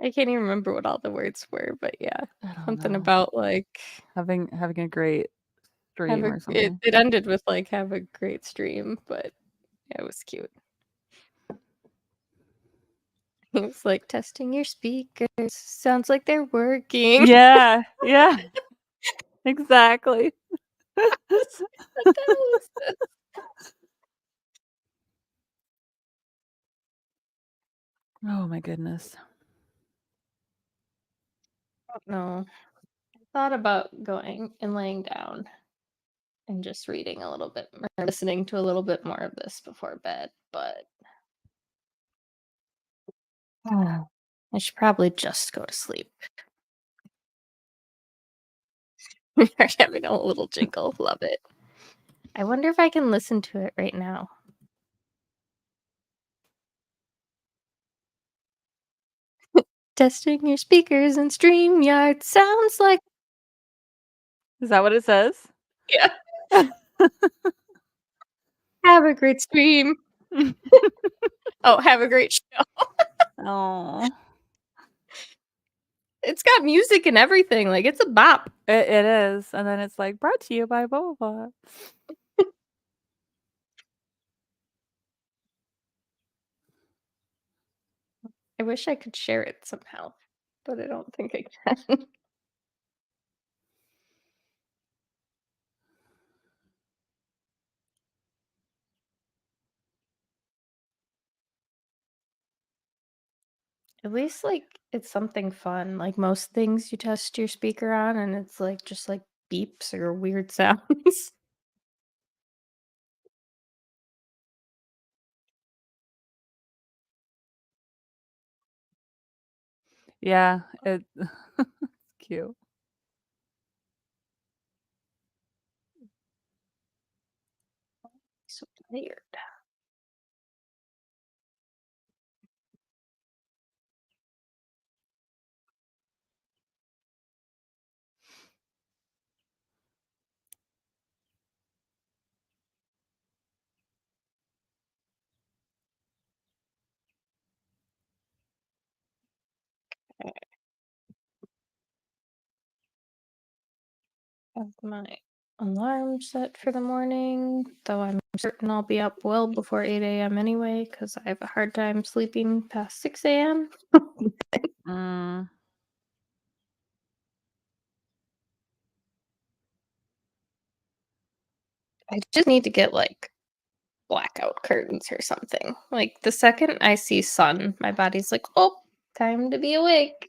I can't even remember what all the words were, but yeah,
I don't
something
know.
about like
Having a great stream or something.
it ended with like have a great stream, but it was cute. He was like testing your speakers. Sounds like they're working.
Yeah, yeah. Exactly.
What the hell is this?
Oh my goodness.
No. I thought about going and laying down and just reading a little bit more, listening to a little bit more of this before bed, but I should probably just go to sleep. We are having a little jingle. Love it. I wonder if I can listen to it right now. Testing your speakers and StreamYard sounds like.
Is that what it says?
Yeah. Have a great stream. Oh, have a great show.
Oh.
It's got music and everything. Like, it's a bop.
It is. And then it's like brought to you by blah blah blah.
I wish I could share it somehow, but I don't think I can. At least, like, it's something fun. Like, most things you test your speaker on, and it's, like, just, like, beeps or weird sounds.
Yeah, it's cute.
So tired. Have my alarm set for the morning, though I'm certain I'll be up well before 8 a.m. anyway, because I have a hard time sleeping past 6 a.m.
Mm.
I just need to get, like, blackout curtains or something. Like, the second I see sun, my body's like, "Oh, time to be awake."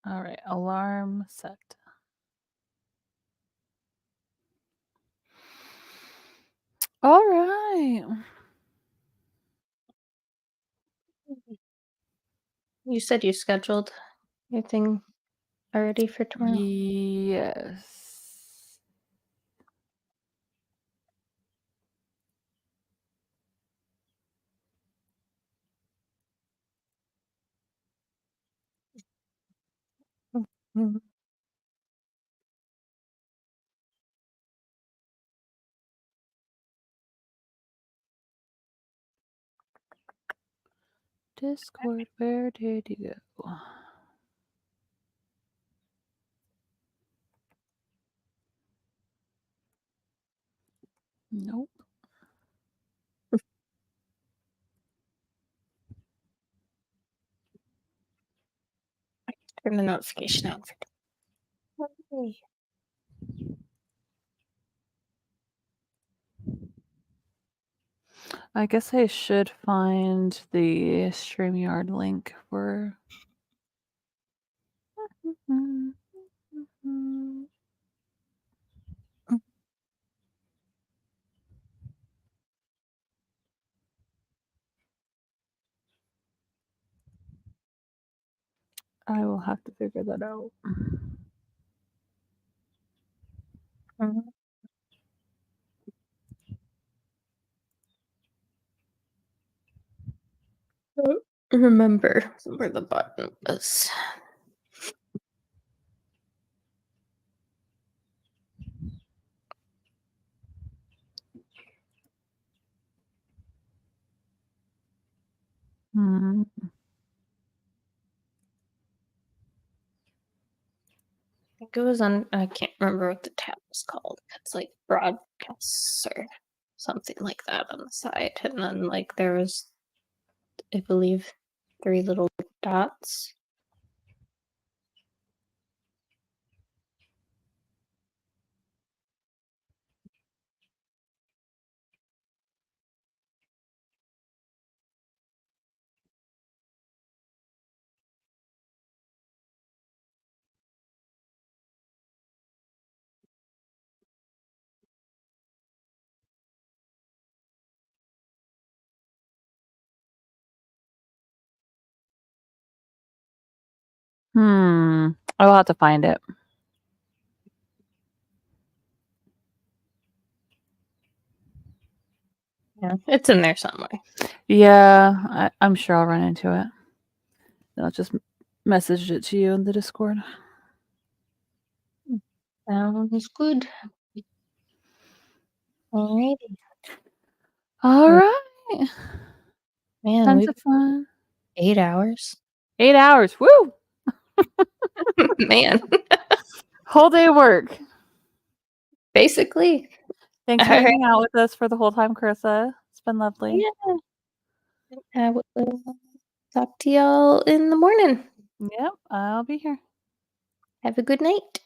All right, alarm set. All right.
You said you scheduled your thing already for tomorrow?
Yes.
Mhm.
Discord, where did you go? Nope.
Turn the notification on. Okay.
I guess I should find the StreamYard link for. I will have to figure that out.
Remember where the button was.
Hmm.
I think it was on, I can't remember what the tab was called. It's like broadcasts or something like that on the side. And then like there was, I believe, 3 little dots.
I will have to find it.
Yeah, it's in there somewhere.
Yeah, I'm sure I'll run into it. Then I'll just message it to you in the Discord.
Sounds good. Alrighty.
All right.
Man,
Tons
we've
of fun.
8 hours.
8 hours. Woo!
Man,
Whole day of work.
basically.
Thanks for
All right.
hanging out with us for the whole time, Carissa. It's been lovely.
Yeah. I will talk to y'all in the morning.
Yep, I'll be here.
Have a good night.